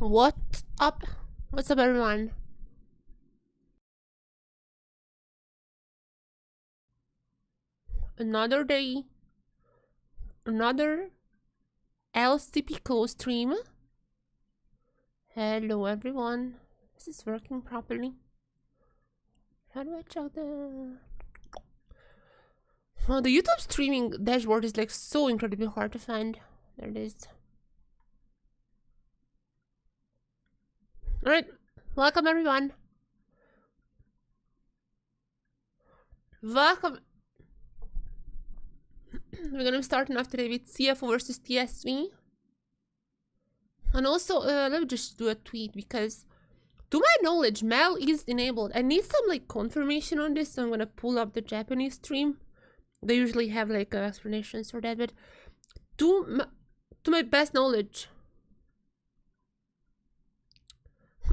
What's up? What's up, everyone? Another day, another LCP co-stream. Hello, everyone. Is this working properly? How do I check the... Oh, the YouTube streaming dashboard is like so incredibly hard to find. There it is. Alright, welcome everyone. Welcome. We're gonna be starting off today with CFO versus TSW. And also, let me just do a tweet because, to my knowledge, Mel is enabled. I need some like confirmation on this, so I'm gonna pull up the Japanese stream. They usually have like explanations for that, but to my best knowledge,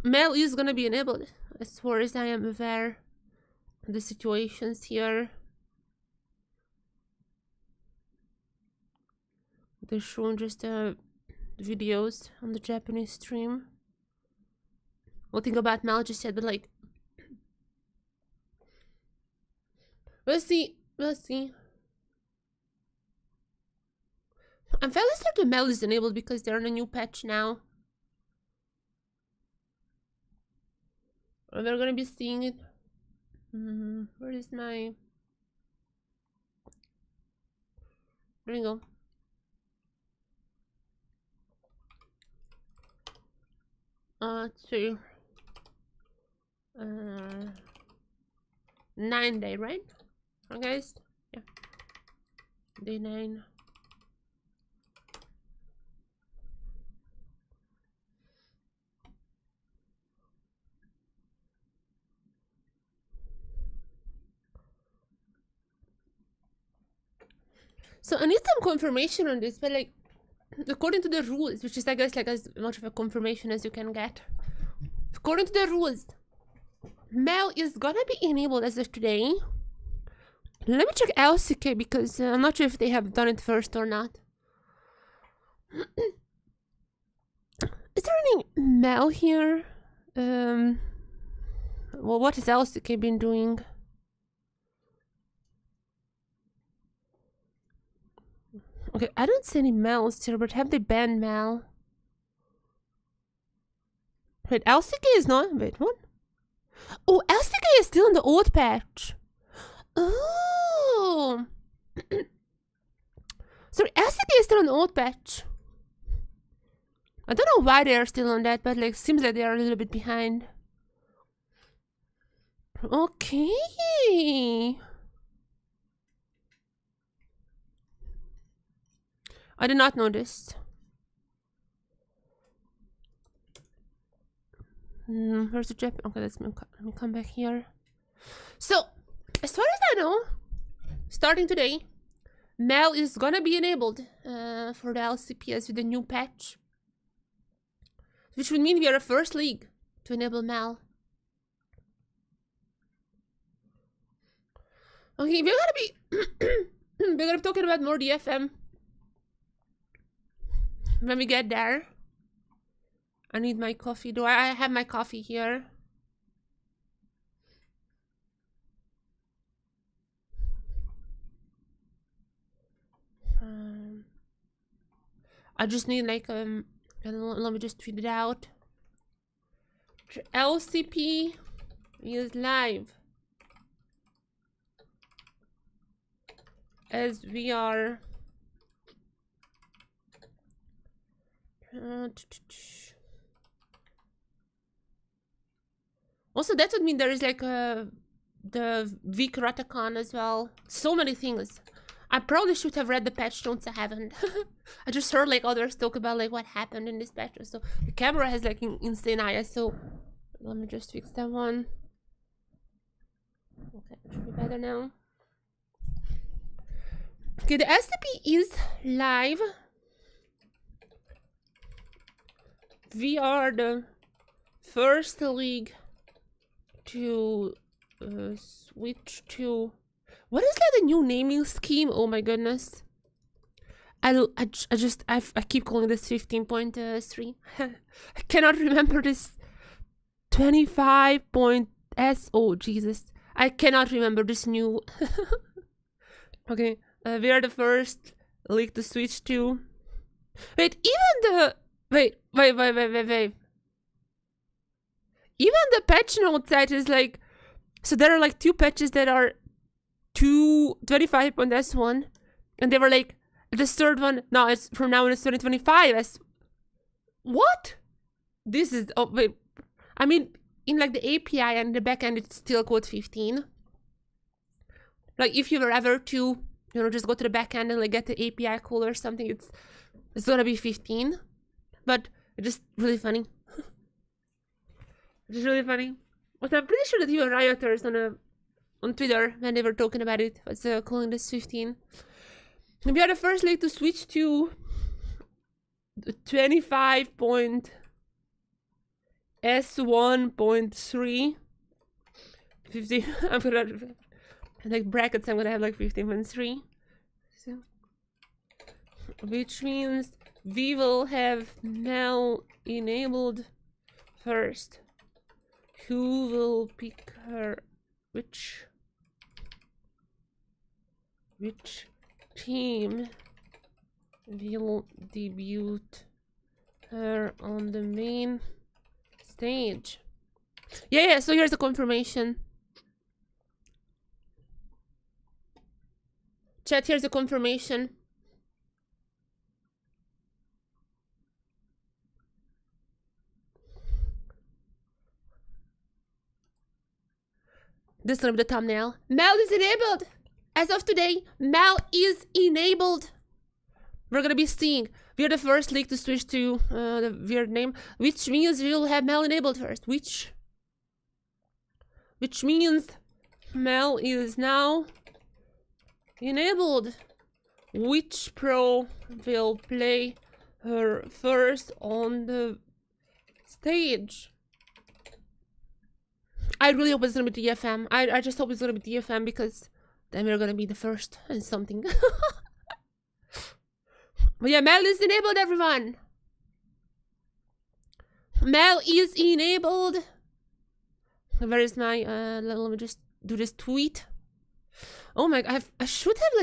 Mel is gonna be enabled, as far as I am aware. The situations here. They're showing just videos on the Japanese stream. Nothing about Mel just yet, but like, we'll see. We'll see. I'm fairly certain Mel is enabled because they're on a new patch now. We're gonna be seeing it. Where is my... There you go. Let's see. 9 day, right? Okay, guys? Yeah. Day 9. So I need some confirmation on this, but like, according to the rules, which is I guess like as much of a confirmation as you can get. According to the rules, Mel is gonna be enabled as of today. Let me check LCK because I'm not sure if they have done it first or not. Is there any Mel here? Well, what has LCK been doing? Okay, I don't see any Mels here, but have they banned Mel? Wait, LCK is not... Wait, what? Oh, LCK is still in the old patch. Oh! Sorry, LCK is still in the old patch. I don't know why they are still on that, but like, seems like they are a little bit behind. Okay. I did not know this. Where's the Jep? Okay, let me come back here. So, as far as I know, starting today, Mel is gonna be enabled for the LCPs with the new patch, which would mean we are the first league to enable Mel. Okay, we're gonna be we're gonna be talking about more DFM when we get there. I need my coffee. Do I have my coffee here? I just need like let me just tweet it out. LCP is live as we are also, that would mean there is like the week Ratacon as well. So many things. I probably should have read the patch notes. I haven't. I just heard like others talk about like what happened in this patch. So the camera has like insane ISO. Let me just fix that one. Okay, it should be better now. Okay, the LCP is live. We are the first league to switch to... What is like the new naming scheme? Oh my goodness. I keep calling this 15.3. I cannot remember this 25.s. Oh Jesus, I cannot remember this new. Okay, we are the first league to switch to. Wait, even the wait. Even the patch note site is like, so there are like 2 patches that are 25.s1, and they were like, the third one, no, it's from now on it's 2025 as, what? This is, oh wait, I mean, in like the API and the backend, it's still code 15. Like if you were ever to, you know, just go to the backend and like get the API call or something, it's gonna be 15. But it's just really funny. It's really funny. But I'm pretty sure that even rioters on Twitter, when they were talking about it, was calling this 15. And we are the first league to switch to 25.s1.3. 50. I'm gonna like brackets. I'm gonna have like 15.3. So, which means we will have Mel enabled first. Who will pick her? Which team will debut her on the main stage? Yeah, so here's the confirmation. Chat, here's the confirmation. This is gonna be the thumbnail. Mel is enabled! As of today, Mel is enabled! We're gonna be seeing. We're the first league to switch to the weird name, which means we'll have Mel enabled first. Which means Mel is now enabled. Which pro will play her first on the stage? I really hope it's gonna be DFM. I just hope it's gonna be DFM because then we're gonna be the first and something. But yeah, Mel is enabled, everyone. Mel is enabled. Where is my let me just do this tweet. Oh my god, I should have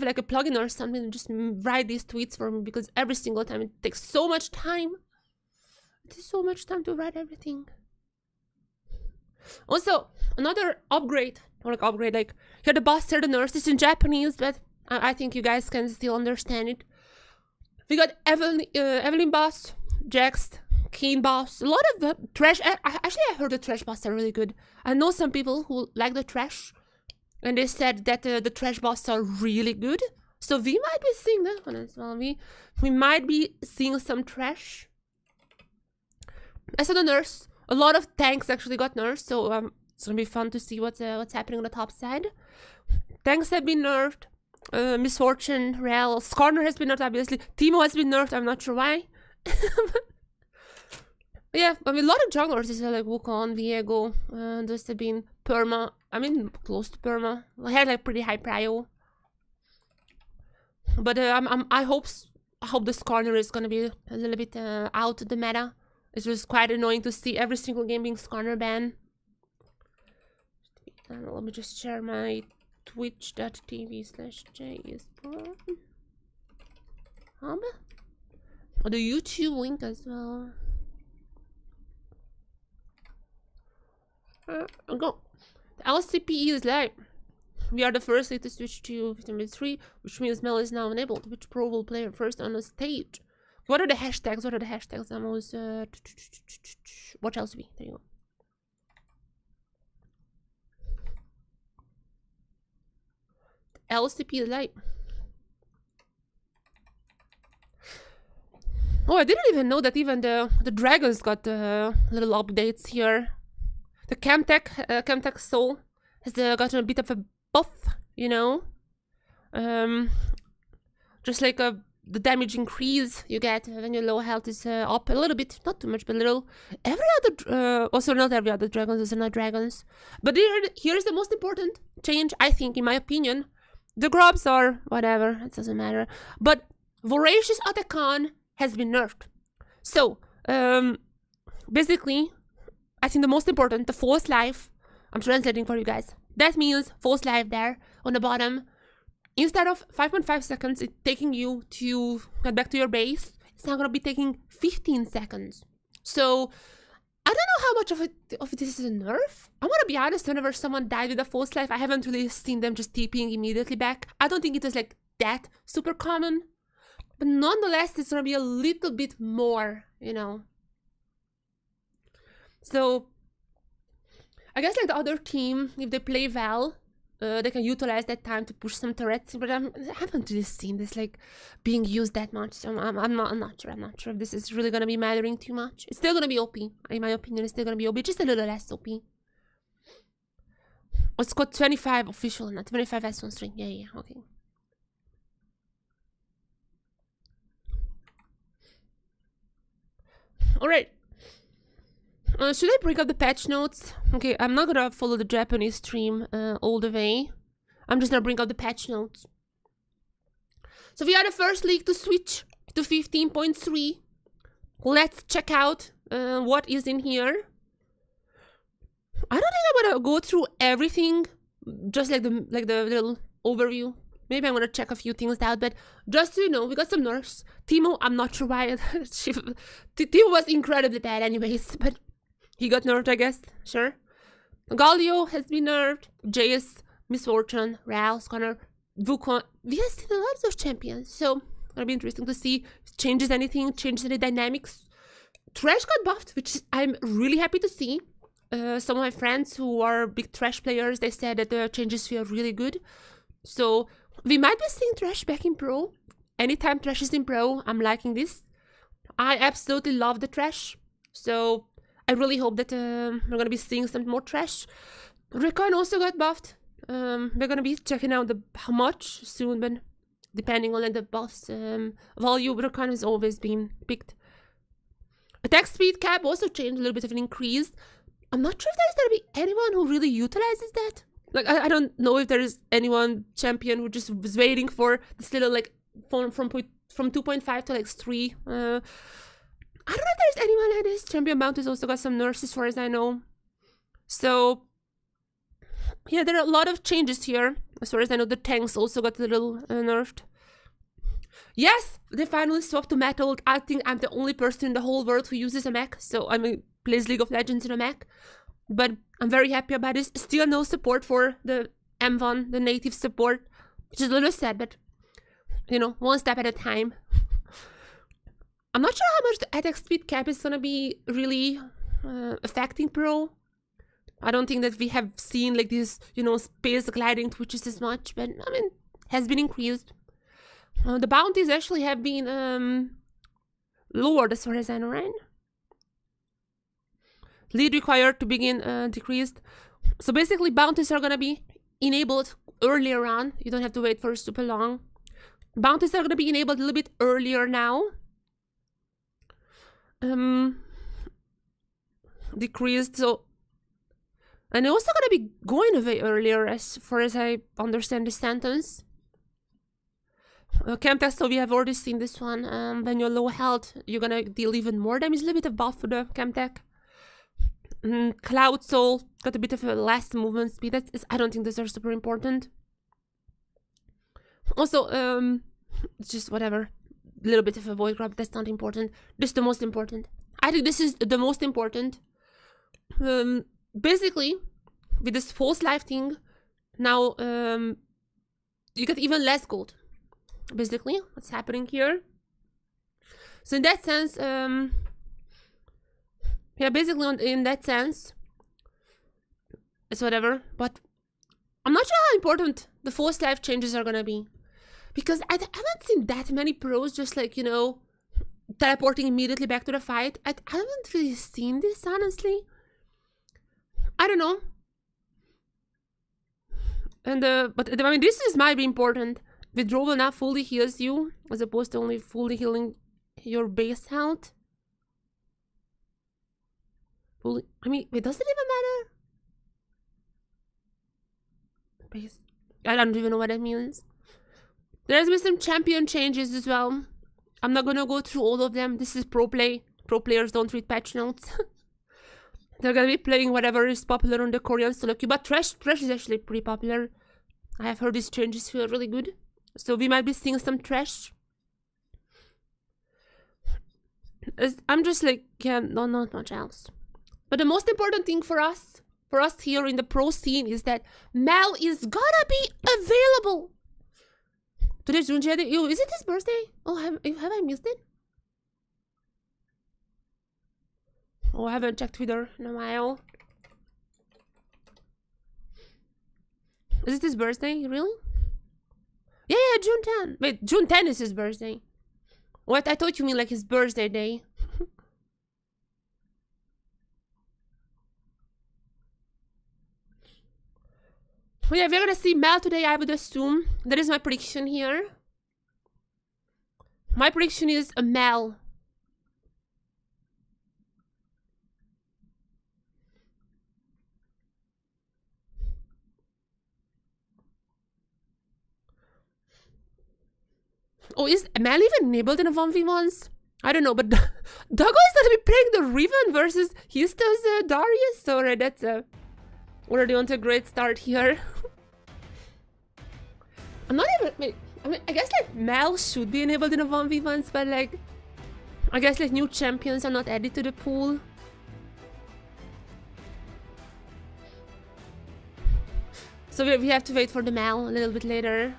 like a plugin or something and just write these tweets for me, because every single time it takes so much time. It takes so much time to write everything. Also, another upgrade, or like upgrade, like here the boss, here the nurse. It's in Japanese, but I think you guys can still understand it. We got Evelyn boss, Jax, Keen boss, a lot of trash. Actually, I heard the trash boss are really good. I know some people who like the trash, and they said that the trash boss are really good. So we might be seeing that one as well. We might be seeing some trash. I saw the nurse. A lot of tanks actually got nerfed, so it's gonna be fun to see what's happening on the top side. Tanks have been nerfed. Misfortune, Rel, Skarner has been nerfed, obviously. Teemo has been nerfed, I'm not sure why. Yeah, I mean, a lot of junglers is like Wukong, Viego, those have been perma. I mean, close to perma. I had like pretty high prio. But I hope the Skarner is gonna be a little bit out of the meta. It was quite annoying to see every single game being Skarner ban. Let me just share my twitch.tv/Jesport. Or the YouTube link as well. Go. The LCP is live. We are the first league to switch to 15.3, which means Mel is now enabled. Which pro will play first on the stage? What are the hashtags? I'm always watch LCP. There you go. LCP is light. Oh, I didn't even know that even the dragons got little updates here. The Camtech Soul has gotten a bit of a buff, you know. Just like the damage increase you get when your low health is up a little bit, not too much, but a little. Every other, also not every other dragons, those are not dragons. But here's the most important change, I think, in my opinion. The grubs are whatever, it doesn't matter. But Voracious Otacon has been nerfed. So, basically, I think the most important, the false life, I'm translating for you guys. That means false life there on the bottom. Instead of 5.5 seconds, it's taking you to get back to your base. It's now gonna be taking 15 seconds. So, I don't know how much of this is a nerf. I'm gonna be honest, whenever someone died with a false life, I haven't really seen them just TPing immediately back. I don't think it was like that super common. But nonetheless, it's gonna be a little bit more, you know. So, I guess like the other team, if they play well, they can utilize that time to push some turrets. But I haven't really seen this like being used that much. So I'm not sure. I'm not sure if this is really gonna be mattering too much. It's still gonna be OP, in my opinion. It's still gonna be OP, just a little less OP. It's got 25 official, not 25 S1 string. Yeah, okay. Alright. Should I bring up the patch notes? Okay, I'm not gonna follow the Japanese stream all the way. I'm just gonna bring up the patch notes. So we are the first league to switch to 15.3. Let's check out what is in here. I don't think I'm gonna go through everything, just like the little overview. Maybe I'm gonna check a few things out, but just so you know, we got some nerfs. Timo, I'm not sure why. Timo was incredibly bad anyways, but he got nerfed, I guess. Sure. Galio has been nerfed. Jace, Misfortune, Rouse, Connor, Wukong. We have seen a lot of those champions, so it'll be interesting to see if changes anything, changes any dynamics. Thresh got buffed, which I'm really happy to see. Some of my friends who are big Thresh players, they said that the changes feel really good. So we might be seeing Thresh back in Pro. Anytime Thresh is in Pro, I'm liking this. I absolutely love the Thresh. So I really hope that we're going to be seeing some more Thresh. Recon also got buffed. We're going to be checking out how much soon, but depending on like, the buffs value, Recon has always been picked. Attack speed cap also changed, a little bit of an increase. I'm not sure if there's going to be anyone who really utilizes that. Like, I don't know if there's anyone champion who just was waiting for this little, like, from 2.5 to, like, 3. I don't know if there's anyone like this. Champion Bounty has also got some nerfs as far as I know. So, yeah, there are a lot of changes here. As far as I know, the tanks also got a little nerfed. Yes, they finally swapped to metal. I think I'm the only person in the whole world who uses a mech. So, I mean, plays League of Legends in a mech. But I'm very happy about this. Still no support for the M1, the native support, which is a little sad, but, you know, one step at a time. I'm not sure how much the attack speed cap is gonna be really affecting Pro. I don't think that we have seen, like, this, you know, space gliding twitches as much, but, I mean, has been increased. The bounties actually have been lowered as far as I know, right? Lead required to begin decreased. So basically bounties are gonna be enabled earlier on. You don't have to wait for super long. Bounties are gonna be enabled a little bit earlier now. Decreased, so, and they're also gonna be going away earlier as far as I understand this sentence. Camp test, so we have already seen this one. When you're low health, you're gonna deal even more damage. A little bit of buff for the Camp tech. Cloud Soul got a bit of a less movement speed. I don't think those are super important. Also, it's just whatever. A little bit of a void grab, that's not important. This is the most important. I think this is the most important. Basically, with this false life thing, now you get even less gold. Basically, what's happening here. So in that sense, yeah, basically in that sense, it's whatever. But I'm not sure how important the false life changes are gonna be. Because I haven't seen that many pros just like, you know, teleporting immediately back to the fight. I haven't really seen this, honestly. I don't know. And but I mean, this might be important. Withdrawal now fully heals you, as opposed to only fully healing your base health. Fully, I mean, it doesn't even matter. Base. I don't even know what that means. There's been some champion changes as well. I'm not gonna go through all of them. This is pro play. Pro players don't read patch notes. They're gonna be playing whatever is popular on the Korean solo queue. But Thresh is actually pretty popular. I have heard these changes feel really good. So we might be seeing some Thresh. I'm just like, yeah, no, not much else. But the most important thing for us here in the pro scene is that Mel is gonna be available. Today's June. Yo, is it his birthday? Oh, have I missed it? Oh, I haven't checked Twitter in a while. Is it his birthday? Really? Yeah, June 10. Wait, June 10 is his birthday. What? I thought you mean like his birthday day. Well, yeah, we're gonna see Mel today, I would assume. That is my prediction here. My prediction is a Mel. Oh, is Mel even enabled in a 1v1s? I don't know, but Doggo is gonna be playing the Riven versus Histo's Darius. So that's already on to a great start here. I'm not even. Wait, I mean, I guess like Mel should be enabled in a 1v1s, but like, I guess like new champions are not added to the pool. So we have to wait for the Mel a little bit later.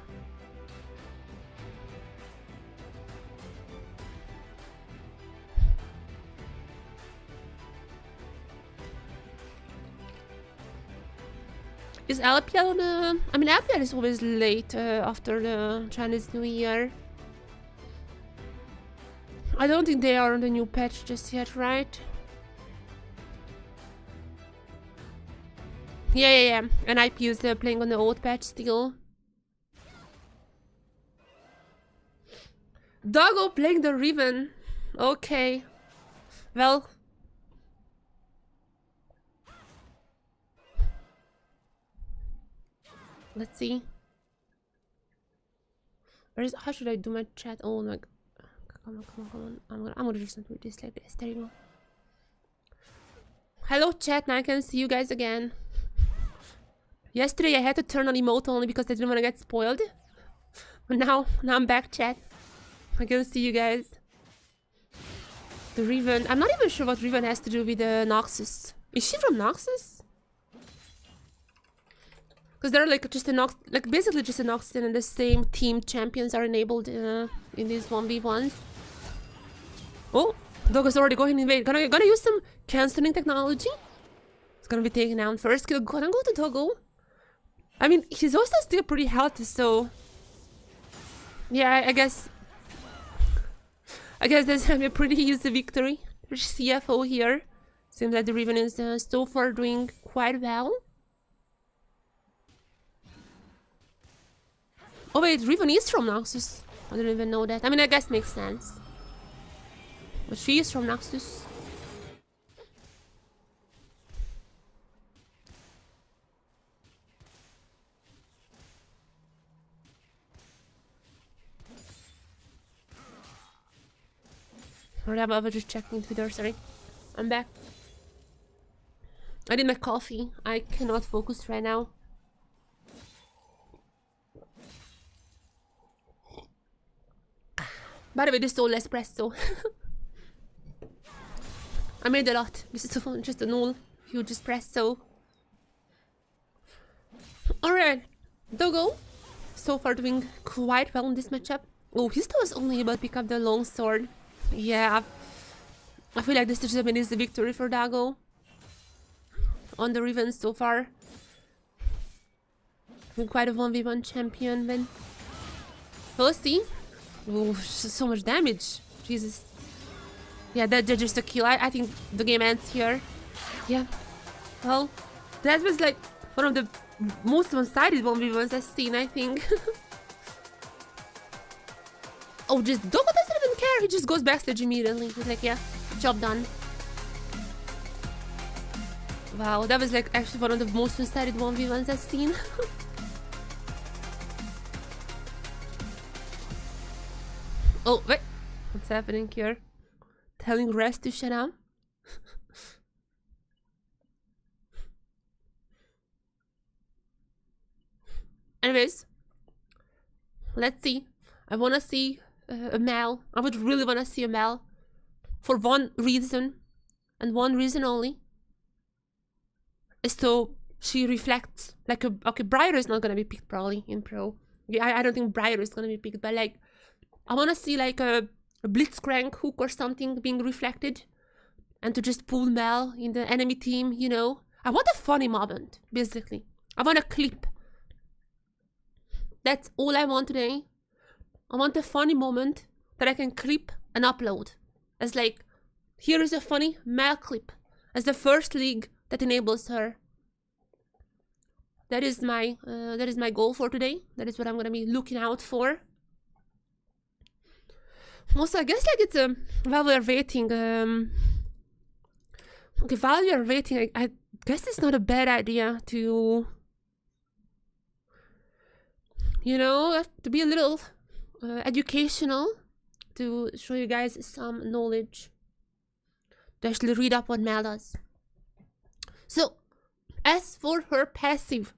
Is LPL on the... I mean, LPL is always late after the Chinese New Year. I don't think they are on the new patch just yet, right? Yeah. And IP is playing on the old patch still. Doggo playing the Riven. Okay. Well... Let's see. How should I do my chat? Oh my... Come on. I'm gonna do something with this like this. There you go. Hello chat, now I can see you guys again. Yesterday I had to turn on emote only because I didn't want to get spoiled. But now I'm back, chat. I can see you guys. The Riven. I'm not even sure what Riven has to do with Noxus. Is she from Noxus? Because they're like just basically just a Noxus and the same team champions are enabled in these 1v1s. Oh, Doggo's already going in. Wait, gonna use some canceling technology. It's gonna be taken down first. Gonna go to Doggo. I mean, he's also still pretty healthy, so yeah, I guess there's gonna be a pretty easy victory for CFO here. Seems like the Riven is so far doing quite well. Oh wait, Riven is from Noxus. I didn't even know that. I mean, I guess makes sense. But she is from Noxus. Alright, I was just checking Twitter, sorry. I'm back. I did my coffee. I cannot focus right now. By the way, this is all espresso. I made a lot. This is just an all huge espresso. Alright. Doggo. So far doing quite well in this matchup. Oh, Histo was only able to pick up the long sword. Yeah. I feel like this is the victory for Doggo. On the Riven so far. Been quite a 1v1 champion, but we'll see. Oh, so much damage. Jesus. Yeah, that's just a kill. I think the game ends here. Yeah. Well, that was like one of the most one-sided 1v1s I've seen, I think. Oh, just Doggo doesn't even care. He just goes backstage immediately. He's like, yeah, job done. Wow, that was like actually one of the most one-sided 1v1s I've seen. Oh, wait. What's happening here? Telling rest to shut up? Anyways, let's see. I want to see a Mel. I would really want to see a Mel. For one reason, and one reason only. Is so she reflects like a... Okay, Briar is not going to be picked probably in Pro. Yeah, I don't think Briar is going to be picked, but like... I want to see like a Blitzcrank hook or something being reflected. And to just pull Mel in the enemy team, you know. I want a funny moment, basically. I want a clip. That's all I want today. I want a funny moment that I can clip and upload. As like, here is a funny Mel clip. As the first league that enables her. That is my goal for today. That is what I'm gonna be looking out for. Also, I guess like it's a while we're waiting. Okay, while you're waiting, I guess it's not a bad idea to, you know, to be a little educational, to show you guys some knowledge, to actually read up what Mel does. So, as for her passive,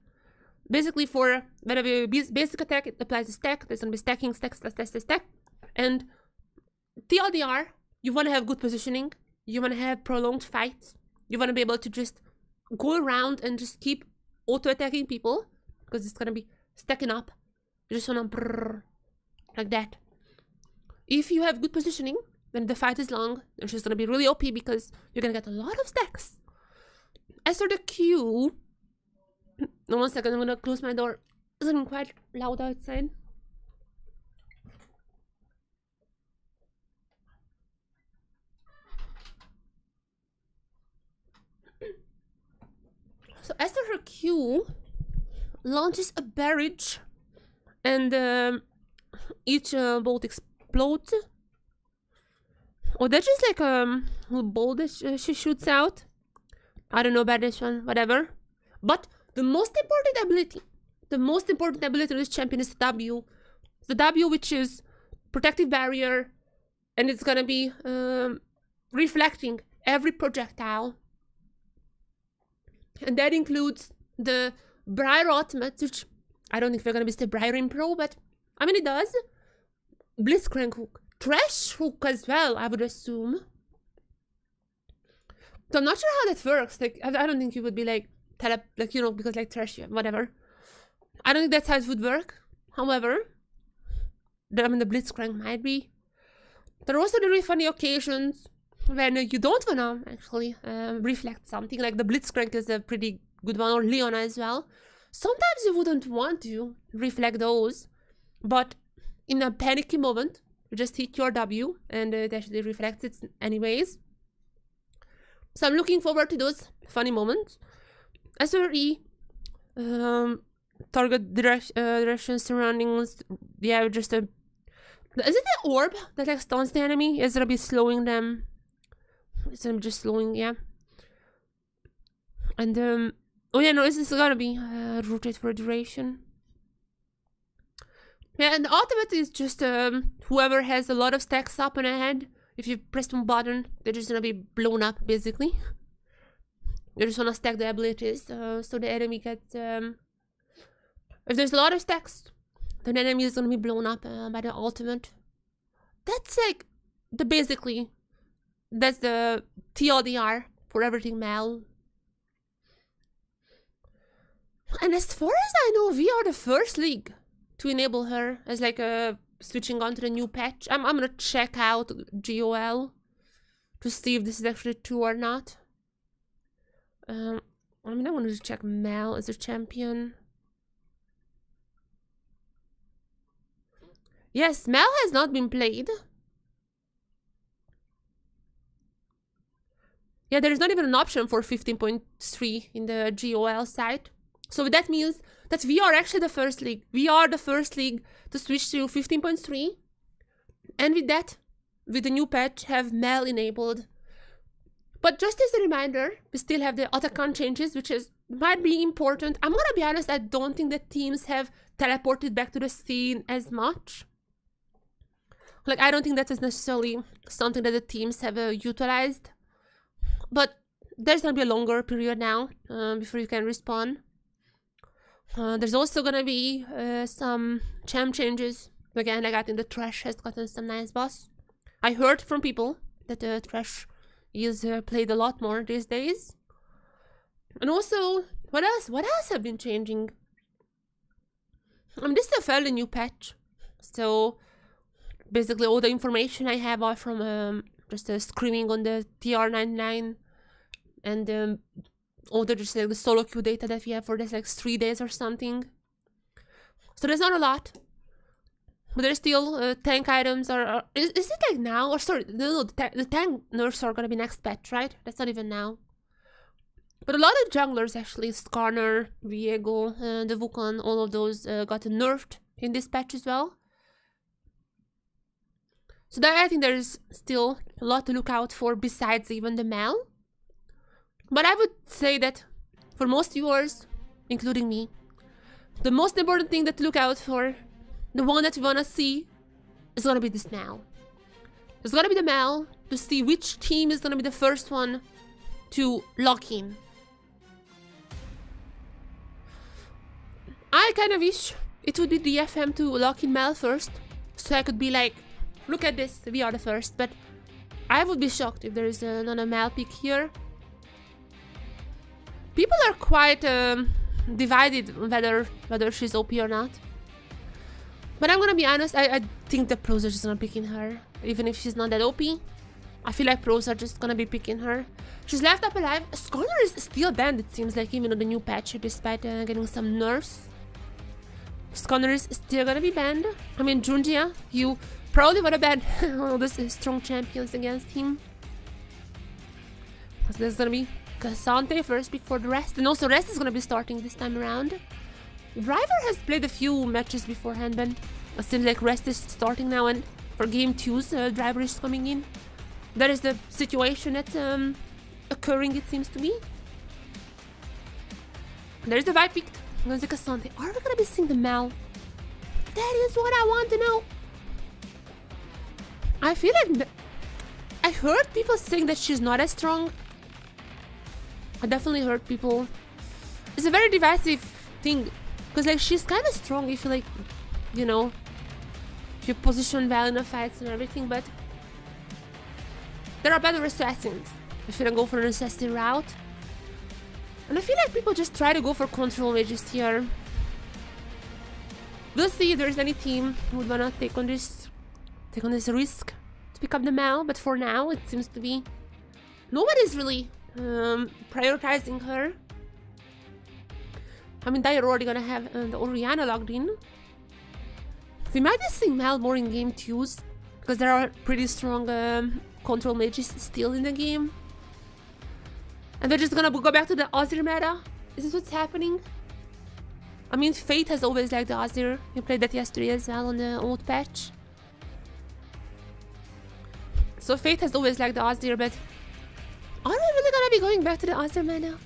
basically for whenever basic attack, it applies a stack. There's gonna be stacking, stack, stack. And TLDR, you wanna have good positioning. You wanna have prolonged fights. You wanna be able to just go around and just keep auto-attacking people. Because it's gonna be stacking up. You just wanna brrr, like that. If you have good positioning, then the fight is long. It's just gonna be really OP because you're gonna get a lot of stacks. As for the Q, no, 1 second, I'm gonna close my door. It's getting quite loud outside. So as for her Q, launches a barrage, and each bolt explodes. Oh, that's just like a little bolt that she shoots out. I don't know about this one, whatever. But the most important ability of this champion is the W. The W, which is protective barrier, and it's gonna be reflecting every projectile. And that includes the Briar ultimate, which I don't think we're gonna be still Briar in Pro, but I mean it does. Blitzcrank hook. Trash hook as well, I would assume. So I'm not sure how that works. Like, I don't think you would be like, like, you know, because like trash, whatever. I don't think that's how it would work. However, I mean, the Blitzcrank might be. There are also the really funny occasions when you don't wanna actually reflect something. Like the Blitzcrank is a pretty good one, or Leona as well. Sometimes you wouldn't want to reflect those, but in a panicky moment, you just hit your W and it actually reflects it anyways. So I'm looking forward to those funny moments. As for E, target direction, surroundings, yeah, just a... Is it the orb that like stuns the enemy? Is it gonna be slowing them? Is it just slowing, yeah. And oh yeah, no, this is gonna be rotate for duration. Yeah, and the ultimate is just whoever has a lot of stacks up and ahead. If you press one button, they're just gonna be blown up, basically. You just wanna stack the abilities, so the enemy gets... if there's a lot of stacks, then the enemy is gonna be blown up by the ultimate. That's like basically that's the TLDR for everything Mel. And as far as I know, we are the first league to enable her as like a switching on to the new patch. I'm gonna check out GOL to see if this is actually true or not. I mean, I want to check Mel as a champion. Yes, Mel has not been played. Yeah, there is not even an option for 15.3 in the GOL site. So that means that we are actually the first league. We are the first league to switch to 15.3. And with that, with the new patch, have Mel enabled. But just as a reminder, we still have the Otacon changes, which might be important. I'm gonna be honest, I don't think that teams have teleported back to the scene as much. Like, I don't think that is necessarily something that the teams have utilized. But there's gonna be a longer period now before you can respawn. There's also gonna be some champ changes. Again, like I think the Thresh has gotten some nice buffs. I heard from people that the Thresh is played a lot more these days. And also, what else? What else have been changing? This is a fairly new patch. So basically all the information I have are from just screaming on the TR99 and all the just like the solo queue data that we have for this like 3 days or something. So there's not a lot. But there's still tank items are is it like now? Or sorry, no, the tank nerfs are gonna be next patch, right? That's not even now. But a lot of junglers actually, Skarner, Viego, the Wukong, all of those got nerfed in this patch as well. So I think there's still a lot to look out for besides even the Mal. But I would say that for most viewers, including me, the most important thing that to look out for, the one that we wanna see, is gonna be this Mal. It's gonna be the Mal to see which team is gonna be the first one to lock in. I kind of wish it would be DFM to lock in Mal first, so I could be like, look at this, we are the first. But I would be shocked if there is not a Mal pick here. People are quite divided whether she's OP or not. But I'm gonna be honest, I think the pros are just gonna pick in her, even if she's not that OP. I feel like pros are just gonna be picking her. She's left up alive. Skarner is still banned, it seems like, even on the new patch, despite getting some nerfs. Skarner is still gonna be banned. I mean, Junjia, you probably would have banned all these strong champions against him. Because there's gonna be Cassante first pick for the rest. And also rest is gonna be starting this time around. Driver has played a few matches beforehand, but it seems like rest is starting now, and for game 2's Driver is coming in. That is the situation that's occurring, it seems to me. There's the vibe picked. There's the Cassante. Are we gonna be seeing the Mal? That is what I want to know. I feel like I heard people saying that she's not as strong. I definitely heard people. It's a very divisive thing, because like she's kind of strong if you like, you know, if you position well in the fights and everything, but there are better assassins if you don't go for an assassin route. And I feel like people just try to go for control mages here. We'll see if there's any team who would wanna take on this risk to pick up the Mal, but for now it seems to be nobody's really prioritizing her. I mean, they're already gonna have the Orianna logged in. We might be seeing Mal more in game 2's, because there are pretty strong control mages still in the game. And they're just gonna go back to the Azir meta? Is this what's happening? I mean, Fate has always liked the Azir. We played that yesterday as well on the old patch. So Fate has always liked the Azir, but are we really gonna be going back to the Azir meta?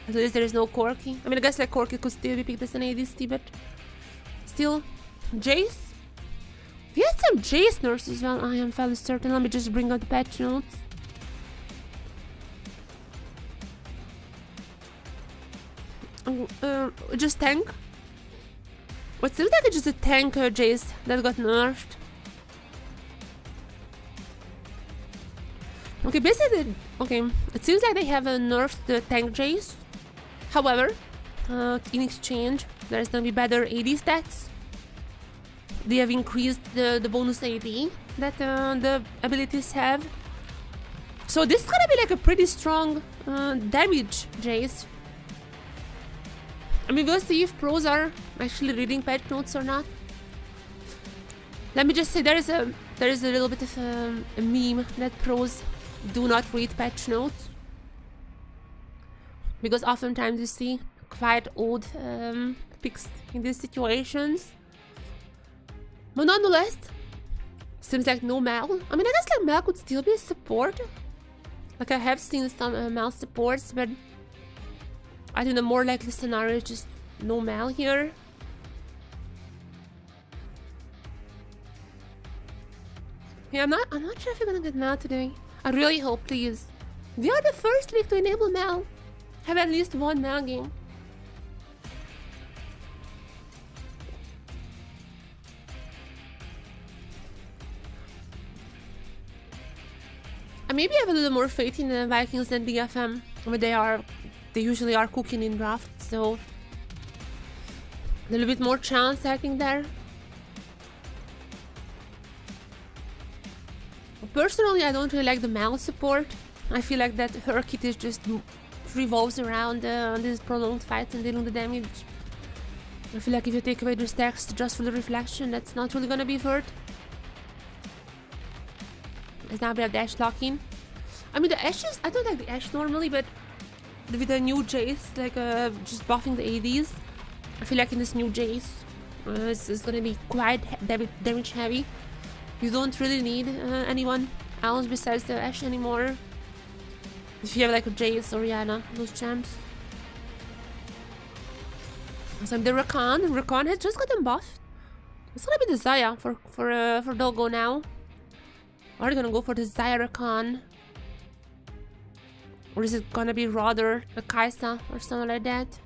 At least there is no Corki. I mean, I guess like Corki could still be picked as an ADC, but still. Jace? We had some Jace nerfs as well, I am fairly certain. Let me just bring out the patch notes. Just tank. What seems like it's just a tank Jace that got nerfed. Okay, basically, okay, it seems like they have nerfed the tank Jace. However, in exchange, there's gonna be better AD stats. They have increased the bonus AD that the abilities have. So this is gonna be like a pretty strong damage Jace. I mean, we'll see if pros are actually reading patch notes or not. Let me just say there is a little bit of a meme that pros do not read patch notes, because oftentimes you see quite old picks in these situations. But nonetheless, seems like no Mal. I mean, I guess like Mal could still be a support. Like I have seen some Mal supports, but I think the more likely scenario is just no Mal here. Yeah, I'm not sure if we're gonna get Mal today. I really hope, please. We are the first league to enable Mal. Have at least one Mal game. I maybe have a little more faith in the Vikings than DFM. I mean, they usually are cooking in drafts, so a little bit more chance, I think, there. Personally, I don't really like the Mal support. I feel like that her kit is just revolves around these prolonged fights and dealing the damage. I feel like if you take away the stacks just for the reflection, that's not really gonna be worth. As now we have the Ashe lock-in. I mean, the Ashes, I don't like the Ashe normally, but with the new Jace, like just buffing the ADs, I feel like in this new Jace, it's gonna be quite damage heavy. You don't really need anyone else besides the Ashe anymore. If you have like a Jace or Rihanna, those champs. So the Rakan has just gotten buffed. It's gonna be the Xayah for Doggo now. Are they gonna go for the Xayah Rakan? Or is it gonna be rather a Kai'Sa or something like that?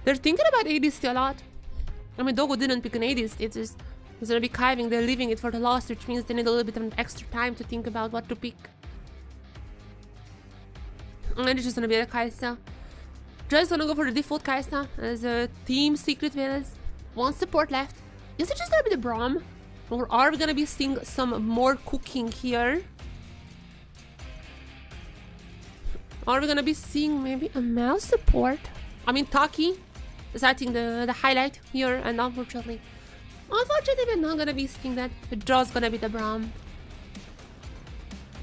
They're thinking about ADC a lot. I mean, Doggo didn't pick an ADC, it's just he's gonna be kiving, they're leaving it for the last, which means they need a little bit of extra time to think about what to pick. And it's just gonna be a Kai'Sa. Just gonna go for the default Kai'Sa as a team secret with one support left. Is it just gonna be the Braum? Or are we gonna be seeing some more cooking here? Are we gonna be seeing maybe a mouse support? I mean, Taki is I think the highlight here, and unfortunately we're not gonna be seeing that. It's just gonna be the Braum.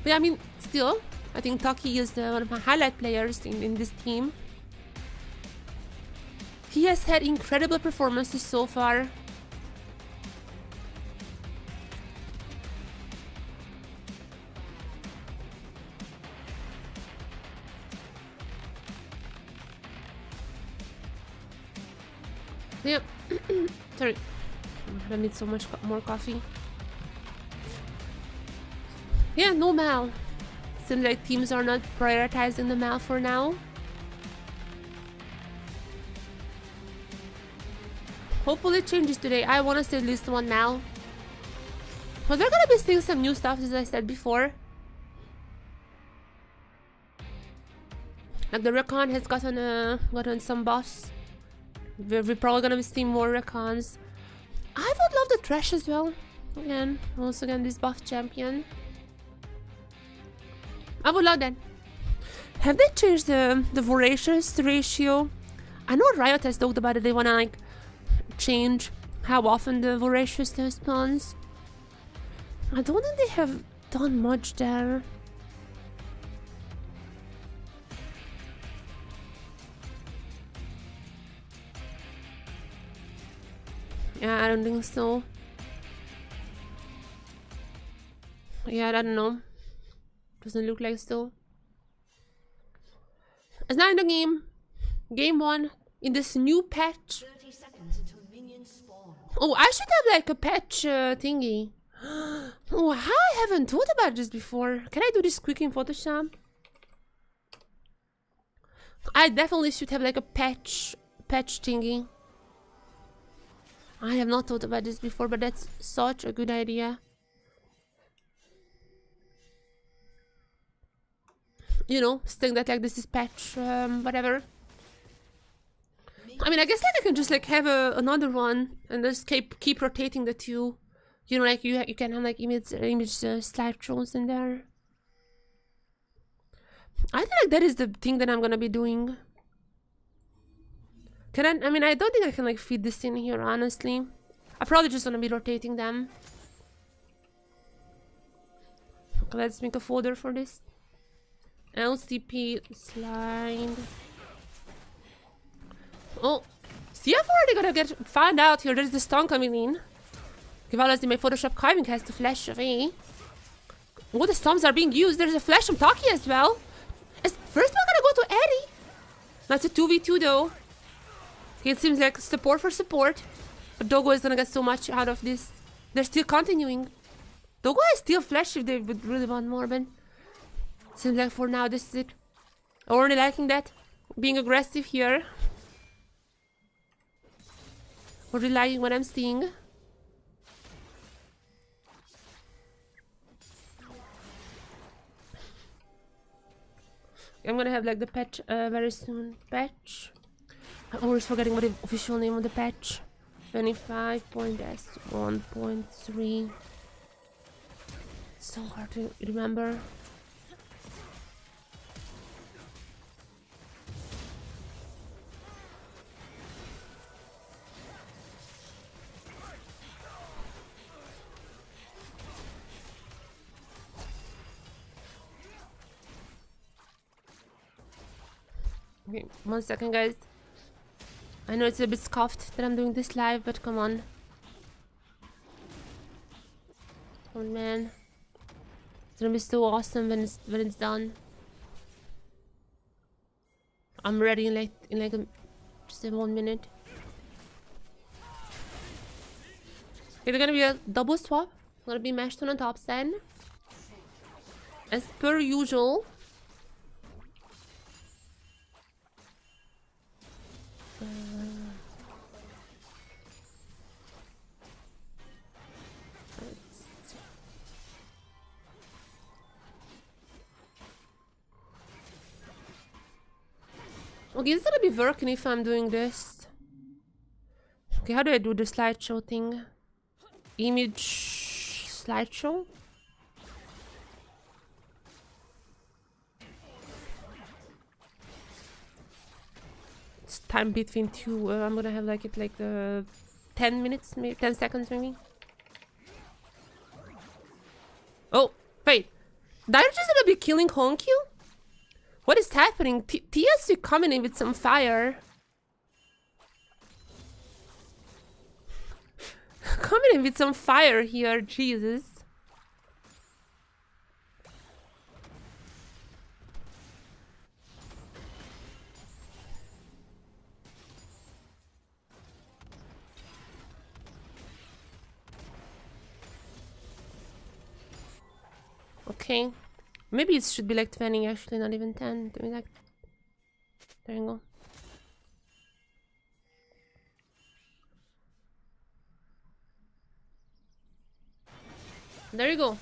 But I mean, still, I think Taki is one of my highlight players in this team. He has had incredible performances so far. Yep. Sorry. I need so much more coffee. Yeah, no Mal. Seems like teams are not prioritizing the Mal for now. Hopefully it changes today. I want to see at least one Mal. But they're gonna be seeing some new stuff, as I said before. Like the Rakan has gotten some buffs. We're probably gonna be seeing more Rakans. I would love the Thresh as well. Once again, this buff champion. I would love that. Have they changed the Voracious ratio? I know Riot has talked about it. They wanna like change how often the Voracious spawns. I don't think they have done much there. Yeah, I don't think so. Yeah, I don't know. Doesn't look like so. It's not in the game. Game 1 in this new patch. 30 seconds until minions spawn. Oh, I should have like a patch thingy. Oh, how I haven't thought about this before. Can I do this quick in Photoshop? I definitely should have like a patch thingy. I have not thought about this before, but that's such a good idea. You know, saying that like this is patch, whatever. I mean, I guess like I can just like have another one and just keep rotating the two. You know, like you can have like image slideshows in there. I feel like that is the thing that I'm gonna be doing. I mean, I don't think I can like fit this in here, honestly. I'm probably just gonna be rotating them. Okay, let's make a folder for this. LCP slide. Oh, CFO already gonna find out here. There's the stun coming in. Givalazzi, my Photoshop carving has to flash away. Oh, the stuns are being used. There's a flash from Taki as well. First we're gonna go to Eddie. That's a 2v2 though. Okay, it seems like support for support. But Doggo is gonna get so much out of this. They're still continuing. Dogo is still flash if they would really want more, but seems like for now this is it. I'm already liking that. Being aggressive here. Already liking what I'm seeing. I'm gonna have like the patch very soon. Patch. I'm always forgetting what the official name of the patch. 25.S1.3. So hard to remember. Okay, 1 second, guys. I know it's a bit scuffed that I'm doing this live, but come on. Oh man. It's gonna be so awesome when it's done. I'm ready in just in 1 minute. Okay, they're gonna be a double swap. Gonna be mashed on the top side. As per usual. Okay, it's gonna be working if I'm doing this. Okay, how do I do the slideshow thing? Image slideshow? It's time between two. I'm gonna have like 10 minutes, maybe 10 seconds, maybe. Oh, wait. Darius is gonna be killing Honkyu? What is happening? TSW coming in with some fire. Coming in with some fire here, Jesus. Okay. Maybe it should be like 20 actually, not even 10. Maybe like... There you go. There you go.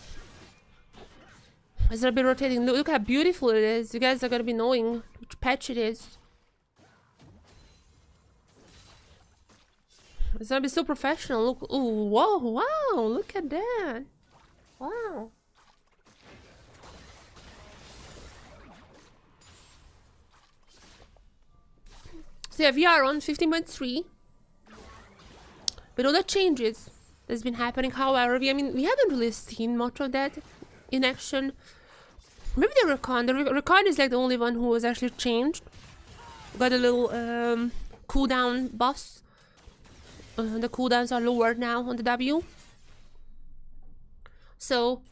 It's gonna be rotating. Look how beautiful it is. You guys are gonna be knowing which patch it is. It's gonna be so professional. Look. Ooh, whoa, wow. Look at that. Wow. So yeah, we are on 15.3. With all the changes that's been happening, however, we haven't really seen much of that in action. Maybe the Recon. The Recon is like the only one who was actually changed. Got a little cooldown buffs. The cooldowns are lower now on the W. So,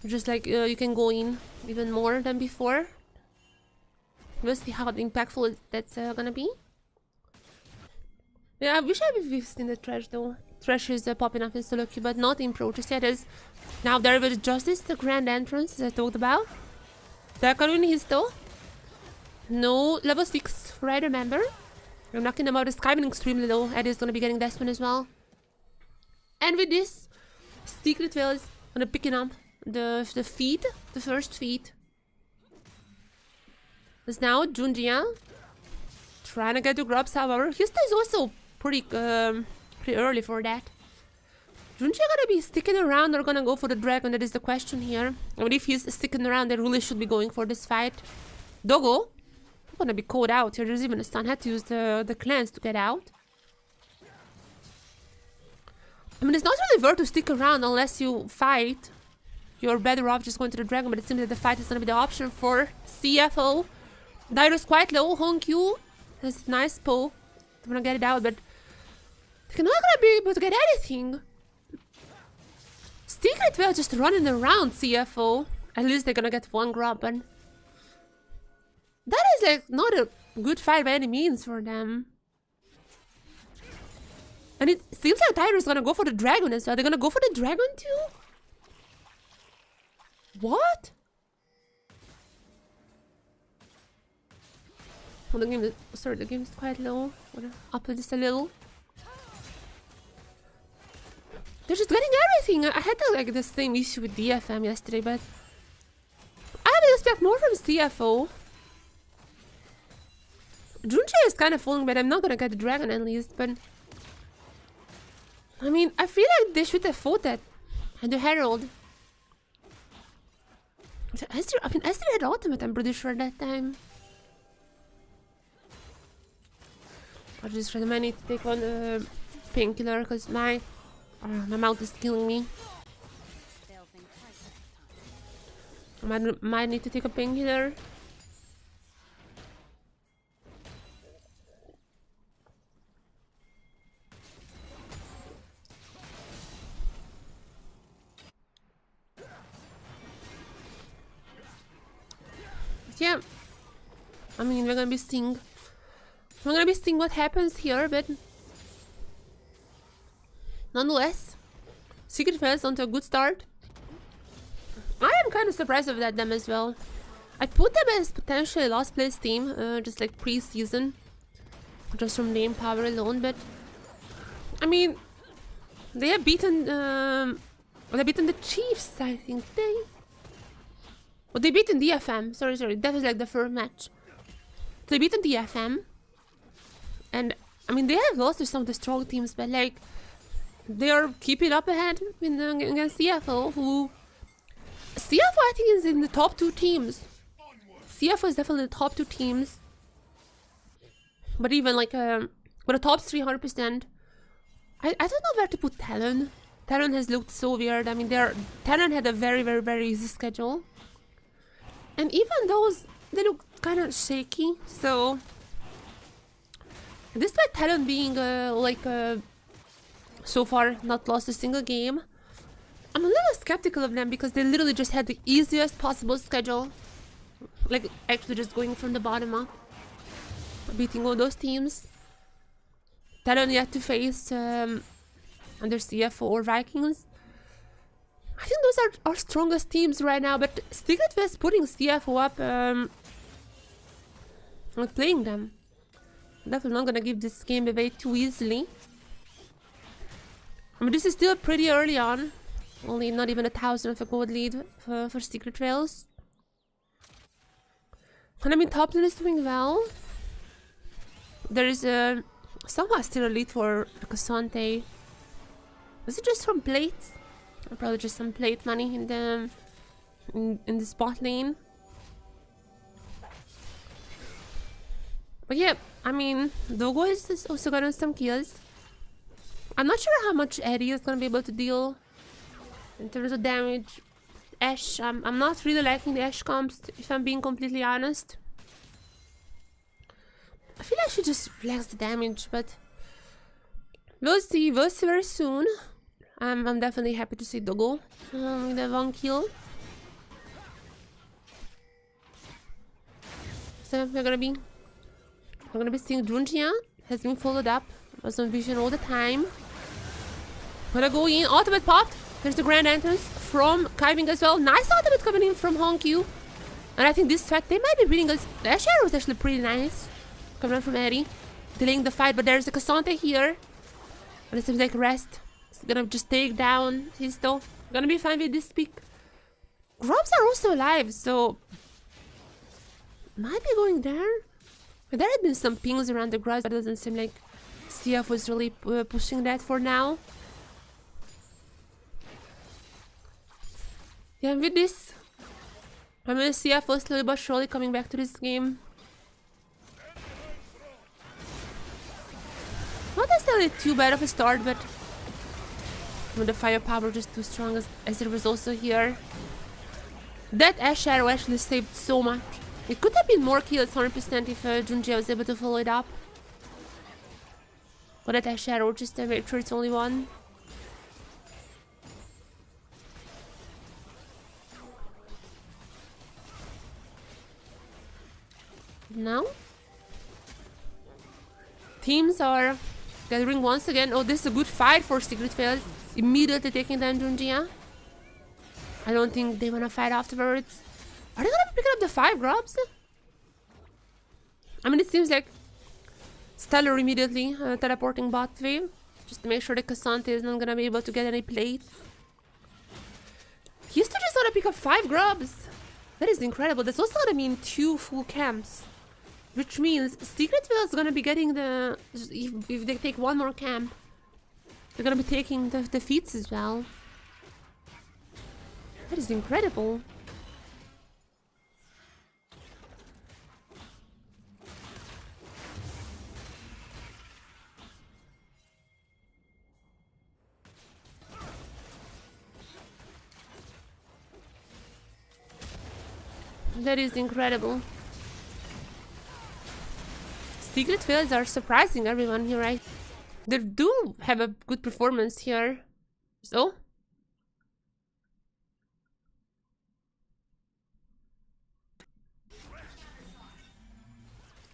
just like you can go in even more than before. We'll see how impactful that's gonna be. Yeah, I wish we've seen the trash though. Trash is popping up in solo queue, but not in pro. Just yet as now there was Justice, the grand entrance that I talked about. They're coming his though. No level 6, I remember. I'm knocking them out. The Skyman extremely low. Eddie's gonna be getting this one as well. And with this, Secret Veil is gonna picking up the feed, the first feed. There's now Junjia trying to get to grubs, however. Houston is also pretty early for that. Junjia gonna be sticking around or gonna go for the dragon? That is the question here. I mean, if he's sticking around, they really should be going for this fight. Dogo gonna be caught out here. There's even a stun. Had to use the cleanse to get out. I mean, it's not really worth to stick around unless you fight. You're better off just going to the dragon, but it seems that the fight is gonna be the option for CFO. Dairo's quite low. Honkyu has a nice pull. They're gonna get it out, but they're not gonna be able to get anything. Secret Veil just running around CFO. At least they're gonna get one grab, but that is like not a good fight by any means for them. And it seems like Tyro is gonna go for the dragon as well. They're gonna go for the dragon too? What? Oh, the game is, sorry, the game is quite low. Wanna up it just a little. They're just getting everything. I had like the same issue with DFM yesterday, but I would expect more from CFO. Junji is kind of falling, but I'm not gonna get the dragon at least. But I mean, I feel like they should have fought that and the Herald. Esther had ultimate, I'm pretty sure that time. I just really might need to take one painkiller because my mouth is killing me. I might need to take a painkiller. Yeah, I mean we're gonna be seeing what happens here, but nonetheless, Secret Fells onto a good start. I am kind of surprised with them as well. I put them as potentially last place team, just like pre-season, just from name power alone. But I mean, they have beaten the Chiefs, I think. They beaten DFM. Sorry, that was like the first match. They beaten DFM, and I mean they have lost to some of the strong teams, but like they are keeping up ahead against CFO, who CFO I think is in the top 2 teams. CFO is definitely the top 2 teams, but even like with a top 300%. I don't know where to put Talon. Talon has looked so weird. I mean, Talon had a very easy schedule. And even those, they look kind of shaky, so despite Talon being so far not lost a single game, I'm a little skeptical of them because they literally just had the easiest possible schedule, like actually just going from the bottom up, beating all those teams. Talon yet to face under CFO or Vikings. I think those are our strongest teams right now, but Secret West putting CFO up and playing them. Definitely not gonna give this game away too easily. I mean, this is still pretty early on. Only not even 1,000 of a gold lead for Secret Trails. And I mean, top lane is doing well. There is somehow still a lead for Cassante. Was it just from plates? Or probably just some plate money in the spot lane. But yeah, I mean, Dogo is also gotten some kills. I'm not sure how much Eddie is gonna be able to deal in terms of damage. Ashe, I'm not really liking the Ashe comps, if I'm being completely honest. I feel I should just relax the damage, but we'll see very soon. I'm definitely happy to see Dogo with a 1 kill. So we're gonna be seeing Junjia has been followed up. Was on vision all the time. Gonna go in, ultimate popped. There's the grand entrance from Kaiving as well. Nice ultimate coming in from Honkyu. And I think this fight they might be beating us. The Ashe was actually pretty nice. Coming in from Eddie. Delaying the fight, but there's a Cassante here. And it seems like rest. It's gonna just take down Histo. Gonna be fine with this pick. Grubs are also alive, so might be going there. But there have been some pings around the grass, but it doesn't seem like CF was really pushing that for now. Yeah, with this, I mean, CF was slowly but surely coming back to this game. Not necessarily too bad of a start, but the firepower just too strong as it was also here. That Ashe arrow actually saved so much. It could have been more kills 100% if Junjia was able to follow it up. But that Ashe arrow just to make sure it's only one. Now teams are gathering once again. Oh, this is a good fight for Secret Fells. Immediately taking down Junjia. I don't think they wanna fight afterwards. Are they gonna be picking up the 5 grubs? I mean, it seems like Stellar immediately teleporting bot wave, just to make sure that Cassante is not gonna be able to get any plates. He used to just wanna pick up 5 grubs. That is incredible. That's also gonna mean 2 full camps. Which means Secretville is gonna be getting the... If they take 1 more camp, they're gonna be taking the feats as well. That is incredible. That is incredible. Secret fields are surprising everyone here, right? They do have a good performance here. So?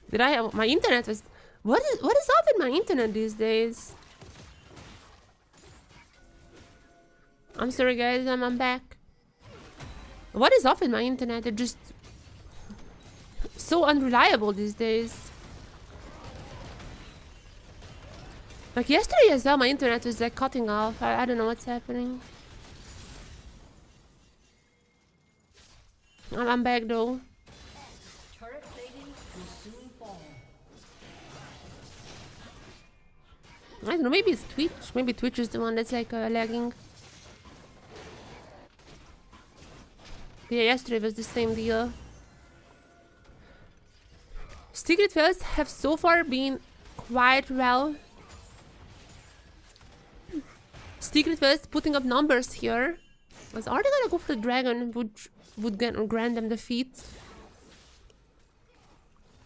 Did I have... My internet was... What is up with my internet these days? I'm sorry guys, I'm back. What is up with my internet? It's just... so unreliable these days. Like yesterday as well, my internet was like cutting off. I don't know what's happening. I'm back though. Turret plating will soon fall. I don't know, maybe it's Twitch. Maybe Twitch is the one that's like lagging. Yeah, yesterday was the same deal. Secret Fields have so far been quite well. Secret Fields putting up numbers here. Was already gonna go for the dragon, which would grant them the feat.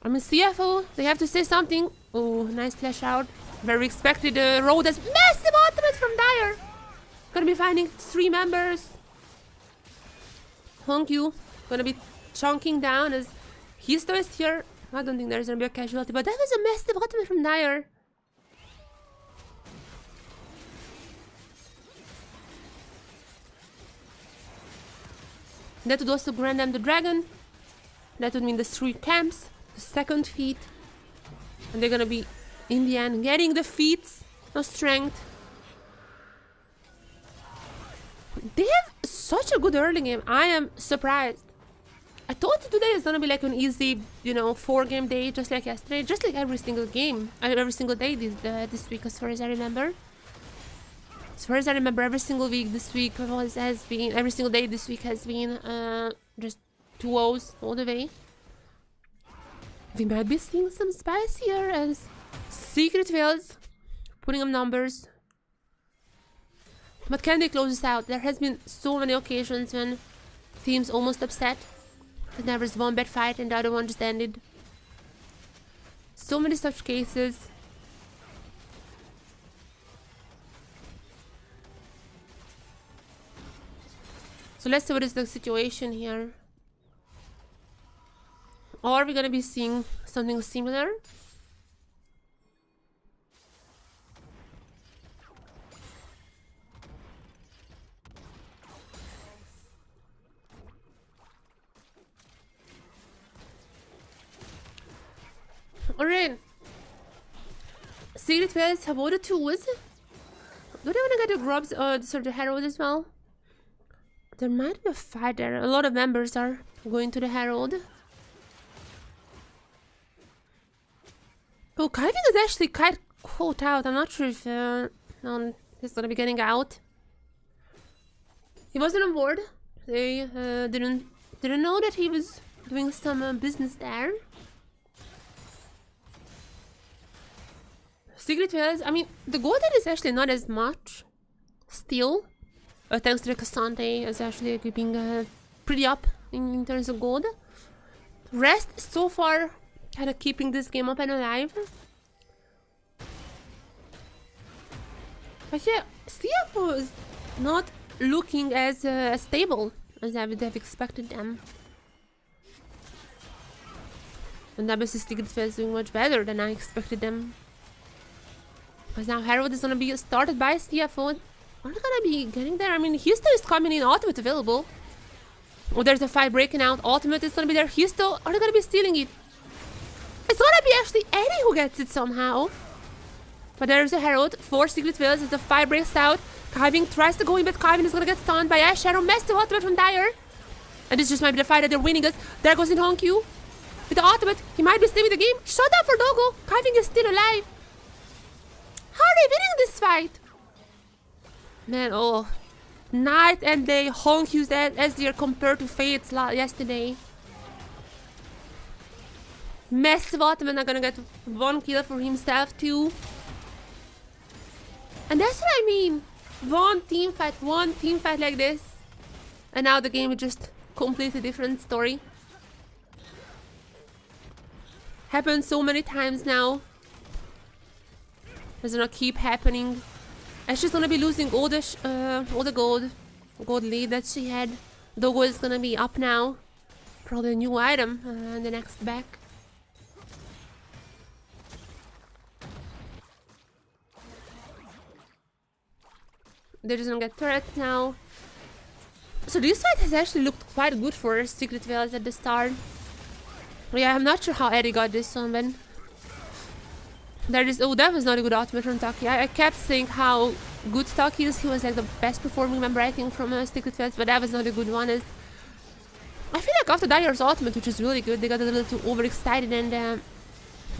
I mean, CFO, they have to say something. Oh, nice flash out. Very expected. Road has massive ultimate from Dire. Gonna be finding 3 members. Honkyu gonna be chunking down as he's the best here. I don't think there's gonna be a casualty, but that was a massive ultimate from Dire. That would also grant them the dragon. That would mean the 3 camps, the 2nd feat. And they're gonna be, in the end, getting the feats of strength. They have such a good early game. I am surprised. I thought today is gonna be like an easy, you know, 4-game day, just like yesterday. Just like every single game. Every single day this week, as far as I remember. As far as I remember, every single week this week has been... Every single day this week has been just 2-0s all the way. We might be seeing some spice here as Secret Fields putting up numbers. But can they close this out? There has been so many occasions when teams almost upset. That there was one bad fight and the other one just ended. So many such cases. So let's see what is the situation here. Or are we gonna be seeing something similar? Alright. Secret Fields have all the tools. Do they wanna get the grubs sorry, the herald as well? There might be a fight there. A lot of members are going to the herald. Oh, Kaiving is actually quite caught out. I'm not sure if he's gonna be getting out. He wasn't on board. They didn't know that he was doing some business there. Secret Fields, I mean, the golden is actually not as much. Still. Thanks to the Cassante, is actually keeping pretty up in terms of gold. Rest so far kind of keeping this game up and alive. But yeah, CFO is not looking as stable as I would have expected them. And obviously Secret Fields doing much better than I expected them. Because now Herald is gonna be started by CFO. Are they gonna be getting there? I mean, Houston is coming in, ultimate available. Oh, there's a fight breaking out. Ultimate is gonna be there. Houston, are they gonna be stealing it? It's gonna be actually Eddie who gets it somehow. But there's a Herald. 4 Secret Veils as the fight breaks out. Kyvin tries to go in, but Kyvin is gonna get stunned by Ash Shadow. Massive ultimate from Dyer. And this just might be the fight that they're winning us. There goes in Honkyu. With the ultimate, he might be saving the game. Shut up for Dogo. Kyvin is still alive. How are they winning this fight? Man, oh. Night and day, Honkyu's as they are compared to Fates yesterday. Massive ultimate, not gonna get 1 kill for himself too. And that's what I mean. One team fight like this. And now the game is just completely different story. Happened so many times now. It's gonna keep happening. And she's gonna be losing all the gold lead that she had. Dogo is gonna be up now. Probably a new item in the next back. They're just gonna get turrets now. So this fight has actually looked quite good for Secret Veils at the start. Yeah, I'm not sure how Eddie got this one, but there is. Oh, that was not a good ultimate from Taki. I kept saying how good Taki is. He was like the best performing member, I think, from Secret Veils, but that was not a good one. I feel like after Dyer's ultimate, which is really good, they got a little too overexcited and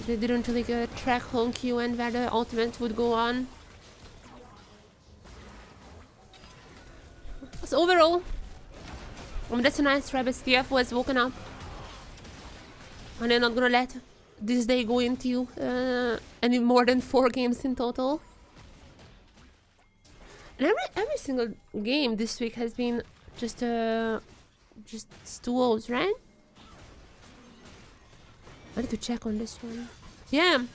they didn't really track Honkyu and where the ultimate would go on. So overall, I mean, that's a nice try, but CFO has woken up. And they're not gonna let this day go into any more than 4 games in total. And every single game this week has been just 2-0s, right? I need to check on this one. Yeah.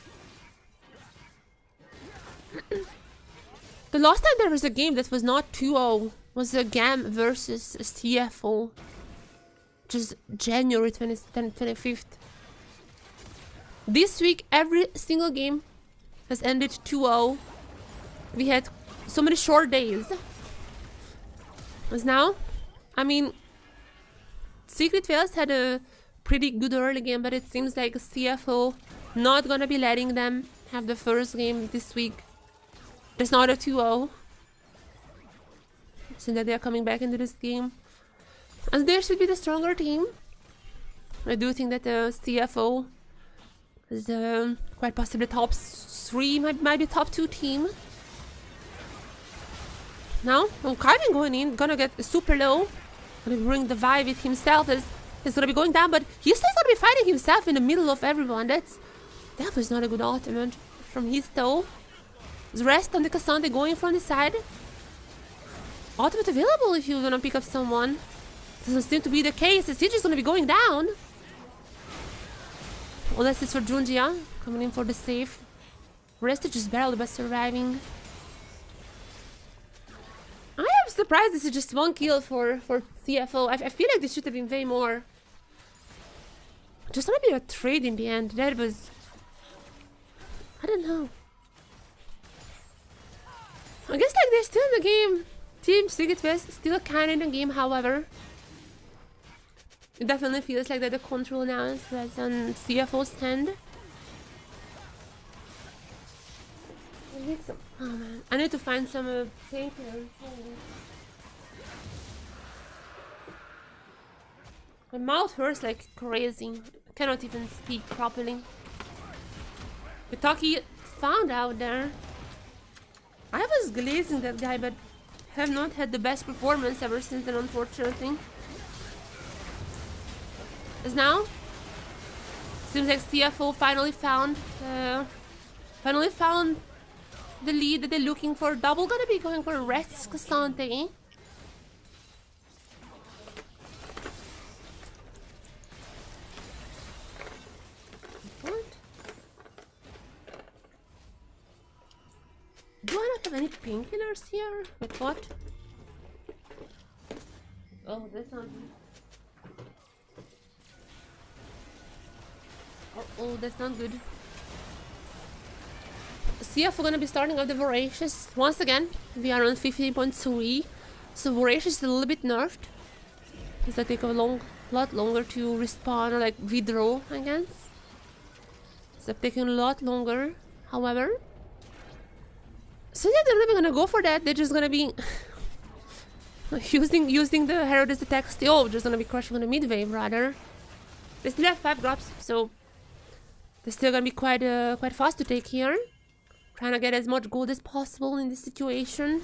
The last time there was a game that was not 2-0 was a GAM versus CFO. Just January 25th. This week, every single game has ended 2-0. We had so many short days. As now, I mean, Secret Veils had a pretty good early game, but it seems like CFO not gonna be letting them have the first game this week. There's not a 2-0. So that they are coming back into this game. And there should be the stronger team. I do think that the CFO is quite possibly top 3, might be top 2 team. Now, Kyvin going in, gonna get super low. Gonna bring the vibe with himself as he's gonna be going down, but he's still gonna be fighting himself in the middle of everyone. That was not a good ultimate from his toe. Rest on the Cassandra going from the side. Ultimate available if you're gonna pick up someone. Doesn't seem to be the case. The siege is gonna be going down. Unless it's for Junjia coming in for the save. Rest is just barely by surviving. I am surprised this is just 1 kill for CFO. I feel like this should have been way more. Just gonna be a trade in the end. That was, I don't know. I guess like they're still in the game. Team Secret Veils still kind of in the game, however. It definitely feels like that the control now is on CFO's hand. Oh man, I need to find some painkillers. My mouth hurts like crazy. I cannot even speak properly. Taki found out there. I was glazing that guy, but have not had the best performance ever since then, unfortunately. As now, seems like CFO finally found the lead that they're looking for. Double gonna be going for Rest Cassante. What? Do I not have any painkillers here? Like what? Oh, that's not good. Oh, that's not good. CFO gonna be starting up the Voracious. Once again, we are on 15.3. So Voracious is a little bit nerfed. Because they take a lot longer to respawn or like withdraw, I guess. So taking a lot longer, however. So yeah, they're not even gonna go for that. They're just gonna be using the Herald as attack still. Just gonna be crushing on the mid wave rather. They still have 5 drops, so they're still gonna be quite fast to take here. Trying to get as much gold as possible in this situation.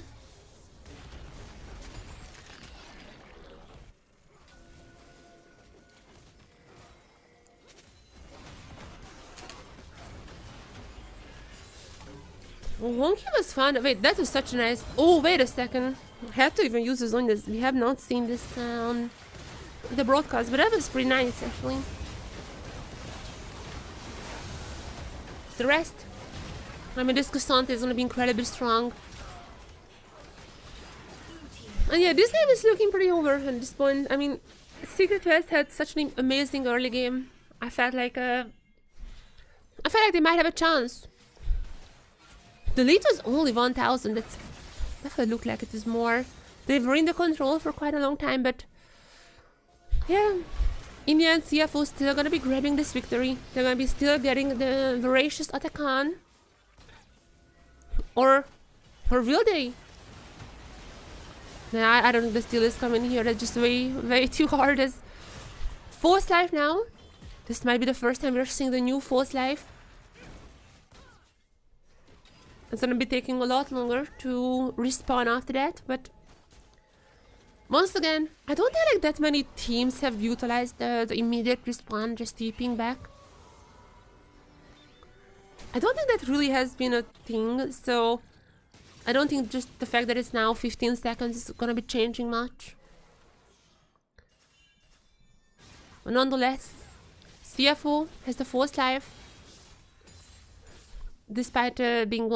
Wonky was fun. Wait, that was such a nice... Oh, wait a second. I had to even use this on this. We have not seen this on the broadcast, but that was pretty nice, actually. The rest. I mean, this Cassandra is gonna be incredibly strong. And yeah, this game is looking pretty over at this point. I mean, Secret West had such an amazing early game. I felt like they might have a chance. The lead was only 1,000. That's definitely looked like it is more. They've were in the control for quite a long time, but yeah, in the end, CFO still gonna be grabbing this victory. They're gonna be still getting the Voracious attack on. Or will they? Nah, I don't think the steal is coming here. That's just way too hard. As Force Life now. This might be the first time we're seeing the new Force Life. It's gonna be taking a lot longer to respawn after that, but once again, I don't think like that many teams have utilized the immediate respawn, just TPing back. I don't think that really has been a thing, so I don't think just the fact that it's now 15 seconds is gonna be changing much. But nonetheless, CFO has the Force Life. Despite being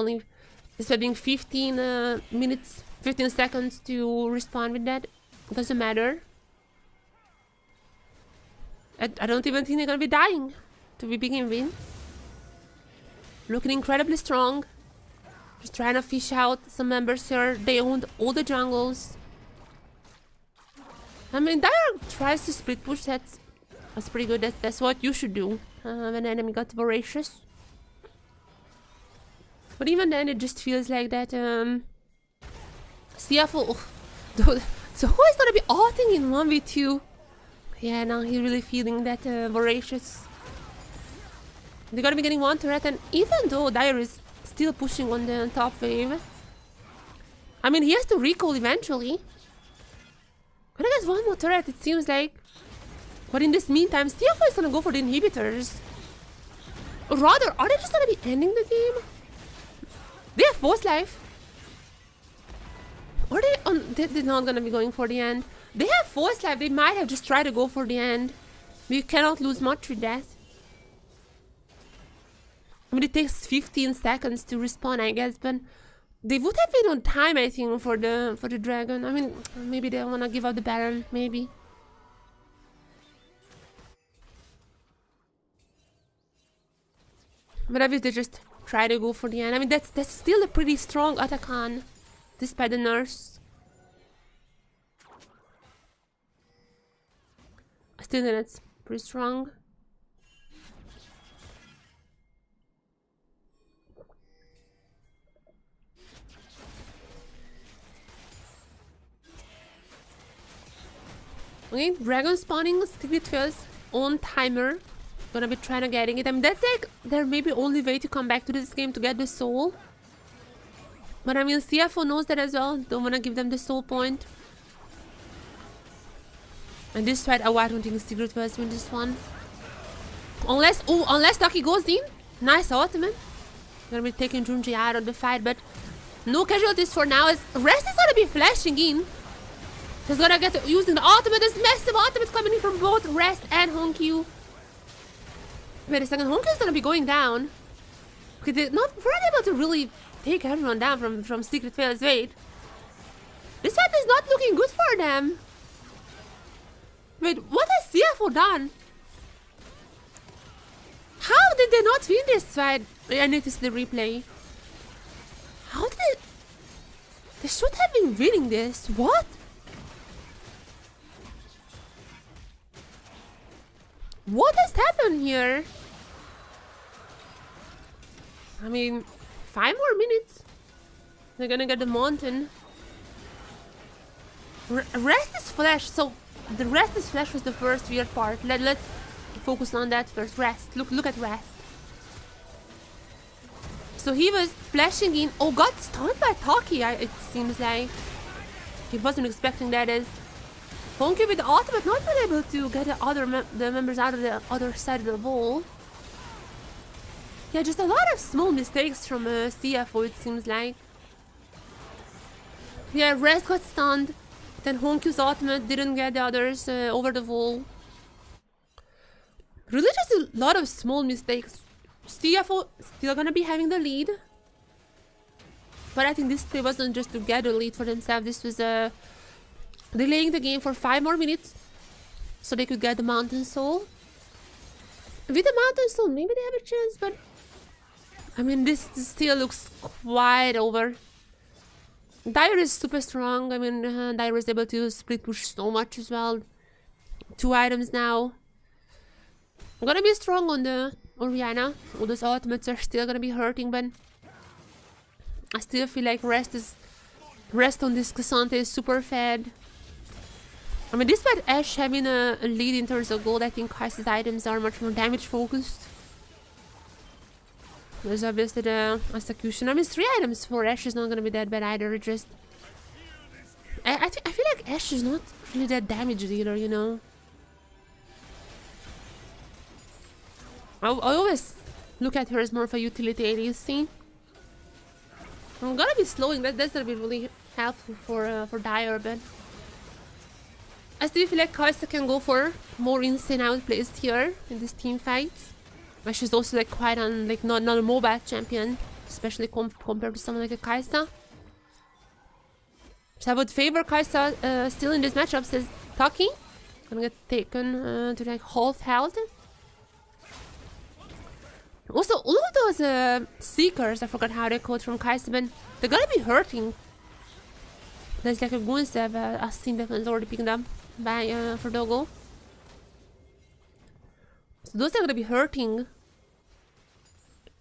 15 minutes, 15 seconds to respond with that, it doesn't matter. I don't even think they're gonna be dying to begin with. Looking incredibly strong. Just trying to fish out some members here. They owned all the jungles. I mean, Dire tries to split push. That's pretty good. That's what you should do when the enemy got Voracious. But even then, it just feels like that CFO... So who is gonna be ulting in 1v2? Yeah, now he's really feeling that Voracious. They're gonna be getting one turret, and even though Dire is still pushing on the top wave, I mean, he has to recall eventually. But I guess one more turret, it seems like. But in this meantime, CFO is gonna go for the inhibitors. Or rather, are they just gonna be ending the game? They have Force Life. Or they're not gonna be going for the end. They have Force Life. They might have just tried to go for the end. We cannot lose much with that. I mean, it takes 15 seconds to respawn, I guess, but they would have been on time, I think, for the dragon. I mean, maybe they wanna give up the Baron, maybe. But I wish they just try to go for the end. I mean, that's still a pretty strong attack on, despite the nurse. I still think it's pretty strong. Okay, dragon spawning Secret West on timer. Gonna be trying to getting it. I mean, that's like their maybe only way to come back to this game to get the soul. But I mean, CFO knows that as well. Don't wanna give them the soul point. And this fight, oh, I don't think Secret West win this one. Unless Taki goes in. Nice ultimate. Gonna be taking Junji out of the fight, but no casualties for now. As Rest is gonna be flashing in. He's gonna get using the ultimate. This massive ultimate coming in from both Rest and Honkyu. Wait a second, Honkyu is gonna be going down. Okay, they're not able to really take everyone down from Secret West. Wait. This fight is not looking good for them. Wait, what has CFO done? How did they not win this fight? I need to see the replay. How did it? They should have been winning this. What? What has happened here? I mean, 5 more minutes. They're gonna get the mountain. Rest is flash. So the rest is flash was the first weird part. Let's focus on that first. Rest. Look at rest. So he was flashing in. Oh, got stunned by Taki. It seems like he wasn't expecting that. As Honky with the ultimate not been able to get the members out of the other side of the wall. Yeah, just a lot of small mistakes from CFO, it seems like. Yeah, Rest got stunned. Then Honky's ultimate didn't get the others over the wall. Really just a lot of small mistakes. CFO still gonna be having the lead. But I think this play wasn't just to get a lead for themselves. This was delaying the game for 5 more minutes. So they could get the Mountain Soul. With the Mountain Soul, maybe they have a chance, but I mean, this still looks quite over. Dire is super strong. I mean, Dire is able to split push so much as well. 2 items now. I'm gonna be strong on the Oriana. All those ultimates are still gonna be hurting, but I still feel like rest on this Cassandra is super fed. I mean, despite Ashe having a lead in terms of gold, I think Kai'Sa's items are much more damage focused. There's obviously the execution. I mean, 3 items for Ashe is not gonna be that bad either. Just I feel like Ashe is not really that damage dealer, you know. I always look at her as more of a utility ADC. I'm gonna be slowing. That's gonna be really helpful for Dire, but I still feel like Kai'Sa can go for more insane outplays here in this team fights. But she's also like quite not a mobile champion, especially compared to someone like a Kai'Sa. So I would favor Kai'Sa still in this matchup, says Taki. Gonna get taken to like half health. Also, all of those Seekers, I forgot how they called from Kai'Sa, but they're gonna be hurting. There's like a Gunstab, I've seen that one's already picked up by Ferdogo. So those are gonna be hurting.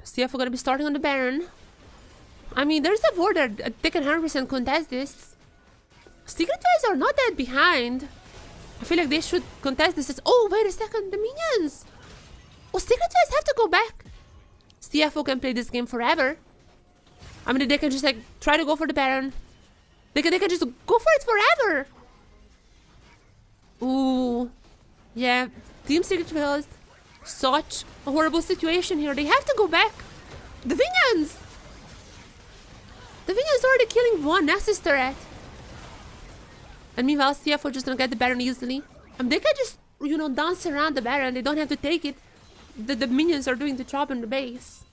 CFO gonna be starting on the Baron. I mean, there's a ward that they can 100% contest this. Secret Phase are not that behind. I feel like they should contest this. Oh, wait a second, the minions! Oh, Secret Phase have to go back. CFO can play this game forever. I mean, they can just like try to go for the Baron. They can just go for it forever. Ooh, yeah. Team Secret Phase, such a horrible situation here. They have to go back. The Vinions! The Vinions already killing one Nessus turret. And meanwhile, CFO just gonna get the Baron easily. They can just, you know, dance around the Baron. They don't have to take it. The minions are doing the job in the base.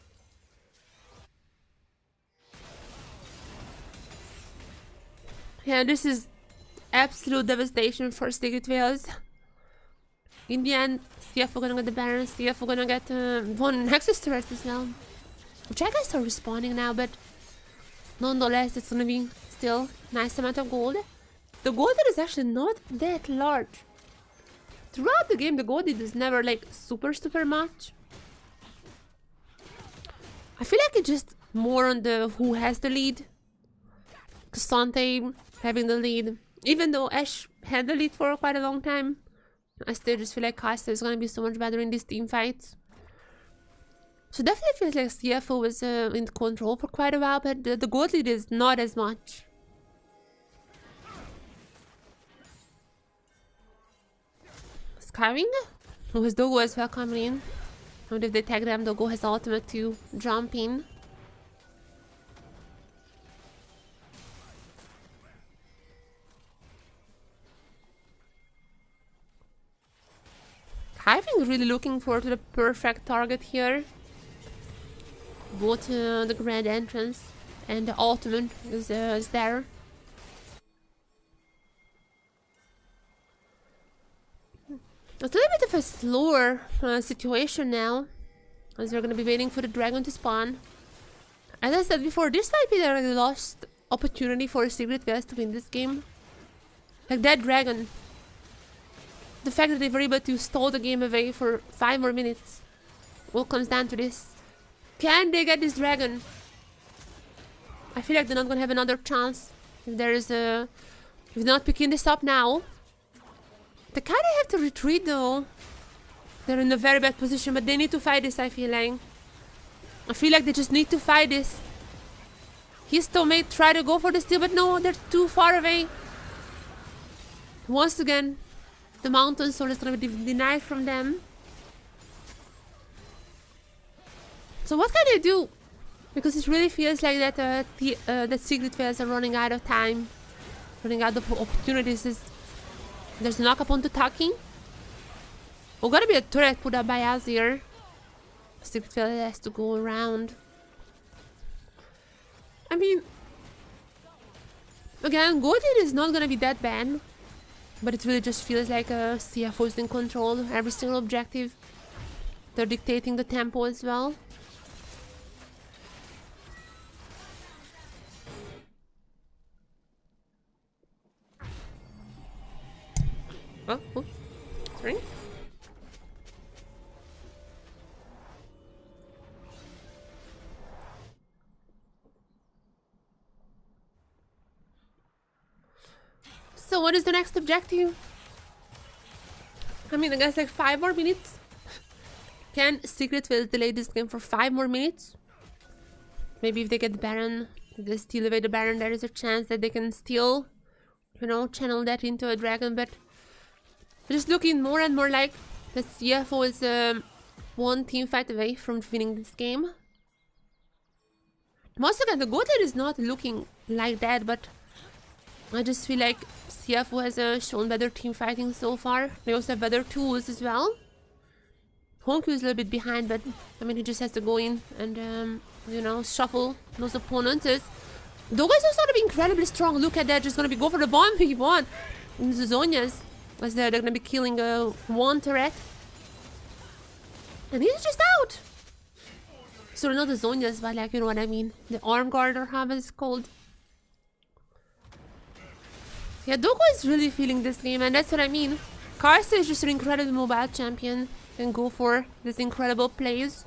Yeah, this is absolute devastation for Secret Phase. In the end, CFO gonna get the Baron, CFO gonna get one Nexus turret as well. Which I guess are respawning now, but nonetheless, it's gonna be still nice amount of gold. The gold is actually not that large. Throughout the game, the gold is never like super much. I feel like it's just more on the who has the lead. Cassandra having the lead. Even though Ashe had the lead for quite a long time, I still just feel like Kai'Sa is gonna be so much better in these team fights. So definitely feels like CFO was in control for quite a while, but the gold lead is not as much. Skywing? With Dogo as well coming in. And if they tag them, Dogo has ultimate to jump in. I've been really looking forward to the perfect target here. Both the grand entrance and the ultimate is there. It's a little bit of a slower situation now, as we're gonna be waiting for the dragon to spawn. As I said before, this might be the lost opportunity for Secret Veils to win this game. Like that dragon. The fact that they were able to stall the game away for 5 more minutes. All comes down to this. Can they get this dragon? I feel like they're not gonna have another chance. If there is a... If they're not picking this up now. They kinda have to retreat though. They're in a very bad position, but they need to fight this, I feel like. I feel like they just need to fight this. He still may try to go for the steal, but no, they're too far away. Once again, the mountain sword is gonna be denied from them. So what can they do? Because it really feels like that that Secret Veils are running out of time. Running out of opportunities. There's a knock-up onto Taki. Oh, gotta be a turret put up by Azir. Secret Veils has to go around. I mean... Again, Goated is not gonna be that bad. But it really just feels like a CFO is in control of every single objective. They're dictating the tempo as well. Oh, sorry. So what is the next objective? I mean, I guess like 5 more minutes. Can Secret Veils delay this game for 5 more minutes? Maybe if they get the Baron, if they steal away the Baron, there is a chance that they can still, you know, channel that into a dragon. But just looking more and more like the CFO is one team fight away from winning this game. Once again, the Goated is not looking like that, but I just feel like CFO has shown better team fighting so far. They also have better tools as well. Honku is a little bit behind, but I mean, he just has to go in and, you know, shuffle those opponents. Doga is also going to be incredibly strong. Look at that, just going to be go for the bomb he won. And the Zonias, as they're going to be killing one turret. And he's just out. So not the Zonias, but like, you know what I mean. The arm guard or how it's called. Yeah, Dogo is really feeling this game, and that's what I mean. Karsa is just an incredible mobile champion and go for these incredible plays.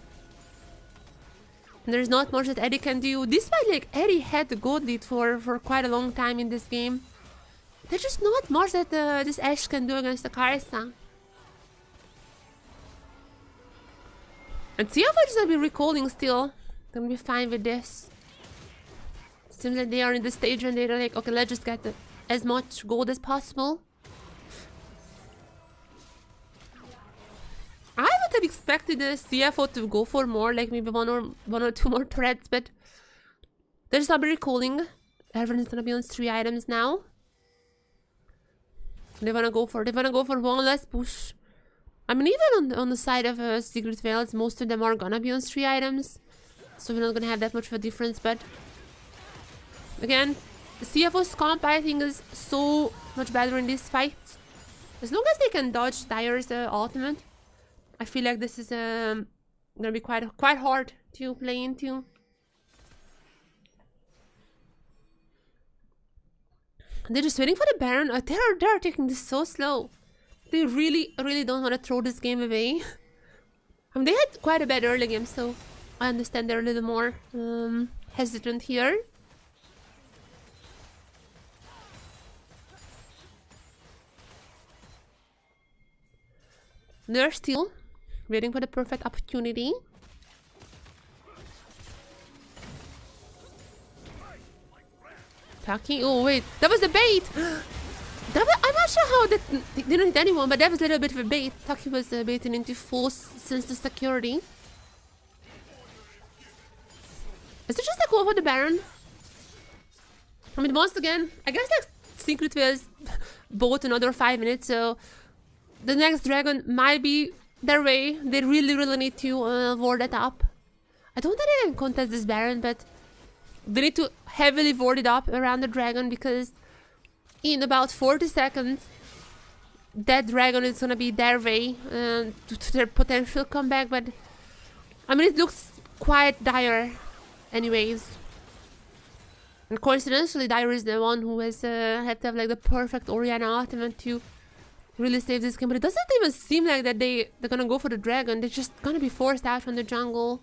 And there's not much that Eddie can do. Despite like Eddie had the gold lead for quite a long time in this game. There's just not much that this Ashe can do against the Karsa. And CFO is gonna be recalling still. Gonna be fine with this. Seems like they are in the stage and they're like, okay, let's just get as much gold as possible. I would have expected the CFO to go for more, like maybe one or two more threats, but they're just gonna be recalling. Everyone's gonna be on 3 items now. They wanna go for one less push. I mean, even on the side of Secret Veils, most of them are gonna be on 3 items, so we're not gonna have that much of a difference. But again, the CFO's comp, I think, is so much better in this fight. As long as they can dodge Dyer's ultimate, I feel like this is gonna be quite hard to play into. They're just waiting for the Baron. They're taking this so slow. They really don't want to throw this game away. I mean, they had quite a bad early game, so I understand they're a little more hesitant here. They're still waiting for the perfect opportunity. Taki, oh wait, that was a bait! I'm not sure how that didn't hit anyone, but that was a little bit of a bait. Taki was baiting into full sense of security. Is it just a call for the Baron? I mean, once again, I guess like Secret Veils bought another 5 minutes, so the next dragon might be their way. They really need to ward that up. I don't think they can contest this Baron, but they need to heavily ward it up around the dragon, because in about 40 seconds that dragon is gonna be their way to their potential comeback. But I mean, it looks quite dire Anyways. And coincidentally, Dire is the one who has had to have like the perfect Orianna ultimate to really save this game. But it doesn't even seem like that they're gonna go for the dragon. They're just gonna be forced out from the jungle.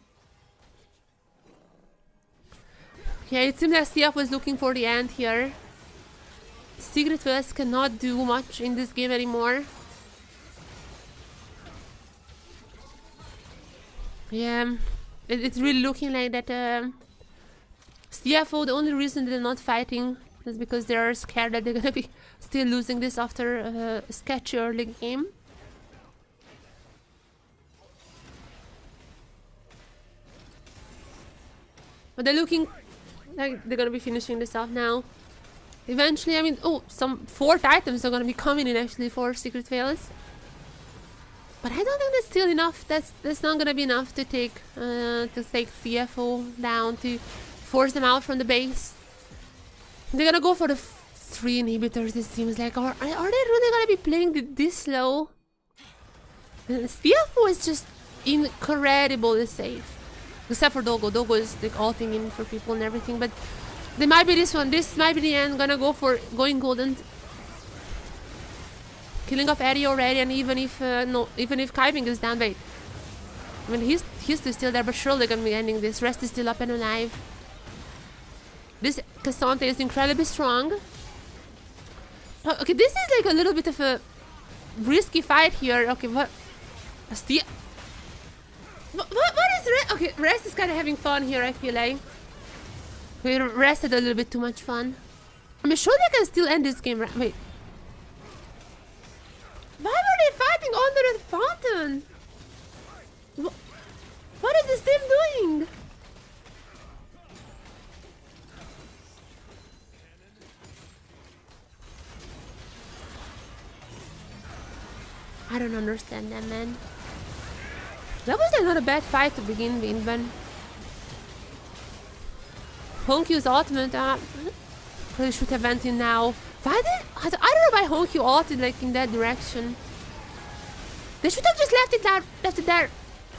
Yeah, it seems like CF was looking for the end here. Secret West cannot do much in this game anymore. Yeah, it's really looking like that CFO, the only reason they're not fighting is because they are scared that they're gonna be still losing this after a sketchy early game. But they're looking like they're gonna be finishing this off now. Eventually, I mean, some 4th items are gonna be coming in actually for Secret Fails. But I don't think that's still enough. That's not gonna be enough to take CFO down, to force them out from the base. They're gonna go for the 3 inhibitors, it seems like. Or are they really gonna be playing this slow? CFO is just incredibly safe. Except for Dogo. Dogo is like ulting in for people and everything. But there might be this one. This might be the end. Gonna go for going golden. Killing off Eddie already, and even if Kaibing is down, wait. I mean, he's still there, but surely gonna be ending this. Rest is still up and alive. This Cassante is incredibly strong. Oh, okay, this is like a little bit of a risky fight here. Okay, what is Rest? Okay, Rest is kind of having fun here, I feel like. We rested a little bit too much fun. I mean, surely I can still end this game, right? Wait. Why were they fighting under the fountain? What is this team doing? I don't understand that, man. That was like not a bad fight to begin with, when Honkyu's ultimate really should have went in now. I don't know why Honkyu ulted like in that direction. They should have just left it there.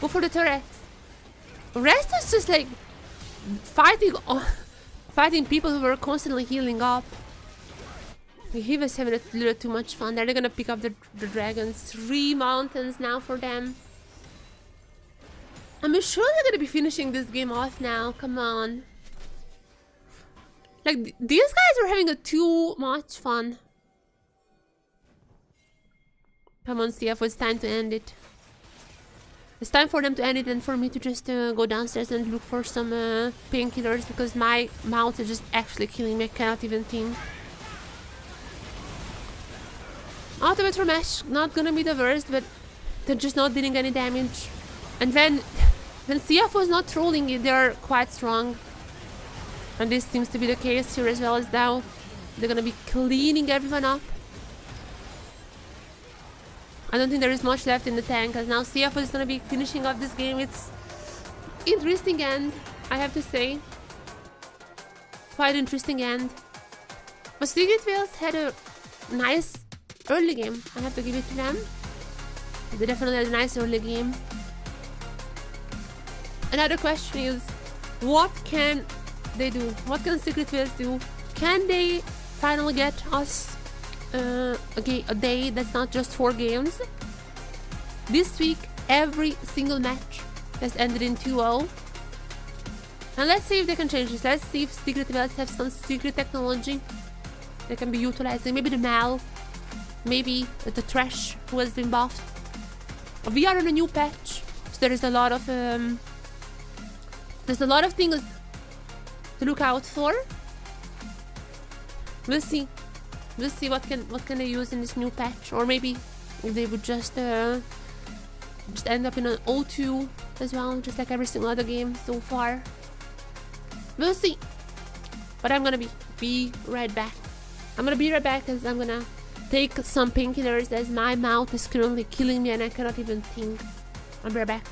Go for the turrets. Rest is just like fighting people who were constantly healing up. He was having a little too much fun there. They're gonna pick up the dragons. 3 mountains now for them. I'm sure they're gonna be finishing this game off now. Come on. Like, these guys are having too much fun. Come on, CFO, it's time to end it. It's time for them to end it and for me to just go downstairs and look for some painkillers, because my mouth is just actually killing me. I cannot even think. Ultimate from Ash, not gonna be the worst, but they're just not dealing any damage. And when CFO is not trolling it, they're quite strong. And this seems to be the case here as well, as now they're gonna be cleaning everyone up. I don't think there is much left in the tank, as now CFO is gonna be finishing up this game. It's interesting end, I have to say. Quite interesting end. But Secret Fails had a nice early game. I have to give it to them. They definitely had a nice early game. Another question is, what can they do? What can Secret Fails do? Can they finally get us a day that's not just 4 games? This week, every single match has ended in 2-0. And let's see if they can change this. Let's see if Secret Fails have some secret technology they can be utilizing. Maybe the Mal, maybe the Trash who has been buffed. We are on a new patch, so there is a lot of things to look out for. We'll see what can they use in this new patch, or maybe if they would just end up in an 0-2 as well, just like every single other game so far. We'll see. But I'm gonna be right back. I'm gonna be right back, as I'm gonna take some painkillers, as my mouth is currently killing me and I cannot even think. I'll be right back.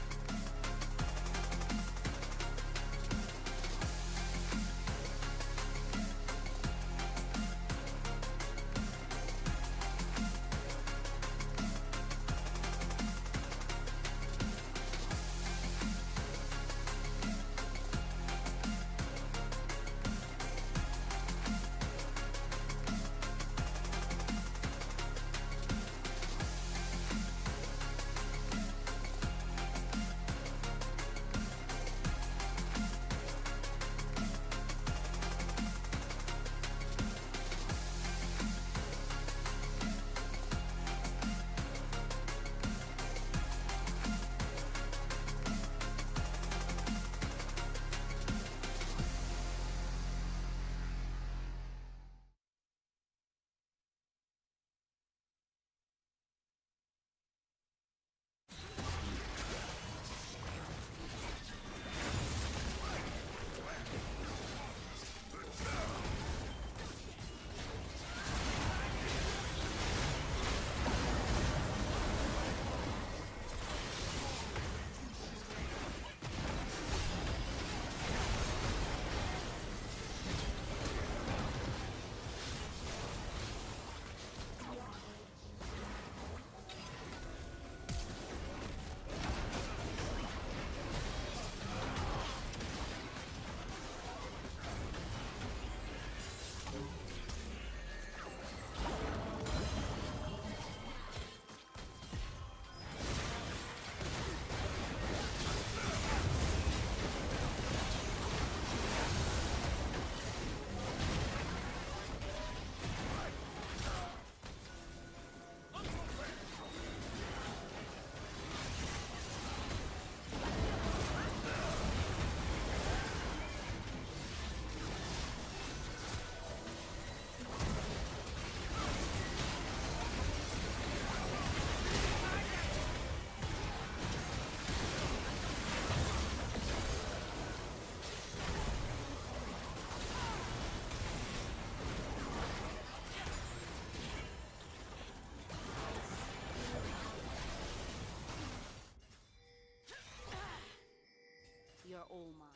all mine.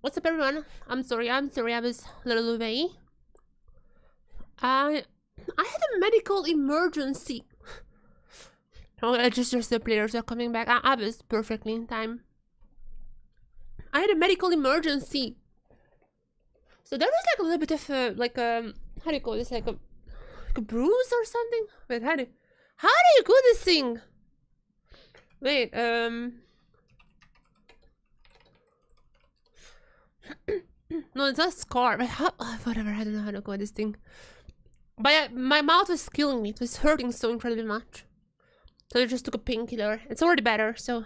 What's up, everyone? I'm sorry, I was a little away. I had a medical emergency. Oh, just the players are coming back. I was perfectly in time. I had a medical emergency. So there was like a little bit of how do you call this? Like a bruise or something? Wait, how do you call this thing? Wait, no, it's not a scar. But whatever, I don't know how to call this thing. But my mouth was killing me. It was hurting so incredibly much. So I just took a painkiller. It's already better, so...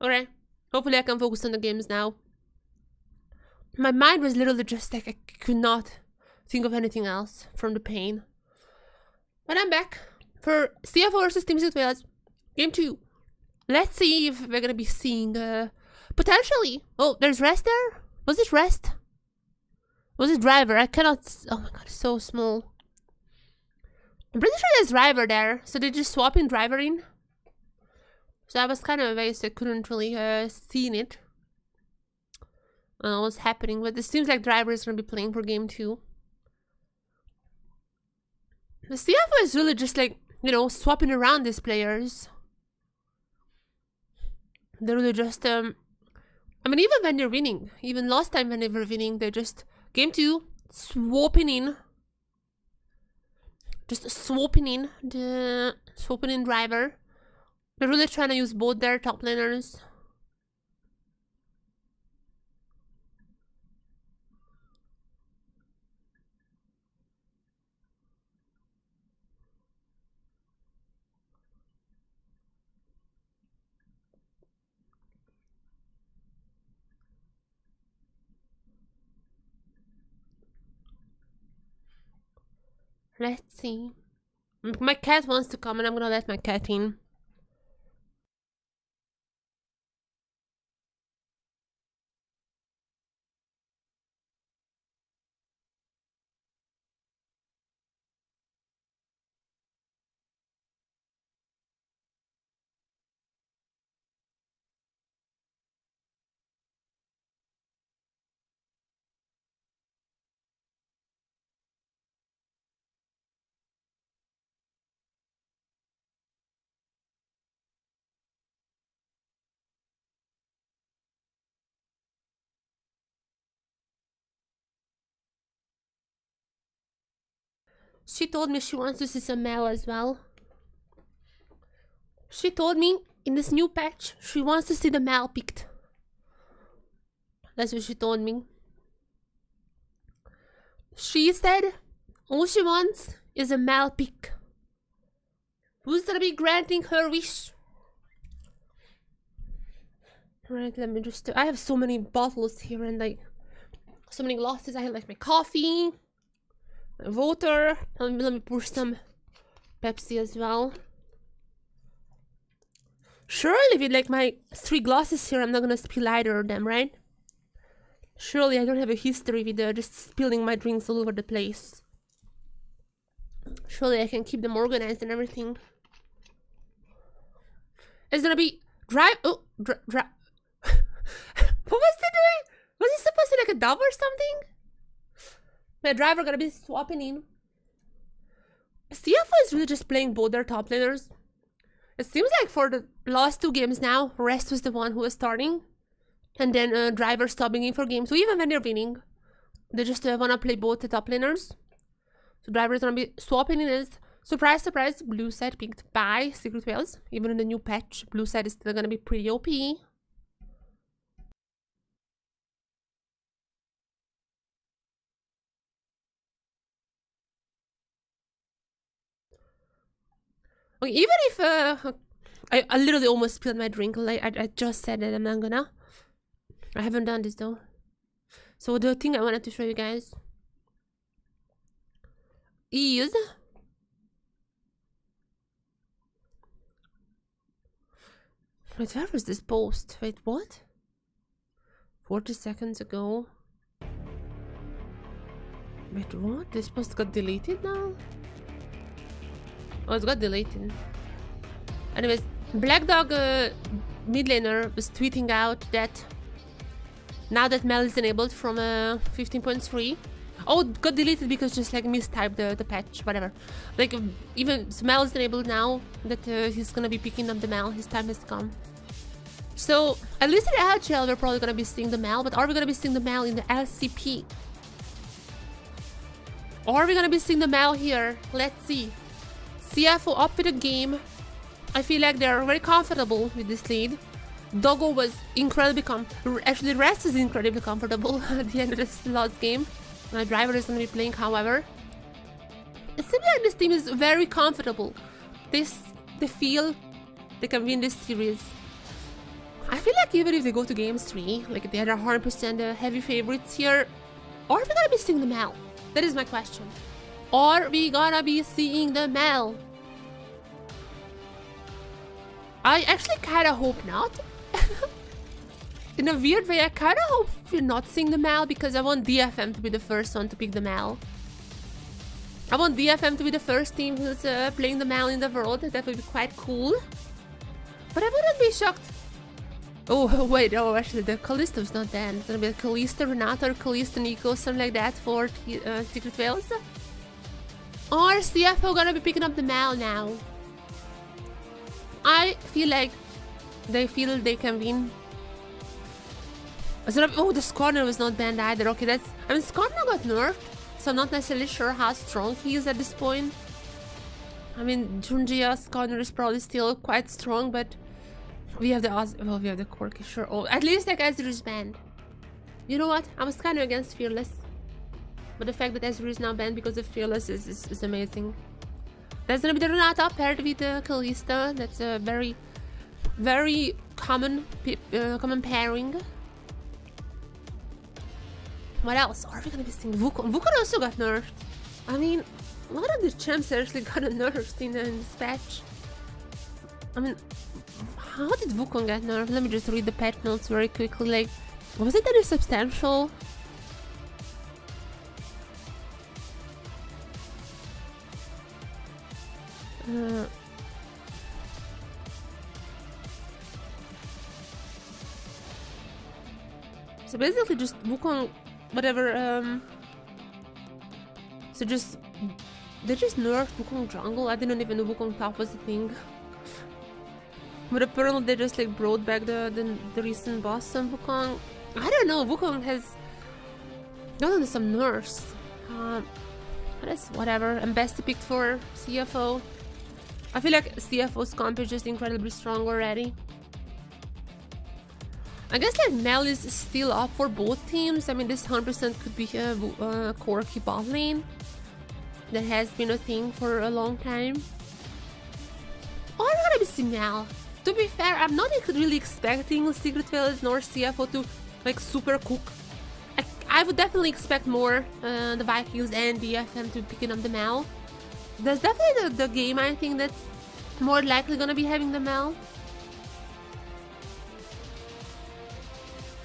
Okay. Hopefully I can focus on the games now. My mind was literally just like, I could not think of anything else from the pain. But I'm back for CFO versus Team Wales. Game 2. Let's see if we're gonna be seeing, potentially... Oh, there's Rest there? Was it Rest? Was it Driver? I cannot... Oh my god, it's so small. I'm pretty sure there's Driver there. So they just swapping Driver in. So I was kind of away, so I couldn't really see it. I don't know what's happening, but it seems like Driver is gonna be playing for game 2. The CFO is really just like, you know, swapping around these players. They're really just, I mean, even when they're winning, even last time when they were winning, they just, game 2, swapping in. Just swapping in Driver. They're really trying to use both their top laners. Let's see. My cat wants to come and I'm gonna let my cat in. She told me she wants to see some Mel as well. She told me in this new patch she wants to see the Mel picked. That's what she told me. She said all she wants is a Mel pick. Who's gonna be granting her wish? Right, let me just... I have so many bottles here and like so many glasses. I have like my coffee, my water. Let me pour some Pepsi as well. Surely with like my 3 glasses here, I'm not gonna spill either of them, right? Surely I don't have a history with just spilling my drinks all over the place. Surely I can keep them organized and everything. It's gonna be drive. Oh, what was he doing? Was he supposed to like a dove or something? My Driver gonna be swapping in. CFO is really just playing both their top laners. It seems like for the last 2 games now, Rest was the one who was starting. And then Driver stopping in for game 2, even when they're winning. They just wanna play both the top laners. So Driver's gonna be swapping in as, surprise, surprise, blue side picked by Secret Whales. Even in the new patch, blue side is still gonna be pretty OP. Okay, even if I literally almost spilled my drink. Like I just said that I'm not gonna. I haven't done this though. So the thing I wanted to show you guys is wait, where was this post? Wait, what? 40 seconds ago. Wait, what? This post got deleted now? Oh, it got deleted. Anyways, Black Dog mid laner was tweeting out that now that Mel is enabled from 15.3. Oh, it got deleted because just like mistyped the patch, whatever. Like even so Mel is enabled now that he's gonna be picking up the Mel. His time has come. So at least in the LGL we're probably gonna be seeing the Mel, but are we gonna be seeing the Mel in the LCP? Or are we gonna be seeing the Mel here? Let's see. CFO up with the game. I feel like they're very comfortable with this lead. Doggo was incredibly actually Rest is incredibly comfortable at the end of this last game. My Driver is going to be playing, however. It seems like this team is very comfortable. They feel they can win this series. I feel like even if they go to game 3, like they are 100% heavy favorites here, are we gonna be seeing the Mel? That is my question. Are we gonna be seeing the Mel? I actually kinda hope not. In a weird way, I kinda hope we're not seeing the Mel because I want DFM to be the first one to pick the Mel. I want DFM to be the first team who's playing the Mel in the world. That would be quite cool. But I wouldn't be shocked Oh, wait, oh, actually, the Callisto's not bad. It's gonna be a Callisto, Renata, or Callisto, Nico, something like that for Secret Fails. Or CFO gonna be picking up the Mal now. I feel like they feel they can win. Oh, the Scorner was not banned either. Okay, that's... I mean, Scorner got nerfed, so I'm not necessarily sure how strong he is at this point. I mean, Junjia's Scorner is probably still quite strong, but... We have the we have the Corki, sure. Oh, at least like Ezreal is banned. You know what? I was kind of against Fearless. But the fact that Ezreal is now banned because of Fearless is amazing. That's gonna be the Renata paired with the Kalista. That's a very, very common pairing. What else? Are we gonna be seeing Wukong? Wukong also got nerfed. I mean, a lot of the champs actually got nerfed in this patch. I mean, how did Wukong get nerfed? Let me just read the patch notes very quickly. Like, was it that substantial? So basically just Wukong, whatever, so just, they just nerfed Wukong jungle. I didn't even know Wukong top was a thing. But apparently they just like brought back the recent boss on Wukong. I don't know, Wukong has gotten some nerfs. But it's whatever. I'm best picked for CFO. I feel like CFO's comp is just incredibly strong already. I guess like Mel is still up for both teams. I mean, this 100% could be a Corki bot lane. That has been a thing for a long time. Or I'm gonna be seeing Mel. To be fair, I'm not really expecting Secret Fails nor CFO to like super cook. I would definitely expect more the Vikings and DFM to picking up the Mel. There's definitely the game I think that's more likely gonna be having the Mel.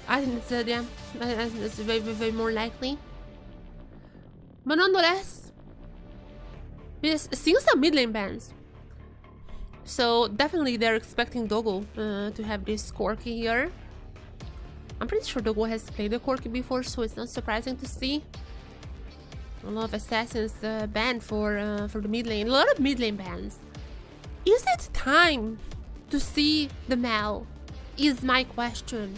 I think it's yeah, it's very, very more likely. But nonetheless, we're seeing some mid lane bans. So definitely they're expecting Dogo to have this Corki here. I'm pretty sure Dogo has played the Corki before, so it's not surprising to see a lot of assassins banned for the mid lane. A lot of mid lane bans. Is it time to see the Mal? Is my question.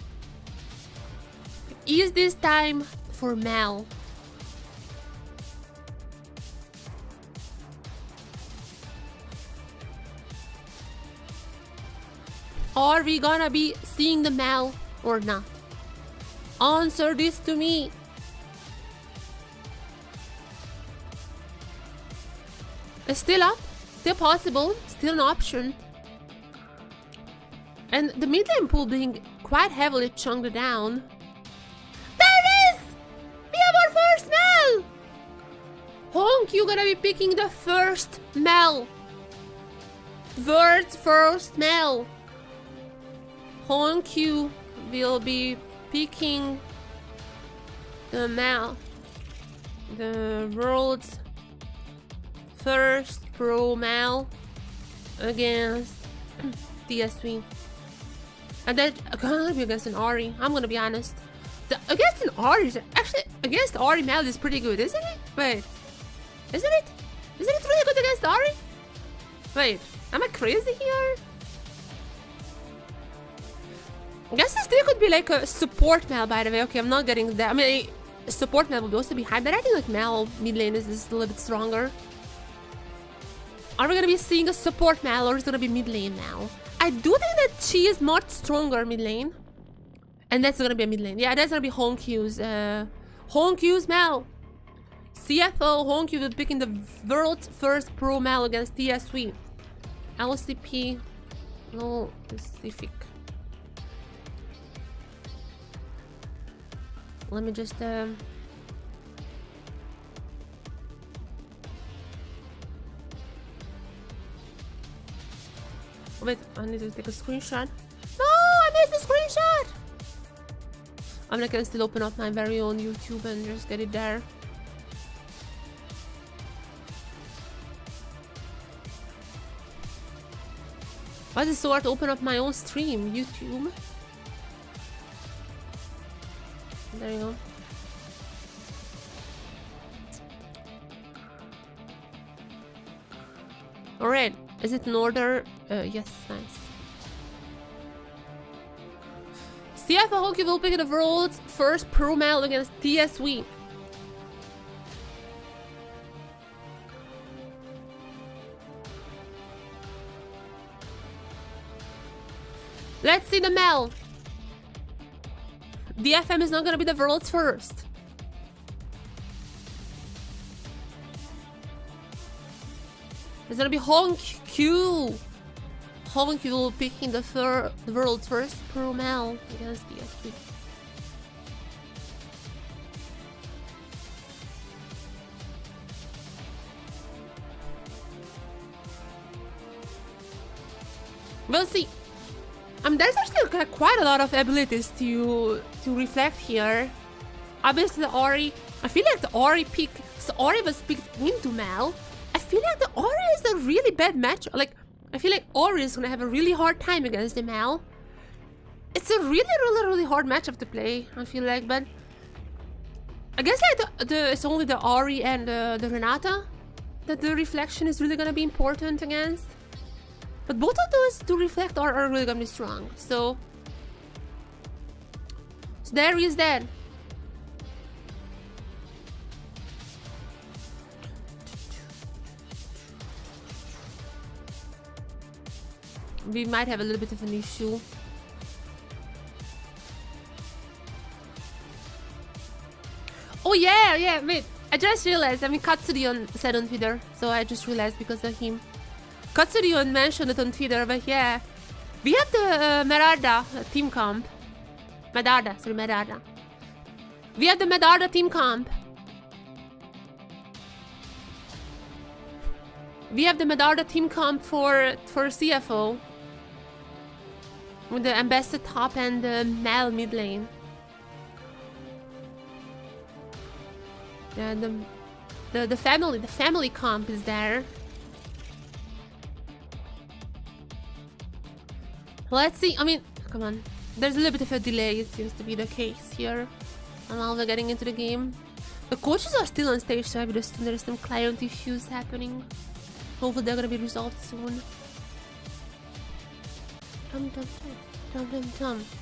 Is this time for Mal? Are we gonna be seeing the Mal or not? Answer this to me. It's still up, still possible, still an option. And the mid lane pool being quite heavily chunked down. There it is! We have our first Mal! Honk, you're gonna be picking the first Mal. World's first Mal. Honk, you will be picking the Mal. The world's first pro Mal against TSW. And that's gonna be against an Ahri. I'm gonna be honest. Against an Ahri, actually, against Ahri Mal is pretty good, isn't it? Wait, isn't it? Isn't it really good against Ahri? Wait, am I crazy here? I guess it still could be like a support Mal, by the way. Okay, I'm not getting that. I mean, support Mal would also be high, but I think like Mal mid lane is a little bit stronger. Are we gonna be seeing a support Mal or is it gonna be mid lane now? I do think that she is much stronger mid lane. And that's gonna be a mid lane. Yeah, that's gonna be Honkyu's Mal. CFO Honkyu will be picking the world's first pro Mal against TSW. LCP, no specific. Let me just wait, I need to take a screenshot. No, I missed the screenshot! I mean, I can still open up my very own YouTube and just get it there. Why is it so hard to open up my own stream, YouTube? There you go. Alright, is it in order? Yes, nice. CFO Hockey will pick the world's first pro medal against TSW. Let's see the medal. DFM is not gonna be the world's first. It's gonna be Hong Q. Hong Q picking the world's first pro medal against DFM. We'll see. There's actually quite a lot of abilities to reflect here. Obviously, the Ori. I feel like the Ori pick. So Ori was picked into Mal. I feel like the Ori is a really bad match. Like, I feel like Ori is gonna have a really hard time against the Mal. It's a really hard matchup to play. I feel like, but I guess like it's only the Ori and the Renata that the reflection is really gonna be important against. But both of those to reflect are really gonna be strong. So there is that. We might have a little bit of an issue. Oh yeah, wait. I just realized, Katsurion said on Twitter, so I just realized because of him. Katsurion mentioned it on Twitter, but yeah. We have the Merada team comp. Medarda. We have the Medarda team comp. We have the Medarda team comp for CFO. With the Ambassador top and the Mal mid lane. Yeah, the family comp is there. Let's see. Come on. There's a little bit of a delay. It seems to be the case here. And now we're getting into the game. The coaches are still on stage, so I would assume there's some client issues happening. Hopefully they're gonna be resolved soon.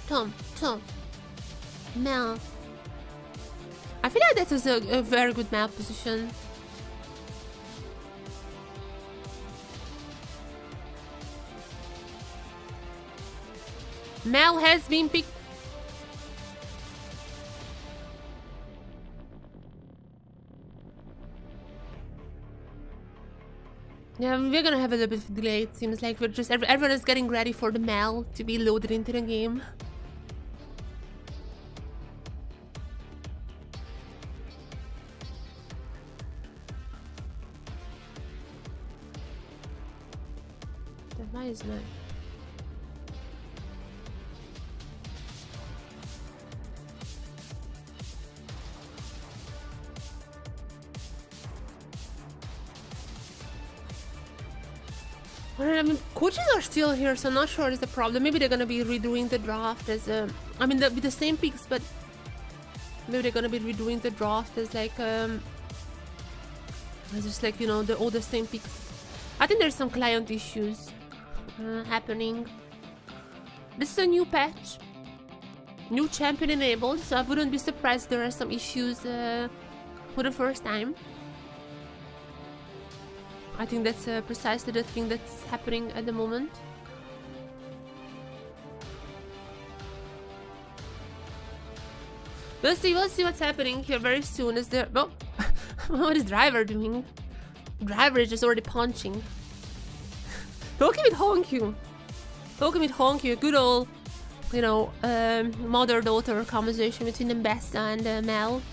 Tom. Mel. I feel like that was a very good map position. Mel has been picked. Yeah, we're gonna have a little bit of delay. It seems like everyone is getting ready for the Mel to be loaded into the game. Why is not? Coaches are still here, so I'm not sure it's a problem. Maybe they're gonna be redoing the draft as with the same picks, but maybe they're gonna be redoing the draft as like just like all the same picks. I think there's some client issues happening. This is a new patch, new champion enabled, so I wouldn't be surprised there are some issues for the first time. I think that's precisely the thing that's happening at the moment. We'll see what's happening here very soon. Is there... Oh, what is Driver doing? Driver is just already punching. Talking with Honkyu. Good old, mother-daughter conversation between Ambessa and Mel.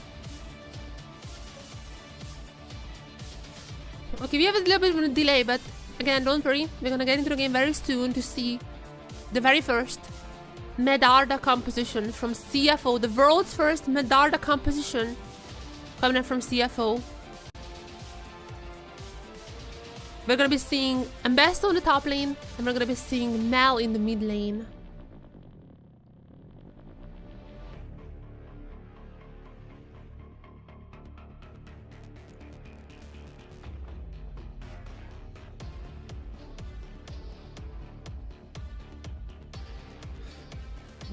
Okay, we have a little bit of a delay, but again, don't worry. We're gonna get into the game very soon to see the very first Medarda composition from CFO. The world's first Medarda composition coming from CFO. We're gonna be seeing Ambessa on the top lane, and we're gonna be seeing Mel in the mid lane.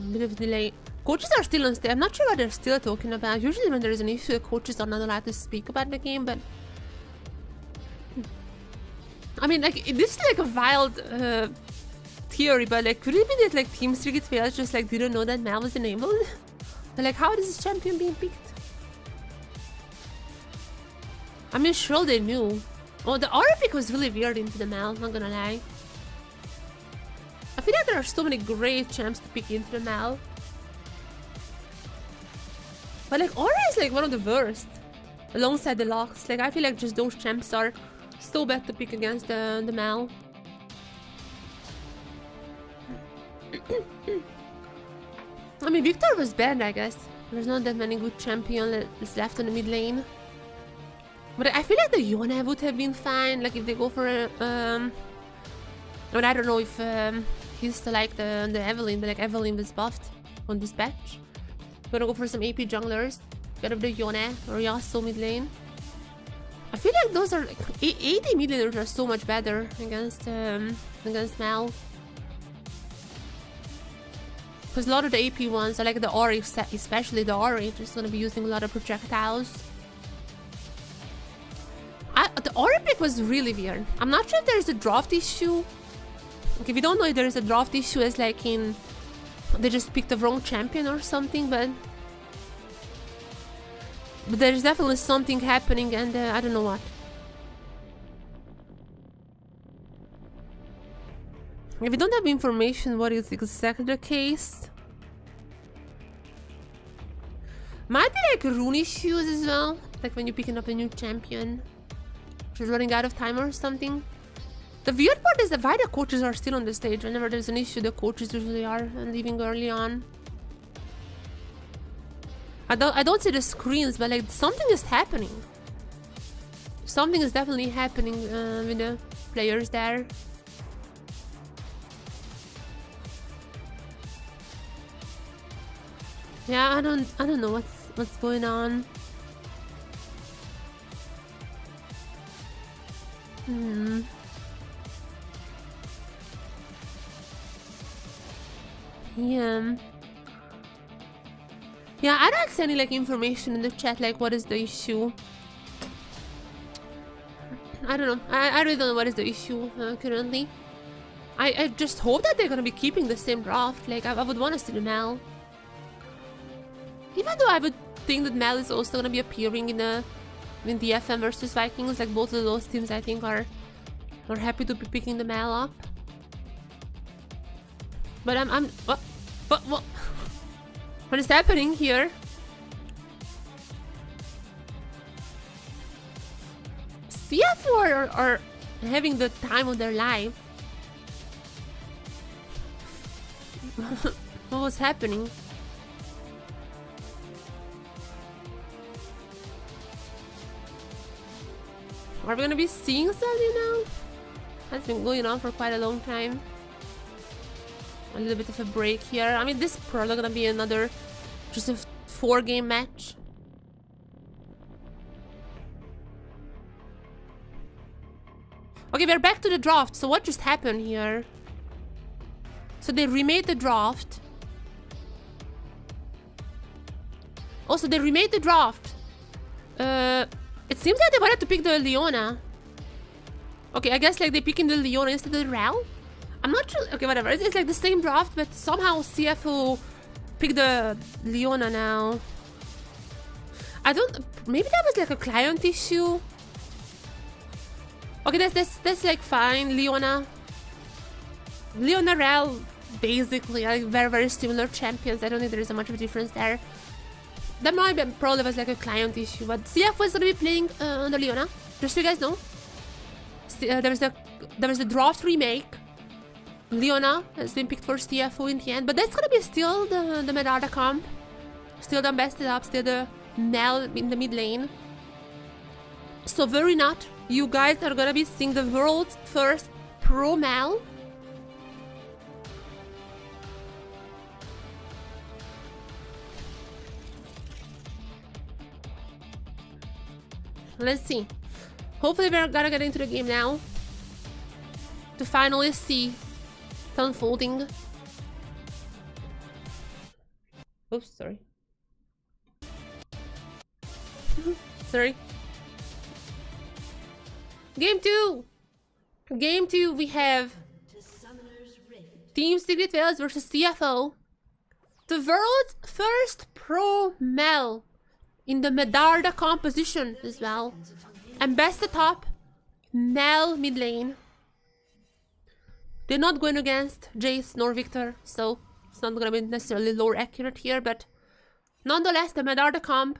bit of delay. Coaches are still on stage. I'm not sure what they're still talking about. Usually when there's an issue, the coaches are not allowed to speak about the game, but... I mean, like, this is like a wild theory, but like, could it be that like Team Street Fails just like didn't know that Mal was enabled? But like, how is this champion being picked? I mean, sure they knew. Oh, the aura pick was really weird into the Mal, not gonna lie. I feel like there are so many great champs to pick into the Mal. But like, aura is like one of the worst. Alongside the locks. Like, I feel like just those champs are so bad to pick against the Mal. I mean, Victor was bad, I guess. There's not that many good champions left in the mid lane. But I feel like the Yone would have been fine, like if they go for a... But I don't know if he's still like the Evelyn, but like Evelyn was buffed on this patch. Gonna go for some AP junglers. Get up the Yone or Yasuo mid lane. I feel like those are like... AD mid laners are so much better against Mal. Because a lot of the AP ones are like the Ori, especially the Ori, just gonna be using a lot of projectiles. The Ori pick was really weird. I'm not sure if there's a draft issue. Okay, we don't know if there's a draft issue as like in... They just picked the wrong champion or something, but there's definitely something happening and I don't know what. If we don't have information what is exactly the case. Might be like rune issues as well. Like when you're picking up a new champion. Just running out of time or something. The weird part is that why the coaches are still on the stage. Whenever there's an issue, the coaches usually are leaving early on. I don't see the screens, but like something is happening. Something is definitely happening with the players there. Yeah, I don't know what's going on. Yeah, I don't see any like information in the chat like what is the issue. I don't know. I really don't know what is the issue currently. I just hope that they're gonna be keeping the same draft. Like I would want to see the Mal. Even though I would think that Mal is also gonna be appearing in DFM versus Vikings. Like both of those teams I think are happy to be picking the Mal up. But what is happening here? CFO are having the time of their life. What was happening? Are we gonna be seeing something now? That's been going on for quite a long time. A little bit of a break here. I mean, this is probably gonna be another just a 4-game match. Okay, we're back to the draft. So what just happened here? So they remade the draft. Also, they remade the draft. It seems like they wanted to pick the Leona. Okay, I guess like they picking the Leona instead of the Rel. I'm not sure. Okay, whatever. It's like the same draft, but somehow CFO picked the Leona now. I don't. Maybe that was like a client issue. Okay, that's like fine. Leona Rel basically are very similar champions. I don't think there is much of a difference there. That might be probably was like a client issue, but CFO is gonna be playing under Leona. Just so you guys know, there was a draft remake. Leona has been picked for CFO in the end, but that's gonna be still the Medada comp, still the bested up, still the Mel in the mid lane. So very not, you guys are gonna be seeing the world's first pro Mel. Let's see. Hopefully we're gonna get into the game now to finally see it unfolding. Oops, sorry. Sorry. Game 2! Game 2, we have To Summoner's Rift. Team Secret Wales versus CFO. The world's first pro Mel in the Medarda composition as well. And best at top, Mel mid lane. They're not going against Jace nor Victor, so it's not gonna be necessarily lore accurate here, but nonetheless, the Medarda comp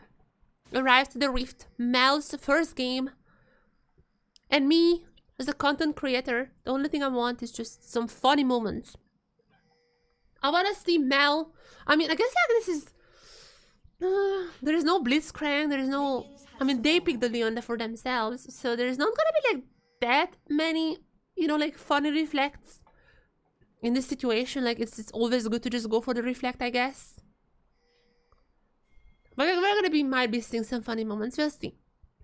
arrives to the Rift, Mel's first game. And me, as a content creator, the only thing I want is just some funny moments. I want to see Mel. I mean, I guess like this is... there is no Blitzcrank, there is no... I mean, they picked the Leon for themselves, so there's not gonna be like that many, you know, like funny reflects in this situation. Like, it's always good to just go for the reflect, I guess. But might be seeing some funny moments, we'll see.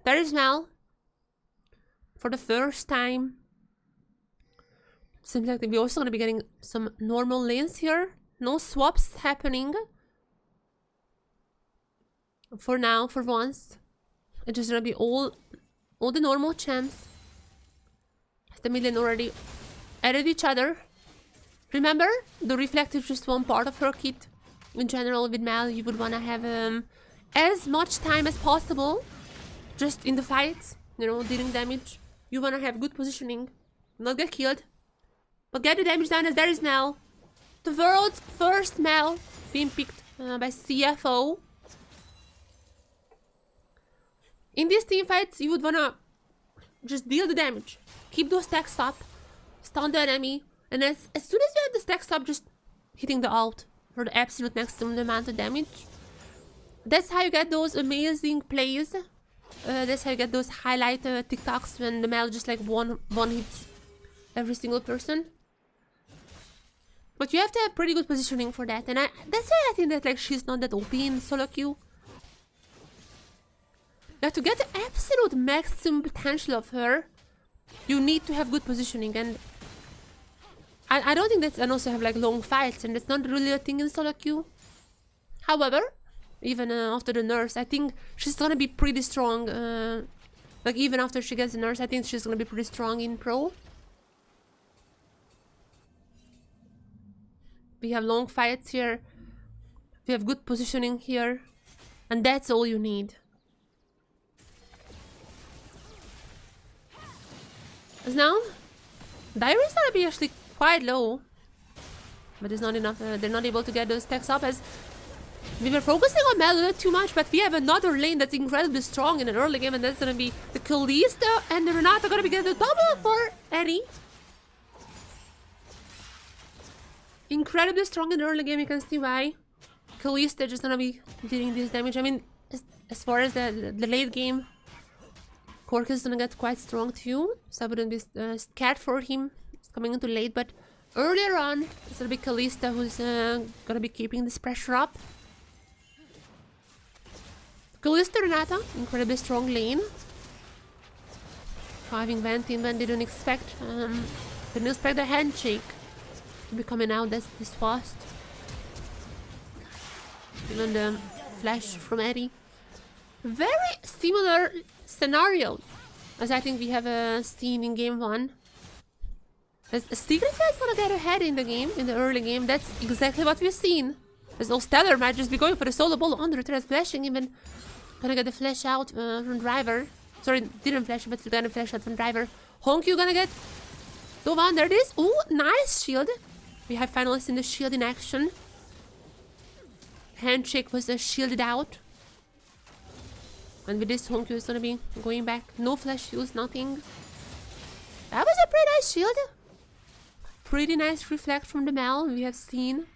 There is Mel. For the first time. Seems like we're also gonna be getting some normal lanes here. No swaps happening. For now, for once. It's just gonna be all the normal champs. The mid lane already added each other. Remember, the reflect is just one part of her kit. In general, with Mel, you would wanna have as much time as possible. Just in the fights, you know, dealing damage. You wanna have good positioning, not get killed, but get the damage done. As there is Mel, the world's first Mel being picked by CFO. In these team fights, you would wanna just deal the damage, keep those stacks up, stun the enemy, and as soon as you have the stacks up, just hitting the ult for the absolute maximum amount of damage. That's how you get those amazing plays. That's how you get those highlight TikToks when the Mel just like one hits every single person. But you have to have pretty good positioning for that, and that's why I think that like she's not that OP in solo queue. Now to get the absolute maximum potential of her, you need to have good positioning, and I don't think that's, and also have like long fights, and that's not really a thing in solo queue. However, even after the nurse, I think she's gonna be pretty strong. Like even after she gets the nurse, I think she's gonna be pretty strong in pro. We have long fights here. We have good positioning here. And that's all you need. As now, Dire is gonna be actually quite low. But it's not enough. They're not able to get those stacks up, as we were focusing on Mel a little too much, but we have another lane that's incredibly strong in an early game, and that's gonna be the Kalista and the Renata gonna be getting the double for Eddie. Incredibly strong in the early game, you can see why. Kalista just gonna be dealing this damage. I mean, as far as the late game, Cork is gonna get quite strong too, so I wouldn't be scared for him. It's coming into late, but earlier on, it's gonna be Kalista who's gonna be keeping this pressure up. Kalista Renata, incredibly strong lane. Having Vent in when they didn't expect the handshake to be coming out this fast. Even the flash from Eddie. Very similar scenarios as I think we have seen in game 1. As Secret is gonna get ahead in the game, in the early game. That's exactly what we've seen. As no Stellar might just be going for the solo ball under the threat, flashing even. Gonna get the flash out from Driver. Sorry, didn't flash, but still gonna flash out from Driver. Honkyu gonna get the one. There it is. Ooh, nice shield. We have finally seen the shield in action. Handshake was shielded out. And with this, Honkyu is gonna be going back. No flash use, nothing. That was a pretty nice shield. Pretty nice reflect from the Mel we have seen.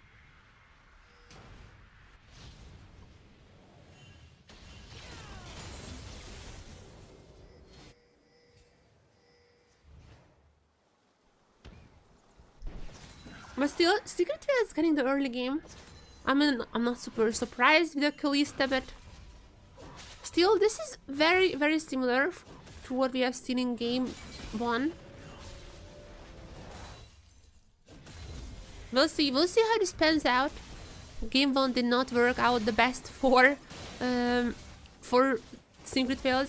But still, Secret is getting the early game. I mean, I'm not super surprised with the Kalista, but still, this is very, very similar to what we have seen in game 1. We'll see how this pans out. Game 1 did not work out the best for Secret Fails.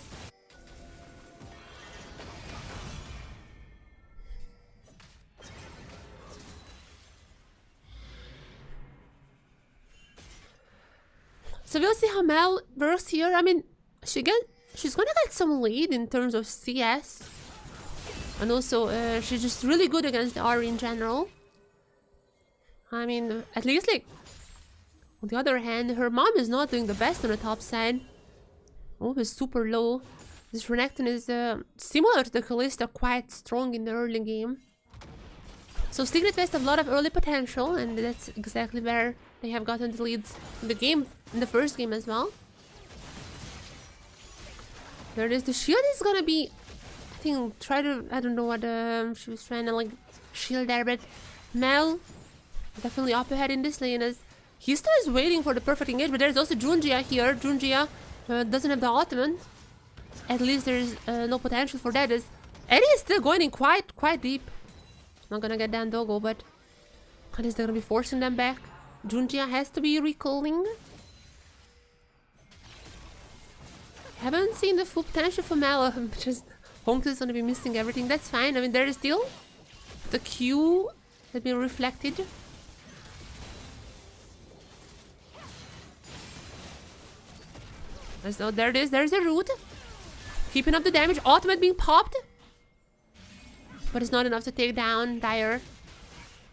So we'll see how Mel works here. I mean, she's gonna get some lead in terms of CS. And also, she's just really good against the Ahri in general. I mean, at least, like, on the other hand, her mom is not doing the best on the top side. Always super low. This Renekton is similar to the Kalista, quite strong in the early game. So Secret Fails have a lot of early potential, and that's exactly where they have gotten the leads in the game, in the first game as well. There it is. The shield is gonna be, I think, I don't know what she was trying to like shield there, but Mel definitely up ahead in this lane as he still is waiting for the perfect engage, but there's also Junjia here. Junjia doesn't have the ultimate. At least there's no potential for that, as Eddie is still going in quite deep. Not gonna get down Dogo, but at least they're gonna be forcing them back. Junjia has to be recalling. Haven't seen the full potential for Mel, just Honk is gonna be missing everything. That's fine. I mean, there is still the Q that being reflected. So there it is. There's the root. Keeping up the damage. Ultimate being popped. But it's not enough to take down Dire.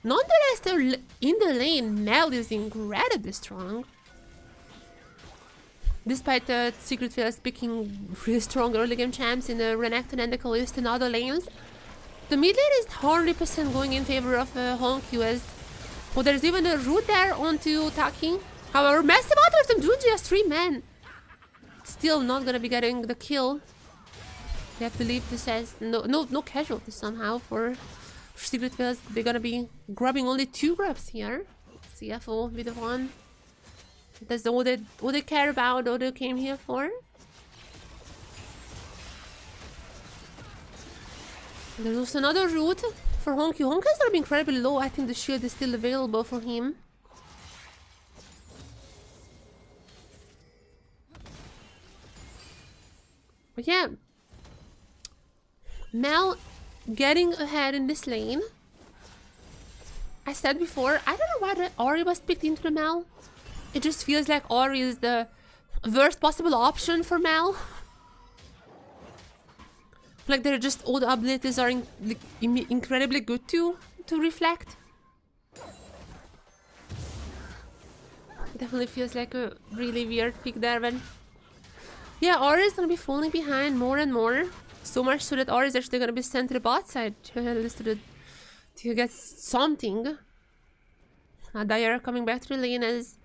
Nonetheless, in the lane, Mel is incredibly strong. Despite the Secret Fails picking really strong early game champs in the Renekton and the Kalista and other lanes, the mid lane is 100% going in favor of Honkyu, as well, there's even a root there onto Taki. However, massive ultimate from Junji as 3 men. Still not gonna be getting the kill. They have to leave this as no casualties somehow for Secret Fails. They're gonna be grabbing only 2 grabs here. CFO with the 1. That's all they care about, all they came here for. There's also another route for Honky. Honky is gonna be incredibly low. I think the shield is still available for him. But yeah, Mel getting ahead in this lane. I said before, I don't know why the Ahri was picked into the Mel. It just feels like Ahri is the worst possible option for Mel. Like they're just, all the abilities are incredibly good to reflect. Definitely feels like a really weird pick there, but yeah, Ahri is gonna be falling behind more and more. So much so that Ahri is actually gonna be sent to the bot side to get something. Dire coming back to the lane as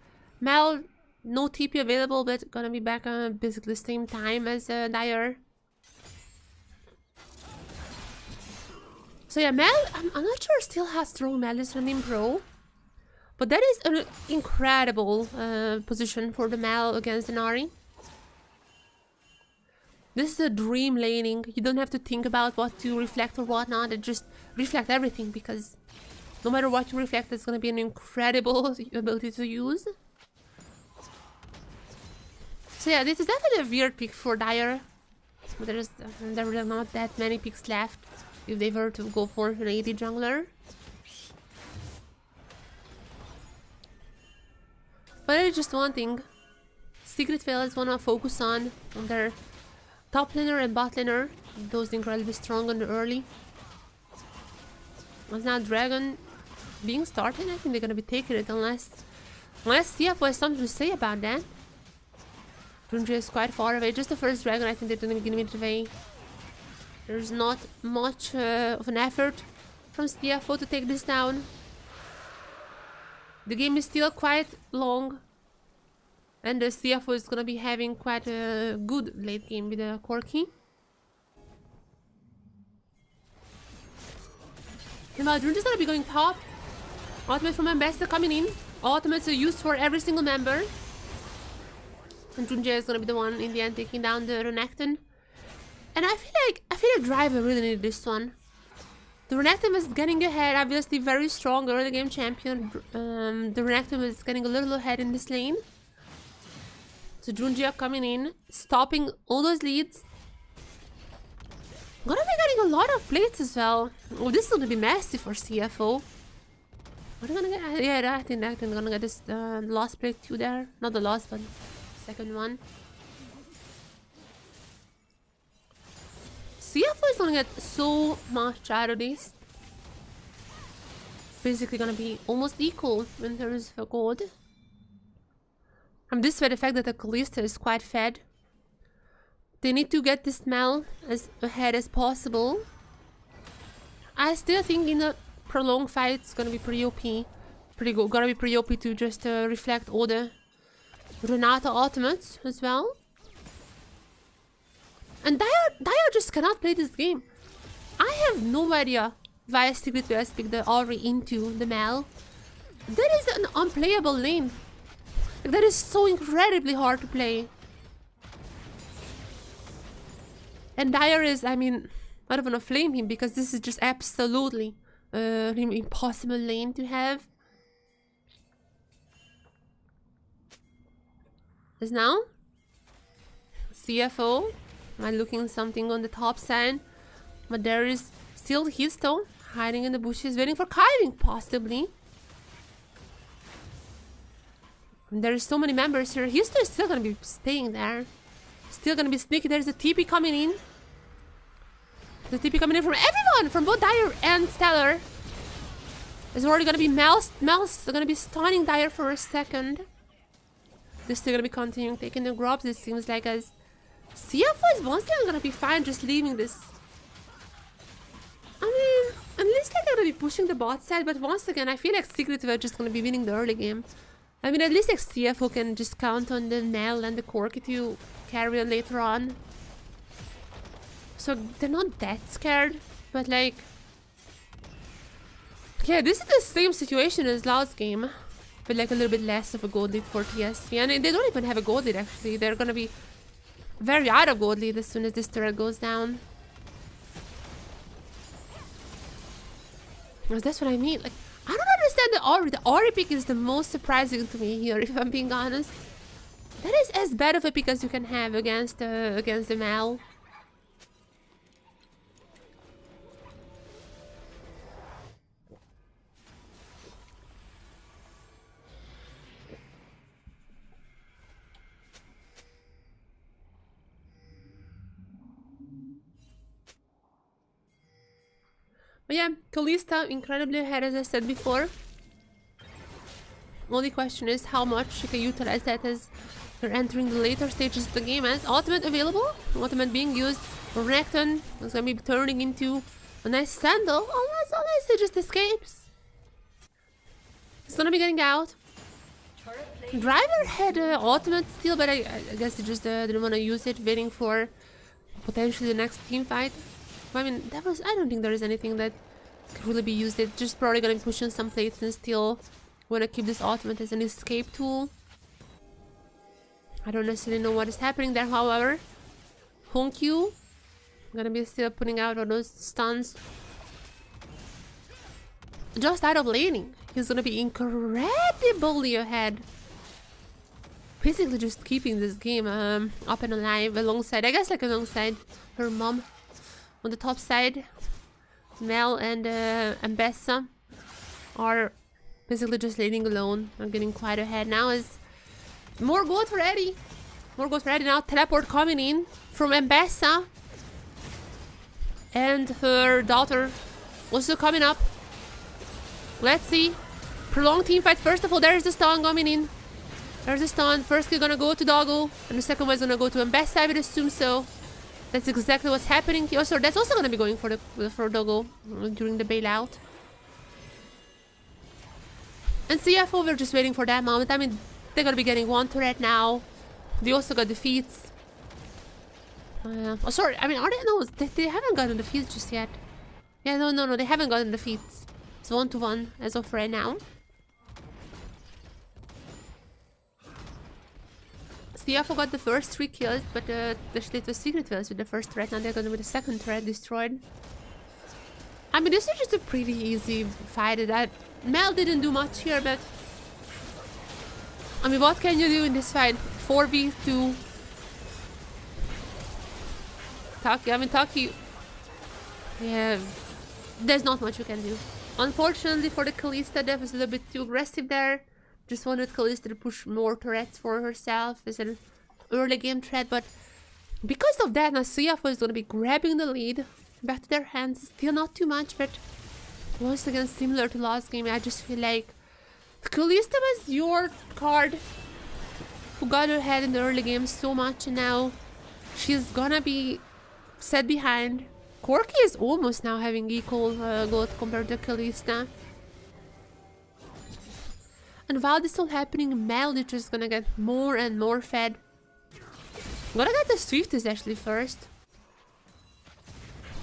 Mel, no TP available, but gonna be back basically the same time as Dire. So yeah, Mel, I'm not sure still how strong Mel is running pro. But that is an incredible position for the Mel against an Ahri. This is a dream laning. You don't have to think about what to reflect or whatnot. It just reflect everything, because no matter what you reflect, it's going to be an incredible ability to use. So yeah, this is definitely a weird pick for Dire. There are not that many picks left if they were to go for an AD jungler. But it's just one thing. Secret Fails want to focus on their top laner and bot laner. Those incredibly strong on the early. As now Dragon being started, I think they're gonna be taking it unless CFO has something to say about that. Junji is quite far away. Just the first Dragon, I think they're gonna give it away. There's not much of an effort from CFO to take this down. The game is still quite long, and the CFO is gonna be having quite a good late game with the Corki. And while Junji is gonna be going top, ultimate from Ambassador coming in. Ultimates are used for every single member. And Junji is gonna be the one in the end taking down the Renekton. And I feel like Driver really needed this one. The Renekton is getting ahead, obviously very strong early game champion. The Renekton is getting a little ahead in this lane. So Junjia coming in, stopping all those leads. Gonna be getting a lot of plates as well. Oh, this is gonna be messy for CFO. What are gonna get? Yeah, I think Renekton gonna get this last plate too there. Not the last, but second one. CFO is gonna get so much out of this. Basically gonna be almost equal in terms of gold. And this way the fact that the Kalista is quite fed. They need to get this Mel as ahead as possible. I still think in a prolonged fight it's gonna be pretty OP. Pretty good. Gonna be pretty OP to just reflect all the Renata ultimates as well. And Dire just cannot play this game. I have no idea why Secret West picked the Ori into the Mel. That is an unplayable lane. Like, that is so incredibly hard to play. And Dire is, I mean, I don't want to flame him because this is just absolutely an impossible lane to have. As now, CFO. I'm looking something on the top side, but there is still Histo hiding in the bushes, waiting for Kiving, possibly. And there is so many members here. Histo is still gonna be staying there, still gonna be sneaky. There's a TP coming in. The TP coming in from everyone, from both Dire and Stellar. There's already gonna be Mel's gonna be stunning Dire for a second. They're still gonna be continuing taking the grubs. It seems like as CFO is once again gonna be fine just leaving this. I mean, at least they're gonna be pushing the bot side, but once again, I feel like Secret are just gonna be winning the early game. I mean, at least like CFO can just count on the Nell and the Corki to carry on later on. So they're not that scared, but like... Yeah, this is the same situation as last game, but like a little bit less of a gold lead for TSW. And they don't even have a gold lead actually, they're gonna be very out of gold lead as soon as this turret goes down. That's what I mean. Like, I don't understand the Ori. The Ori pick is the most surprising to me here, if I'm being honest. That is as bad of a pick as you can have against the Mal. But yeah, Kalista incredibly ahead as I said before. Only question is how much she can utilize that as we're entering the later stages of the game. As ultimate available, ultimate being used. Renekton is gonna be turning into a nice sandal unless it just escapes. It's gonna be getting out. Driver had ultimate still, but I guess they just didn't want to use it, waiting for potentially the next team fight. I mean, I don't think there is anything that could really be used. It's just probably gonna be pushing some plates and still wanna keep this ultimate as an escape tool. I don't necessarily know what is happening there, however. Honkyu gonna be still putting out all those stuns. Just out of laning, he's gonna be incredibly ahead. Basically just keeping this game up and alive alongside, I guess like alongside her mom. On the top side, Mel and Bessa are basically just leading alone. I'm getting quite ahead now. Is more gold for Eddie. More gold for Eddie now. Teleport coming in from Mbessa. And her daughter also coming up. Let's see. Prolonged team fight. First of all, there's the stun coming in. There's the stun. First kill gonna go to Doggo. And the second one is gonna go to Mbessa, I would assume so. That's exactly what's happening here. So that's also gonna be going for Doggo during the bailout. And CFO, we're just waiting for that moment. I mean, they're gonna be getting one turret now. They also got defeats. Oh, sorry. I mean, are they? No, they haven't gotten defeats just yet. Yeah, no, they haven't gotten defeats. It's 1-1 as of right now. CFO got the first 3 kills, but the Secret was with the first threat. Now they're gonna be the second threat destroyed. I mean, this is just a pretty easy fight. That Mel didn't do much here, but I mean, what can you do in this fight? 4v2. Taki. Yeah, there's not much you can do. Unfortunately for the Kalista, that was a little bit too aggressive there. Just wanted Kalista to push more turrets for herself as an early game threat, but because of that, now CFO is going to be grabbing the lead back to their hands. Still not too much, but once again, similar to last game, I just feel like Kalista was your card who got her head in the early game so much, and now she's gonna be set behind. Corki is almost now having equal gold compared to Kalista. And while this is all happening, Mel is just gonna get more and more fed. Gonna get the Swiftest actually first.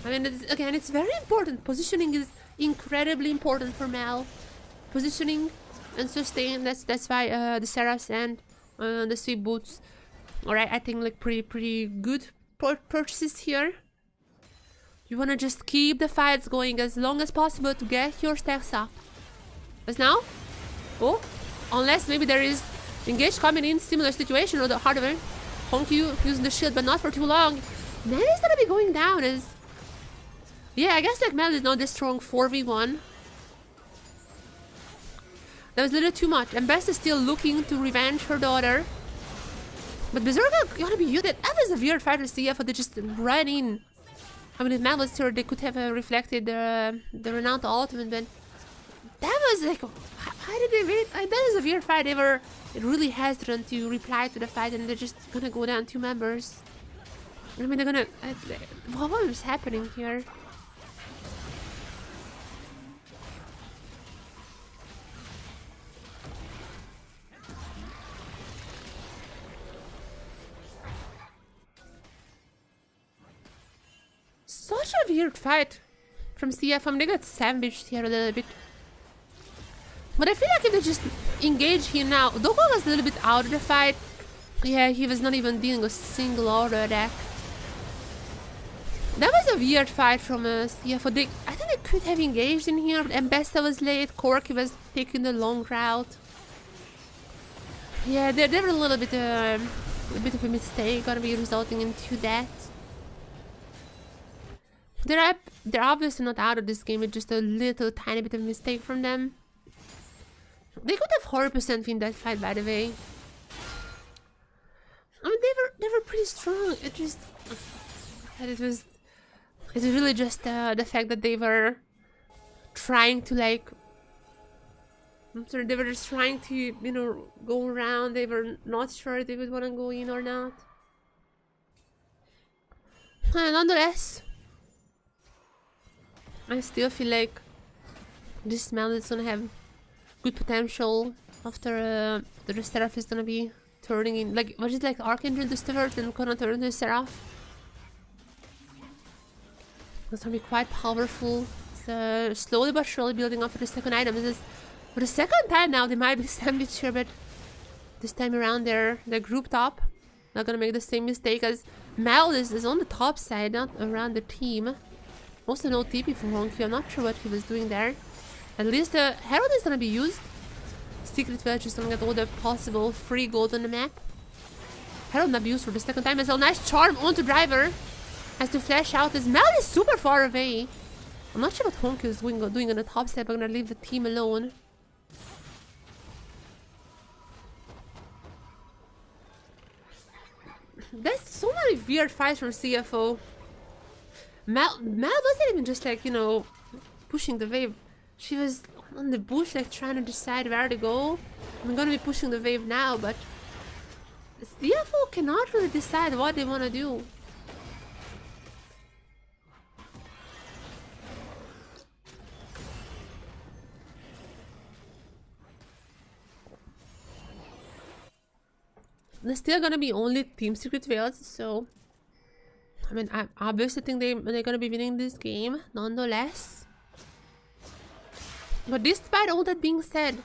I mean, it's very important. Positioning is incredibly important for Mel. Positioning and sustain. That's why the Seraphs and the Sweep Boots. Alright, I think like pretty good purchases here. You wanna just keep the fights going as long as possible to get your stacks up. But now, oh, unless maybe there is engage coming in similar situation or the hardware. Honky using the shield, but not for too long. Then he's gonna be going down as... Yeah, I guess like Mel is not this strong 4v1. That was a little too much. And Best is still looking to revenge her daughter. But Berserker gonna be used. That was a weird fight to see if they just ran in. I mean, if Mel was here, they could have reflected the renowned ultimate, but that was like, how did they wait? That is a weird fight. They were really hesitant to reply to the fight, and they're just gonna go down 2 members. I mean, they're gonna... what is happening here? Such a weird fight from CFM. They got sandwiched here a little bit. But I feel like if they just engage here now... Doko was a little bit out of the fight. Yeah, he was not even dealing a single auto attack. That was a weird fight from CFO. I think they could have engaged in here. Ambessa was late. Corki was taking the long route. Yeah, they were a little bit of a mistake. Gonna be resulting in 2 deaths. They're obviously not out of this game. It's just a little tiny bit of mistake from them. They could have 100% win that fight, by the way. I mean, they were pretty strong. It's really just the fact that they were trying to like... I'm sorry, they were just trying to, you know, go around. They were not sure if they would want to go in or not. Nonetheless, I still feel like this Mel is gonna have good potential after the Seraph is gonna be turning in. Like, was it like Archangel to Stewart and gonna turn into Seraph? That's gonna be quite powerful. So slowly but surely building up for the second item. For the second time now, they might be sandwiched here, but this time around they're grouped up. Not gonna make the same mistake as Mel is on the top side, not around the team. Also no TP for Honky. I'm not sure what he was doing there. At least the Herald is gonna be used. Secret Village is gonna get all the possible free gold on the map. Herald not be used for the second time as well. Nice charm onto Driver. Has to flash out as Mel is super far away. I'm not sure what Honky is doing on the top side, but I'm gonna leave the team alone. There's so many weird fights from CFO. Mel wasn't even just like, you know, pushing the wave. She was on the bush like trying to decide where to go. I'm gonna be pushing the wave now, but CFO cannot really decide what they wanna do. There's still gonna be only Team Secret Veils, so I mean, I obviously think they're gonna be winning this game, nonetheless. But despite all that being said,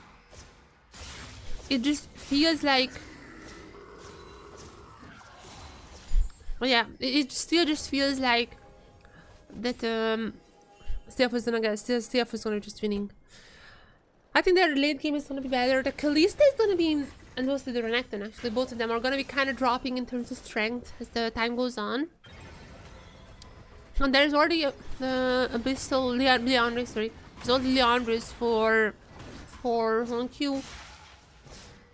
it just feels like... Well, yeah, it still just feels like that CFO is gonna get. CFO is gonna be just winning. I think their late game is gonna be better. The Kalista is gonna be, and also the Renekton actually. Both of them are gonna be kind of dropping in terms of strength as the time goes on. And there's already Abyssal Leandris, sorry. There's already Leandris for Honkyu.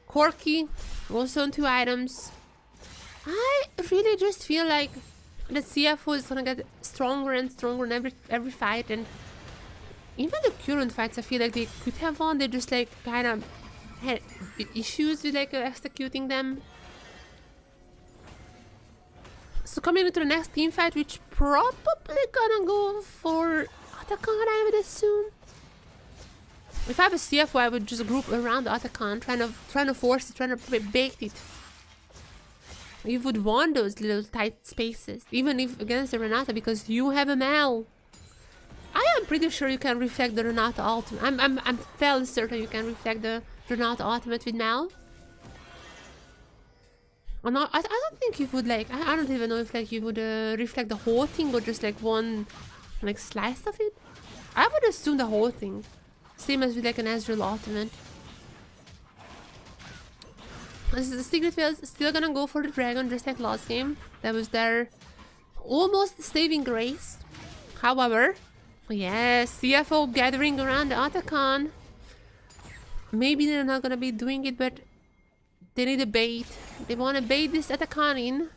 Corki, also on 2 items. I really just feel like the CFO is gonna get stronger and stronger in every fight, and even the current fights I feel like they could have won. They just like kind of had issues with like executing them. So coming into the next team fight, which probably gonna go for Atakan, I would assume. If I have a CFO, I would just group around the Atakan, trying to force it, trying to bake it. You would want those little tight spaces, even if against the Renata, because you have a Mel. I am pretty sure you can reflect the Renata ultimate. I'm fairly certain you can reflect the Renata ultimate with Mel. Or not, I don't think you would like. I don't even know if like you would reflect the whole thing or just like one like slice of it. I would assume the whole thing. Same as with like an Ezreal ultimate. The Secret Veil is still gonna go for the dragon just like last game. That was their almost saving grace. However, yes, CFO gathering around the Atakan. Maybe they're not gonna be doing it, but they need a bait. They wanna bait this Atakan in.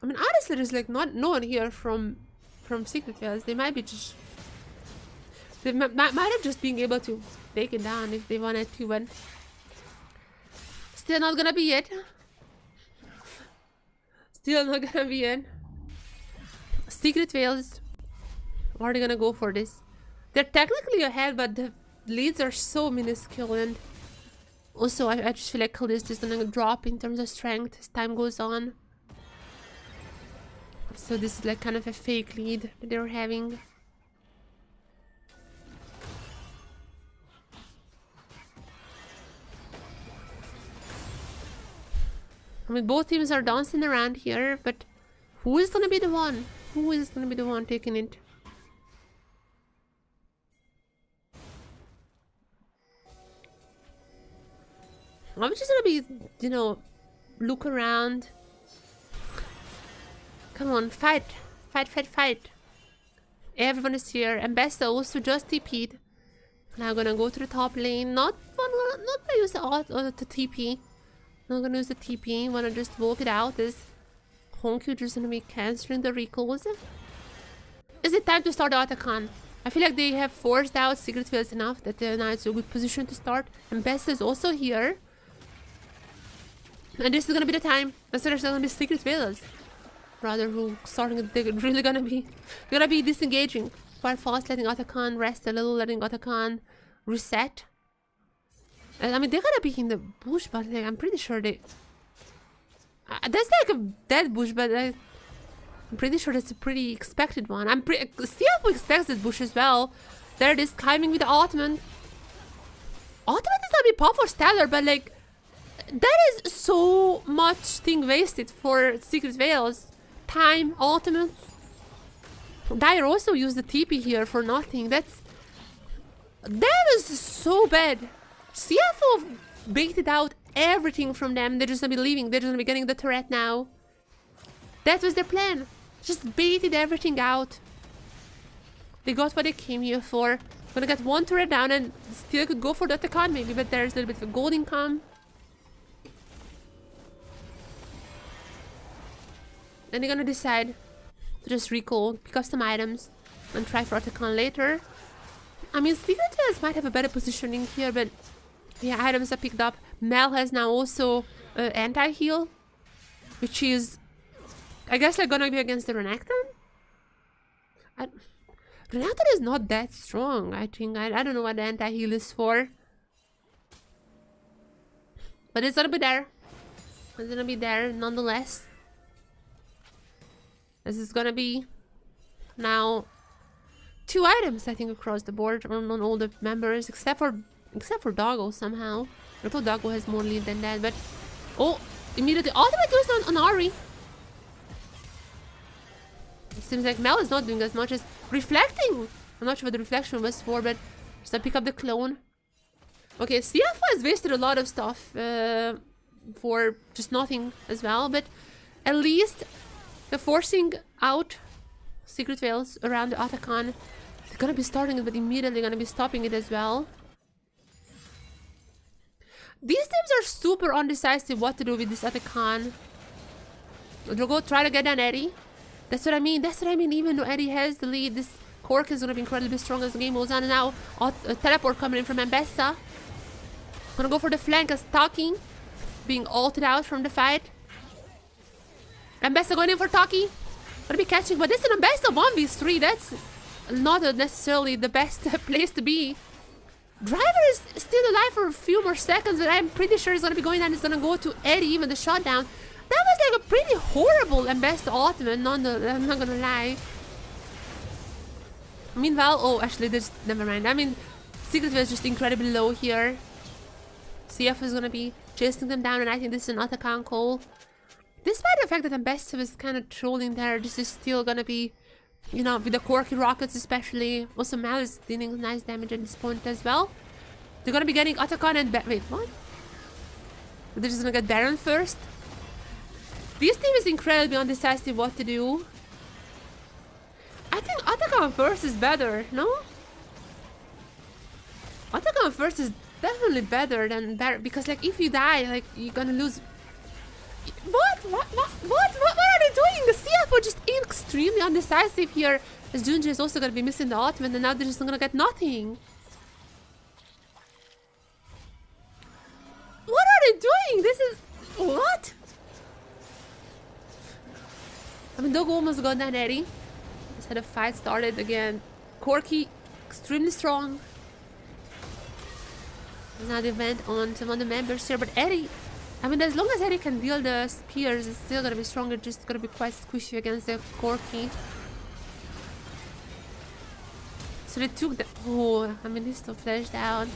I mean, honestly, there's like no one here from Secret Veils. They might be just. They might have just been able to take it down if they wanted to, but still not gonna be it. Still not gonna be it. Secret Veils. Are they gonna go for this? They're technically ahead, but the leads are so minuscule, and also I just feel like Kalista is gonna drop in terms of strength as time goes on. So this is like kind of a fake lead that they're having. I mean, both teams are dancing around here, but who is gonna be the one? Who is gonna be the one taking it? I'm just gonna be, you know, look around. Come on, fight! Fight, fight, fight! Everyone is here. Ambassador also just TP'd. Now gonna go to the top lane. Not gonna use the ult or the TP. Not gonna use the TP. Wanna just walk it out. Is Honkyu just gonna be canceling the recalls? Is it time to start the Atakan? I feel like they have forced out Secret Veils enough that now it's a good position to start. Ambassador is also here. And this is gonna be the time. That's there's gonna be Secret Veils. Rather who starting, they're really gonna be disengaging quite fast, letting Atakan rest a little, letting Atakan reset. And I mean, they're gonna be in the bush, but like, I'm pretty sure they. That's like a dead bush, but I'm pretty sure that's a pretty expected one. CFO expects this bush as well. There it is, climbing with the ultimate. Ultimate is gonna be pop for Stellar, but like that is so much thing wasted for Secret Veils. Time, ultimate. Dire also used the TP here for nothing. That was so bad. CFO baited out everything from them. They're just gonna be leaving. They're just gonna be getting the turret now. That was their plan. Just baited everything out. They got what they came here for. Gonna get one turret down and still could go for the Atakan maybe, but there's a little bit of a gold income. Then they're gonna decide to just recall, pick up some items, and try for Atakan later. I mean, Secret Veils might have a better positioning here, but yeah, items are picked up. Mel has now also anti-heal, which is, I guess, they're gonna be against the Renekton. Renekton is not that strong, I think. I don't know what the anti-heal is for. But it's gonna be there. It's gonna be there nonetheless. This is gonna be now 2 items, I think, across the board on all the members, except for Doggo somehow. I thought Doggo has more lead than that, but oh, immediately ultimate goes on Ari. It seems like Mel is not doing as much as reflecting. I'm not sure what the reflection was for, but just to pick up the clone. Okay, CFO has wasted a lot of stuff for just nothing as well, but at least they're forcing out secret veils around the Atacon. They're gonna be starting it, but immediately gonna be stopping it as well. These teams are super undecisive what to do with this Atacon. They'll go try to get down Eddie. That's what I mean. That's what I mean. Even though Eddie has the lead, this Cork is gonna be incredibly strong as the game goes on. And now a teleport coming in from Mbessa. Gonna go for the flank as Taki being ulted out from the fight. Mbessa going in for Taki. Gonna be catching, but this is an Mbessa 1v3. That's not necessarily the best place to be. Driver is still alive for a few more seconds, but I'm pretty sure he's gonna be going down. He's gonna go to Eddie, even the shutdown. That was like a pretty horrible Mbessa ultimate, I'm not gonna lie. Meanwhile, oh, actually, this, never mind. I mean, Secret was just incredibly low here. CF is gonna be chasing them down, and I think this is an Atacon call. Despite the fact that Mbessa was kind of trolling there, this is still gonna be, you know, with the quirky rockets especially. Also, Mal is dealing nice damage at this point as well. They're gonna be getting Atacon and wait, what? They're just gonna get Baron first. This team is incredibly undecisive what to do. I think Atacon first is better, no? Atacon first is definitely better than Baron, because like if you die, like you're gonna lose. What are they doing? The CFO just extremely undecisive here. As Junji is also gonna be missing the ultimate, and now they're just gonna get nothing. What are they doing? This is what? I mean, Dogo almost got that Eddie. Just had a fight started again. Corky, extremely strong. Now they went on some of the members here, but Eddie, I mean, as long as Eddie can deal the spears, it's still gonna be stronger. Just gonna be quite squishy against the Corky. So they took the. Oh, I mean, this still flashed out.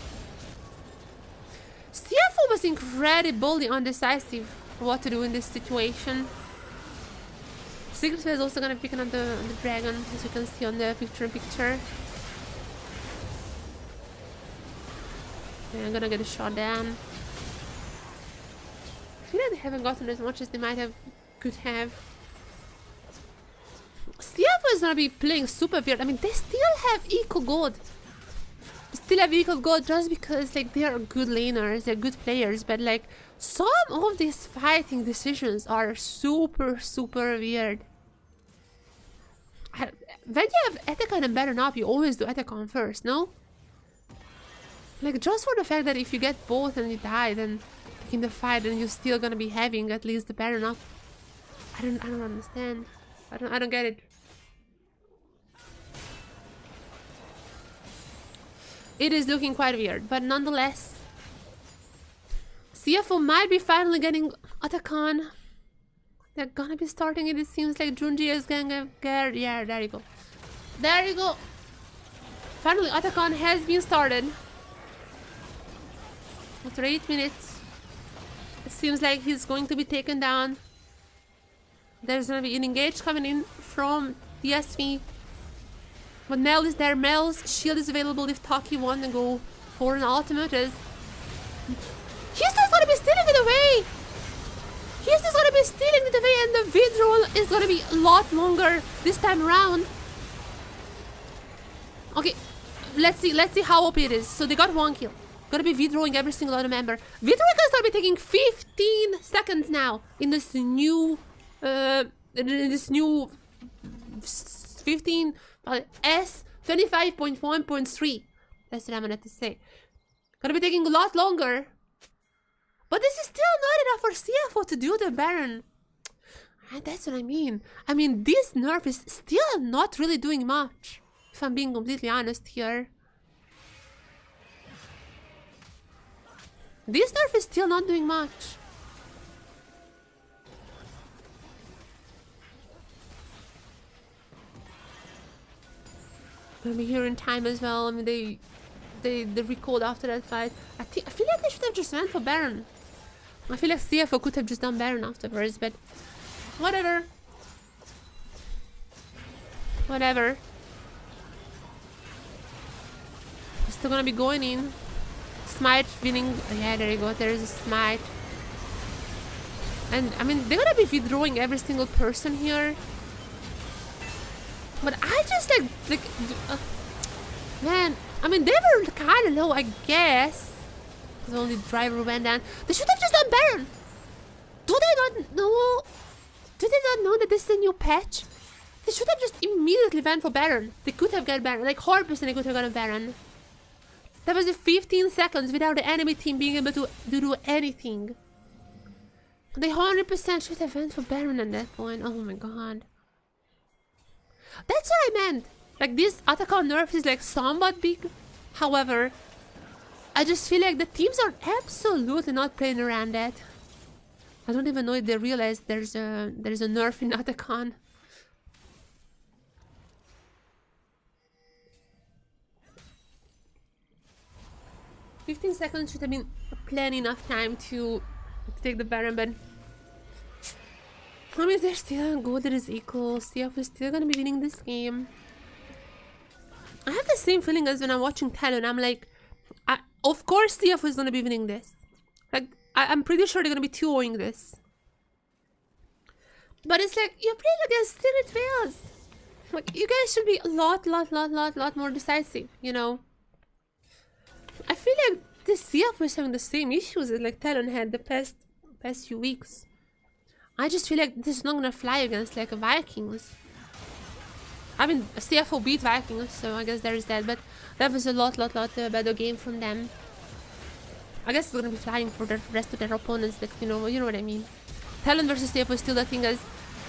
CFO was incredibly undecisive what to do in this situation. Secret is also gonna pick up the dragon, as you can see on the picture-in-picture. Yeah, I'm gonna get a shot down. I feel like they haven't gotten as much as they might have, could have. CFO is gonna be playing super weird. I mean, they still have equal gold. They still have equal gold just because, like, they are good laners, they're good players, but like, some of these fighting decisions are super weird. When you have Atacon and Baron up, you always do Atacon first, no? Like, just for the fact that if you get both and you die, then in the fight, then you're still gonna be having at least the Baron up. I don't understand. I don't get it. It is looking quite weird, but nonetheless, CFO might be finally getting Atacon. They're gonna be starting it. It seems like Junji is gonna get. Yeah, there you go. There you go. Finally, Atacon has been started. After 8 minutes, it seems like he's going to be taken down. There's gonna be an engage coming in from TSW. But Mel is there. Mel's shield is available if Taki wants to go for an ultimate. He's just gonna be stealing it away. He's just gonna be stealing it away, and the withdrawal is gonna be a lot longer this time around. Okay, let's see how OP it is. So they got 1 kill. Gonna be withdrawing every single other member. Withdrawing is gonna be taking 15 seconds now in this new 15 S25.1.3. That's what I'm gonna have to say. Gonna be taking a lot longer. But this is still not enough for CFO to do the Baron. And that's what I mean. I mean, this nerf is still not really doing much, if I'm being completely honest here. This nerf is still not doing much. Gonna be here in time as well. I mean, they recalled after that fight. I feel like they should have just went for Baron. I feel like CFO could have just done Baron afterwards, but whatever. Whatever. Still gonna be going in. Smite winning. Yeah, there you go. There is a smite. And I mean, they're gonna be withdrawing every single person here. But I just man, I mean, they were kind of low, I guess. The only driver went down. They should have just done Baron. Do they not know? Do they not know that this is a new patch? They should have just immediately went for Baron. They could have got Baron. Like 100% they could have gotten Baron. That was the 15 seconds without the enemy team being able to do anything. They 100% should have went for Baron at that point. Oh my god. That's what I meant. Like, this Atacon nerf is like somewhat big. However, I just feel like the teams are absolutely not playing around that. I don't even know if they realize there's a nerf in Atacon. "15 seconds should have been plenty enough time to take the Baron, but I mean, they're still good, it is equal. CF is still gonna be winning this game. I have the same feeling as when I'm watching Talon. I'm like, of course CF is gonna be winning this. Like, I'm pretty sure they're gonna be 2-0ing this. But it's like, you're playing against Secret Wales. Like, you guys should be a lot more decisive, you know? I feel like the CF was having the same issues as like Talon had the past few weeks. I just feel like this is not gonna fly against like Vikings. I mean, CFO beat Vikings, so I guess there is that, but that was a lot better game from them. I guess it's gonna be flying for the rest of their opponents, like, you know what I mean. Talon versus CFO is still the thing as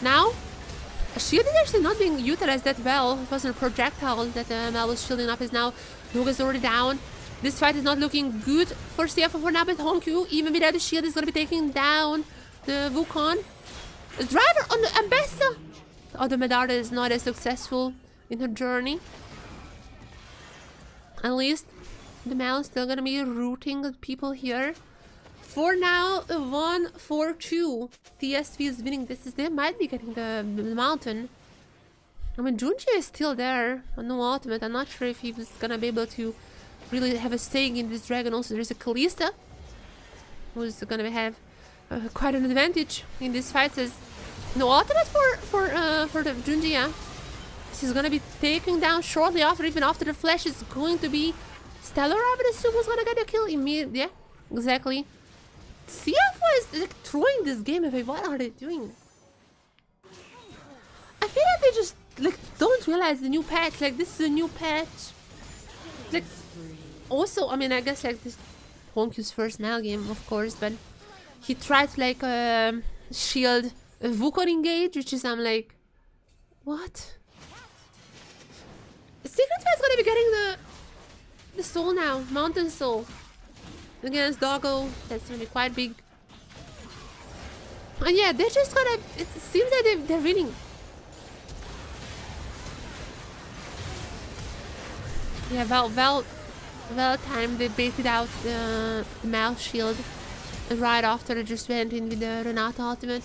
now. Shield is actually not being utilized that well. It wasn't a projectile that Mel was shielding up. Is now Nuga's already down. This fight is not looking good for CFO for now, but Honku, even without the shield, is gonna be taking down the Wukong. The driver on the Ambassador. Oh, the Medarda is not as successful in her journey. At least the Mel is still gonna be rooting people here. For now, 1-4-2. TSW is winning this. They might be getting the mountain. I mean, Junji is still there. No ultimate. I'm not sure if he was gonna be able to really have a say in this dragon. Also, there's a Kalista who's gonna have quite an advantage in this fight. As no ultimate for the Junji. Yeah. She's gonna be taken down shortly after. Even after the flash is going to be Stellar. I would assume was gonna get a kill immediately. Yeah, exactly. CFO is like throwing this game away. What are they doing? I feel like they just like don't realize the new patch. Like, this is a new patch. Like, also, I mean, I guess like this Honkyu's first Mal game, of course, but he tried to like shield a Wukong engage, which is I'm like, what? Secret is gonna be getting the soul now, Mountain Soul. Against Doggo, that's gonna be quite big. And yeah, they're just gonna. It seems that they're winning. Yeah, well timed. They baited out the Mal shield right after they just went in with the Renato ultimate.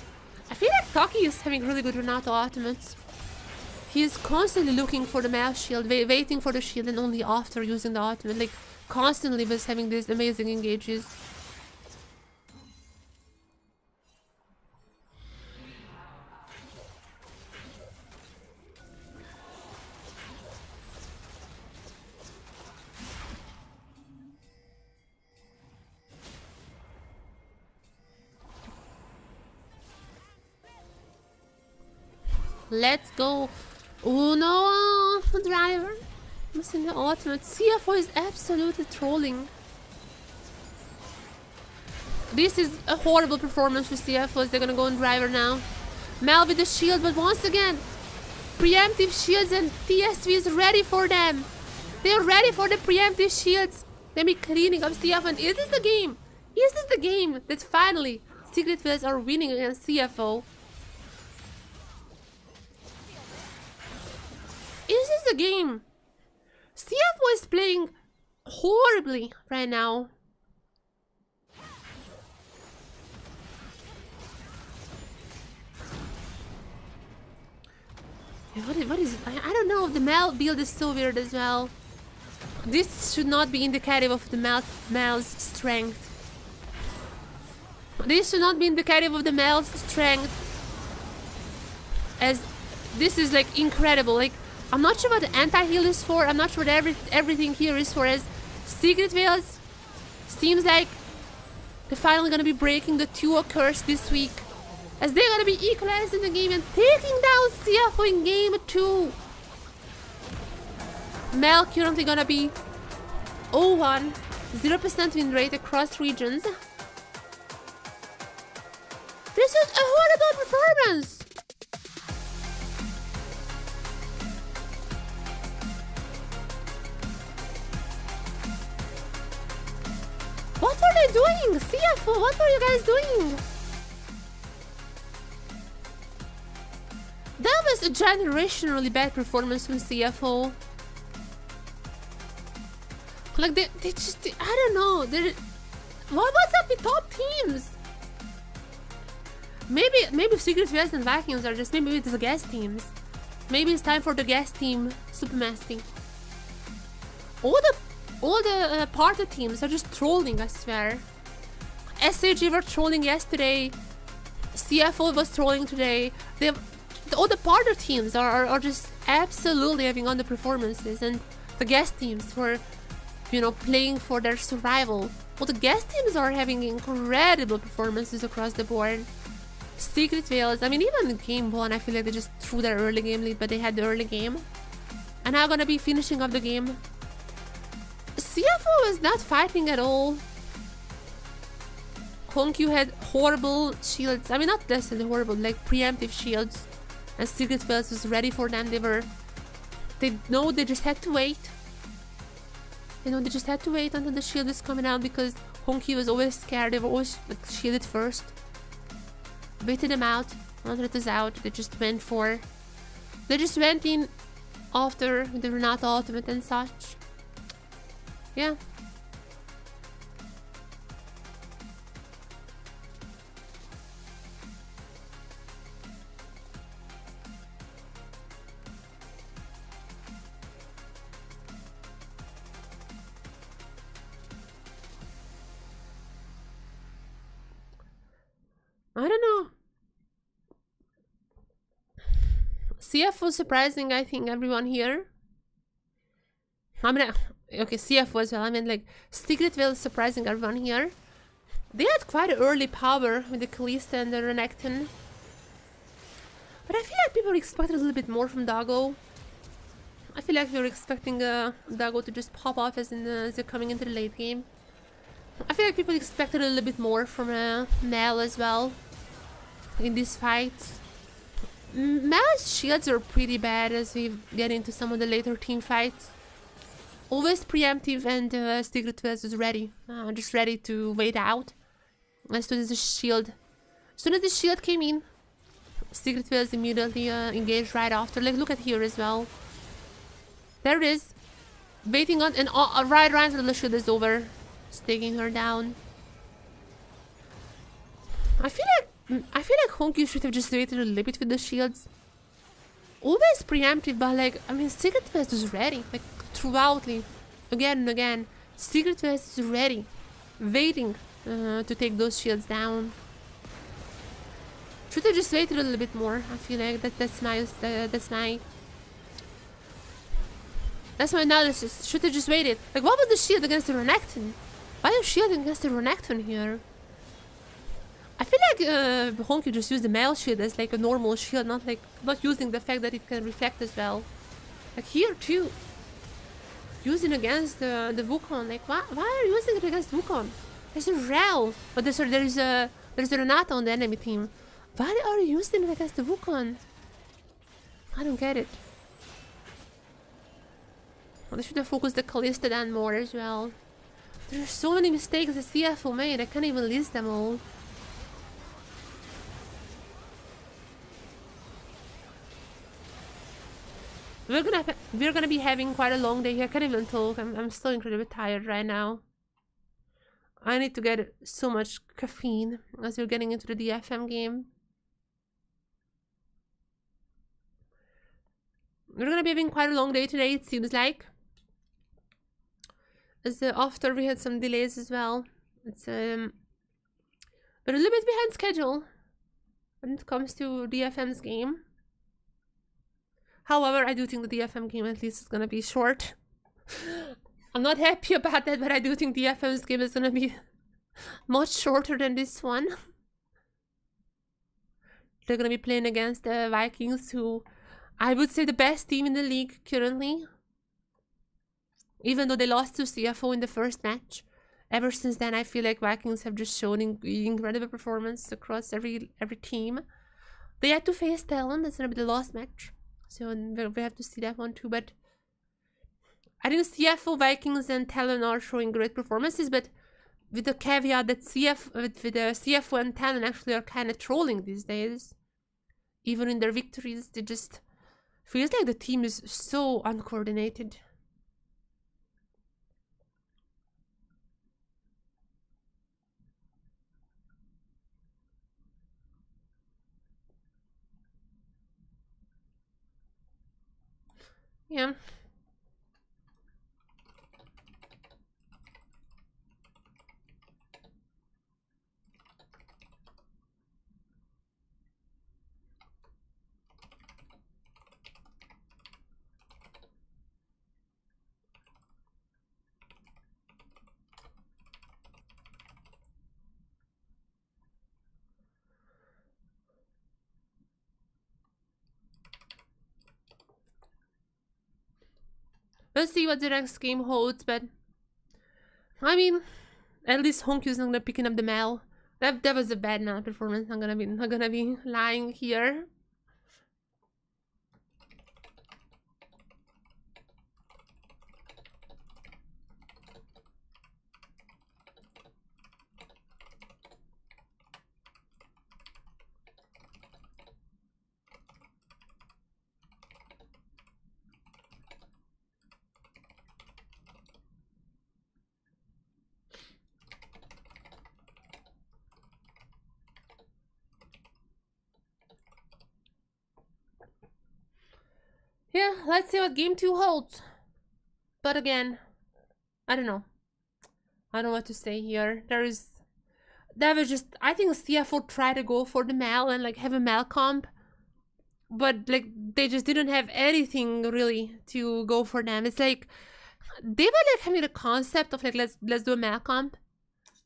I feel like Taki is having really good Renato ultimates. He is constantly looking for the Mal shield, waiting for the shield, and only after using the ultimate. Like, constantly was having these amazing engages. Let's go. Oh no, driver. Missing the ultimate. CFO is absolutely trolling. This is a horrible performance for CFOs. They're gonna go on driver now. Mel with the shield, but once again, preemptive shields, and TSW is ready for them. They're ready for the preemptive shields. They'll be cleaning up CFO. And is this the game? Is this the game that finally Secret Wales are winning against CFO? Is this the game? CFO is playing horribly right now. What is it? I don't know. The Mel build is so weird as well. This should not be indicative of the Mel's strength. This should not be indicative of the Mel's strength. As this is like incredible. Like, I'm not sure what the anti-heal is for. I'm not sure what everything here is for. As Secret Veils seems like they're finally gonna be breaking the 2 curse this week. As they're gonna be equalized in the game and taking down CFO in game 2. Mel currently gonna be 0-1, 0% win rate across regions. This is a horrible performance! What were they doing? CFO, what were you guys doing? That was a generationally bad performance from CFO. Like they just, I don't know. What's up with top teams? Maybe Secret Veils and Vikings are just, maybe it's the guest teams. Maybe it's time for the guest team supremacy. All the partner teams are just trolling, I swear. SAG were trolling yesterday. CFO was trolling today. All the partner teams are just absolutely having underperformances, and the guest teams were, you know, playing for their survival. Well, the guest teams are having incredible performances across the board. Secret Veils, I mean, even in game 1, I feel like they just threw their early game lead, but they had the early game. And now gonna be finishing up the game. CFO was not fighting at all. Honkyu had horrible shields. I mean, not necessarily horrible, like preemptive shields. And Secret Veils was ready for them. They know they just had to wait. You know, they just had to wait until the shield is coming out, because Honkyu was always scared. They were always like shielded first. Waited them out. Until it was out, they just went in after the Renata ultimate and such. Yeah. I don't know. CFO surprising, I think, everyone here. I mean, okay, CFO as well. I mean, like, Secret Veil surprising everyone here. They had quite an early power with the Kalista and the Renekton. But I feel like people expected a little bit more from Dago. I feel like we were expecting Dago to just pop off as they're coming into the late game. I feel like people expected a little bit more from Mel as well in these fights. Mel's shields are pretty bad as we get into some of the later team fights. Always preemptive, and Secret Veils is ready. Just ready to wait out. As soon as the shield came in, Secret Veils immediately engaged right after. Like, look at here as well. There it is. Waiting on, and right until the shield is over. Just taking her down. I feel like Honkyu should have just waited a little bit with the shields. Always preemptive, but like, I mean, Secret Veils was ready. Like, throughoutly, again and again, Secret Veils is ready, waiting to take those shields down. Should have just waited a little bit more. I feel like that's my analysis. Should have just waited. Like, what was the shield against the Renekton? Why are you shielding against the Renekton here? I feel like Honkyu just used the Male shield as like a normal shield, not using the fact that it can reflect as well. Like here too, using against the Wukong. Like, why are you using it against Wukong? There's a Rel, but there's a Renata on the enemy team. Why are you using it against the Wukong? I don't get it. Well, they should have focused the Kalista then more as well. There are so many mistakes the CFO made, I can't even list them all. We're gonna be having quite a long day here. I can't even talk. I'm still incredibly tired right now. I need to get so much caffeine as we're getting into the DFM game. We're gonna be having quite a long day today, it seems like. As after we had some delays as well. It's but a little bit behind schedule when it comes to DFM's game. However, I do think the DFM game at least is gonna be short. I'm not happy about that, but I do think DFM's game is gonna be much shorter than this one. They're gonna be playing against the Vikings, who I would say the best team in the league currently. Even though they lost to CFO in the first match, ever since then I feel like Vikings have just shown incredible performance across every team. They had to face Talon, that's gonna be the last match, so we have to see that one too. But I think CFO, Vikings, and Talon are showing great performances, but with the caveat that with the CFO and Talon actually are kind of trolling these days. Even in their victories, they just feels like the team is so uncoordinated. Yeah. Let's see what the next game holds, but I mean, at least Honkyu's not gonna picking up the Mel. That was a bad Mel performance. I'm gonna be lying here. Yeah, let's see what game 2 holds. But again, I don't know. I don't know what to say here. That was just, I think CFO tried to go for the Mal and like have a Mal comp, but like they just didn't have anything really to go for them. It's like they were like having the concept of like let's do a Mal comp,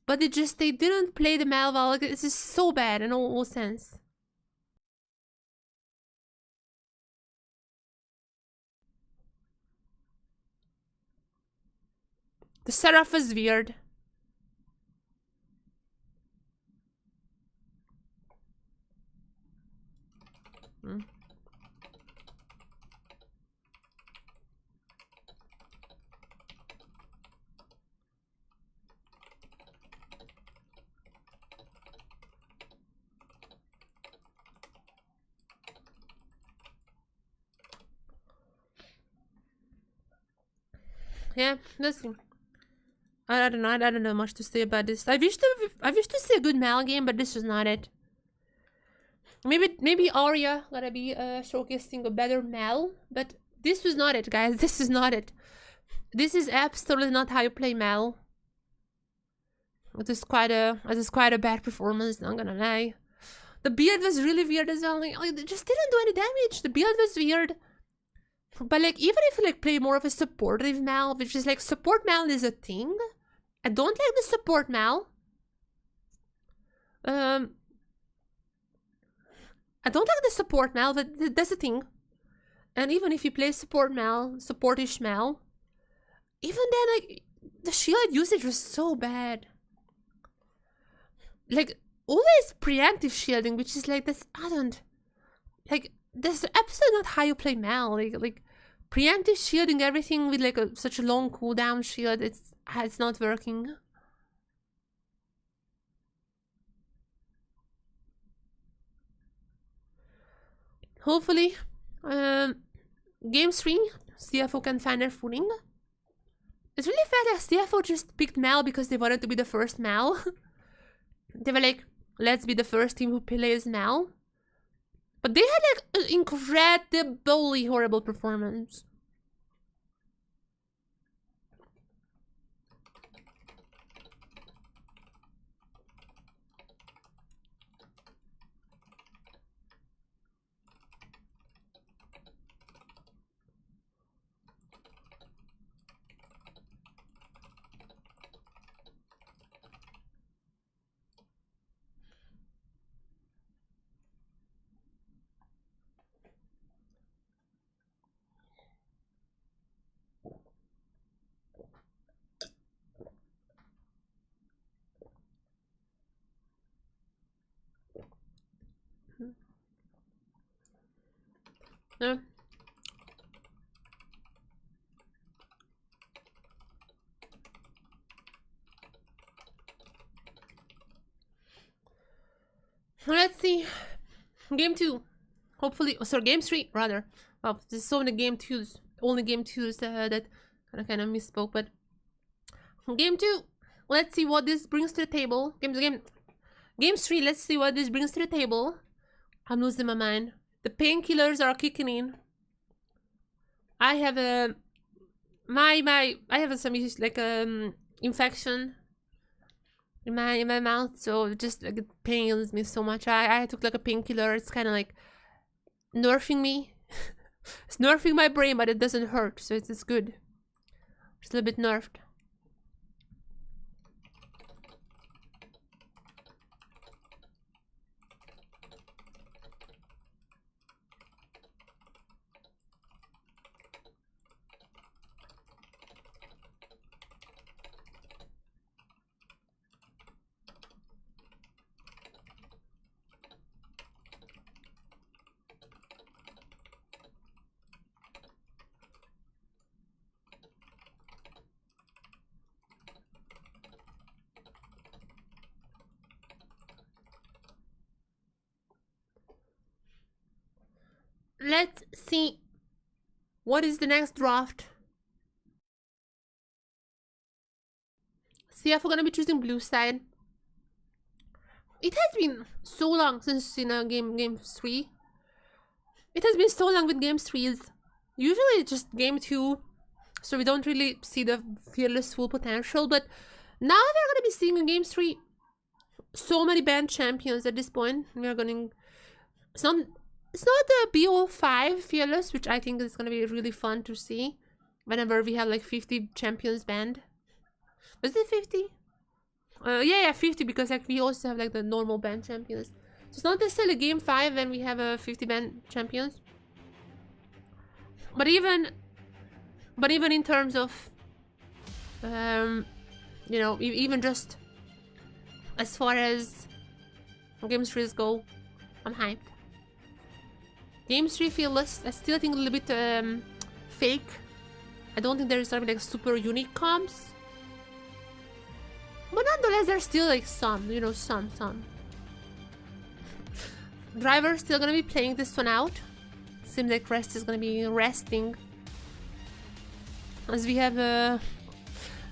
but they didn't play the Mal well. Like, it's just so bad in all sense. The setup was weird. Yeah, let's see. I don't know. I don't know much to say about this. I wish to see a good Mal game, but this was not it. Maybe Arya gotta be showcasing a better Mal, but this was not it, guys. This is not it. This is absolutely not how you play Mal. It is quite a bad performance. Not gonna lie. The build was really weird as well. Like, it just didn't do any damage. The build was weird. But like, even if you like play more of a supportive Mal, which is like support Mal is a thing. I don't like the support Mal. I don't like the support Mal, but that's the thing. And even if you play support Mal, supportish Mal, even then, like, the shield usage was so bad. Like, always preemptive shielding, which is like, that's absolutely not how you play Mal. Like preemptive shielding everything with like such a long cooldown shield, it's not working. Hopefully, game 3, CFO can find their footing. It's really fair that CFO just picked Mal because they wanted to be the first Mal. They were like, let's be the first team who plays Mal. But they had like an incredibly horrible performance. Yeah. Let's see. Game 2. Hopefully, sorry, game 3 rather. Well, there's so many game 2s. Only game 2s that kind of misspoke, but game 2. Let's see what this brings to the table. Game 3. Let's see what this brings to the table. I'm losing my mind. The painkillers are kicking in. I have a I have some issues, like infection in my mouth, so it just like it pains me so much. I took like a painkiller. It's kind of like nerfing me. It's nerfing my brain, but it doesn't hurt, so it's good. It's a little bit nerfed. Let's see what is the next draft. CFO gonna be choosing blue side. It has been so long since game 3. It has been so long with game 3s. Usually it's just game 2, so we don't really see the Fearless full potential. But now we're gonna be seeing in game 3 so many banned champions at this point. We are going it's not the BO5 Fearless, which I think is going to be really fun to see whenever we have like 50 champions banned. Was it 50? Yeah, 50, because like we also have like the normal banned champions. So it's not necessarily game 5 when we have 50 banned champions. But even in terms of, you know, even just as far as game 3s go, I'm hyped. Game 3 Fearless, I still think a little bit fake. I don't think there's something like super unique comps. But nonetheless, there's still like some, you know, some. Driver's still gonna be playing this one out. Seems like Rest is gonna be resting. As we have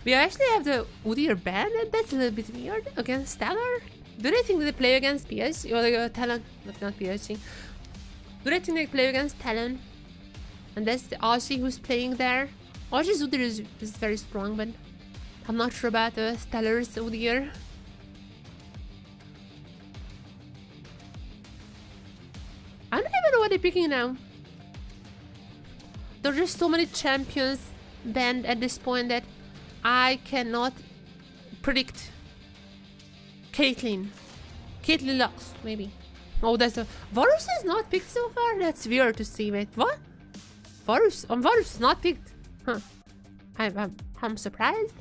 we actually have the Udyr banned. That's a little bit weird. Against Stellar? Do they think they play against PSG? Or like Talon? Not PSG. Do they think they play against Talon? And that's the Aussie who's playing there. Aussie's Udyr is very strong, but I'm not sure about Stellar's Udyr. I don't even know what they're picking now. There are just so many champions banned at this point that I cannot predict. Caitlyn Lux, maybe. Oh, that's a... Varus is not picked so far? That's weird to see. Wait, what? Varus is not picked. Huh. I'm surprised.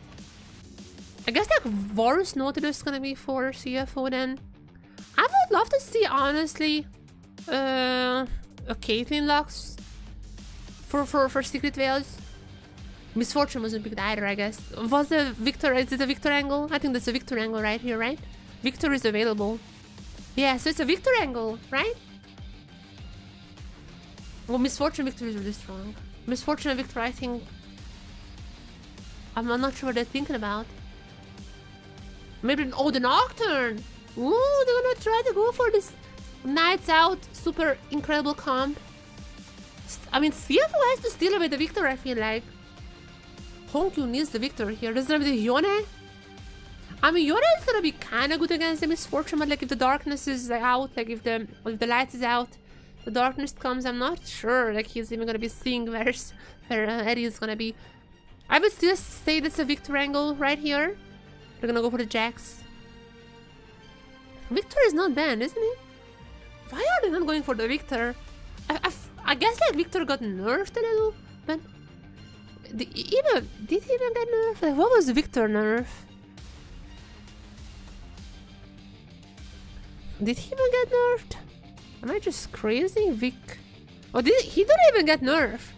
I guess like Varus Nautilus is gonna be for CFO then. I would love to see, honestly, a Caitlyn Lux for Secret Veils. Misfortune wasn't picked either, I guess. Was the Victor, is it a Victor angle? I think that's a Victor angle right here, right? Victor is available. Yeah, so it's a Victor angle, right? Well, Misfortune Victor is really strong. Misfortune and Victor, I think... I'm not sure what they're thinking about. Maybe... Oh, the Nocturne! Ooh, they're gonna try to go for this Nights Out, super incredible comp. I mean, CFO has to steal away the victor, I feel like. Honkyu needs the victor here. Doesn't have the Yone. I mean, Yone is gonna be kinda good against the Misfortune, but like if the darkness is out, like if the light is out, the darkness comes, I'm not sure like he's even gonna be seeing where Eddie is gonna be. I would still say that's a victor angle right here. They're gonna go for the jacks. Victor is not banned, isn't he? Why are they not going for the victor? I guess like Victor got nerfed a little, but did he even get nerfed? Like, what was Victor nerf? Did he even get nerfed? Am I just crazy? Vic? Oh, he didn't even get nerfed.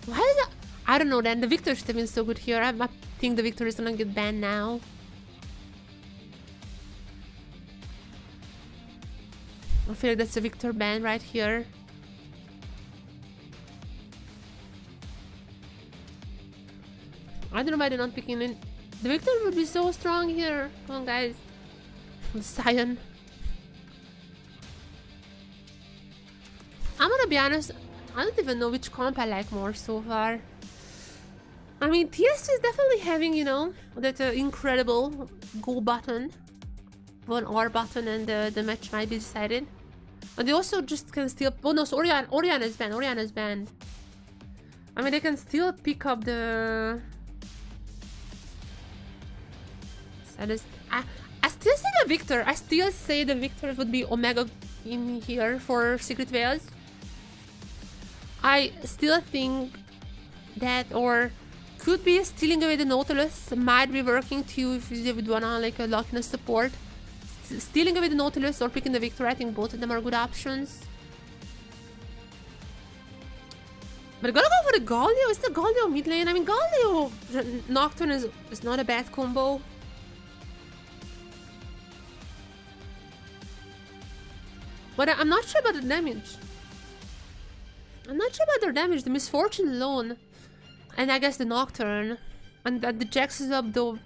Why is that? I don't know then. The Victor should have been so good here. I think the Victor is gonna get banned now. I feel like that's a Victor ban right here. I don't know why they're not picking in. The Victor would be so strong here. Come on, guys. The Scion. I'm gonna be honest, I don't even know which comp I like more so far. I mean, TSW is definitely having, you know, that incredible go button. One R button and the match might be decided. And they also just can still... Oh no, so Oriana is banned. Oriana is banned. I mean, they can still pick up the... I still say the Victor. I still say the Victor would be Omega in here for Secret Veils. I still think that, or could be stealing away the Nautilus, might be working too if they would wanna like a Luckiness support. Stealing away the Nautilus or picking the Victor, I think both of them are good options. But I gotta go for the Galio. Is the Galio mid lane? I mean, Galio Nocturne is not a bad combo. But I'm not sure about the damage. I'm not sure about their damage. The Misfortune alone. And I guess the Nocturne. And the Jax is up though.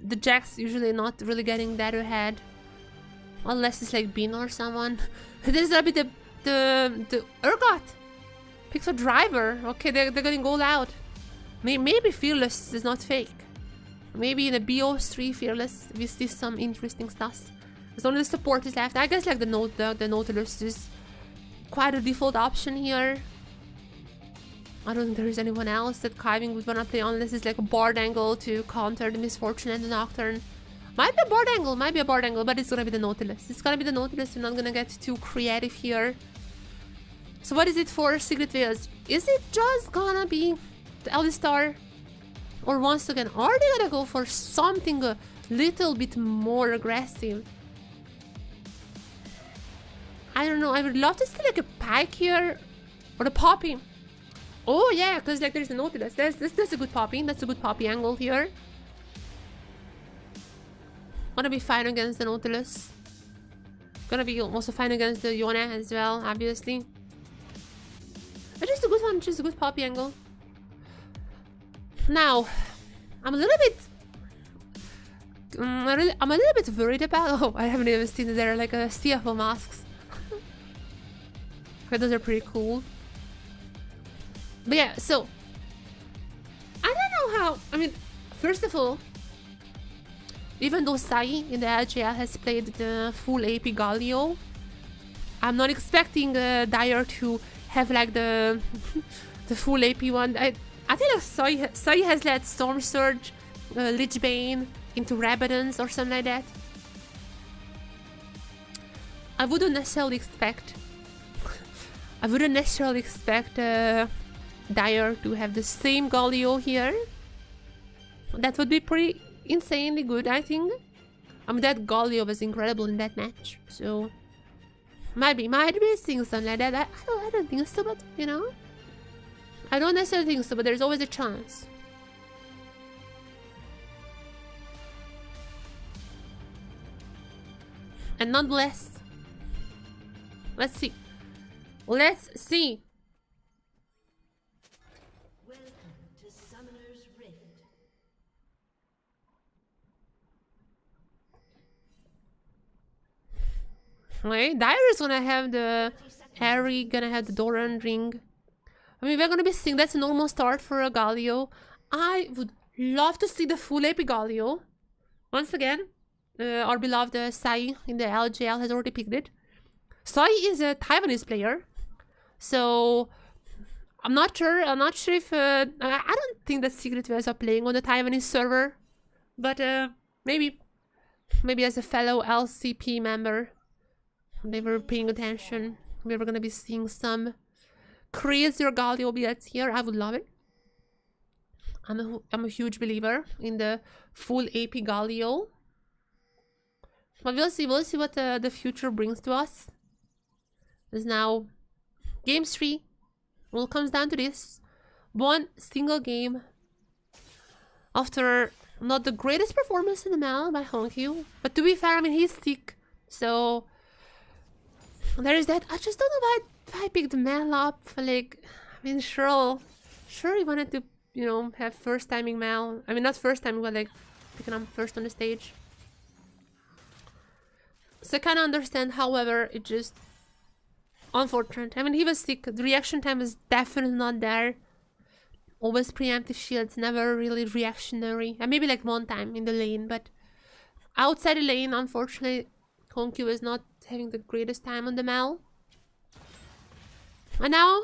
The Jax usually not really getting that ahead. Unless it's like Bean or someone. There's a bit the Urgot. Picks a driver. Okay, they're getting all out. Maybe Fearless is not fake. Maybe in a BO3 Fearless we see some interesting stuff. As long as the support is left. I guess like the Nautilus is quite a default option here. I don't think there is anyone else that Kiving would wanna play unless it's like a Bard angle to counter the Misfortune and the Nocturne. Might be a Bard angle, but it's gonna be the Nautilus. It's gonna be the Nautilus. We're not gonna get too creative here. So what is it for Secret Veils? Is it just gonna be the Alistar? Or once again, are they gonna go for something a little bit more aggressive? I don't know. I would love to see like a Pike here. Or a Poppy. Oh yeah, because like there's the Nautilus. That's a good Poppy. That's a good Poppy angle here. Gonna be fine against the Nautilus. Gonna be also fine against the Yone as well, obviously. But just a good one, just a good Poppy angle. Now, I'm a little bit... I'm a little bit worried about... Oh, I haven't even seen that there are like CFO masks. But those are pretty cool. But yeah, so... I don't know how... I mean, first of all... Even though Sai in the LGL has played the full AP Galio, I'm not expecting Dyer to have like the full AP one. I feel like Sai has let Storm Surge, Lich Bane into Rabadons or something like that. I wouldn't necessarily expect Dyer to have the same Galio here. That would be pretty insanely good, I think. I mean, that Galio was incredible in that match, so might be seeing something like that. I don't think so, but you know, I don't necessarily think so, but there's always a chance. And nonetheless, let's see. Right? Dyer's gonna have the Harry, gonna have the Doran ring. I mean, we're gonna be seeing that's a normal start for a Galio. I would love to see the full AP Galio. Once again, our beloved Sai in the LGL has already picked it. Sai is a Taiwanese player, so I'm not sure. I'm not sure if I don't think that Secret Wars are playing on the Taiwanese server, but maybe as a fellow LCP member, they were paying attention. We were gonna be seeing some crazier Galio builds here. I would love it. I'm a huge believer in the full AP Galio. But we'll see what the future brings to us. There's now game 3. All comes down to this. One single game. After not the greatest performance in the Mal by Honkyu. But to be fair, I mean, he's sick. So there is that. I just don't know why I picked the Mal up. Like, I mean, sure he wanted to, you know, have first timing Mal. I mean, not first timing, but like picking up first on the stage. So I kind of understand. However, it just unfortunate. I mean, he was sick. The reaction time is definitely not there. Always preemptive shields, never really reactionary. And maybe like one time in the lane, but outside the lane, unfortunately, Honkyu is not having the greatest time on the Mal. And now,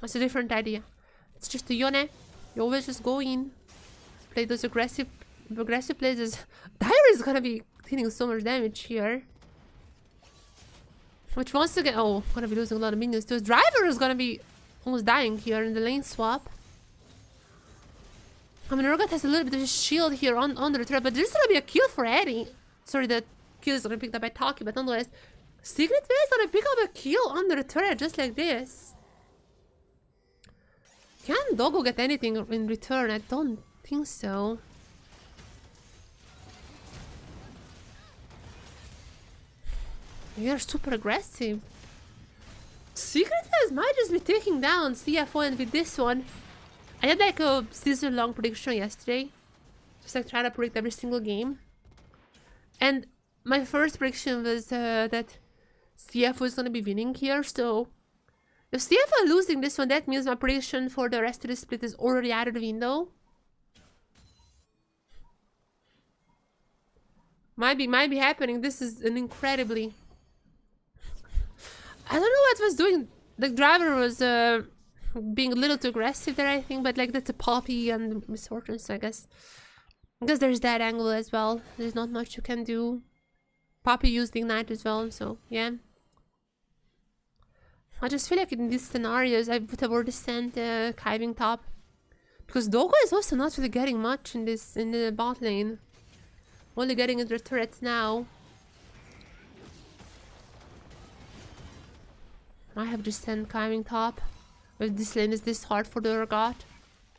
it's a different idea. It's just a Yone. You always just go in, play those aggressive plays. Dire is gonna be dealing so much damage here. Which once again, oh, gonna be losing a lot of minions too. Driver is gonna be almost dying here in the lane swap. I mean, Urgot has a little bit of a shield here on the turret, but there's gonna be a kill for Eddie. Sorry, the kill is gonna be picked up by Taki, but nonetheless, Secret Way is gonna pick up a kill under the turret just like this. Can Doggo get anything in return? I don't think so. They are super aggressive. Secret Phase might just be taking down CFO, and with this one, I had like a season-long prediction yesterday. Just like trying to predict every single game. And my first prediction was that CFO is gonna be winning here, so if CFO losing this one, that means my prediction for the rest of the split is already out of the window. Might be happening. This is an incredibly... I don't know what was doing. The driver was being a little too aggressive there, I think, but like that's a Poppy and Misfortune, so I guess there's that angle as well. There's not much you can do. Poppy used Ignite as well, so yeah. I just feel like in these scenarios I would have already sent Kiving top, because Dogo is also not really getting much in the bot lane. Only getting into the turrets now. I have just sent Kiving top. If this lane is this hard for the Urgot.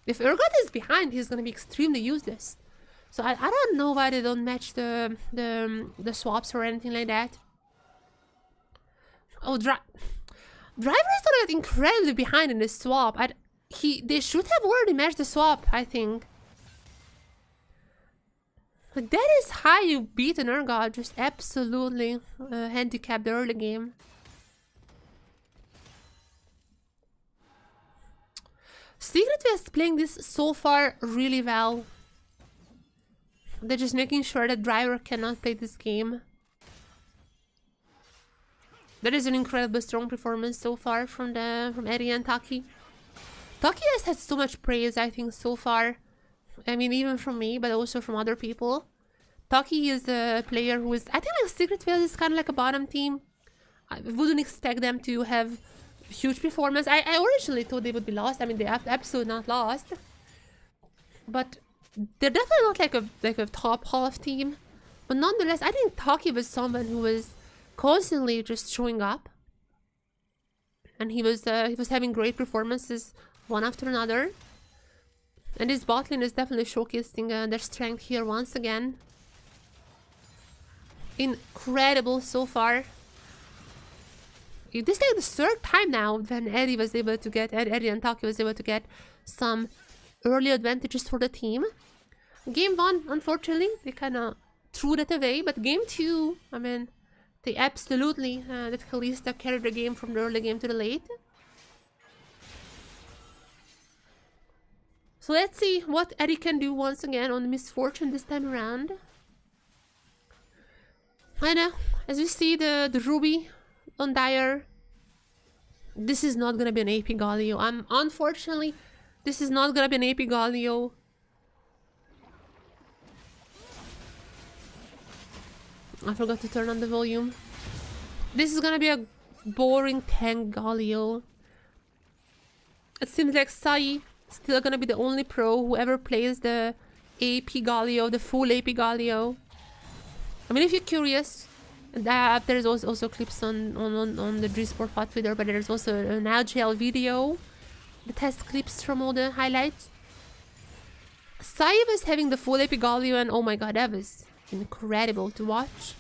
If Urgot is behind, he's gonna be extremely useless. So I don't know why they don't match the swaps or anything like that. Oh, Driver is gonna get incredibly behind in this swap. They should have already matched the swap, I think. Like, that is how you beat an Urgot. Just absolutely handicapped the early game. Secret West playing this so far really well. They're just making sure that Driver cannot play this game. That is an incredibly strong performance so far from Eddie and Taki. Taki has had so much praise, I think, so far. I mean, even from me, but also from other people. Taki is a player who is, I think, like Secret West is kind of like a bottom team. I wouldn't expect them to have huge performance. I originally thought they would be lost. I mean, they are absolutely not lost, but they're definitely not like a top half team. But nonetheless, I think Taki was someone who was constantly just showing up, and he was having great performances one after another. And this bot lane is definitely showcasing their strength here once again. Incredible so far. This is like the third time now when Eddie and Taki was able to get some early advantages for the team. Game 1, unfortunately, they kind of threw that away, but game 2, I mean, They absolutely let Kalista carry the game from the early game to the late. So let's see what Eddie can do once again on Misfortune this time around. And as we see the Ruby on Dire, this is not gonna be an AP Galio. Unfortunately, this is not gonna be an AP Galio. I forgot to turn on the volume. This is gonna be a boring tank Galio. It seems like Sai still gonna be the only pro who ever plays the AP Galio, the full AP Galio. I mean, if you're curious, there's also clips on the Jesport hot Twitter, but there's also an LGL video, the test clips from all the highlights. Sai was having the full AP Galio, and oh my god, that was incredible to watch.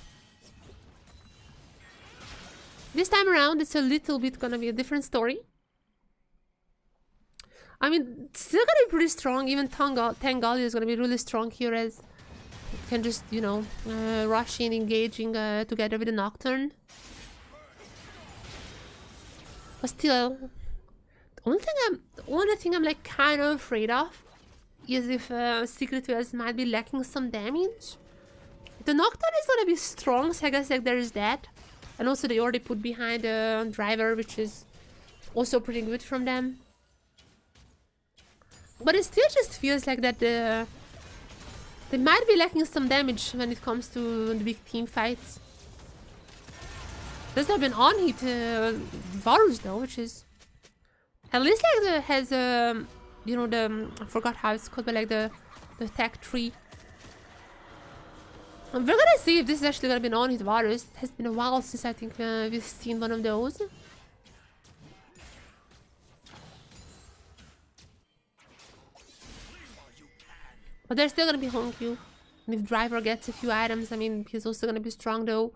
This time around, it's a little bit gonna be a different story. I mean, it's still gonna be pretty strong. Even Tangali is gonna be really strong here, as you can just, you know, rush in, engaging together with the Nocturne. But still, the only thing I'm like kind of afraid of is if Secret Wells might be lacking some damage. The Nocturne is gonna be strong, so I guess like there is that. And also they already put behind the Driver, which is also pretty good from them. But it still just feels like that they might be lacking some damage when it comes to the big team fights. There's not been on-hit Varus though, which is at least like has you know, I forgot how it's called, but like the tech tree. And we're gonna see if this is actually gonna be an on-hit Varus. It has been a while since I think we've seen one of those. But there's still gonna be Honkyu. And if Driver gets a few items, I mean, he's also gonna be strong though.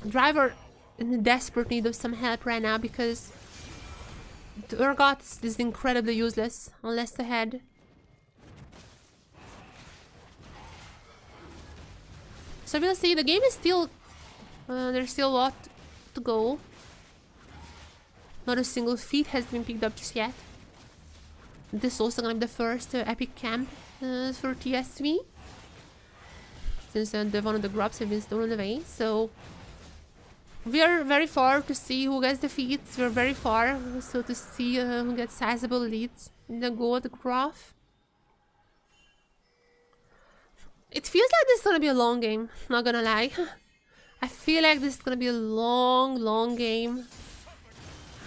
Driver in desperate need of some help right now because the Urgot is incredibly useless unless ahead. So we'll see. The game is still... there's still a lot to go. Not a single feat has been picked up just yet. This is also gonna be the first epic camp for TSW. Since one of the grubs have been stolen away. So we are very far to see who gets defeats. We're very far so to see who gets sizable leads in the gold graph. It feels like this is gonna be a long game, not gonna lie. I feel like this is gonna be a long game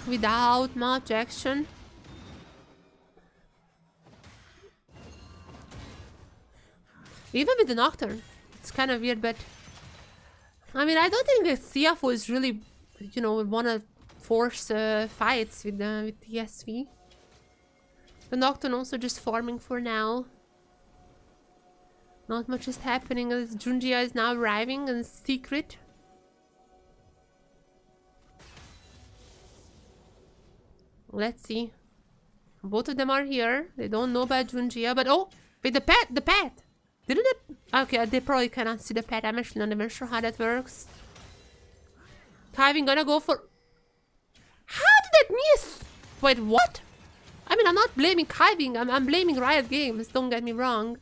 without much action. Even with the Nocturne, it's kind of weird, but I mean, I don't think the CFO is really, you know, wanna force fights with TSV. The Nocturne also just farming for now. Not much is happening as Junjia is now arriving in secret. Let's see. Both of them are here. They don't know about Junjia, but oh, wait, the pet! Didn't it? Okay, they probably cannot see the pet. I'm actually not even sure how that works. Kiving gonna go for... How did that miss? Wait, what? I mean, I'm not blaming Kiving. I'm blaming Riot Games. Don't get me wrong.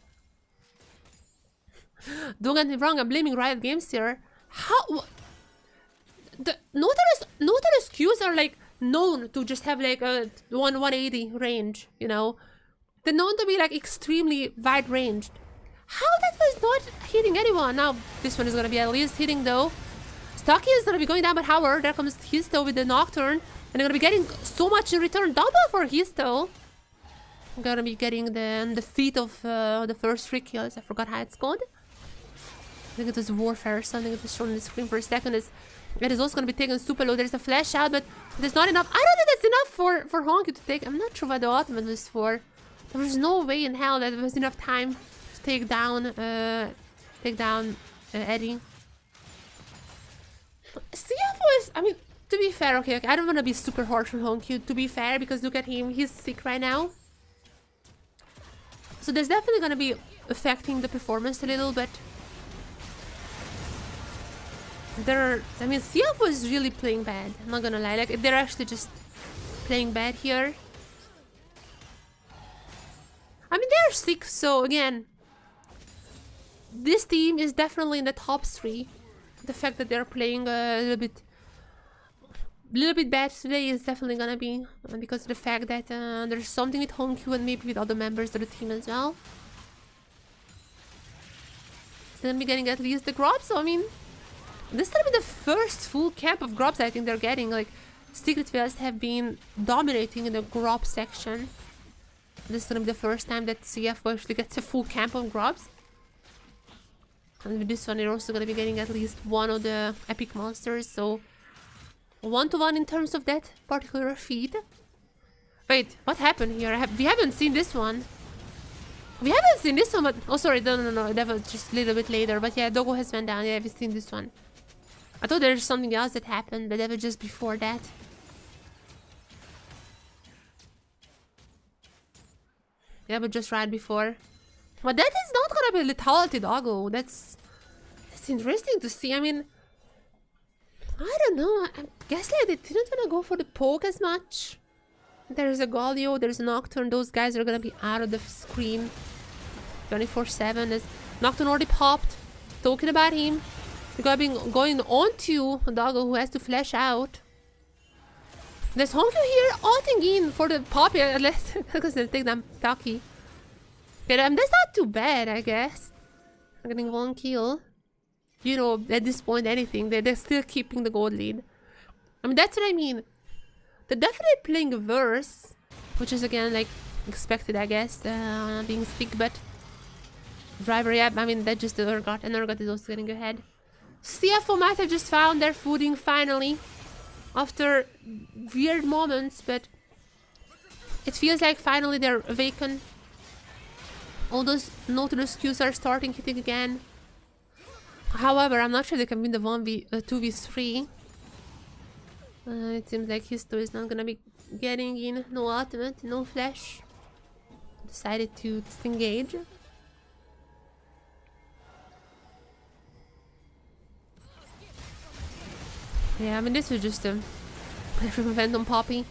Don't get me wrong, I'm blaming Riot Games here. How? The Nautilus Qs are like known to just have like a 180 range, you know. They're known to be like extremely wide ranged. How that was not hitting anyone? Now this one is gonna be at least hitting though. Stucky is gonna be going down, but Howard, there comes Histo with the Nocturne, and they're gonna be getting so much in return. Double for Histo. I'm gonna be getting the feat of the first 3 kills. I forgot how it's called. I think it was Warfare or something. It was shown on the screen for a second. It is also going to be taken super low. There's a flash out, but there's not enough. I don't think that's enough for Honky to take. I'm not sure what the ultimate was for. There was no way in hell that there was enough time to take down Eddie. CFO is, I mean, to be fair, okay, I don't want to be super harsh on Honky, to be fair, because look at him, he's sick right now. So there's definitely going to be affecting the performance a little bit. I mean, CFO is really playing bad. I'm not gonna lie. Like, they're actually just playing bad here. I mean, they're sick, so again, this team is definitely in the top 3. The fact that they're playing a little bit bad today is definitely gonna be because of the fact that there's something with Honkyu and maybe with other members of the team as well. It's gonna be getting at least the grub, so I mean, this is gonna be the first full camp of grubs I think they're getting. Like, Secret Whales have been dominating in the grub section. This is gonna be the first time that CFO actually gets a full camp of grubs. And with this one, they're also gonna be getting at least one of the epic monsters, so 1-to-1 in terms of that particular feed. Wait, what happened here? We haven't seen this one. We haven't seen this one, but... Oh, sorry, no, that was just a little bit later. But yeah, Dogo has went down. Yeah, we've seen this one. I thought there's something else that happened, but that was just before that. Yeah, but just right before. But that is not gonna be lethality Doggo. That's interesting to see. I mean, I don't know. I guess like they didn't wanna go for the poke as much. There's a Galio, there's a Nocturne. Those guys are gonna be out of the screen 24/7. As Nocturne already popped. Talking about him. They're gonna be going on to Doggo, who has to flash out. There's Honkyu here ulting in for the pop here, unless because they'll take them Taki. Okay, that's not too bad, I guess. I'm getting 1 kill. You know, at this point, anything. They're still keeping the gold lead. I mean, that's what I mean. They're definitely playing worse, which is again like expected, I guess, being stick, but driver, yeah, I mean, that's just the Urgot, and Urgot is also getting ahead. CFO might have just found their footing finally after weird moments, but it feels like finally they're awakened. All those Nautilus Qs are starting hitting again. However, I'm not sure they can win the 2v3. It seems like Histo is not gonna be getting in. No ultimate, no flash. Decided to disengage. Yeah, I mean, this was just a random Poppy.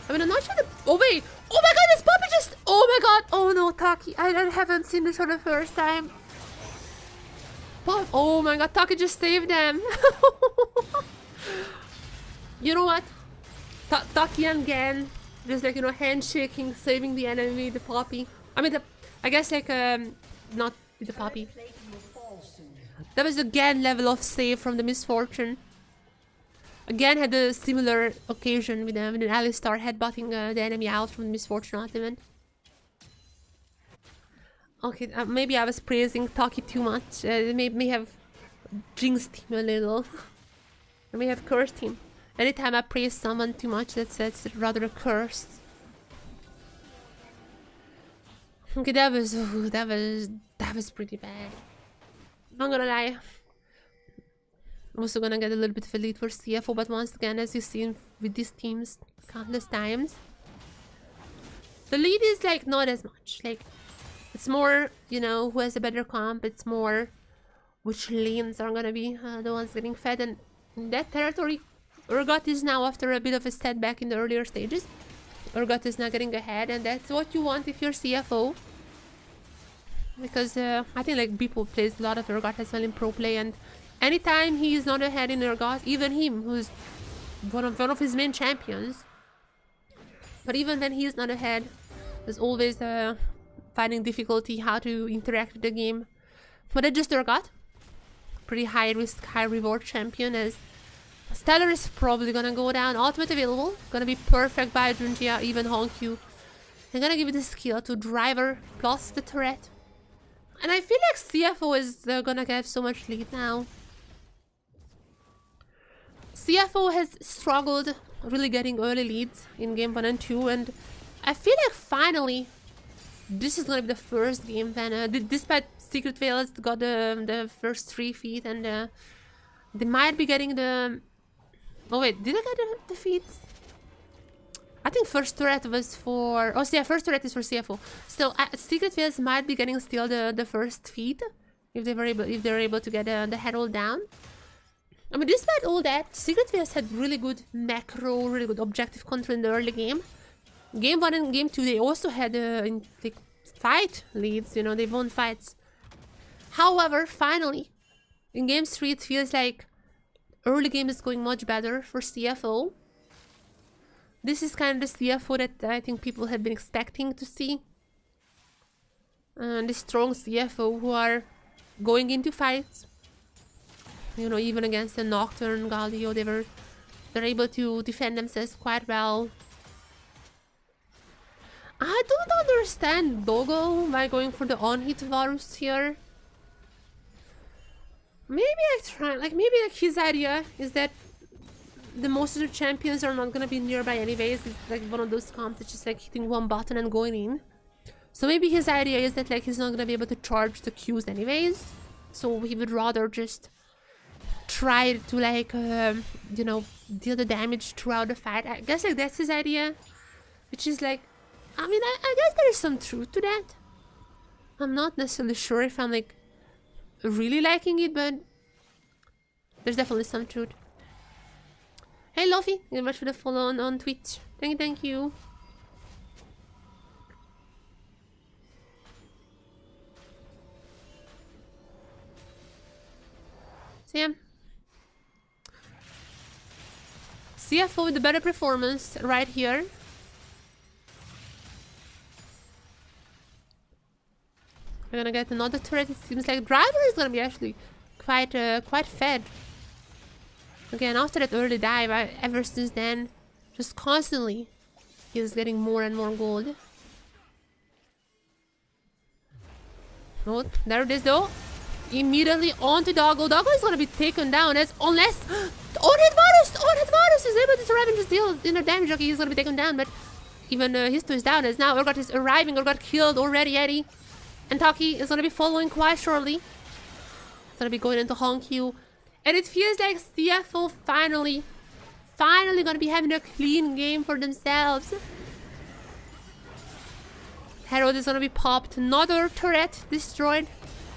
I mean, I'm not sure the... Oh, wait! Oh my god, this Poppy just... Oh my god! Oh no, Taki. I haven't seen this for the first time. Oh my god, Taki just saved them. You know what? Taki and Gen. Just like, you know, handshaking, saving the enemy, the Poppy. I mean, I guess like, not with the Poppy. That was the Gen level of save from the Misfortune. Again, had a similar occasion with an Alistar headbutting the enemy out from the Misfortune ultimate. Okay, maybe I was praising Taki too much. May have jinxed him a little. I may have cursed him. Anytime I praise someone too much, that's rather a curse. Okay, that was pretty bad. Not gonna lie. I'm also gonna get a little bit of a lead for CFO, but once again, as you've seen with these teams countless times, the lead is like not as much. Like, it's more, you know, who has a better comp. It's more which lanes are gonna be the ones getting fed, and in that territory, Urgot is now, after a bit of a setback in the earlier stages, Urgot is now getting ahead, and that's what you want if you're CFO. Because I think like Beeple plays a lot of Urgot as well in pro play, and anytime he's not ahead in Urgot, even him, who's one of his main champions, but even when he's not ahead, there's always finding difficulty how to interact with the game. But that's just Urgot. Pretty high risk, high reward champion, as Stellar is probably gonna go down. Ultimate available. Gonna be perfect by Junjia, even Honkyu. I'm gonna give it the skill to Driver plus the turret. And I feel like CFO is gonna get so much lead now. CFO has struggled really getting early leads in game 1 and 2, and I feel like finally this is gonna be the first game when despite Secret Whales got the first 3 feet, and they might be getting the... Oh wait, did I get the feeds? I think first turret was for... Oh yeah, first turret is for CFO. Still, Secret Whales might be getting still the first feed if they're able to get the herald down. I mean, despite all that, Secret Wales had really good macro, really good objective control in the early game. Game 1 and Game 2, they also had like fight leads, you know, they won fights. However, finally, in Game 3, it feels like early game is going much better for CFO. This is kind of the CFO that I think people have been expecting to see. And the strong CFO who are going into fights. You know, even against the Nocturne, Galio, they're able to defend themselves quite well. I don't understand Dogo by going for the on-hit Varus here. Maybe his idea is that the most of the champions are not gonna be nearby anyways. It's like one of those comps that's just like hitting one button and going in. So maybe his idea is that like he's not gonna be able to charge the Qs anyways. So he would rather just try to like you know, deal the damage throughout the fight. I guess like that's his idea, which is like, I mean, I guess there is some truth to that. I'm not necessarily sure if I'm like really liking it, but there's definitely some truth. Hey Luffy, thank you very much for the follow on Twitch. Thank you. So yeah, CFO with the better performance right here. We're gonna get another turret. It seems like Driver is gonna be actually quite fed. Again, after that early dive, ever since then, just constantly, he's getting more and more gold. Oh, there it is though. Immediately onto Doggo. Doggo is gonna be taken down unless on-hit Varus is able to survive and just deal inner damage. Okay, he's gonna be taken down, but even Histo is down as now Urgot is arriving. Urgot killed already, Eddie. And Taki is gonna be following quite shortly. It's gonna be going into Honkyu. And it feels like CFO finally gonna be having a clean game for themselves. Herald is gonna be popped. Another turret destroyed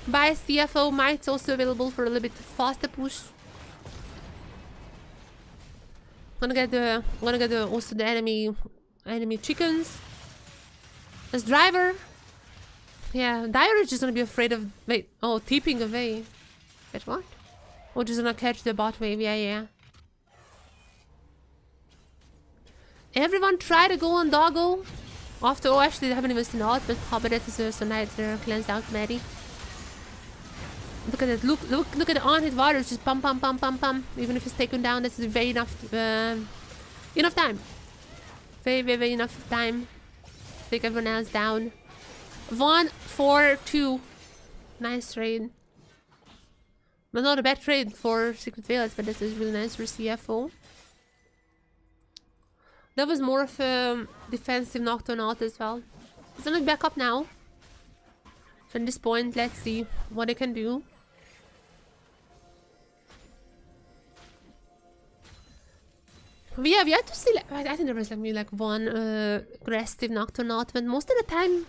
by CFO. Might's also available for a little bit faster push. Gonna get also the enemy chickens. As Driver. Yeah, Dire is just gonna be afraid of tipping away. Wait, what? Or just gonna catch the bot wave, yeah. Everyone try to go on Doggo. Actually they haven't even seen out, but Hobbit is also nice. They're cleansed out Maddie. Look at it, look at the on-hit Varus, just pump. Even if it's taken down, that's very enough time. Very enough time. Take everyone else down. 1, 4, 2. Nice trade. But not a bad trade for Secret Wales, but this is really nice for CFO. That was more of a defensive Nocturne out as well. It's gonna back up now. So at this point, let's see what they can do. We have yet to see, I think there was maybe like one aggressive Nocturne out, but most of the time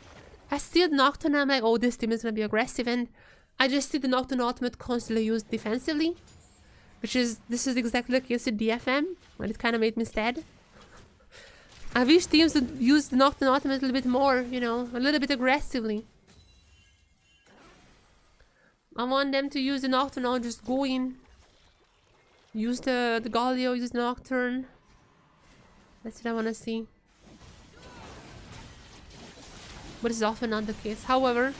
I see the Nocturne and I'm like, oh, this team is gonna be aggressive, and I just see the Nocturne ultimate constantly used defensively. This is exactly the case with DFM, and it kind of made me sad. I wish teams would use the Nocturne ultimate a little bit more, you know, a little bit aggressively. I want them to use the Nocturne or just go in. Use the Galio, use the Nocturne. That's what I want to see. But it's often not the case. However,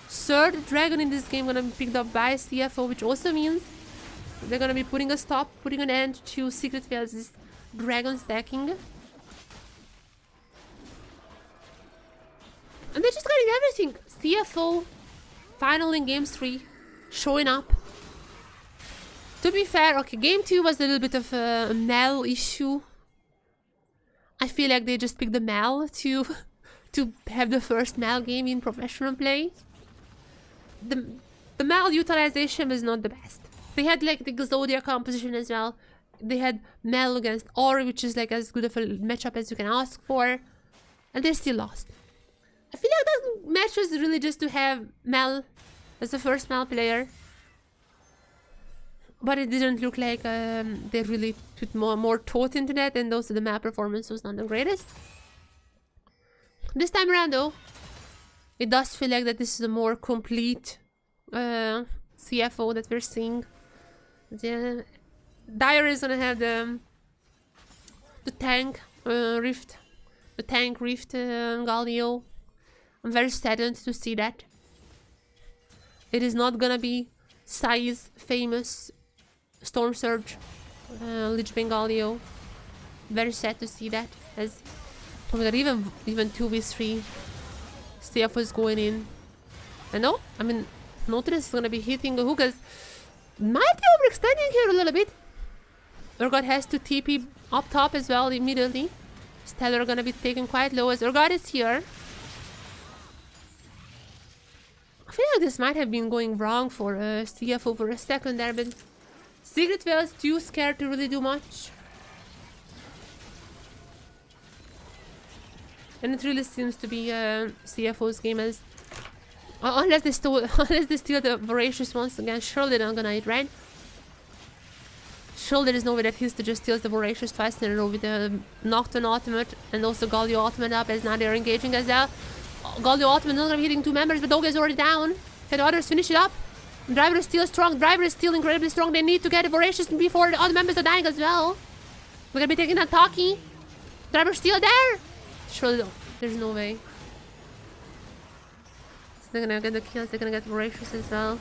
third dragon in this game gonna be picked up by CFO, which also means they're gonna be putting an end to Secret Wales' dragon stacking. And they're just getting everything. CFO finally in game 3 showing up. To be fair, okay, game 2 was a little bit of a Mel issue. I feel like they just picked the Mel to have the first Mel game in professional play. The Mel utilization was not the best. They had like the Zodiac composition as well. They had Mel against Ori, which is like as good of a matchup as you can ask for. And they still lost. I feel like that match was really just to have Mel as the first Mel player. But it didn't look like they really put more thought into that, and also the map performance was not the greatest. This time around though, it does feel like that this is a more complete CFO that we're seeing. The Dire is gonna have the tank rift, Galio. I'm very saddened to see that. It is not gonna be Sai's famous Storm Surge, Lich Bane Galio. Very sad to see that. As oh my god, even 2v3 CF is going in. I know, I mean, Nautilus is gonna be hitting the hookahs. Might be overextending here a little bit. Urgot has to TP up top as well immediately. Stellar gonna be taken quite low as Urgot is here. I feel like this might have been going wrong for CFO for a second there, but Secret Veil is too scared to really do much. And it really seems to be CFO's game as unless they steal the Voracious once again. Surely they're not gonna hit, right? Surely there is no way that he's to just steals the Voracious twice in a row with the Nocturne ultimate and also Galio ultimate up, as now they're engaging as well. Galio ultimate not gonna be hitting 2 members, but Doga is already down. Can the others finish it up? Driver is still strong. Driver is still incredibly strong. They need to get a Voracious before the other members are dying as well. We're gonna be taking that Taki. Driver's still there. Surely there's no way. So they're gonna get the kills. They're gonna get Voracious as well.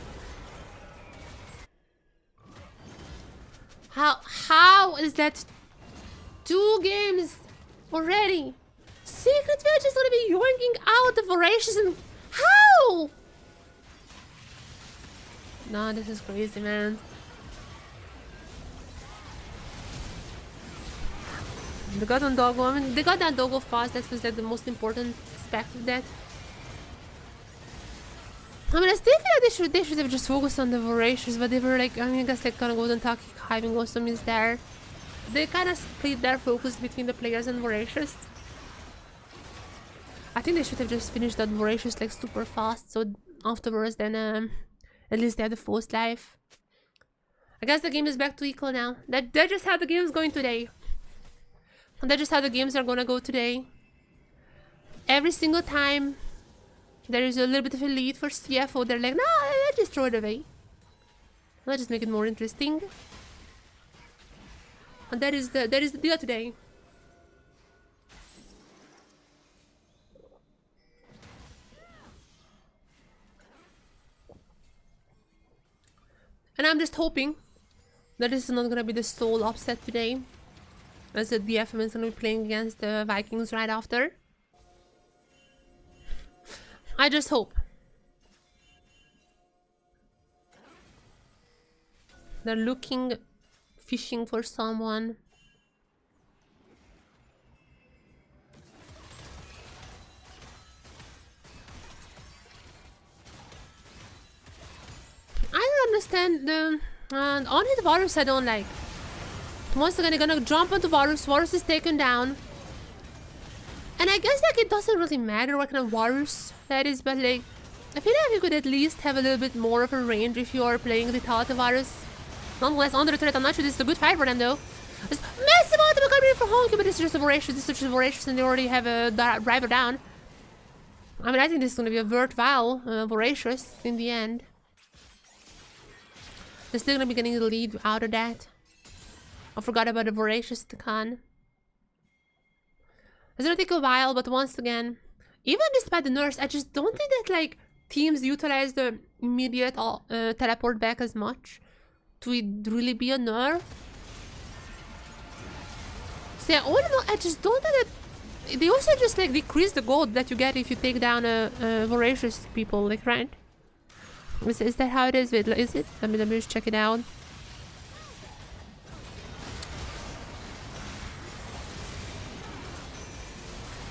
How is that 2 games already? Secret Village is gonna be yoinking out the Voracious and how? Nah, this is crazy, man. They got on Doggo. I mean, they got that Doggo fast. That was like the most important aspect of that. I mean, I still feel like they should have just focused on the Voracious, but they were like, I mean, I guess like kind of Golden Taki having also means there. They kind of split their focus between the players and Voracious. I think they should have just finished that Voracious like super fast, so afterwards then at least they have the first life. I guess the game is back to equal now. That's just how the game is going today. And that's just how the games are gonna go today. Every single time there is a little bit of a lead for CFO, they're like, no, let's just throw it away. Let's just make it more interesting. And that is the deal today. And I'm just hoping that this is not gonna be the sole upset today, as the DFM is gonna be playing against the Vikings right after. I just hope. They're looking, fishing for someone. I don't understand the on-hit Varus I don't like. Once again, they're gonna jump onto Varus. Varus is taken down. And I guess like it doesn't really matter what kind of Varus that is, but like I feel like you could at least have a little bit more of a range if you are playing without the Varus. Nonetheless, under the threat, I'm not sure this is a good fight for them though. It's massive ultimate coming for Honky, but it's just a Voracious. This is just Voracious and they already have a driver down. I mean, I think this is gonna be a worthwhile Voracious in the end. They're still gonna be getting the lead out of that. I forgot about the Voracious at the con. It's gonna take a while, but once again, even despite the nerfs, I just don't think that like teams utilize the immediate teleport back as much to it really be a nerf. So yeah, all in all, I just don't think that they also just like decrease the gold that you get if you take down a Voracious people, like, right? Is that how it is? Wait, is it? Let me just check it out.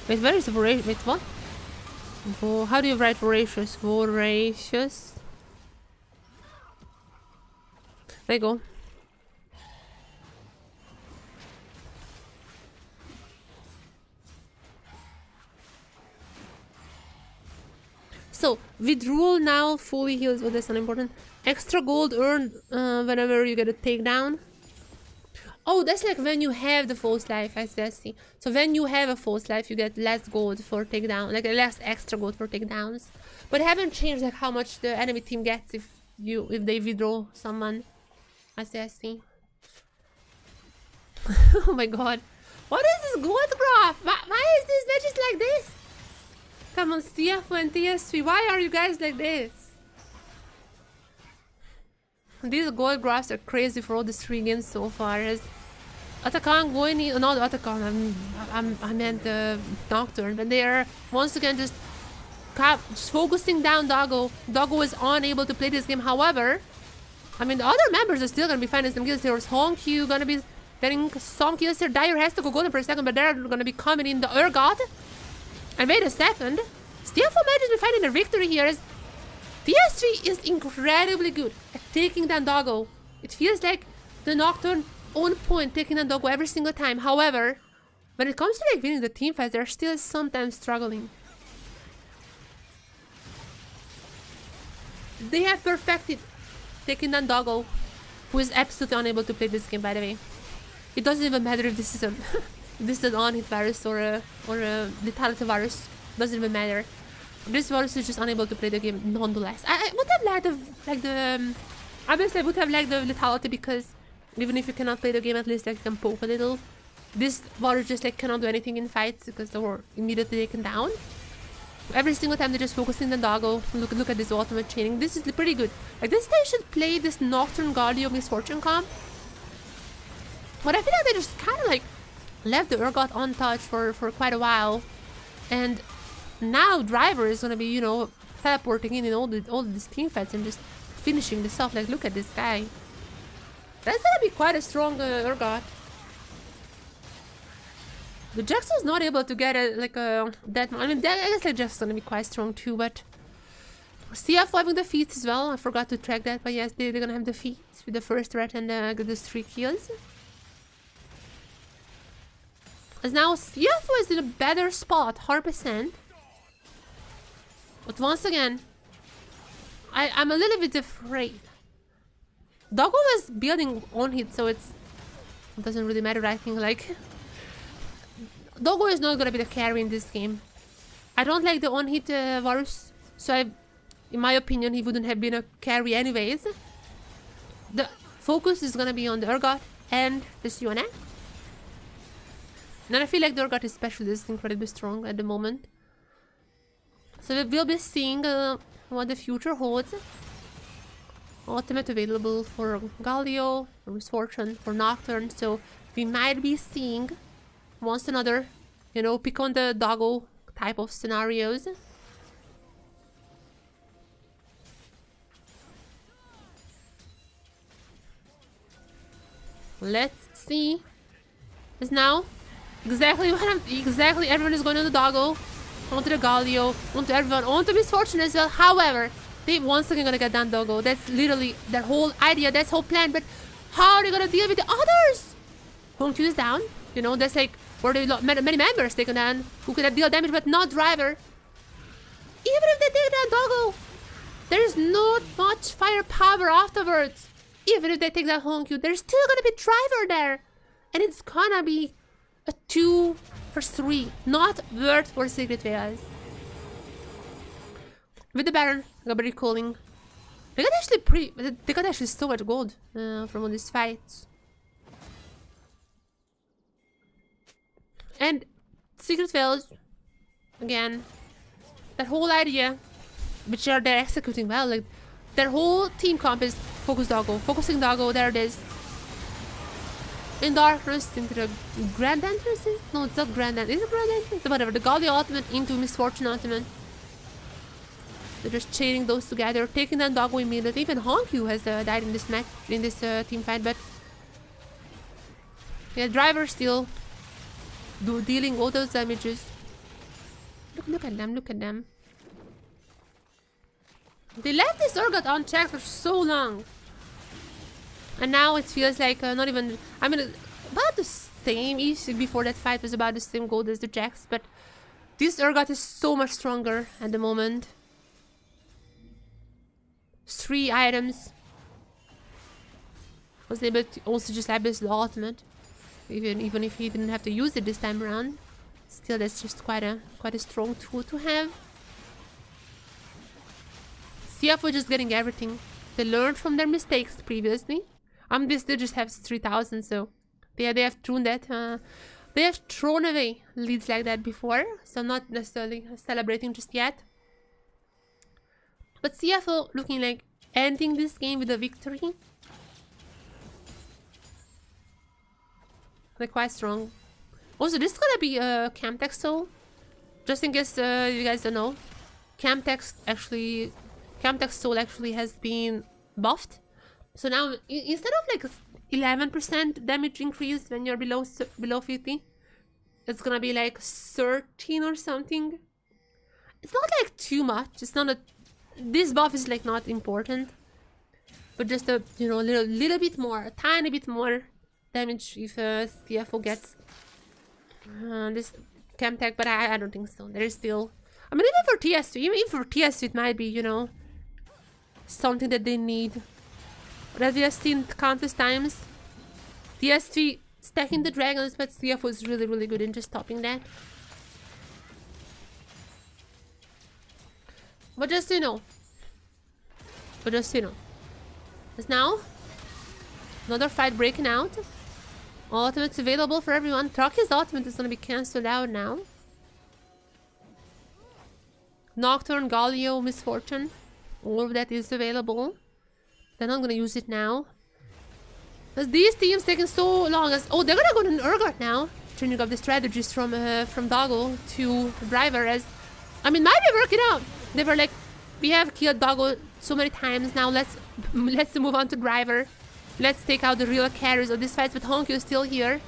Wait, where is the Voracious? Wait, what? How do you write Voracious? Voracious. There you go. So, withdrawal now fully heals. Oh, that's not important. Extra gold earned whenever you get a takedown. Oh, that's like when you have the false life. I see. So when you have a false life, you get less gold for takedown, like less extra gold for takedowns. But it haven't changed like how much the enemy team gets if they withdraw someone. I see. Oh my god. What is this gold graph? Why is this matches like this? Come on, CFO and TSW. Why are you guys like this? These gold graphs are crazy for all the 3 games so far. As Atakan going in, not Atakan, I meant Nocturne, but they are once again just focusing down Doggo. Doggo is unable to play this game. However, I mean, the other members are still gonna be finding some kills. There's Honkyu gonna be getting some kills here. Dyer has to go golden for a second, but they're gonna be coming in the Urgot. And wait a second. CFO might just be finding their victory here as TS3 is incredibly good at taking down Doggo. It feels like the Nocturne on point taking down Doggo every single time. However, when it comes to like winning the team fights, they're still sometimes struggling. They have perfected taking down Doggo, who is absolutely unable to play this game, by the way. It doesn't even matter if this is a this is an on-hit virus or a lethality virus. Doesn't even matter. This virus is just unable to play the game nonetheless. I would have liked obviously I would have liked the lethality, because even if you cannot play the game, at least like you can poke a little. This virus just like cannot do anything in fights because they were immediately taken down. Every single time they're just focusing the Doggo. Look at this ultimate chaining. This is pretty good. Like this, they should play this Nocturne Guardio Misfortune comp. But I feel like they just kind of like left the Urgot untouched for quite a while, and now Driver is gonna be, you know, teleporting in all these team fights and just finishing this off. Like, look at this guy. That's gonna be quite a strong Urgot. The Jax was not able to get it like that. I mean, I guess like Jax is gonna be quite strong too, but CFO having the feats as well. I forgot to track that, but yes, they're gonna have the feats with the first threat and get those 3 kills. As now CFO is in a better spot, 100%. But once again, I'm a little bit afraid. Doggo was building on hit, so it doesn't really matter. I think like Doggo is not gonna be the carry in this game. I don't like the on hit Varus, so in my opinion, he wouldn't have been a carry anyways. The focus is gonna be on the Urgot and the Siona. And I feel like the Urgot especially is incredibly strong at the moment. So we will be seeing what the future holds. Ultimate available for Galio, for Misfortune, for Nocturne. So we might be seeing once another, you know, pick on the Doggo type of scenarios. Let's see. Is now exactly everyone is going to the Doggo, onto the Galio, onto everyone, onto Misfortune as well. However, they once again gonna get down Doggo. That's literally their whole idea, that's whole plan. But how are they gonna deal with the others? Honkyu is down. You know, that's like where they many members taken down who could deal damage, but not Driver. Even if they take down Doggo, there's not much firepower afterwards. Even if they take down Honkyu, there's still gonna be Driver there, and it's gonna be a 2 for 3, not worth for Secret Veils. With the Baron, gonna be recalling. They got actually so much gold from all these fights. And Secret Veils, again, that whole idea, which they're executing well, like their whole team comp is focusing Doggo, there it is. In darkness into the Grand Entrance? No, it's not Grand Entrance. Is it Grand Entrance? Whatever. The Galio ultimate into Misfortune ultimate. They're just chaining those together, taking down Doggo immediately. Even Honkyu has died in this match, in this team fight, but yeah, Driver still dealing all those damages. Look at them. They left this Urgot unchecked for so long. And now it feels like not even... I mean, about the same. Before that fight was about the same gold as the Jax. But this Urgot is so much stronger at the moment. 3 items. Was able to also just abuse the ultimate. Even if he didn't have to use it this time around. Still, that's just quite a strong tool to have. CFO just getting everything. They learned from their mistakes previously. They still just have 3,000, so they have thrown that. They have thrown away leads like that before, so not necessarily celebrating just yet. But CFO looking like ending this game with a victory. They're quite strong. Also, this is gonna be a Camtex soul. Just in case you guys don't know, Camtex soul actually has been buffed. So now instead of like 11% damage increase when you're below 50, it's gonna be like 13 or something. It's not like too much. It's not a. This buff is like not important, but just a little bit more, a tiny bit more damage if CFO gets this Camtech. But I don't think so. There is still. I mean, even for TSW, even for TSW, it might be something that they need. But as we have seen countless times, TSW stacking the dragons, but CFO is really good in just stopping that. But just Because now, another fight breaking out. Ultimate's available for everyone. Traki's ultimate is gonna be cancelled out now. Nocturne, Galio, Misfortune. All of that is available. They're not gonna use it now. Because these teams taking so long. Oh, they're gonna go to an Urgot now. Changing up the strategies from Doggo to Driver. I mean, might be working out. They were like, we have killed Doggo so many times now. Let's move on to Driver. Let's take out the real carries of this fight. But Honkyu is still here.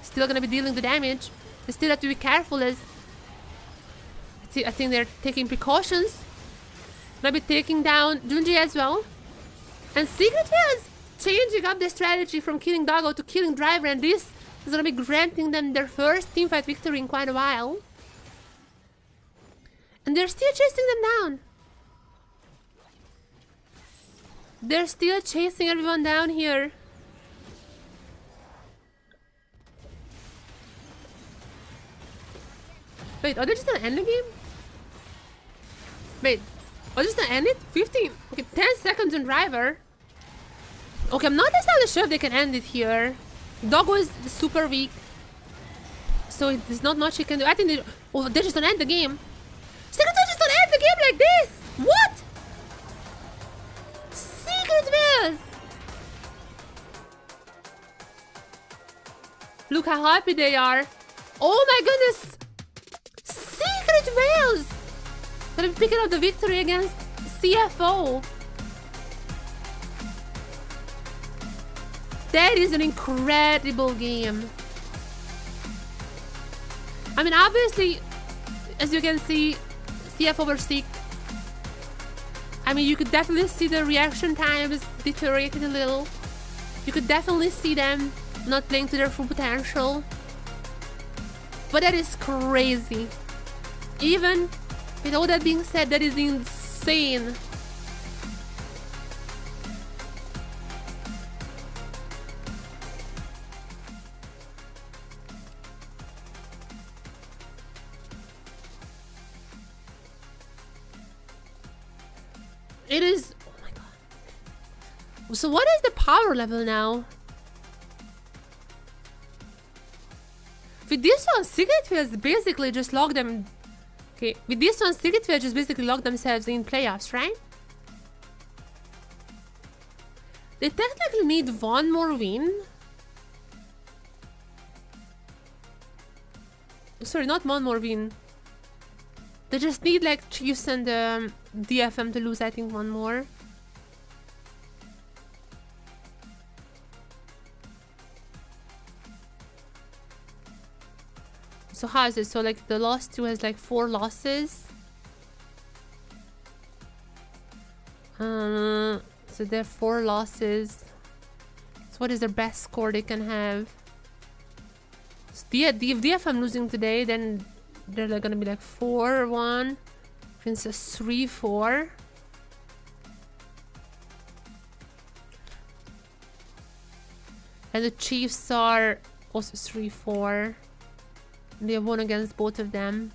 Still gonna be dealing the damage. They still have to be careful as I think they're taking precautions. Gonna be taking down Junji as well. And Secret is changing up their strategy from killing Doggo to killing Driver, and this is gonna be granting them their first teamfight victory in quite a while. And they're still chasing them down. They're still chasing everyone down here. Wait, are they just gonna end the game? Wait, are they just gonna end it? 15, okay, 10 seconds on Driver. Okay, I'm not necessarily sure if they can end it here. Doggo is super weak, so there's not much he can do. I think they're just gonna end the game. Secret Wars just gonna end the game like this? What? Secret Wars! Look how happy they are. Oh my goodness! Secret Wars! Gonna be picking up the victory against CFO. That is an incredible game. I mean, obviously, as you can see, CFO were sick. I mean, you could definitely see the reaction times deteriorated a little. You could definitely see them not playing to their full potential. But that is crazy. Even with all that being said, that is insane. It is. Oh my god. So what is the power level now? With this one, Secret Fields basically just lock them. Okay, with this one, Secret Fields just basically lock themselves in playoffs, right? They technically need one more win. Sorry, not one more win. They just need like Chiefs and DFM to lose, I think, one more. So how is it? So like the last two has like 4 losses. So they're 4 losses. So what is their best score they can have? So if DFM losing today, then they're like gonna be like 4-1. Princess 3-4. And the Chiefs are also 3-4. They have won against both of them.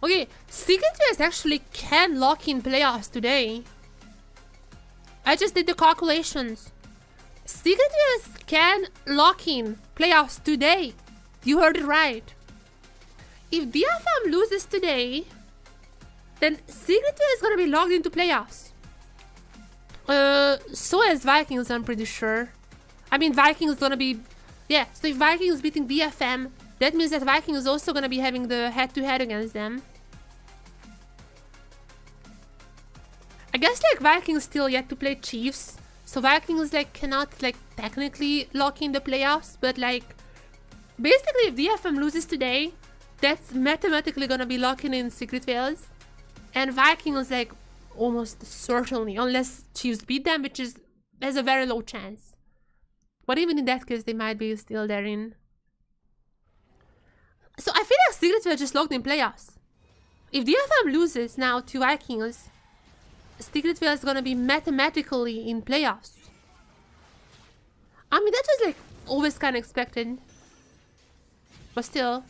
Okay, Secret Wars actually can lock in playoffs today. I just did the calculations. Secret Wars can lock in playoffs today. You heard it right. If DFM loses today, then Secret Wars is gonna be locked into playoffs. So as Vikings, I'm pretty sure. I mean, Vikings gonna be... Yeah, so if Vikings beating DFM, that means that Vikings is also gonna be having the head-to-head against them. I guess, like, Vikings still yet to play Chiefs. So Vikings, like, cannot, like, technically lock in the playoffs. But, like, basically, if DFM loses today, that's mathematically gonna be locking in Secret Wales. And Vikings, like, almost certainly, unless Chiefs beat them, which is... There's a very low chance. But even in that case, they might be still therein. So I feel like Secret Wales just locked in playoffs. If DFM loses now to Vikings, Secret Wales is gonna be mathematically in playoffs. I mean, that was like always kind of expected. But still.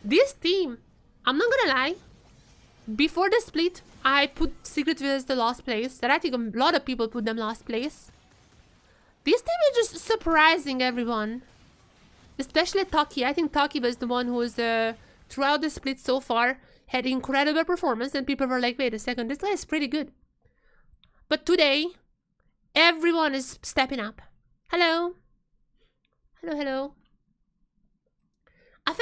This team, I'm not gonna lie, before the split, I put Secret Wales the last place. And I think a lot of people put them last place. This team is just surprising everyone. Especially Taki. I think Taki was the one who was, throughout the split so far, had incredible performance. And people were like, wait a second, this guy is pretty good. But today, everyone is stepping up. Hello. Hello, hello. I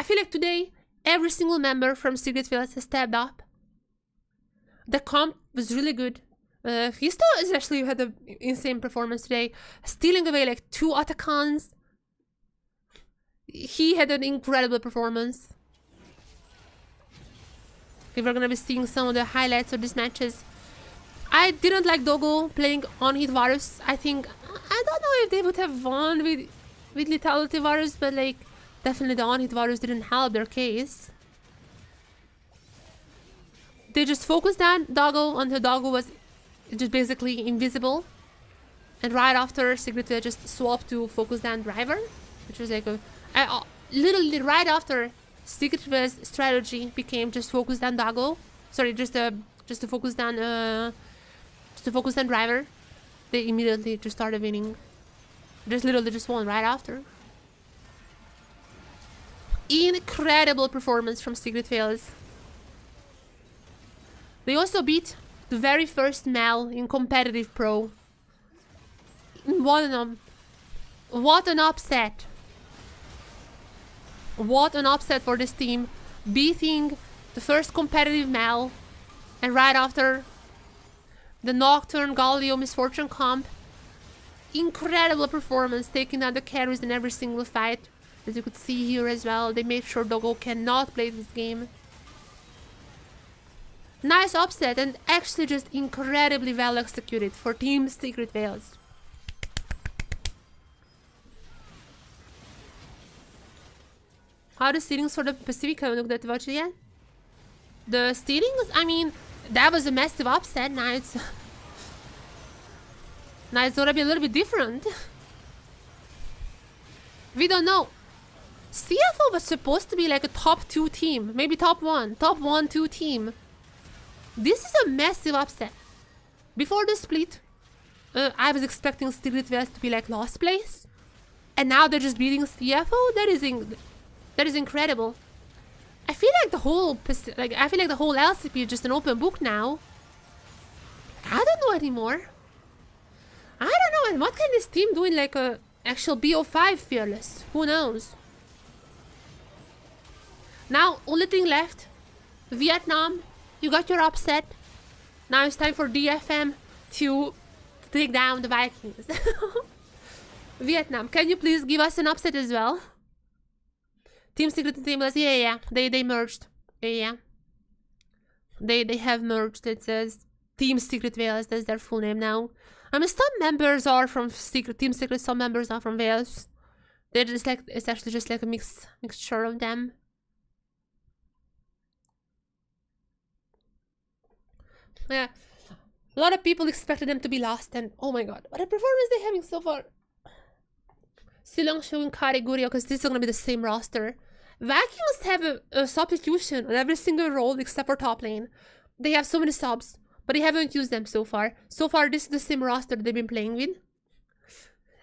feel like today, every single member from Secret Wales has stepped up. The comp was really good. Histo especially had an insane performance today, stealing away like 2 Otacons. He had an incredible performance. Okay, we're gonna be seeing some of the highlights of these matches. I didn't like Dogo playing on hit Varus. I think, I don't know if they would have won with Lethality Varus, but like, definitely the on-hit Varus didn't help their case. They just focused on Doggo until Doggo was just basically invisible. And right after, Secret Wales just swapped to focus down Driver. Which was like a... literally right after, Secret Wales strategy became just focus down Doggo. Sorry, just to focus down... just to focus down Driver. They immediately just started winning. Just literally just won right after. Incredible performance from Secret Wales. They also beat the very first Mel in competitive pro. What an upset. What an upset for this team. Beating the first competitive Mel. And right after, the Nocturne Galio Misfortune comp. Incredible performance, taking out the carries in every single fight. As you could see here as well, they made sure Doggo cannot play this game. Nice upset and actually just incredibly well executed for Team Secret Wales. How are the seedings for the Pacific? Haven't looked at the voucher yet. The seedings, I mean, that was a massive upset. Now it's gonna be a little bit different. We don't know. CFO was supposed to be like a top 2 team, maybe top 1, 2 team. This is a massive upset. Before the split, I was expecting Secret Wales to be like last place, and now they're just beating CFO. That is incredible. I feel like the whole LCP is just an open book now. I don't know anymore. I don't know. And what can this team do in like a actual BO5 fearless? Who knows? Now, only thing left, Vietnam. You got your upset. Now it's time for DFM to take down the Vikings. Vietnam, can you please give us an upset as well? Team Secret and Team Wales, yeah. They merged. Yeah. They have merged. It says Team Secret Wales, that's their full name now. I mean, some members are from Team Secret, some members are from Wales. They're just like, it's actually just like a mixture of them. Yeah. A lot of people expected them to be lost, and oh my god, what a performance they're having so far. Silong showing category because this is gonna be the same roster. Vikings have a substitution on every single role except for top lane. They have so many subs, but they haven't used them so far. So far, this is the same roster they've been playing with.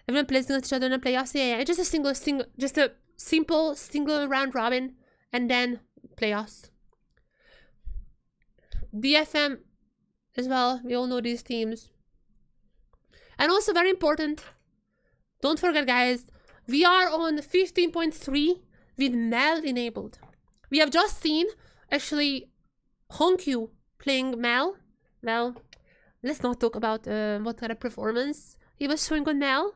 Everyone plays against each other in the playoffs. Yeah, it's just a simple single round robin, and then playoffs. DFM as well. We all know these teams. And also very important, don't forget guys, we are on 15.3 with Mel enabled. We have just seen actually Honkyu playing Mel. Well, let's not talk about what kind of performance he was showing on Mel.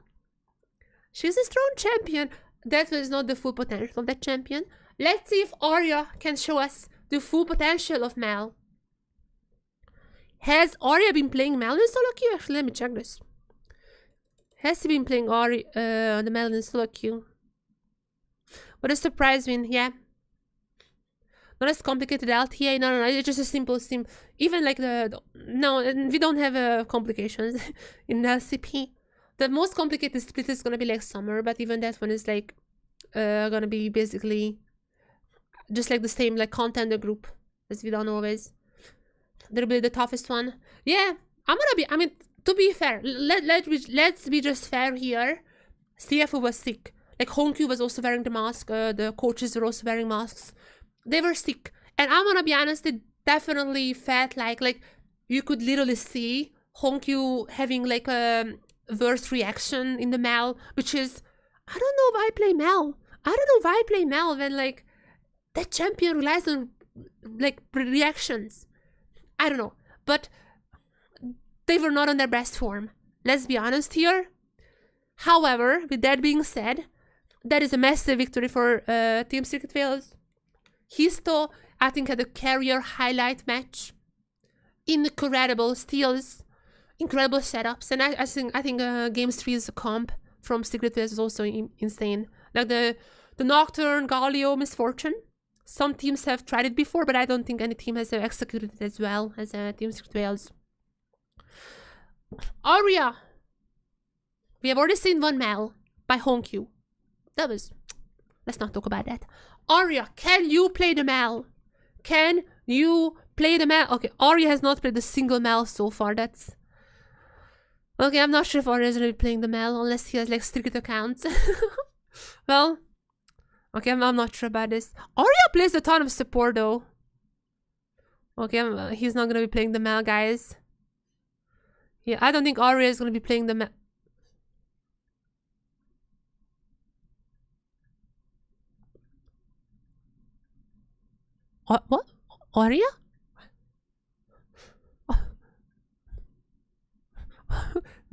She's a strong champion. That was not the full potential of that champion. Let's see if Arya can show us the full potential of Mel. Has Arya been playing Mel in solo queue? Actually, let me check this. Has he been playing the Mel in solo queue? What a surprise win, yeah. Not as complicated LTA, no, it's just a simple sim. Even like no, we don't have complications in LCP. The most complicated split is gonna be like summer, but even that one is like gonna be basically just like the same like contender group as we done always. That'll be the toughest one. Yeah, I mean, to be fair, let's be just fair here. CFO was sick. Like Honkyu was also wearing the mask. The coaches were also wearing masks. They were sick, and I'm gonna be honest, it definitely felt like you could literally see Honkyu having like a worse reaction in the Mel, which is, I don't know why I play Mel. I don't know why I play Mel when like that champion relies on like reactions. I don't know, but they were not on their best form. Let's be honest here. However, with that being said, that is a massive victory for Team Secret Wales. Histo, I think, had a career highlight match. Incredible steals, incredible setups, and I think Games 3's comp from Secret Wales is also insane. Like the Nocturne, Galio, Misfortune. Some teams have tried it before, but I don't think any team has executed it as well as Team Secret Wales. Arya. We have already seen one Mel by Honkyu. That was... Let's not talk about that. Arya, can you play the Mel? Can you play the Mel? Okay, Arya has not played a single Mel so far. That's... Okay, I'm not sure if Arya is going to be playing the Mel unless he has like strict accounts. Well... Okay, I'm not sure about this. Arya plays a ton of support though. Okay, he's not going to be playing the Mel, guys. Yeah, I don't think Arya is going to be playing the Mel. What? Arya?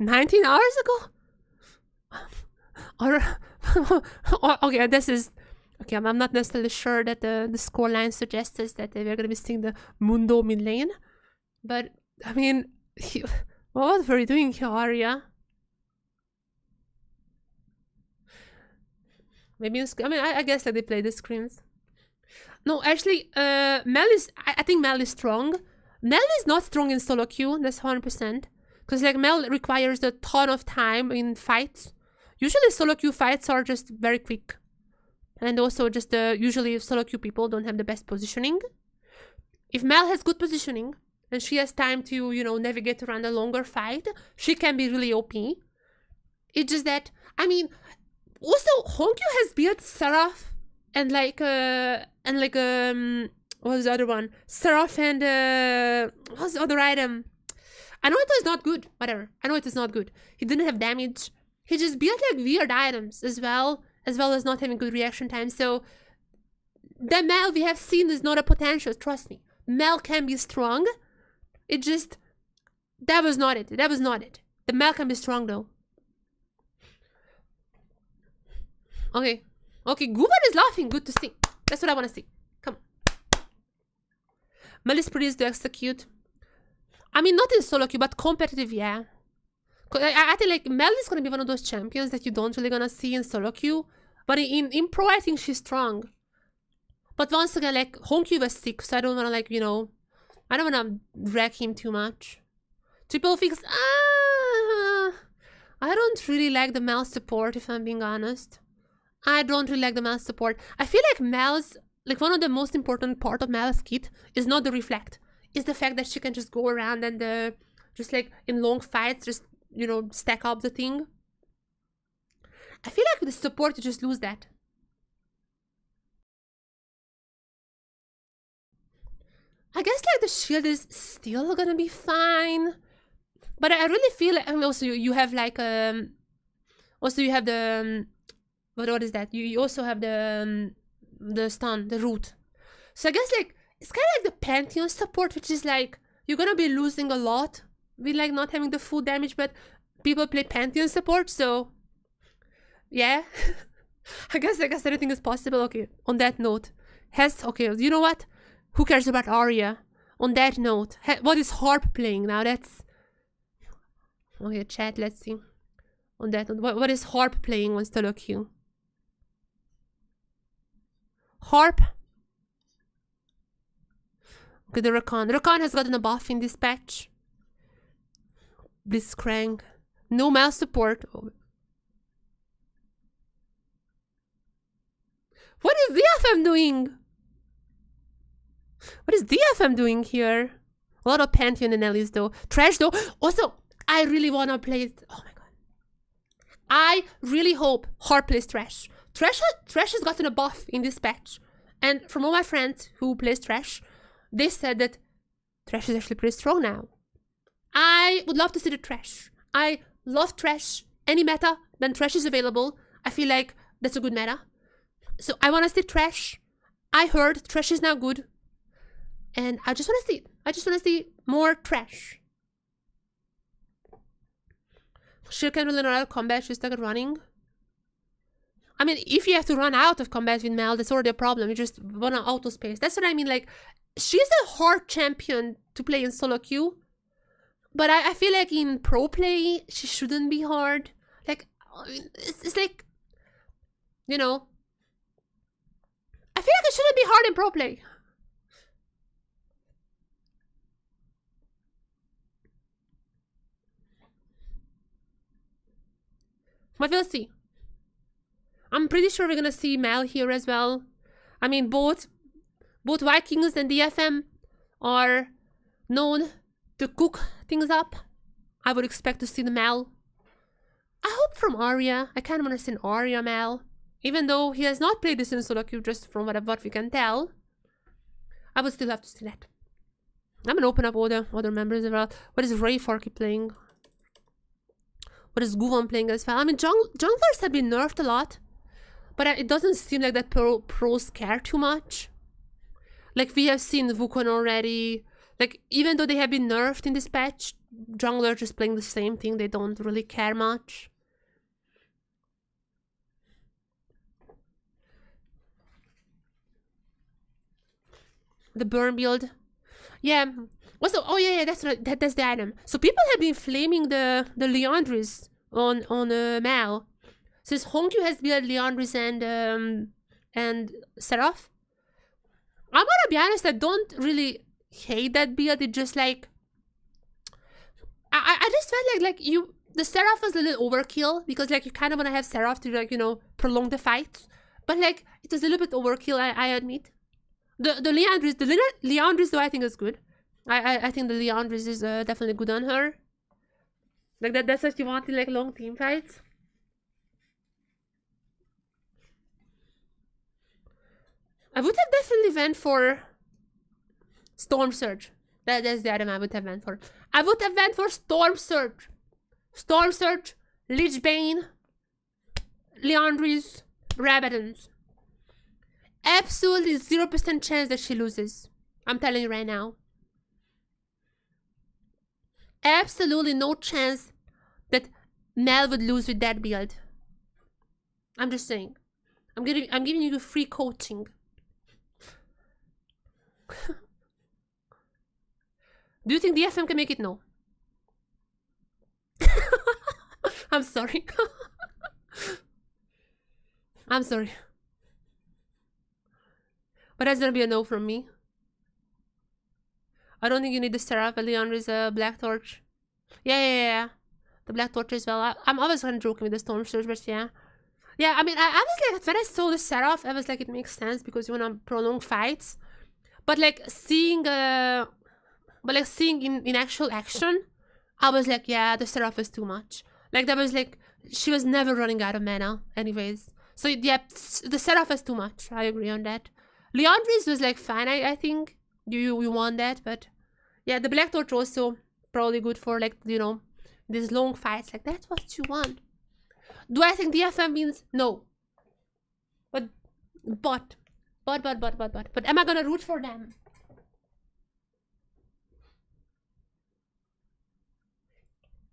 19 hours ago? Okay, this is... Okay, I'm not necessarily sure that the scoreline suggests us that we're going to be seeing the Mundo mid lane. But, I mean... What were you doing here, Arya? Maybe... I guess that they play the screams. No, actually, Mel is... I think Mel is strong. Mel is not strong in solo queue, that's 100%. Because, like, Mel requires a ton of time in fights. Usually, solo queue fights are just very quick. And also, just usually, solo queue people don't have the best positioning. If Mel has good positioning, and she has time to, you know, navigate around a longer fight, she can be really OP. It's just that, I mean... Also, Honkyu has built Seraph and like what was the other one? Seraph and what's the other item? I know it was not good. Whatever. I know it is not good. He didn't have damage. He just built like weird items as well as not having good reaction time. So the Mel we have seen is not a potential. Trust me. Mel can be strong. It just that was not it. That was not it. The Mel can be strong though. Okay. Okay, Guban is laughing. Good to see. That's what I want to see. Come on. Mel is pretty easy to execute. I mean, not in solo queue, but competitive, yeah. I think like Mel is going to be one of those champions that you don't really going to see in solo queue. But in pro, I think she's strong. But once again, like, Honkyu was sick, so I don't want to, like, you know... I don't want to wreck him too much. Triple fix. I don't really like the Mel support, if I'm being honest. I don't really like the Mel support. I feel like Mel's, like one of the most important part of Mel's kit is not the reflect. It's the fact that she can just go around and just like in long fights, just, you know, stack up the thing. I feel like with the support you just lose that. I guess like the shield is still gonna be fine. But I really feel like, and also you have like also you have the what is that? You also have the stun, the root. So I guess like it's kind of like the Pantheon support, which is like you're gonna be losing a lot with like not having the full damage, but people play Pantheon support, so yeah. I guess anything is possible. Okay, on that note, okay, you know what? Who cares about Arya? On that note, what is Harp playing now? That's okay, chat, let's see. On that note, what is Harp playing on solo queue? Harp. Okay, the Rakan. Rakan has gotten a buff in this patch. Blitzcrank. No mouse support. Oh. What is DFM doing? What is DFM doing here? A lot of Pantheon and Ellis though. Trash though. Also, I really want to play it. Oh my god. I really hope Harp plays Trash. Trash has gotten a buff in this patch. And from all my friends who plays Trash, they said that Trash is actually pretty strong now. I would love to see the Trash. I love Trash. Any meta, when Trash is available, I feel like that's a good meta. So I want to see Trash. I heard Trash is now good. And I just want to see it. I just want to see more Trash. She can run out of combat. She's stuck at running. I mean, if you have to run out of combat with Mel, that's already a problem. You just want to auto space. That's what I mean. Like, she's a hard champion to play in solo queue. But I feel like in pro play, she shouldn't be hard. Like, it's like, you know. I feel like it shouldn't be hard in pro play. But we'll see. I'm pretty sure we're gonna see Mel here as well. I mean, both Vikings and DFM are known to cook things up. I would expect to see the Mel. I hope from Arya. I kind of want to see an Arya Mel. Even though he has not played this in solo queue, just from what we can tell. I would still have to see that. I'm gonna open up all the other members as well. What is Ray Forky playing? What is Guvan playing as well? I mean, junglers have been nerfed a lot. But it doesn't seem like that pros care too much. Like, we have seen Wukong already. Like, even though they have been nerfed in this patch, junglers just playing the same thing. They don't really care much. The burn build. Yeah. Also, oh yeah, that's right. That's the item. So people have been flaming the Leandris on Mal. Since Hongyu has built Leandris and Seraph. I'm gonna be honest, I don't really hate that build. It's just like I just felt like the Seraph was a little overkill, because like you kind of wanna have Seraph to, like, you know, prolong the fight. But like it was a little bit overkill, I admit. The Leandris though I think is good. I think the Leandris is definitely good on her. Like that's what you want in like long team fights. I would have definitely went for Storm Surge. That's the item I would have went for. I would have went for Storm Surge. Storm Surge, Lich Bane, Leandris, Rabadons. Absolutely 0% chance that she loses. I'm telling you right now. Absolutely no chance that Mel would lose with that build. I'm just saying. I'm giving you free coaching. Do you think the DFM can make it? No. I'm sorry. I'm sorry. But that's gonna be a no from me. I don't think you need the Seraph. Leandra is a Black Torch. Yeah. The Black Torch as well. I'm always kind of joking with the Storm Surge, but yeah. Yeah, I mean, I was like, when I saw the Seraph, I was like, it makes sense because you want to prolong fights. But like seeing in actual action, I was like, yeah, the Seraph is too much. Like that was like, she was never running out of mana anyways. So yeah, the Seraph is too much. I agree on that. Leandris was like fine, I think. You want that, but yeah, the Black Torch also probably good for like, you know, these long fights. Like that's what you want. Do I think DFM wins? No. But am I gonna root for them?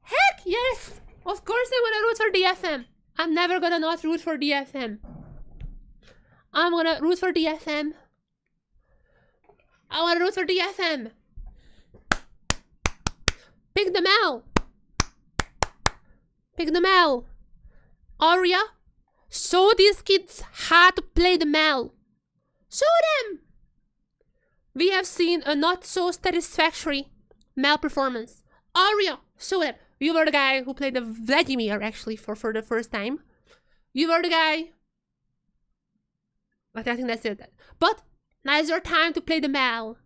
Heck yes! Of course I'm gonna root for DFM. I'm never gonna not root for DFM. I'm gonna root for DFM. I wanna root for DFM. Pick the Mel. Pick the Mel. Aria, show these kids how to play the Mel. Show them. We have seen a not so satisfactory Mel performance. Aria, show them. You were the guy who played the Vladimir actually for the first time. You were the guy. But I think that's it. But now is your time to play the Mel.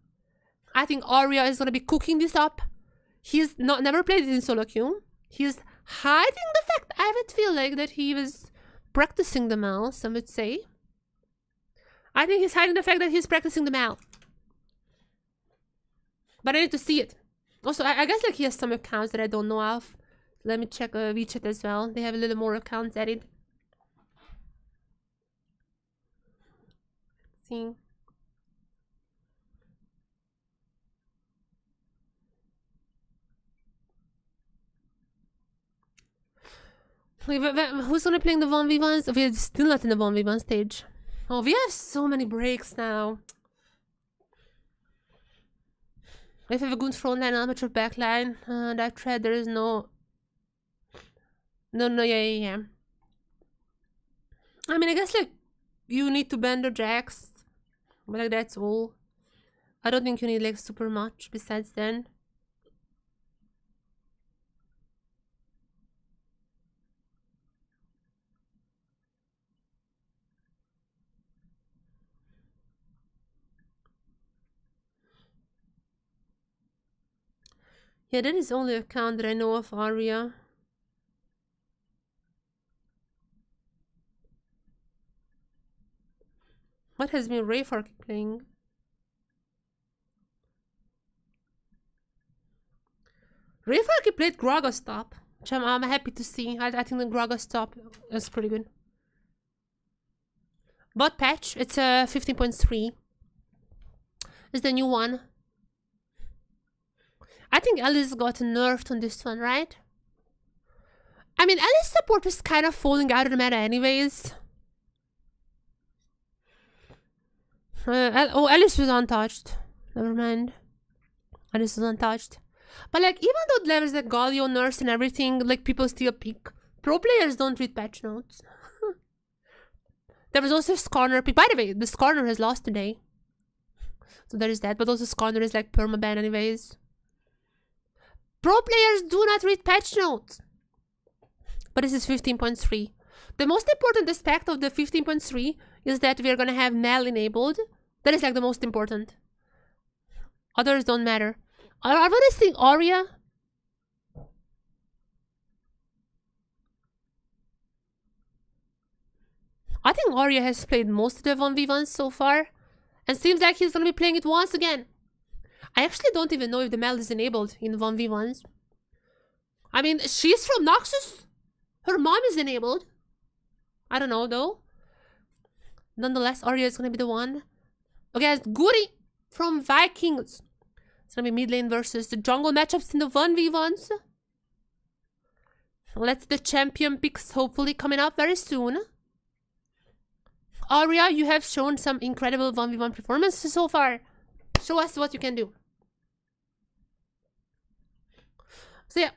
I think Aria is gonna be cooking this up. He's never played it in solo queue. He's hiding the fact. I would feel like that he was practicing the Mel, some would say. I think he's hiding the fact that he's practicing the Mel. But I need to see it. Also, I guess like he has some accounts that I don't know of. Let me check WeChat as well. They have a little more accounts added. Let's see. Who's gonna play in the 1v1s? We're still not in the 1v1 stage. Oh, we have so many breaks now. If we have a good front line, amateur backline, that thread, there is no... Yeah. I mean, I guess, like, you need to bend the jacks. But, like, that's all. I don't think you need, like, super much besides then. Yeah, that is the only account that I know of Aria. What has been Rayfark playing? Rayfark played Gragas top, which I'm happy to see. I think the Gragas top is pretty good. Bot patch, it's a 15.3. It's the new one. I think Alice got nerfed on this one, right? I mean, Alice support is kind of falling out of the meta anyways. Oh, Alice was untouched. Never mind. Alice was untouched. But like, even though levels like Galio, Nurse and everything, like people still pick. Pro players don't read patch notes. There was also Skarner pick. By the way, the Skarner has lost today. So there is that. But also Skarner is like permaban anyways. Pro players do not read patch notes. But this is 15.3. The most important aspect of the 15.3 is that we are gonna have Mel enabled. That is like the most important. Others don't matter. What is the Aria? I think Aria has played most of the 1v1s so far. And seems like he's gonna be playing it once again. I actually don't even know if the Mel is enabled in 1v1s. I mean, she's from Noxus. Her mom is enabled. I don't know though. Nonetheless, Aria is gonna be the one. Okay, it's Goody from Vikings. It's gonna be mid lane versus the jungle matchups in the 1v1s. Let's the champion picks hopefully coming up very soon. Aria, you have shown some incredible 1v1 performances so far. Show us what you can do. So yeah,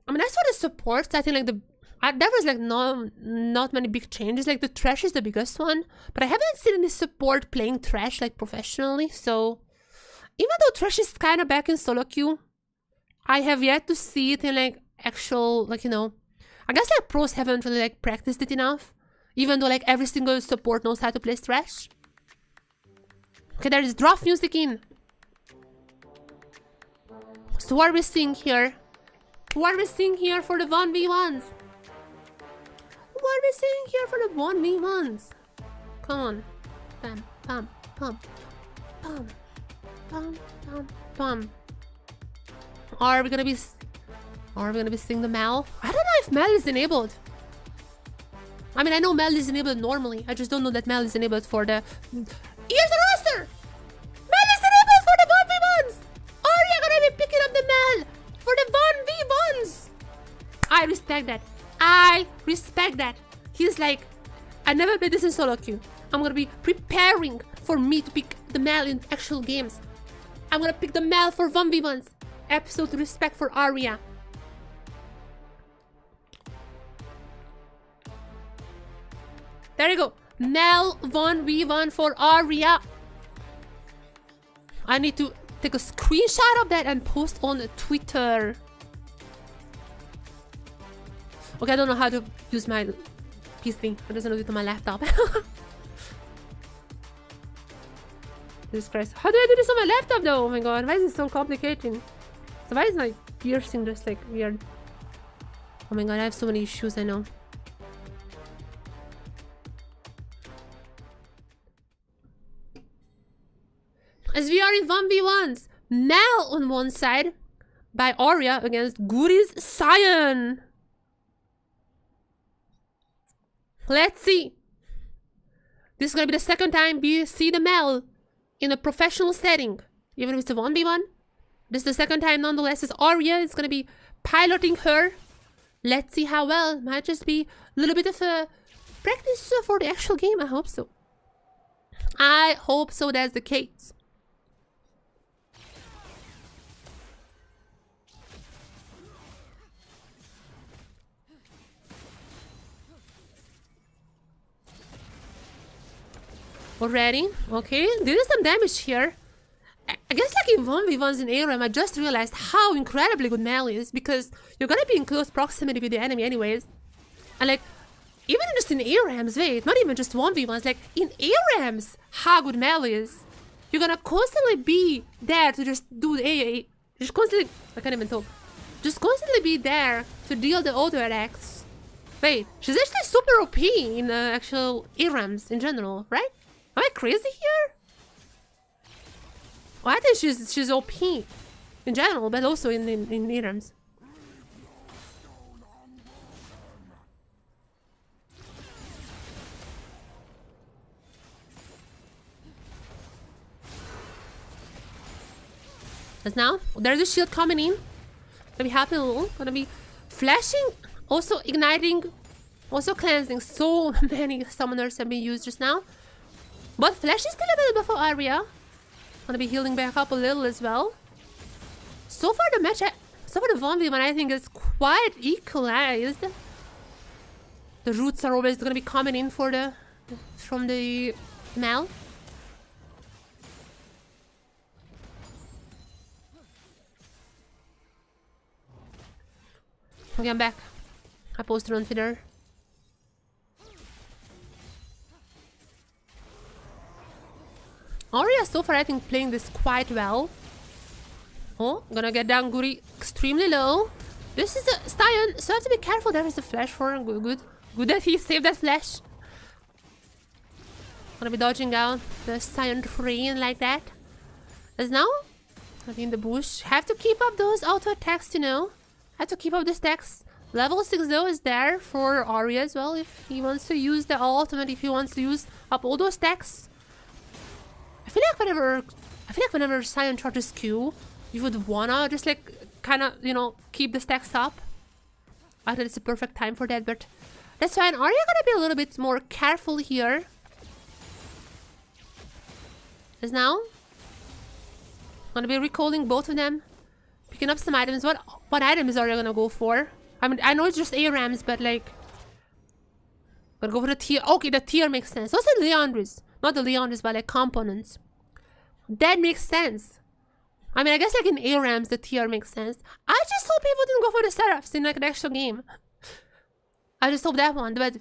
I mean, as for the supports, I think like there was like not many big changes. Like the Thresh is the biggest one, but I haven't seen any support playing Thresh like professionally. So Even though Thresh is kind of back in solo queue, I have yet to see it in like actual, like, you know, I guess like pros haven't really like practiced it enough. Even though like every single support knows how to play Thresh. Okay, there is draft music in. So what are we seeing here? What are we seeing here for the 1v1s? What are we seeing here for the 1v1s? Come on. Bam, bam, bam, bam, bam, bam, bam. Are we gonna be seeing the Mel? I don't know if Mel is enabled. I mean, I know Mel is enabled normally. I just don't know that Mel is enabled for the... Here's the roster! Mel is enabled for the 1v1s! Are you gonna be picking up the Mel for the 1v1s? I respect that. I respect that. He's like, I never played this in solo queue. I'm gonna be preparing for me to pick the Mel in actual games. I'm gonna pick the Mel for 1v1s. Absolute respect for Arya. There you go. Mel 1v1 for Arya. I need to take a screenshot of that and post on Twitter. Okay, I don't know how to use my PC. I just know it on my laptop. Jesus Christ. How do I do this on my laptop though? Oh my god, why is it so complicated? So why is my piercing just like weird? Oh my god, I have so many issues, I know. As we are in 1v1s, Mel on one side by Arya against Guri's Sion. Let's see. This is gonna be the second time we see the Mel in a professional setting. Even if it's a 1v1. This is the second time nonetheless as Arya is gonna be piloting her. Let's see how well. Might just be a little bit of a practice for the actual game. I hope so. I hope so, that's the case. Already? Okay, there is some damage here. I guess like in 1v1s in ARAM, I just realized how incredibly good Mel is, because you're gonna be in close proximity with the enemy anyways. And like, even just in ARAMs, wait, not even just 1v1s, like in ARAMs, how good Mel is. You're gonna constantly be there to just do the AA. Just constantly, I can't even talk. Just constantly be there to deal the auto attacks. Wait, she's actually super OP in actual ARAMs in general, right? Am I crazy here? Well, I think she's OP in general, but also in ARAMs. As now, there's a shield coming in. Gonna be helping a little. Gonna be flashing, also igniting, also cleansing. So many summoners have been used just now. But flash is still available for Arya. Gonna be healing back up a little as well. So far the match, so far the 1v1 I think is quite equalized. The roots are always gonna be coming in for from the Mel. Okay, I'm back. I posted on Twitter. Arya so far I think playing this quite well. Oh, gonna get down Guri extremely low. This is a Sion, so I have to be careful. There is a flash for him. Good that he saved that flash. Gonna be dodging out the Sion train like that. As now, I think the bush have to keep up those auto attacks, you know. Have to keep up the stacks. Level 6 though is there for Arya as well if he wants to use the ultimate, if he wants to use up all those stacks. I feel like whenever Sion charges Q, you would wanna just like kinda, you know, keep the stacks up. I think it's a perfect time for that, but that's fine. Arya gonna be a little bit more careful here. As now, gonna be recalling both of them, picking up some items. What items are you gonna go for? I mean, I know it's just ARAMs, but like, gonna go for the tier. Okay, the tier makes sense. What's the Leandris? Not the Leandris, but like components. That makes sense. I mean, I guess like in ARAMs, the tier makes sense. I just hope people didn't go for the Seraphs in like an actual game. I just hope that one, but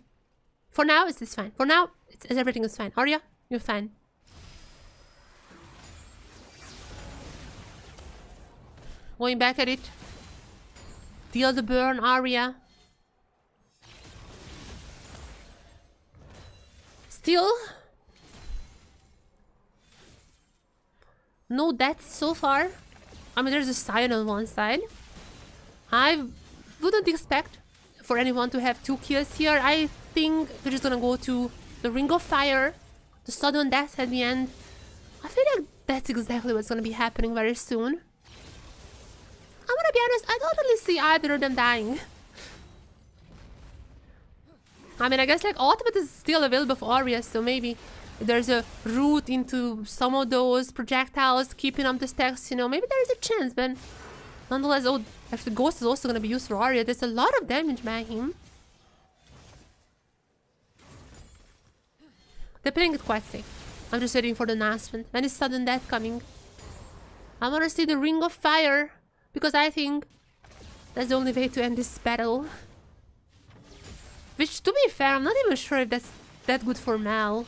for now, it's fine. For now, everything is fine. Arya, you're fine. Going back at it. Deal the burn, Arya. Still, no deaths so far. I mean, there's a Sion on one side. I wouldn't expect for anyone to have 2 kills here. I think they're just gonna go to the Ring of Fire, the sudden death at the end. I feel like that's exactly what's gonna be happening very soon. I'm gonna be honest, I don't really see either of them dying. I mean, I guess like ultimate is still available for Arya, so maybe there's a route into some of those projectiles, keeping up the stacks, you know, maybe there's a chance, but nonetheless, oh, actually Ghost is also gonna be used for Arya. There's a lot of damage by him. They're playing it quite safe. I'm just waiting for the announcement. When is sudden death coming? I wanna see the Ring of Fire, because I think that's the only way to end this battle. Which, to be fair, I'm not even sure if that's that good for Mel.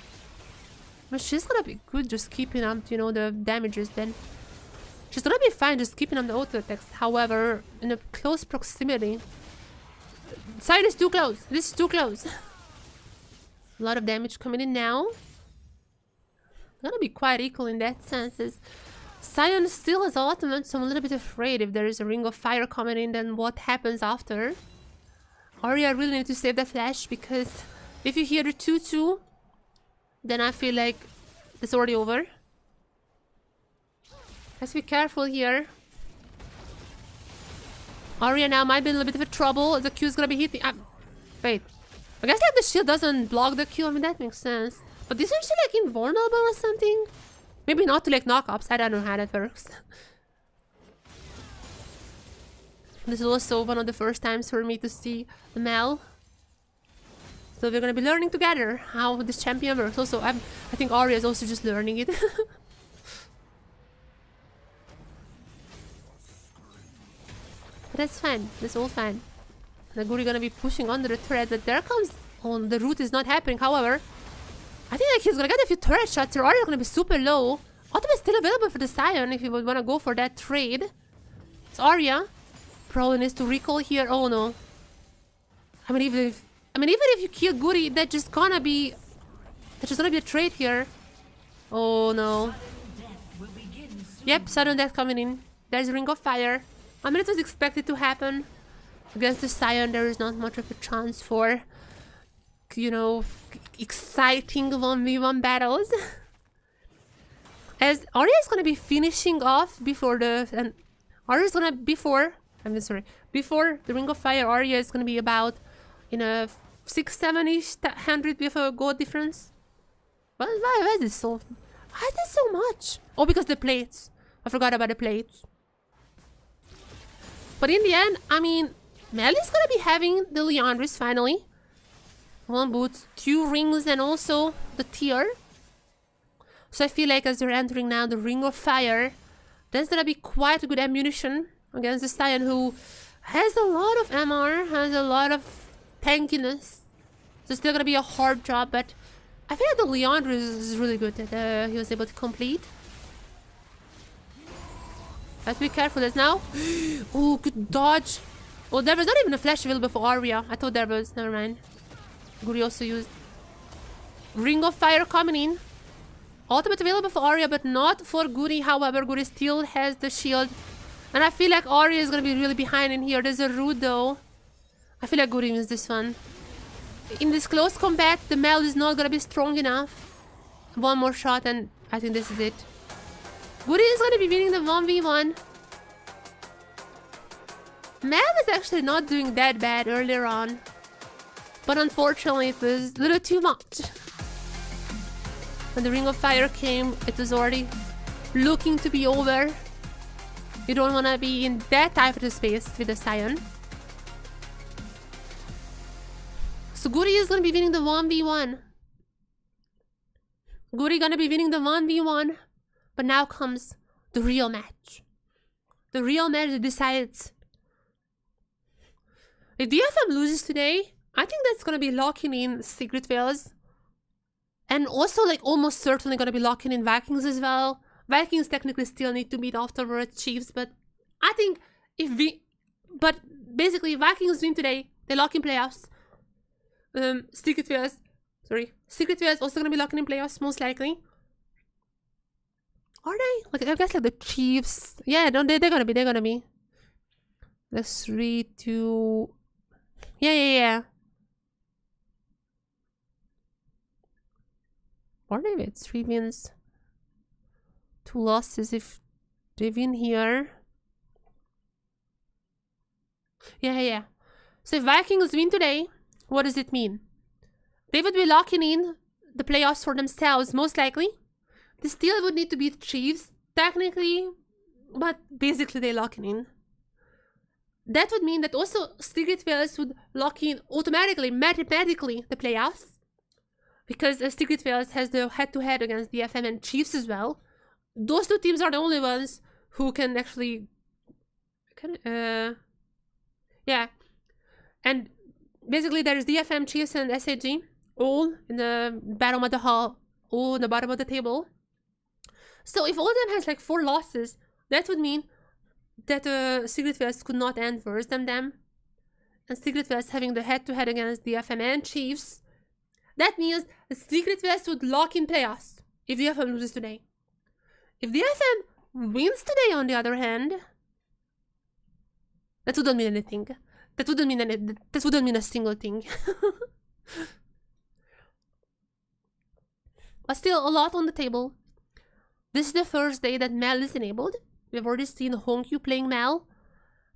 But she's gonna be good just keeping up, you know, the damages then. She's gonna be fine just keeping up the auto attacks. However, in a close proximity... Side is too close. This is too close. A lot of damage coming in now. Gonna be quite equal in that sense. Sion still has ultimate, so I'm a little bit afraid if there is a Ring of Fire coming in, then what happens after. Arya really need to save the flash, because if you hear the 2-2, then I feel like it's already over. Let's be careful here. Arya now might be in a little bit of a trouble. The Q is gonna be hitting. Wait. I guess like the shield doesn't block the Q. I mean, that makes sense. But isn't she like invulnerable or something? Maybe not to like knockups. I don't know how that works. This is also one of the first times for me to see Mel. So we're gonna be learning together how this champion works. Also, I think Arya is also just learning it. But that's fine. That's all fine. Naguri gonna be pushing under the turret, but there comes... Oh, the route is not happening. However, I think like he's gonna get a few turret shots here. Arya gonna be super low. Ultimate is still available for the Sion if you would wanna go for that trade. It's Arya. Probably needs to recall here. Oh no. I mean, even if you kill Guri, that's just gonna be a trade here. Oh no. Yep, sudden death coming in. There's a Ring of Fire. I mean, it was expected to happen. Against the Sion, there is not much of a chance for, you know, exciting 1v1 battles. As Arya is gonna be finishing off before the... And Arya is gonna... Before the Ring of Fire, Arya is gonna be about in a 6-7-ish hundred with a gold difference. Why is this so... Why is this so much? Oh, because the plates. I forgot about the plates. But in the end, I mean, Mel is gonna be having the Leandris finally. 1 boots, 2 rings, and also the tier. So I feel like as they're entering now the Ring of Fire, that's gonna be quite a good ammunition against the Sion, who has a lot of MR, has a lot of tankiness. So it's still gonna be a hard job, but I feel like the Leandris is really good that he was able to complete. Let's be careful. There's now... Oh, good dodge. Oh, there was not even a flash available for Arya. I thought there was. Never mind. Guri also used... Ring of Fire coming in. Ultimate available for Arya, but not for Guri. However, Guri still has the shield. And I feel like Arya is going to be really behind in here. There's a root though. I feel like Guri wins this one. In this close combat, the Mel is not going to be strong enough. 1 more shot and I think this is it. Guri is going to be winning the 1v1. Mel was actually not doing that bad earlier on. But unfortunately, it was a little too much. When the Ring of Fire came, it was already looking to be over. You don't want to be in that type of space with the Sion. So Guri is going to be winning the 1v1. Guri gonna be winning the 1v1. But now comes the real match. the real match that decides. If DFM loses today, I think that's gonna be locking in Secret Veils. And also, like, almost certainly gonna be locking in Vikings as well. Vikings technically still need to beat afterwards Chiefs, but I think but basically, Vikings win today, they lock in playoffs. Secret Veils also gonna be locking in playoffs, most likely. Are they? Like, I guess, like, the Chiefs. Yeah, they're gonna be. The 3-2. Yeah. Or maybe it's 3 wins, 2 losses if they win here. Yeah. So if Vikings win today, what does it mean? They would be locking in the playoffs for themselves, most likely. They still would need to beat Chiefs, technically, but basically they're locking in. That would mean that also Secret Veils would lock in automatically, mathematically, the playoffs. Because Secret Veils has the head-to-head against DFM and Chiefs as well. Those 2 teams are the only ones who can actually... yeah. And basically there's DFM, Chiefs, and SAG, all in the bottom of the hall, all in the bottom of the table. So if all of them has like 4 losses, that would mean that Secret Veils could not end worse than them. And Secret Veils having the head-to-head against DFM and Chiefs. That means the Secret Veils would lock in playoffs if DFM loses today. If DFM wins today, on the other hand, that wouldn't mean anything. That wouldn't mean a single thing. But still, a lot on the table. This is the first day that Mel is enabled. We've already seen Honkyu playing Mel.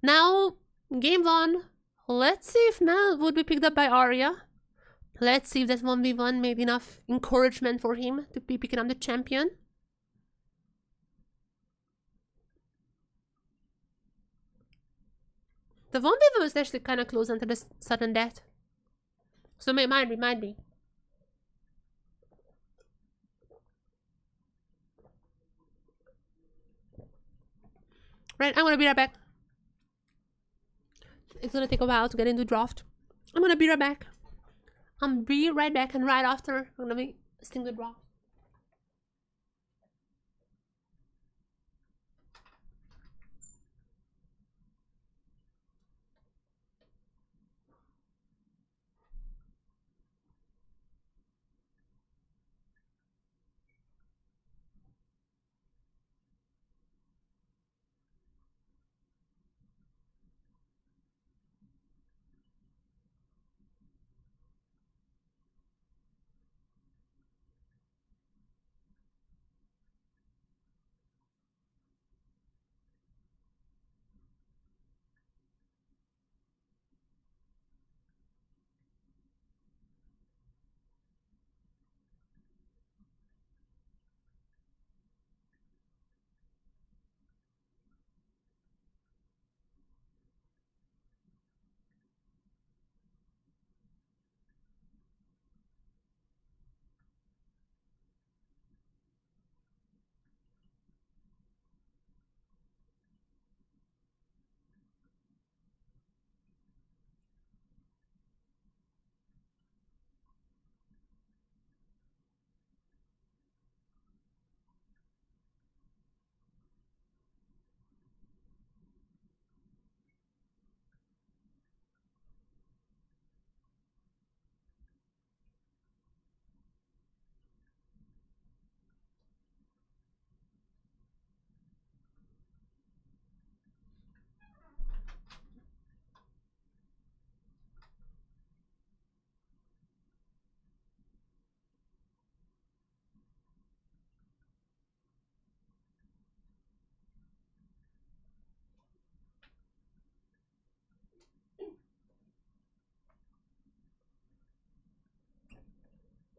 Now, game 1. Let's see if Mel would be picked up by Arya. Let's see if that 1v1 made enough encouragement for him to be picking up the champion. The 1v1 was actually kind of close until the sudden death. So it might be. Right, I'm gonna be right back. It's gonna take a while to get into draft. I'm gonna be right back. I'll be right back, and right after, I'm gonna be sting the draft.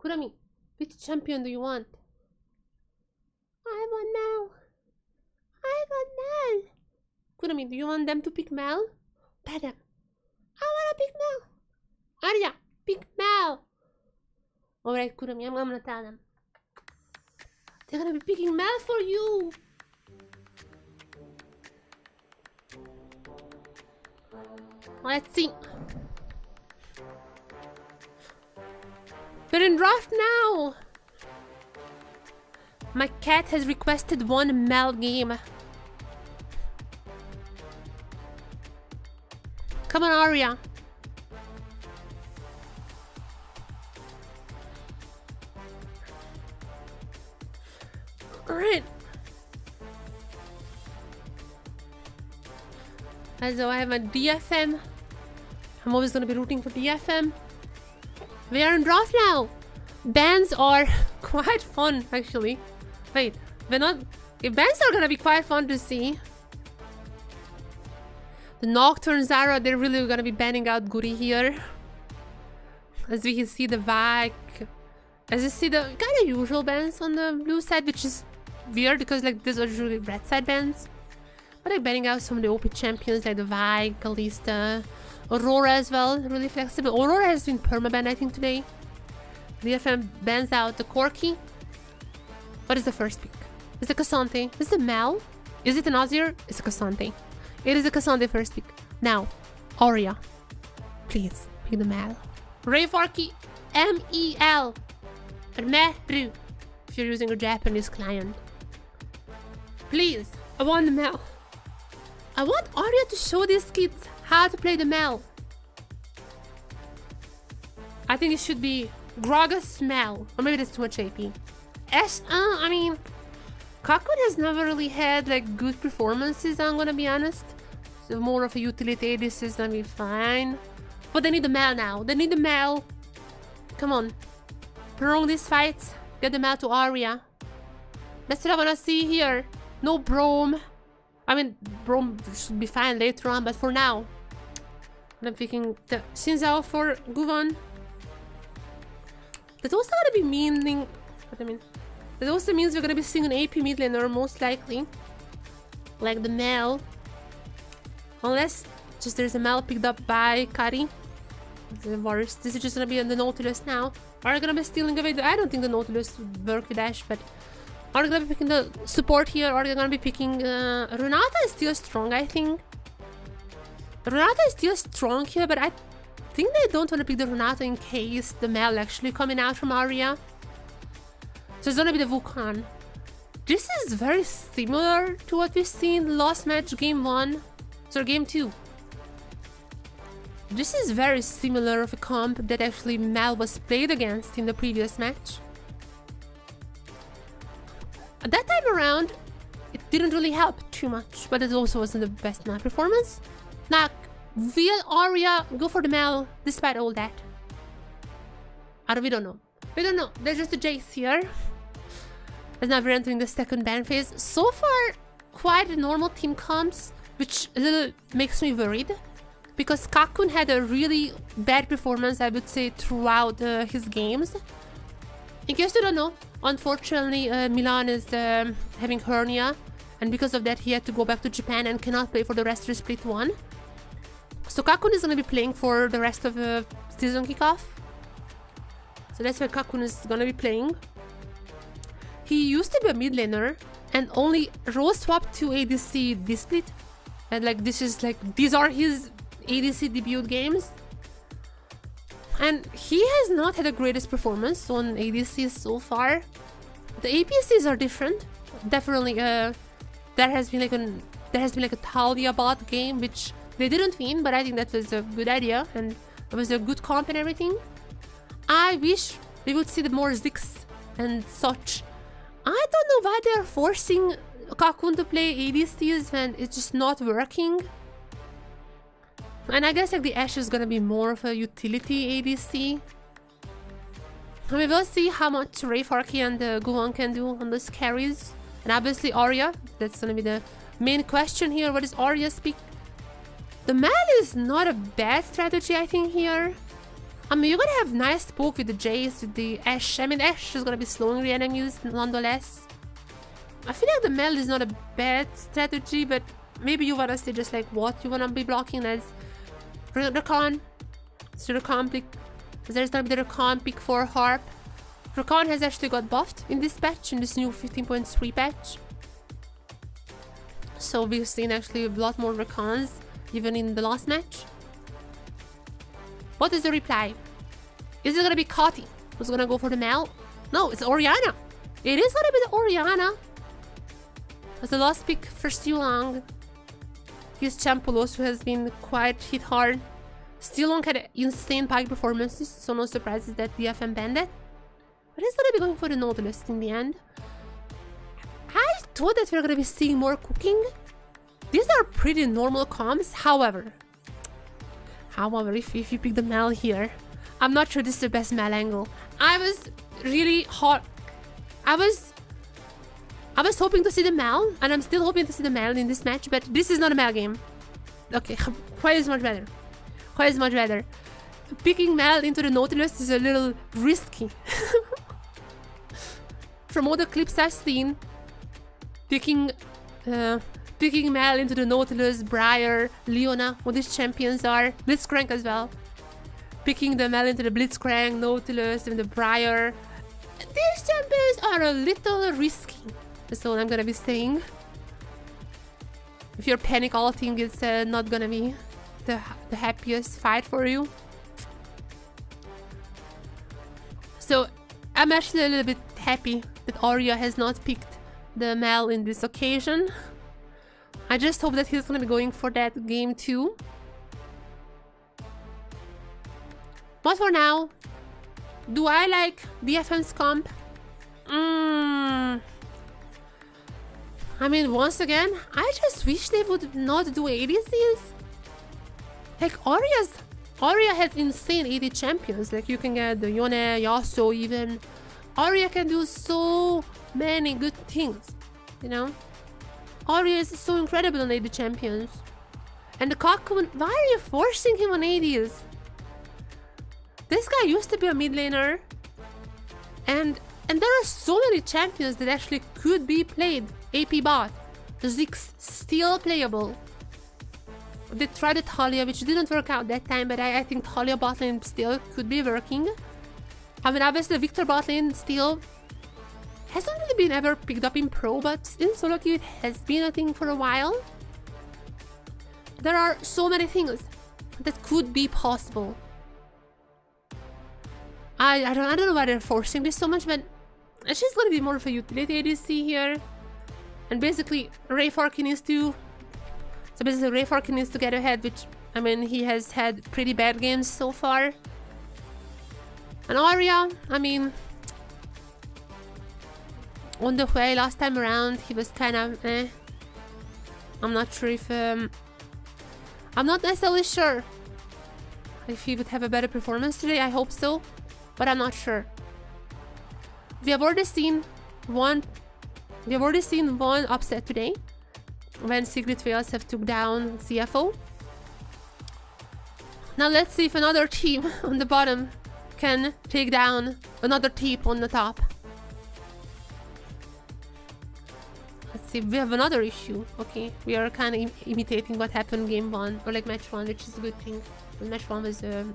Kurami, which champion do you want? I want Mel. Kurami, do you want them to pick Mel? Tell them. I wanna pick Mel. Arya, pick Mel. Alright, Kurami, I'm gonna tell them. They're gonna be picking Mel for you. Let's see. We're in draft now. My cat has requested one Mel game. Come on, Arya. Alright. So I have a DFM. I'm always gonna be rooting for DFM. We are in draft now. Bans are quite fun, actually. Wait, we're not. If bans are gonna be quite fun to see. The Nocturne Zara, they're really gonna be banning out Guri here. As we can see the Vike. As you see the kind of usual bans on the blue side, which is weird because like these are usually red side bans. But like banning out some of the OP champions like the Vike, Kalista, Aurora as well, really flexible. Aurora has been permabanned I think today. DFM bans out the Corki. What is the first pick? Is it Cassante? Is it Mal? Is it an Azir? It's a Cassante. It is a Cassante first pick. Now, Arya. Please, pick the Mal. Rayfarki, M-E-L. Meru. If you're using a Japanese client. Please, I want the Mal. I want Arya to show these kids how to play the Mal. I think it should be Gragas Mal. Or maybe that's too much AP. I mean, Kakun has never really had like good performances, I'm gonna be honest. So more of a utility, this is gonna be fine. But they need the Mal now. They need the Mal. Come on. Prolong these fights. Get the Mal to Arya. That's what I wanna see here. No Brome. I mean, Brome should be fine later on, but for now, I'm picking the Shinzao for Guvan. That's also gonna be meaning. What I mean, that also means we're gonna be seeing an AP mid laner most likely, like the Mel. Unless just there's a Mel picked up by Kari. The worst. This is just gonna be on the Nautilus now. Are they gonna be stealing away? I don't think the Nautilus would work with Ash, but are they gonna be picking the support here? Or are they gonna be picking Renata is still strong, I think. Renata is still strong here, but I think they don't want to pick the Renata in case the Mel actually coming out from Arya. So it's gonna be the Wukong. This is very similar to what we've seen last match, game 1. So game 2. This is very similar of a comp that actually Mel was played against in the previous match. At that time around, it didn't really help too much, but it also wasn't the best Mel performance. Now, will Arya go for the Mel despite all that? We don't know. We don't know. There's just a Jace here. And now we're entering the second ban phase. So far, quite normal team comps, which a little makes me worried. Because Kakun had a really bad performance, I would say, throughout his games. In case you don't know, unfortunately, Milan is having hernia. And because of that, he had to go back to Japan and cannot play for the rest of Split 1. So Kakun is going to be playing for the rest of the season kickoff. So that's where Kakun is going to be playing. He used to be a mid laner and only role swapped to ADC this split. And like this is like, these are his ADC debut games. And he has not had the greatest performance on ADCs so far. The APCs are different. Definitely there has been like a Talia bot game which they didn't win, but I think that was a good idea and it was a good comp and everything. I wish we would see the more Ziggs and such. I don't know why they are forcing Kakun to play ADCs when it's just not working. And I guess like the Ashe is gonna be more of a utility ADC. And we will see how much Rayfarki and Guwon can do on those carries. And obviously Arya, that's gonna be the main question here. What is Arya's pick? The Mal is not a bad strategy, I think, here. I mean, you're gonna have nice poke with the Jace, with the Ashe. I mean, Ashe is gonna be slowing the enemies nonetheless. I feel like the Mel is not a bad strategy, but maybe you wanna say just like what you wanna be blocking as Rakan. So Rakan pick. There's gonna be the Rakan pick for Harp. Rakan has actually got buffed in this patch, in this new 15.3 patch. So we've seen actually a lot more Rakans even in the last match. What is the reply? Is it gonna be Kati who's gonna go for the Mel? No, it's Oriana. It is gonna be the Oriana. As the last pick for so long. His Champolos, who has been quite hit hard. Still had insane pike performances, so no surprises that DFM banned it. But he's gonna be going for the Nautilus in the end. I thought that we're gonna be seeing more cooking. These are pretty normal comps, however, if you pick the Mel here, I'm not sure this is the best Mel angle. I was really hot. I was hoping to see the Mel, and I'm still hoping to see the Mel in this match, but this is not a Mel game. Okay, quite as much better. Quite as much better. Picking Mel into the Nautilus is a little risky. From all the clips I've seen, picking Mel into the Nautilus, Briar, Leona, what these champions are, Blitzcrank as well. Picking the Mel into the Blitzcrank, Nautilus, and the Briar. These champions are a little risky. That's what I'm gonna be saying. If you're panic ulting, it's not gonna be the happiest fight for you. So I'm actually a little bit happy that Arya has not picked the Mel in this occasion. I just hope that he's gonna be going for that game too. But for now, do I like DFM's comp? I mean, once again, I just wish they would not do ADCs. Like, Arya has insane AD champions. Like, you can get the Yone, Yasuo even. Arya can do so many good things, you know? Arya is so incredible on AD champions. And the Cocoon, why are you forcing him on ADs? This guy used to be a mid laner. And there are so many champions that actually could be played. AP bot, Ziggs, still playable. They tried the Talia, which didn't work out that time, but I think Talia bot lane still could be working. I mean, obviously Victor bot lane still hasn't really been ever picked up in pro, but in solo queue it has been a thing for a while. There are so many things that could be possible. I don't know why they're forcing this so much, but it's just gonna be more of a utility ADC here. And basically, Rayfork needs to... So basically, Rayfork needs to get ahead, which, I mean, he has had pretty bad games so far. And Arya, I mean... On the way, last time around, he was kind of eh. I'm not sure if... I'm not necessarily sure if he would have a better performance today. I hope so, but I'm not sure. We have already seen one upset today when Secret Fails have took down CFO. Now let's see if another team on the bottom can take down another team on the top. Let's see, we have another issue. Okay, we are kind of imitating what happened game 1, or like match 1, which is a good thing. Match 1 was a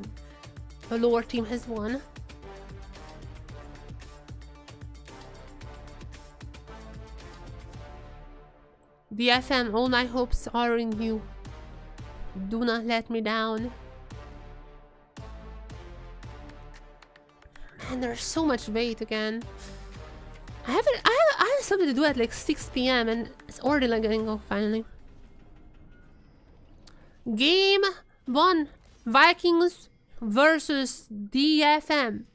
lower team has won. DFM, all my hopes are in you. Do not let me down. Man, there's so much weight again. I have something to do at like 6 PM and it's already like getting off finally. Game 1, Vikings versus DFM.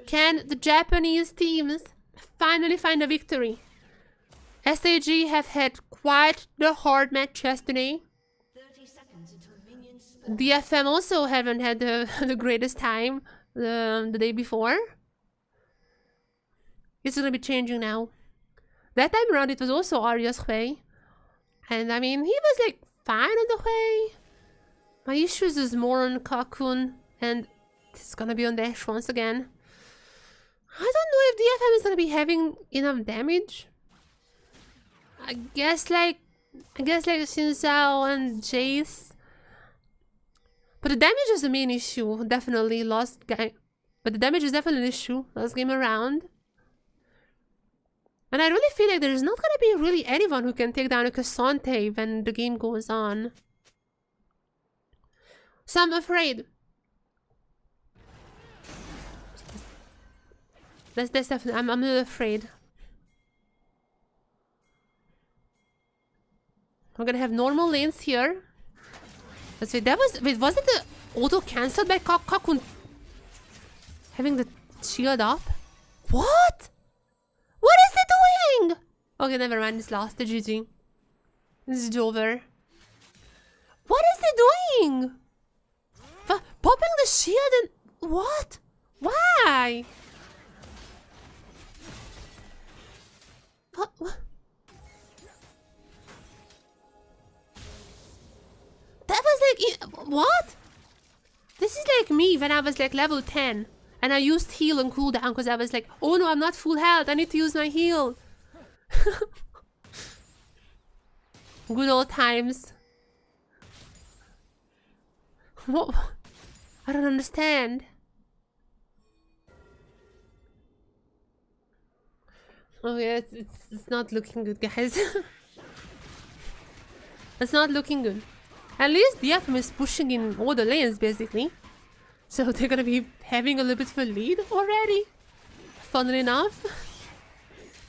Can the Japanese teams finally find a victory? SAG have had quite the hard match yesterday. DFM also haven't had the greatest time the day before. It's gonna be changing now. That time around it was also Arya's way. And I mean, he was like fine on the way. My issues is more on Cocoon, and it's gonna be on Dash once again. I don't know if DFM is gonna be having enough damage. I guess like Shinzao and Jace. But the damage is the main issue, definitely last game. But the damage is definitely an issue last game around. And I really feel like there's not gonna be really anyone who can take down a Cassante when the game goes on. So I'm afraid. That's definitely, I'm a little afraid. We're gonna have normal lanes here. Let's wait, was it the auto cancelled by Cocoon having the shield up? What? What is he doing? Okay, never mind, it's lost, the GG. This is over. What is he doing? Popping the shield and... What? Why? What? That was like... What? This is like me when I was like level 10. And I used heal and cooldown because I was like, oh no, I'm not full health. I need to use my heal. Good old times. What? I don't understand. Oh yeah, it's not looking good, guys. It's not looking good. At least DFM is pushing in all the lanes, basically. So they're gonna be having a little bit of a lead already. Funnily enough.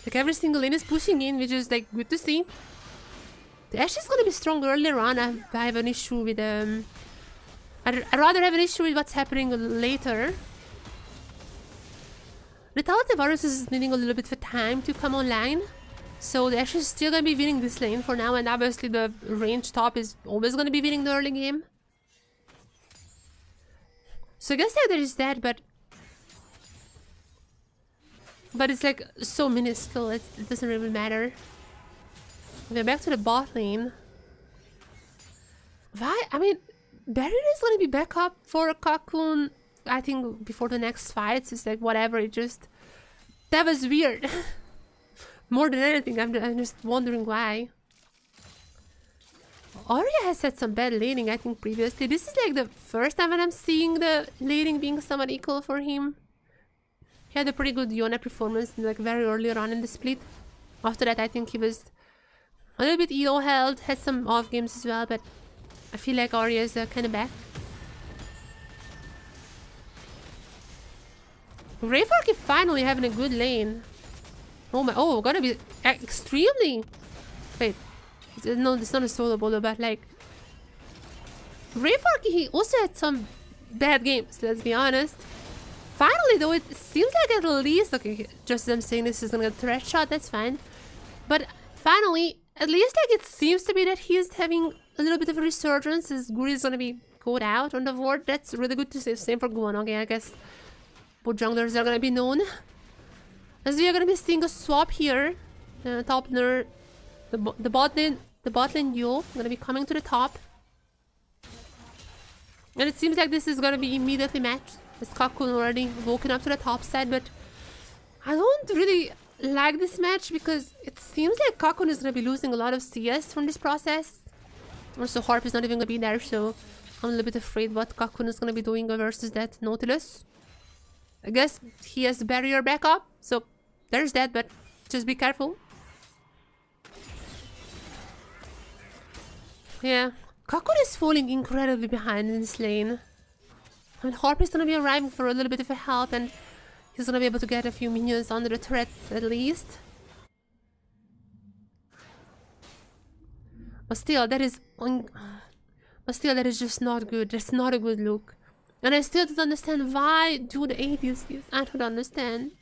Like every single lane is pushing in, which is like good to see. The Ashe is gonna be strong earlier on. I have an issue with I'd rather have an issue with what's happening later. Lethality Varus is needing a little bit of time to come online. So the Ashe is still gonna be winning this lane for now, and obviously the range top is always gonna be winning the early game. So I guess like there is that, but it's like so minuscule, it doesn't really matter. Okay, back to the bot lane. Why? I mean, Barrier is gonna be back up for Cocoon, I think, before the next fights. It's like whatever, it just... That was weird. More than anything, I'm just wondering why. Arya has had some bad laning, I think, previously. This is like the first time when I'm seeing the laning being somewhat equal for him. He had a pretty good Yone performance like very early on in the split. After that, I think he was a little bit elo held, had some off games as well, but I feel like Arya is kind of back. Rayfork is finally having a good lane. Oh my, oh, gonna be extremely... Wait, no, it's not a solo bowler, but like... Rayfork, he also had some bad games, let's be honest. Finally, though, it seems like at least... Okay, just as I'm saying this is gonna get a threat shot, that's fine. But finally, at least like it seems to be that he's having a little bit of a resurgence. His Guri is gonna be caught out on the ward. That's really good to see. Same for Guan. Okay, I guess both junglers are gonna be known. As we are gonna be seeing a swap here. Top laner, the bot lane duo gonna be coming to the top. And it seems like this is gonna be immediately matched. As Cocoon already woken up to the top side, but I don't really like this match because it seems like Cocoon is gonna be losing a lot of CS from this process. Also, Harp is not even gonna be there, so I'm a little bit afraid what Cocoon is gonna be doing versus that Nautilus. I guess he has the barrier backup, so there's that, but just be careful. Yeah, Cocoon is falling incredibly behind in this lane. And Harp is gonna be arriving for a little bit of a help, and he's gonna be able to get a few minions under the turret at least. But still, that is just not good. That's not a good look. And I still don't understand why do the ADs this. I don't understand.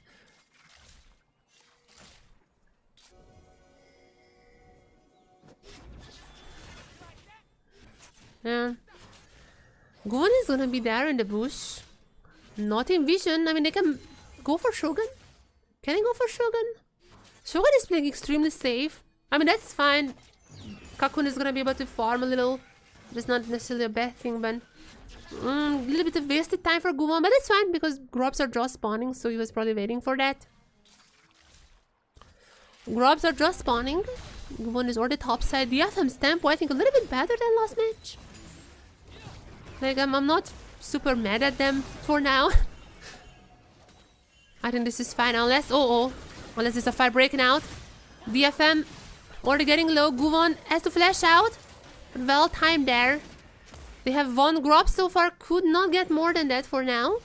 Yeah. Guan is gonna be there in the bush. Not in vision. I mean, they can go for Shogun. Can they go for Shogun? Shogun is playing extremely safe. I mean, that's fine. Cocoon is gonna be able to farm a little. That's not necessarily a bad thing, but a little bit of wasted time for Guan, but it's fine because grubs are just spawning, so he was probably waiting for that. Grubs are just spawning. Guan is already top side. DFM's tempo, I think, a little bit better than last match. Like, I'm not super mad at them for now. I think this is fine, unless... Oh, Unless there's a fight breaking out. DFM already getting low. Guvon has to flash out. But well timed there. They have one grab so far. Could not get more than that for now.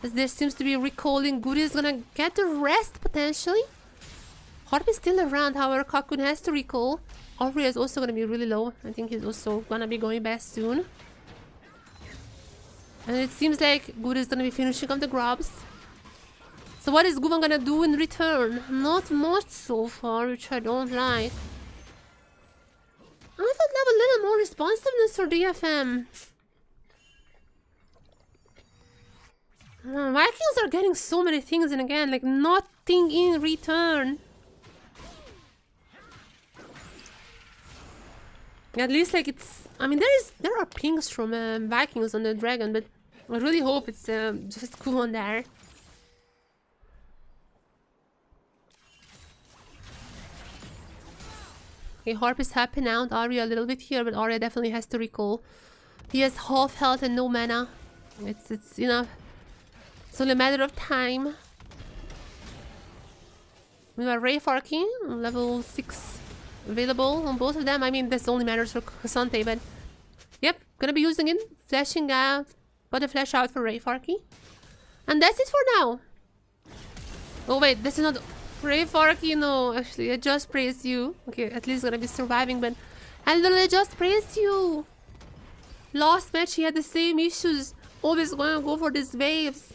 As there seems to be recalling. Goody is gonna get the rest potentially. Harp is still around. However, Cocoon has to recall. Aubrey is also gonna be really low. I think he's also gonna be going back soon. And it seems like Goody is gonna be finishing up the grabs. So what is Guvon gonna do in return? Not much so far, which I don't like. I thought have a little more responsiveness for DFM. Vikings are getting so many things and again, like nothing in return. At least like it's... I mean there are pings from Vikings on the dragon, but I really hope it's just Guvon there. Okay, Harp is helping out Arya a little bit here, but Arya definitely has to recall. He has half health and no mana. It's enough. It's only a matter of time. We have Ray Farky, level 6 available on both of them. I mean, this only matters for Cassante, but yep, gonna be using it. Flashing out, but a flash out for Ray Farky. And that's it for now. Oh wait, this is not... Ray Farky, no, actually, I just praised you. Okay, at least gonna be surviving, but I literally just praised you. Last match, he had the same issues. Always gonna go for these waves.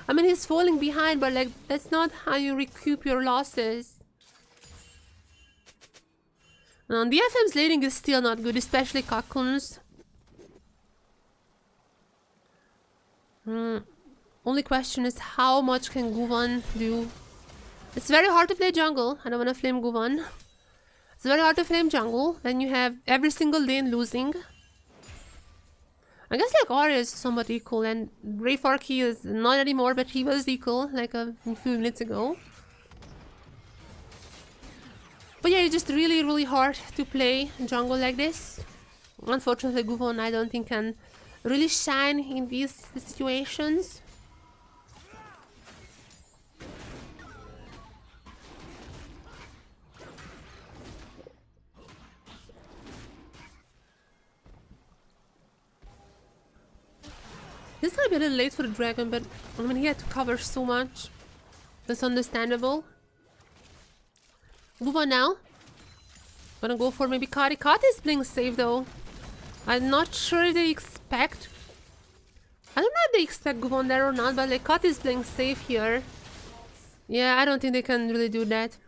I mean, he's falling behind, but like, that's not how you recoup your losses. DFM's laning is still not good, especially Cocoons. Only question is how much can Guvon do? It's very hard to play jungle. I don't want to flame Guvon. It's very hard to flame jungle. Then you have every single lane losing. I guess like Arya is somewhat equal and Ray Farky is not anymore, but he was equal like a few minutes ago. But yeah, it's just really hard to play jungle like this. Unfortunately, Guvon I don't think can really shine in these situations. This might be a little late for the dragon, but I mean he had to cover so much. That's understandable. Move on now. Gonna go for maybe Kari. Kati is playing safe though. I'm not sure if they expect... I don't know if they expect Guvon there or not, but like Kati is playing safe here. Yeah, I don't think they can really do that.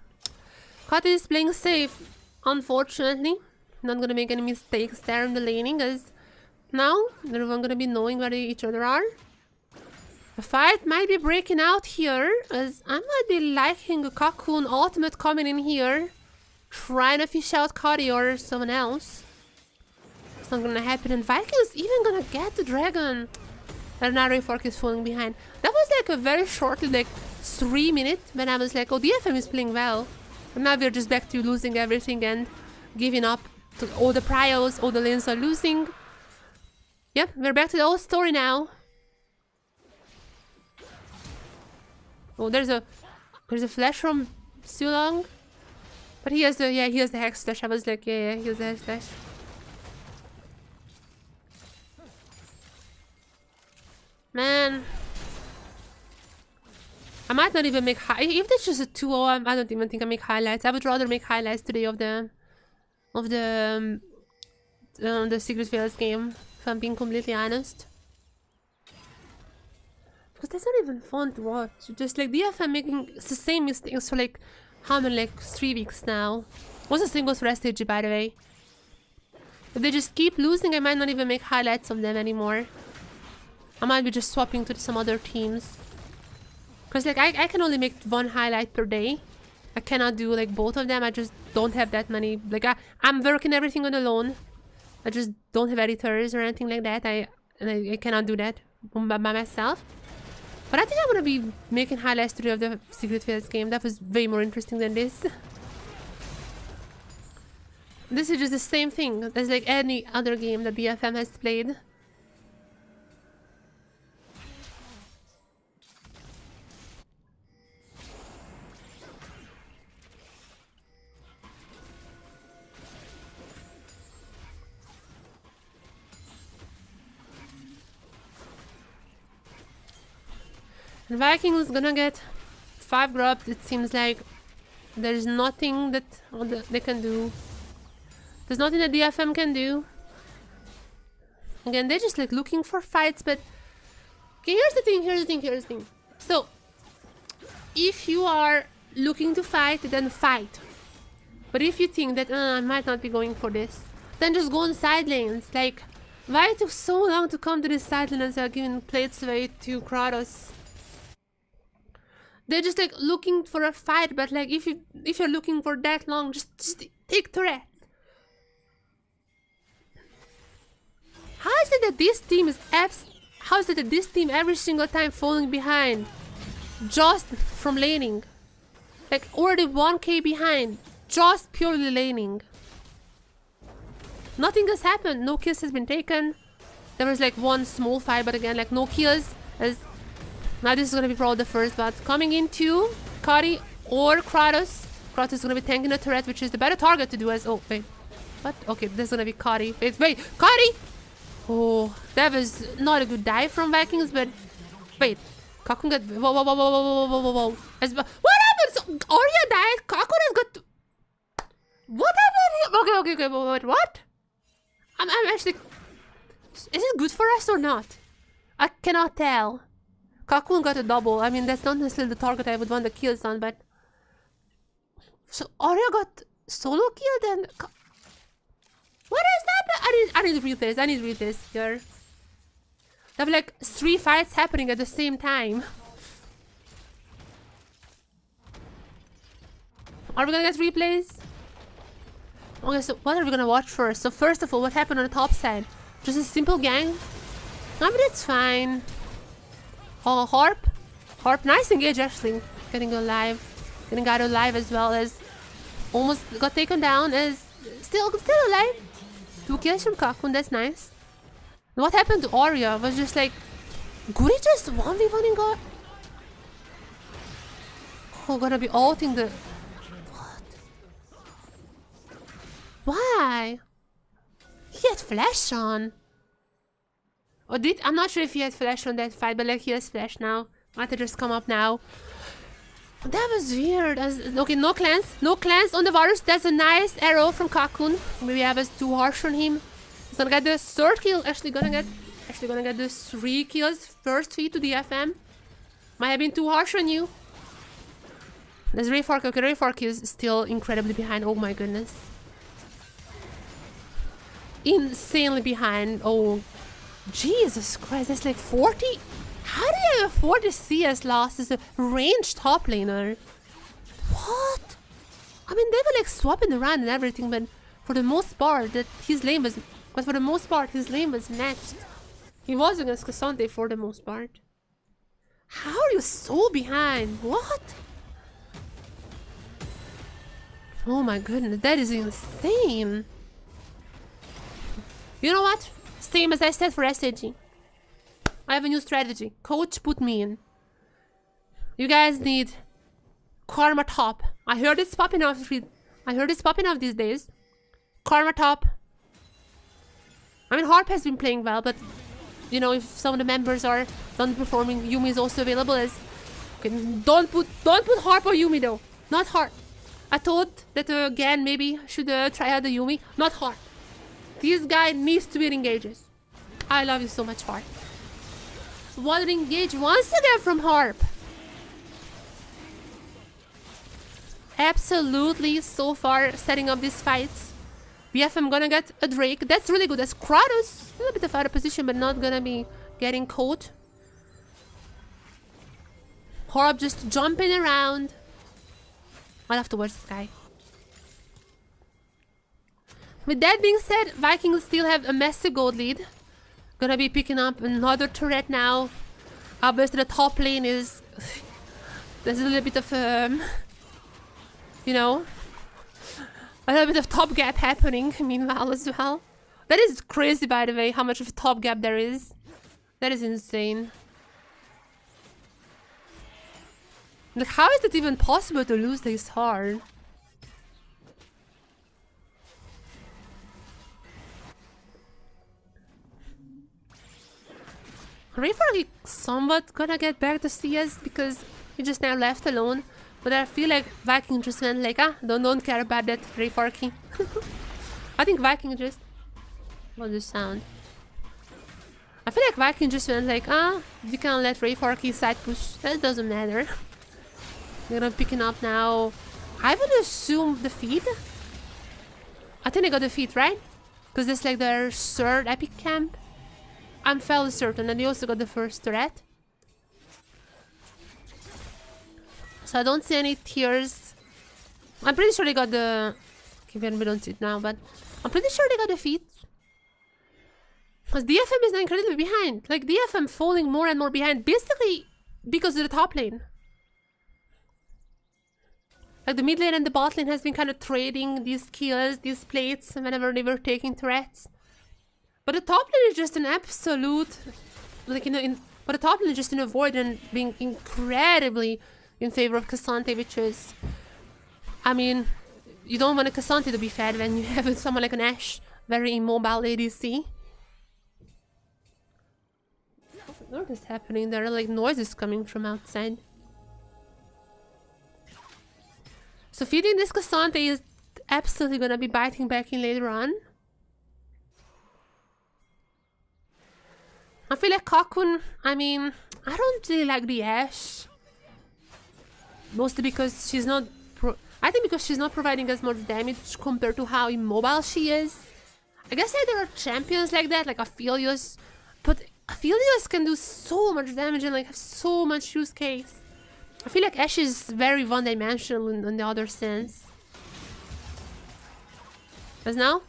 Kati is playing safe, unfortunately. Not gonna make any mistakes there in the laning as now everyone gonna be knowing where each other are. A fight might be breaking out here as I might be liking a Cocoon ultimate coming in here. Trying to fish out Kari or someone else. It's not gonna happen and Vikings even gonna get the dragon. And now Ray Fork is falling behind. That was like a very short, like 3 minutes when I was like, oh, DFM is playing well. And now we're just back to losing everything and giving up to all the prios, all the lanes are losing. Yep, we're back to the old story now. Oh, there's a flash from Sulong. But he has the hex slash. I was like, yeah, he has the hex slash. Man. I might not even make if it's just a 2-0, I don't even think I make highlights. I would rather make highlights today of the Secret Fields game, if I'm being completely honest. Because that's not even fun to watch. Just like DFM making the same mistakes for like how many, like 3 weeks now. What's the same goes for STG, by the way. If they just keep losing, I might not even make highlights of them anymore. I might be just swapping to some other teams. Because like I can only make 1 highlight per day. I cannot do like both of them. I just don't have that many. Like I'm working everything on alone. I just don't have editors or anything like that. I cannot do that by myself. But I think I'm gonna be making highlights today of the Secret Fields game. That was way more interesting than this. This is just the same thing as like any other game that DFM has played. And Vikings gonna get 5 grubs. It seems like there's nothing that they can do. There's nothing that DFM can do. Again, they're just like looking for fights, but okay, here's the thing. So, if you are looking to fight, then fight. But if you think that I might not be going for this, then just go on side lanes. Like, why it took so long to come to this side lane and giving plates away to Kratos? They're just like looking for a fight, but like if you're looking for that long, just take turrets. How is it that this team every single time falling behind just from laning? Like already 1k behind, just purely laning. Nothing has happened, no kills has been taken. There was like one small fight, but again, like no kills. As now this is gonna be probably the first, but coming into Kari or Kratos. Kratos is gonna be tanking a turret, which is the better target to do as wait. What? Okay, this is gonna be Kari. Wait, Kari! Oh, that was not a good dive from Vikings, but wait. Kakun got whoa. What happened? So Arya died, Kakun has got what happened here? Okay, wait, what? I'm actually, is it good for us or not? I cannot tell. Kakun got a double. I mean, that's not necessarily the target I would want the kills on, but so Arya got solo killed and what is that? I need to read this. I need to read this here. There were like 3 fights happening at the same time. Are we gonna get replays? Okay, so what are we gonna watch first? So first of all, what happened on the top side? Just a simple gang? No, but it's fine. Oh, Harp, nice engage actually. Getting alive, getting out alive as well as almost got taken down as still alive. 2 kills from Kakun, that's nice. And what happened to Arya was just like, Guri just 1v1ing God. Oh, gonna be ulting the. What? Why? He had flash on. Or I'm not sure if he had flash on that fight, but like he has flash now. Might have just come up now. That was weird. Okay, no clans on the Varus. That's a nice arrow from Kakun. Maybe I was too harsh on him. He's gonna get the 3rd kill. Actually gonna get the 3 kills. First 3 to DFM. Might have been too harsh on you. There's Rayfark. Okay, Rayfark is still incredibly behind. Oh my goodness. Insanely behind. Oh, Jesus Christ. That's like 40. How do you have a 40 CS loss as a ranged top laner? What? I mean, they were like swapping around and everything, but for the most part, his lane was next. He was against Cassandre for the most part. How are you so behind? What? Oh my goodness, that is insane. You know what? Same as I said for SAG. I have a new strategy. Coach put me in. You guys need Karma top. I heard it's popping off these days. Karma top. I mean, Harp has been playing well, but you know, if some of the members are underperforming, Yumi is also available as. Okay, don't put Harp or Yumi though. Not Harp. I thought that again maybe should try out the Yumi. Not Harp. This guy needs to be engages. I love you so much, Harp. One engage once again from Harp. Absolutely, so far setting up these fights. BFM gonna get a Drake. That's really good. That's Kratos. A little bit of out of position, but not gonna be getting caught. Harp just jumping around. I'll have to watch this guy. With that being said, Vikings still have a massive gold lead. Gonna be picking up another turret now. Obviously, the top lane is. There's a little bit of you know, a little bit of top gap happening meanwhile as well. That is crazy, by the way, how much of a top gap there is. That is insane. Like, how is it even possible to lose this hard? Rayfork somewhat gonna get back to CS because he just now left alone. But I feel like Viking just went like, don't care about that Rayforky. I think Viking just... What's the sound? I feel like Viking just went like, we can let Rayforky side push. That doesn't matter. They're gonna pick it up now. I would assume defeat. I think they got defeat, right? Because that's like their third epic camp. I'm fairly certain, and they also got the first threat. So I don't see any tears. I'm pretty sure they got the... Okay, we don't see it now, but I'm pretty sure they got defeat. Because DFM is now incredibly behind. Like, DFM falling more and more behind, basically because of the top lane. Like, the mid lane and the bot lane has been kind of trading these kills, these plates, whenever they were taking threats. But the top lane is just an absolute... Like, but the top lane is just an avoid and being incredibly in favor of Cassante, which is... I mean, you don't want a Cassante to be fed when you have someone like an Ashe, very immobile ADC. What is happening? There are like noises coming from outside. So feeding this Cassante is absolutely gonna be biting back in later on. I feel like Cocoon, I mean, I don't really like the Ashe. Mostly because she's not... I think because she's not providing as much damage compared to how immobile she is. I guess like, there are champions like that, like Aphelios. But Aphelios can do so much damage and like have so much use case. I feel like Ashe is very one-dimensional in the other sense. As now?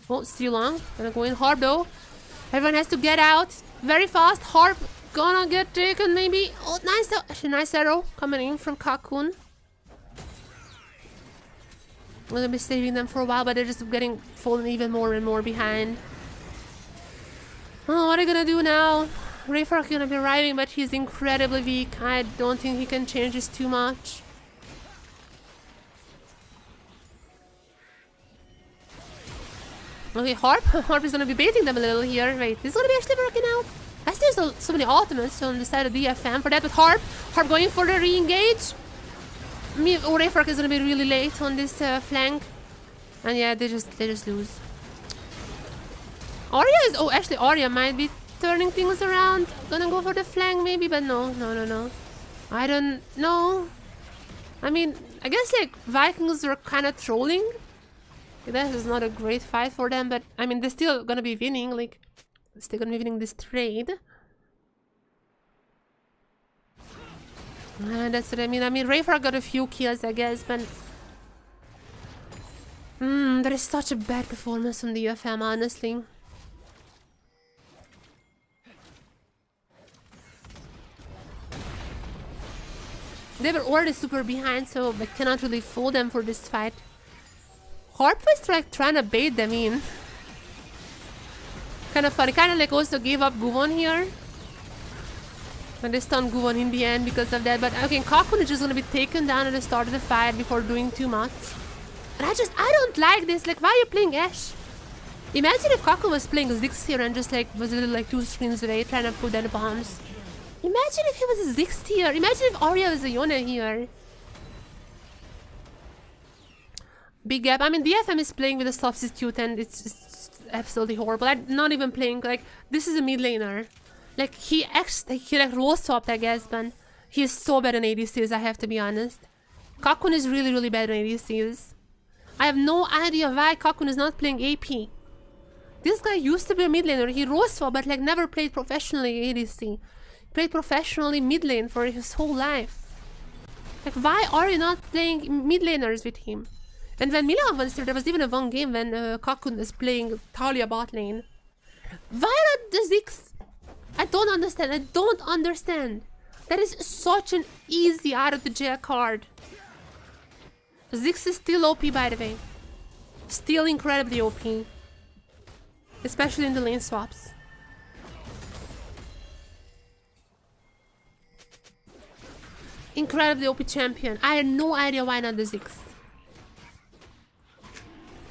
Won't stay long. Gonna go in Harp though. Everyone has to get out very fast. Harp gonna get taken maybe. Oh, nice. Actually, nice arrow coming in from Cocoon. I'm gonna be saving them for a while, but they're just getting fallen even more and more behind. Oh, what are you gonna do now? Rayfork gonna be arriving, but he's incredibly weak. I don't think he can change this too much. Okay, Harp. Harp is gonna be baiting them a little here. Wait, this is gonna be actually working out. I see there's so many ultimates on the side of DFM for that with Harp. Harp going for the re-engage. Rayfork is gonna be really late on this flank. And yeah, they just lose. Arya is... Oh, actually Arya might be turning things around. Gonna go for the flank maybe, but no. I don't know. I mean, I guess like Vikings were kind of trolling. That is not a great fight for them, but I mean, they're still gonna be winning. Like, still gonna be winning this trade. That's what I mean. Rayfork got a few kills, I guess, but... That is such a bad performance from the DFM, honestly. They were already super behind, so I cannot really fool them for this fight. Harp was like trying to bait them in. Kind of funny. Kind of like also gave up Guvon here. And they stunned Guvon in the end because of that. But okay, Cocoon is just gonna be taken down at the start of the fight before doing too much. And I don't like this. Like, why are you playing Ashe? Imagine if Cocoon was playing Ziggs here and just like was a little like 2 screens away trying to put down the bombs. Imagine if he was a Ziggs here. Imagine if Arya was a Yone here. Big gap. I mean, DFM is playing with a substitute and it's just absolutely horrible. I'm not even playing, like, this is a mid laner. Like, he like role swapped, I guess, but he is so bad on ADCs, I have to be honest. Cocoon is really, really bad on ADCs. I have no idea why Cocoon is not playing AP. This guy used to be a mid laner. He role swapped, but like never played professionally ADC. He played professionally mid lane for his whole life. Like, why are you not playing mid laners with him? And when Milan was there, there was even a one game when Cocoon was playing Talia bot lane. Why not the Ziggs? I don't understand. That is such an easy out of the jail card. Ziggs is still OP, by the way. Still incredibly OP. Especially in the lane swaps. Incredibly OP champion. I had no idea why not the Ziggs.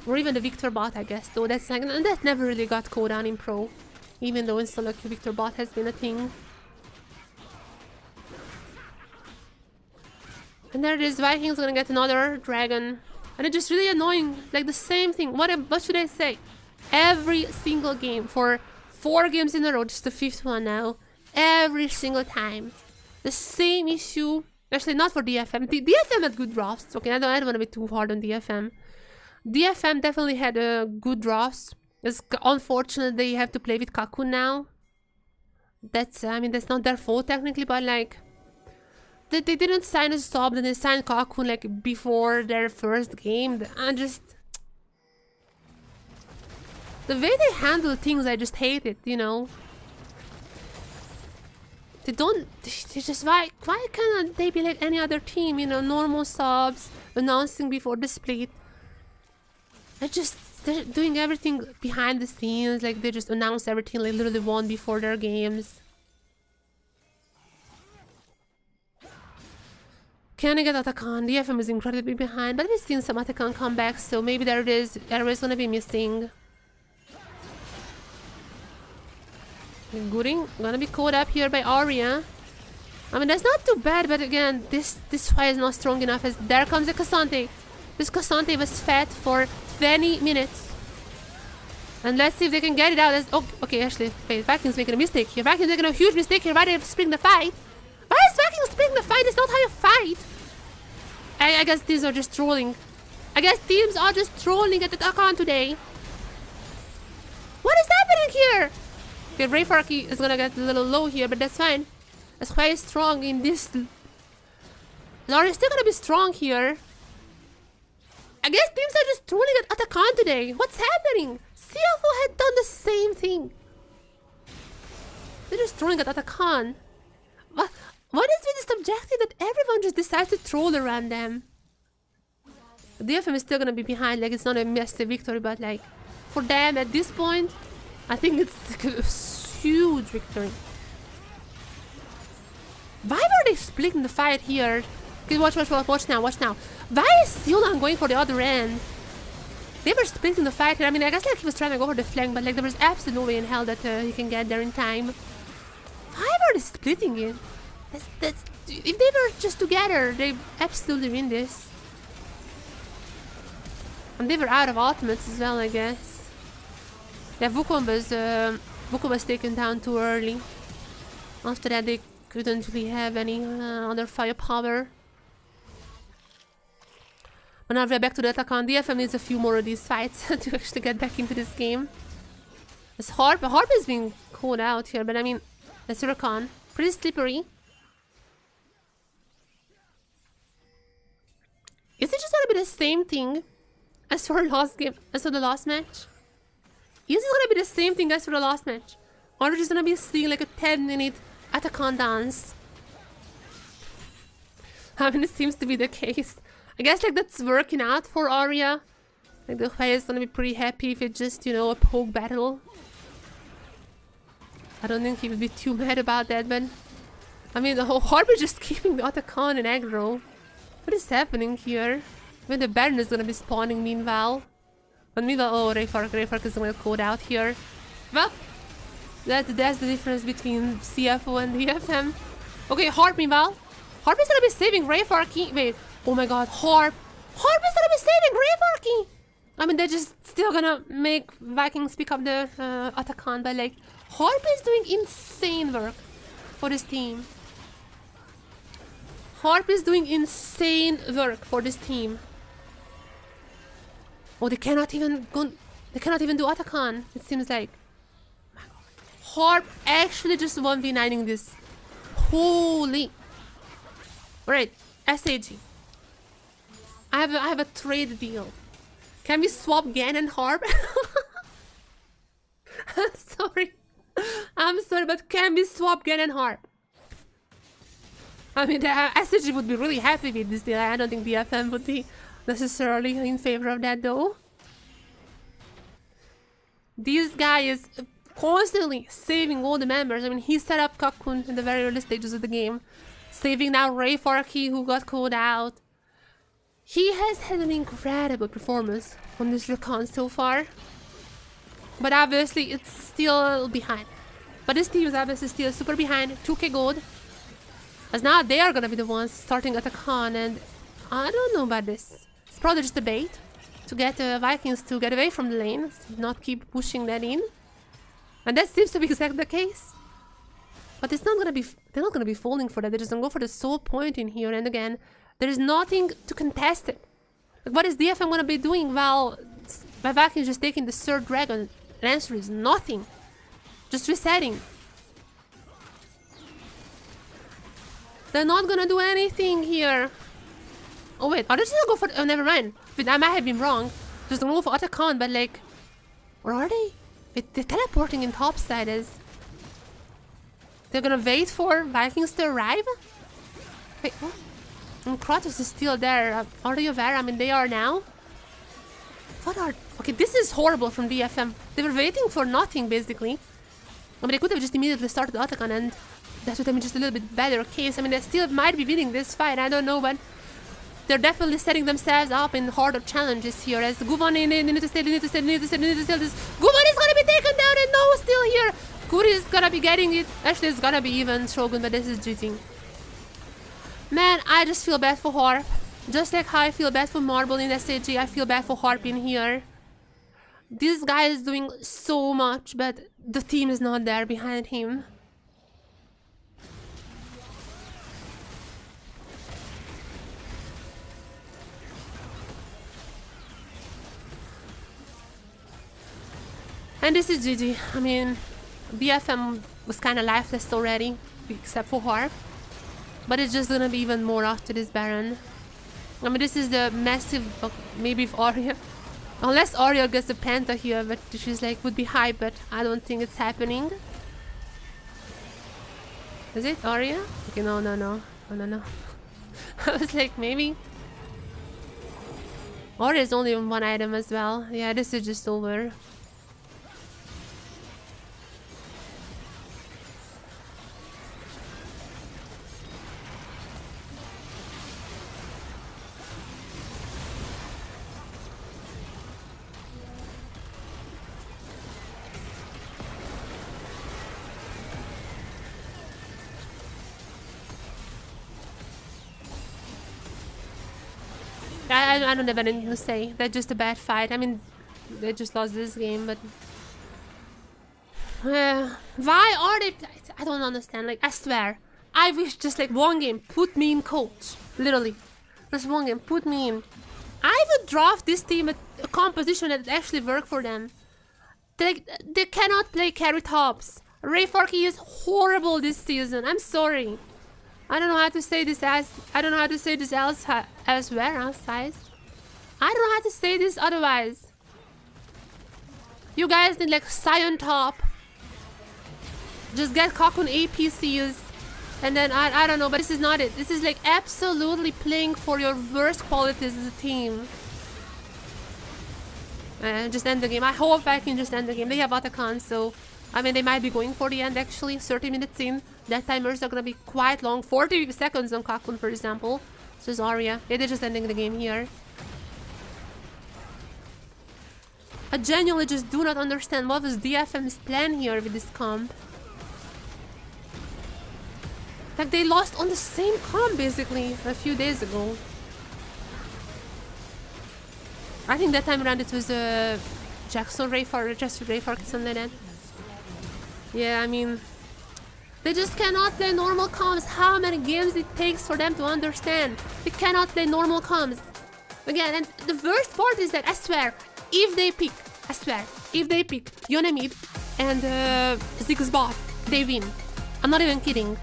Or even the Victor bot, I guess, though that never really got cooldown in pro. Even though Insta Lucky Victor bot has been a thing. And there it is, Vikings gonna get another dragon. And it's just really annoying, like the same thing. What should I say? Every single game for 4 games in a row, just the 5th one now. Every single time. The same issue. Actually, not for DFM. DFM had good drafts. Okay, I don't want to be too hard on DFM. DFM definitely had good drafts. It's unfortunate they have to play with Kaku now. That's, I mean, that's not their fault technically, but like... They didn't sign a sub, then they signed Kaku like before their first game. And just... The way they handle things, I just hate it, you know. They just, why cannot they be like any other team, you know, normal subs, announcing before the split. They're doing everything behind the scenes, like they just announce everything like literally one before their games. Can I get Atakan? DFM is incredibly behind, but we've seen some Atakan comebacks, so maybe there it is. Everybody's gonna be missing. Gooding gonna be caught up here by Arya. I mean, that's not too bad, but again, this fight is not strong enough as there comes the Cassante. This Cassante was fed for 20 minutes. And let's see if they can get it out. Oh, okay, actually, wait, Vikings making a mistake here. Vikings making a huge mistake here. Why are they splitting the fight? Why is Vikings splitting the fight? It's not how you fight. I guess these are just trolling. I guess teams are just trolling at the account today. What is happening here? Okay, Ray Farky is gonna get a little low here, but that's fine. That's quite strong in this. Lord is still gonna be strong here. I guess teams are just trolling at Atakan today. What's happening? CFO had done the same thing. They're just trolling at Atakan. What is with this objective that everyone just decides to troll around them? DFM is still gonna be behind, like it's not a massive victory, but like for them at this point, I think it's like a huge victory. Why were they splitting the fight here? Okay, watch now. Why is Siolan going for the other end? They were splitting the fight here. I mean, I guess like he was trying to go for the flank, but like there was absolutely no way in hell that he can get there in time. Why were they splitting it? If they were just together, they absolutely win this. And they were out of ultimates as well, I guess. Yeah, Wukong was taken down too early. After that, they couldn't really have any other firepower. But now we're back to the Atakan. DFM needs a few more of these fights to actually get back into this game. It's Harp is being called out here, but I mean, that's Huracan. Pretty slippery. Is it just gonna be the same thing as for last game, as for the last match? Is it gonna be the same thing as for the last match? Or are we just gonna be seeing like a 10-minute Atakan dance? I mean, it seems to be the case. I guess like that's working out for Arya. Like the player is gonna be pretty happy if it's just, you know, a poke battle. I don't think he would be too mad about that, but I mean, the whole Harp is just keeping the Atakan in aggro. What is happening here? When the Baron is gonna be spawning meanwhile. But meanwhile, oh, Rayfark is gonna get called out here. Well, that's the difference between CFO and DFM. Okay, Harp meanwhile. Harp is gonna be saving Rayfark. Wait, oh my god, Harp is gonna be saving Rayfark. I mean, they're just still gonna make Vikings pick up the Atakan, but like, Harp is doing insane work for this team. Harp is doing insane work for this team. Oh, they cannot even do Atakan, it seems like. Harp actually just 1v9ing this. Holy. Alright, SAG. I have a trade deal. Can we swap Gan and Harp? I'm sorry, but can we swap Gan and Harp? I mean, the SAG would be really happy with this deal. I don't think DFM would be necessarily in favor of that though. This guy is constantly saving all the members. I mean, he set up Cocoon in the very early stages of the game. Saving now Rayfark, who got called out. He has had an incredible performance on this recon so far. But obviously it's still behind. But this team is obviously still super behind. 2k gold. As now they are gonna be the ones starting at a con, and I don't know about this. It's probably just a bait to get Vikings to get away from the lane, not keep pushing that in. And that seems to be exactly the case. But it's not gonna be, they're not gonna be falling for that. They're just gonna go for the sole point in here, and again, there is nothing to contest it. Like, what is DFM gonna be doing while Vikings just taking the third dragon? The answer is nothing. Just resetting. They're not gonna do anything here. Oh wait, are they just gonna go for... Oh, never mind. Wait, I might have been wrong. Just gonna go for Otacon, but like... Where are they? Wait, they're teleporting in topside as... They're gonna wait for Vikings to arrive? Wait, what? And Kratos is still there. Are they aware? I mean, they are now. What are... Okay, this is horrible from DFM. They were waiting for nothing, basically. I mean, they could have just immediately started Otacon, and that would have been just a little bit better case. I mean, they still might be winning this fight, I don't know, but they're definitely setting themselves up in harder challenges here. As Guvan, they need to steal this. Guvan is gonna be taken down, and no, still here. Kuri is gonna be getting it. Actually, it's gonna be even Shogun, but this is cheating. Man, I just feel bad for Harp. Just like how I feel bad for Marble in SAG, I feel bad for Harp in here. This guy is doing so much, but the team is not there behind him. And this is GG. I mean, DFM was kind of lifeless already, except for Harp. But it's just gonna be even more after this Baron. I mean, this is the massive... maybe if Arya... Unless Arya gets the Penta here, but she's like, would be high, but I don't think it's happening. Is it Arya? Okay, no. I was like, maybe. Arya is only on one item as well. Yeah, this is just over. I don't have anything to say. That's just a bad fight. I mean, they just lost this game, but... why are they... I don't understand. Like, I swear. I wish just like one game, put me in coach. Literally. Just one game, put me in. I would draft this team at a composition that actually work for them. They cannot play carry tops. Rayfarky is horrible this season. I'm sorry. I don't know how to say this as... I don't know how to say this elsewhere. I don't know how to say this otherwise. You guys need like Scion top. Just get Cocoon APCs. And then I don't know, but this is not it. This is like absolutely playing for your worst qualities as a team. Just end the game. I hope I can just end the game. They have Otacon, so... I mean, they might be going for the end actually. 30 minutes in. That timers are gonna be quite long. 40 seconds on Cocoon, for example. So is Arya. Yeah, they're just ending the game here. I genuinely just do not understand what was DFM's plan here with this comp. Like, they lost on the same comp basically a few days ago. I think that time around it was Jackson Rayfark, Jester Rayfark, something like that. Yeah, I mean, they just cannot play normal comps. How many games it takes for them to understand? They cannot play normal comps. Again, and the worst part is that I swear, if they pick, I swear, if they pick Yone mid and Ziggs bot, they win. I'm not even kidding.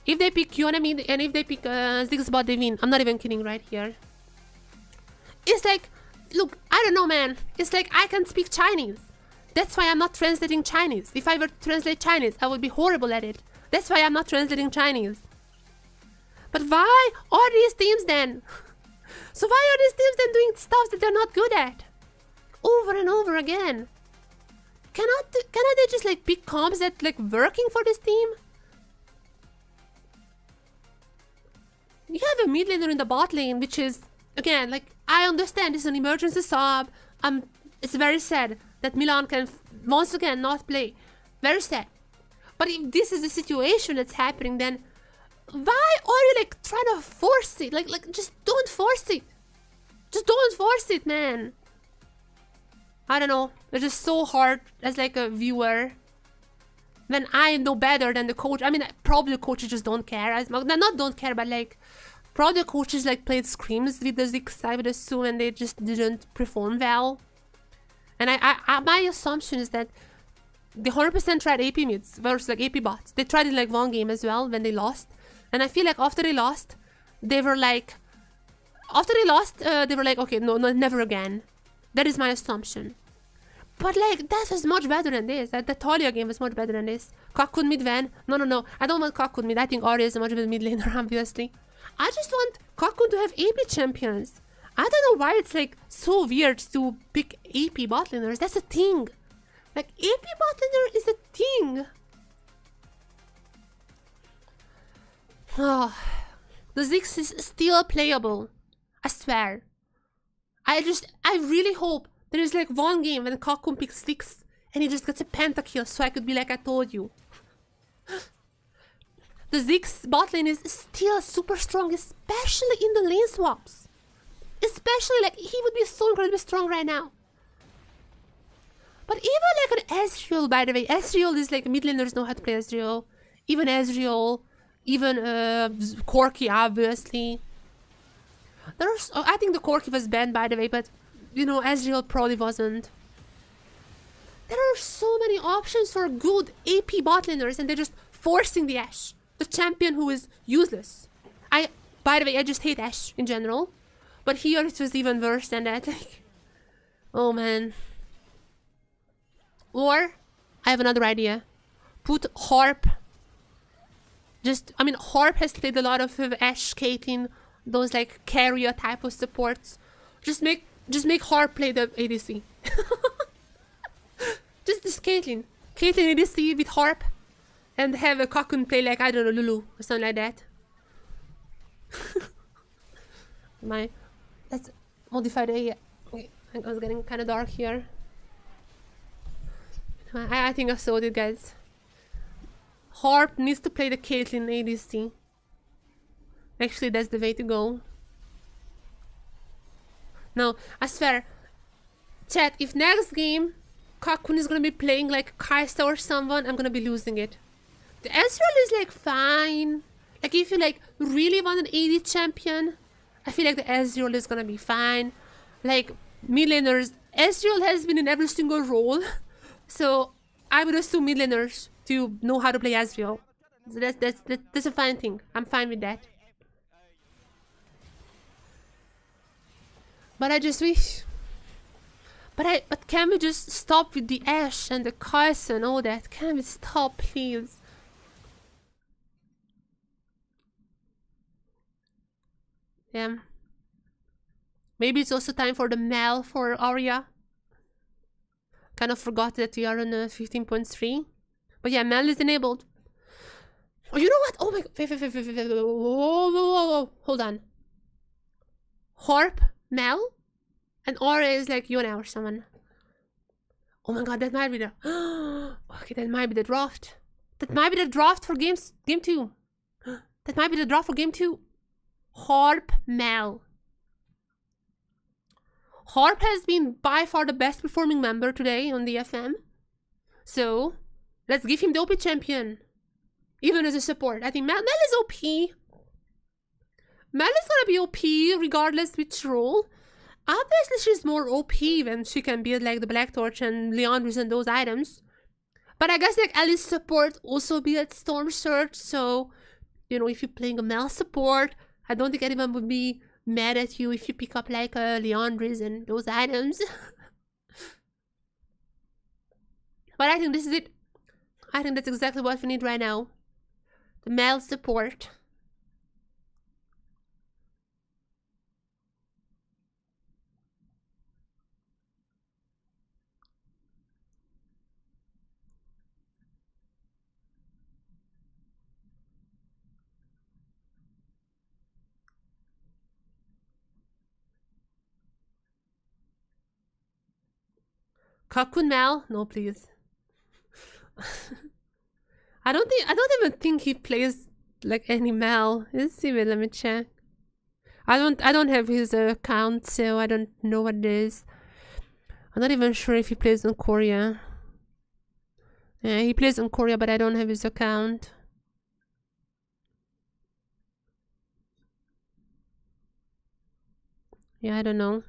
If they pick Yone mid and if they pick Ziggs bot, they win. I'm not even kidding right here. It's like, look, I don't know, man. It's like I can speak Chinese. That's why I'm not translating Chinese. If I were to translate Chinese, I would be horrible at it. That's why I'm not translating Chinese. But why are these teams then? So why are these teams then doing stuff that they're not good at? Over and over again. Cannot they just like pick comps that like working for this team? You have a mid laner in the bot lane, which is, again, like, I understand it's an emergency sub. It's very sad that Milan can once again not play. Very sad. But if this is the situation that's happening, then why are you like trying to force it? Like just don't force it. Just don't force it, man. I don't know. It's just so hard as like a viewer. When I know better than the coach. I mean, probably the coaches just don't care. Not don't care, but like probably the coaches like played scrims with the Ziggs, I would assume, and they just didn't perform well. And my assumption is that they 100% tried AP mids versus like AP bots. They tried it like one game as well when they lost. And I feel like after they lost, they were like, okay, no, never again. That is my assumption. But like, that was much better than this. The Talia game was much better than this. Kakun mid van. No. I don't want Kakun mid. I think Arya is a much better mid laner, obviously. I just want Kakun to have AP champions. I don't know why it's like so weird to pick AP bot laners. That's a thing. Like, AP bot laner is a thing. Oh, the Ziggs is still playable. I swear. I really hope there is like one game when Kakun picks Ziggs and he just gets a pentakill so I could be like, I told you. The Ziggs bot lane is still super strong, especially in the lane swaps. Especially like, he would be so incredibly strong right now. But even like an Ezreal, by the way, Ezreal is like, mid laners know how to play Ezreal. Even Ezreal, even Corki, obviously. I think the Corki was banned, by the way, but you know, Ezreal probably wasn't. There are so many options for good AP bot laners, and they're just forcing the Ashe, the champion who is useless. By the way, I just hate Ashe in general, but here it was even worse than that. Oh man. Or I have another idea. Put Harp. Harp has played a lot of Ashe, Caitlyn, those like carrier type of supports. Just make Harp play the ADC. just this Caitlyn ADC with Harp, and have a Kakun play like, I don't know, Lulu or something like that. Let's modify the. Okay, I was getting kind of dark here. I think I saw it, guys. Harp needs to play the Caitlyn ADC. Actually, that's the way to go. No, I swear. Chat, if next game Kakun is gonna be playing like Kaisa or someone, I'm gonna be losing it. The Ezreal is like fine. Like if you like really want an AD champion, I feel like the Ezreal is gonna be fine. Like mid laners, Ezreal has been in every single role. So I would assume mid laners to know how to play Ezreal. So that's a fine thing. I'm fine with that. But I just wish. But can we just stop with the Ashe and the Kai'Sa and all that? Can we stop, please? Yeah. Maybe it's also time for the Mel for Arya. Kind of forgot that we are on 15.3. But yeah, Mel is enabled. Oh, you know what? Oh my god. Wait. Whoa. Hold on. Harp, Mel, and Aura is like Yona or someone. Oh my god, that might be the... Okay, that might be the draft. That might be the draft for game 2. That might be the draft for game 2. Harp, Mel. Harp has been by far the best performing member today on DFM. So, let's give him the OP champion. Even as a support. I think Mel is OP. Mel is gonna be OP regardless which role. Obviously, she's more OP when she can build like the Black Torch and Leandris and those items. But I guess like Alice support also builds Storm Surge. So, you know, if you're playing a Mel support, I don't think anyone would be mad at you if you pick up like a Leandris and those items. But I think this is it. I think that's exactly what we need right now. The Mel support. Cocoon Mel? No, please. I don't even think he plays like any Mel. Let's see, wait, let me check. I don't have his account, so I don't know what it is. I'm not even sure if he plays in Korea. Yeah, he plays in Korea, but I don't have his account. Yeah, I don't know.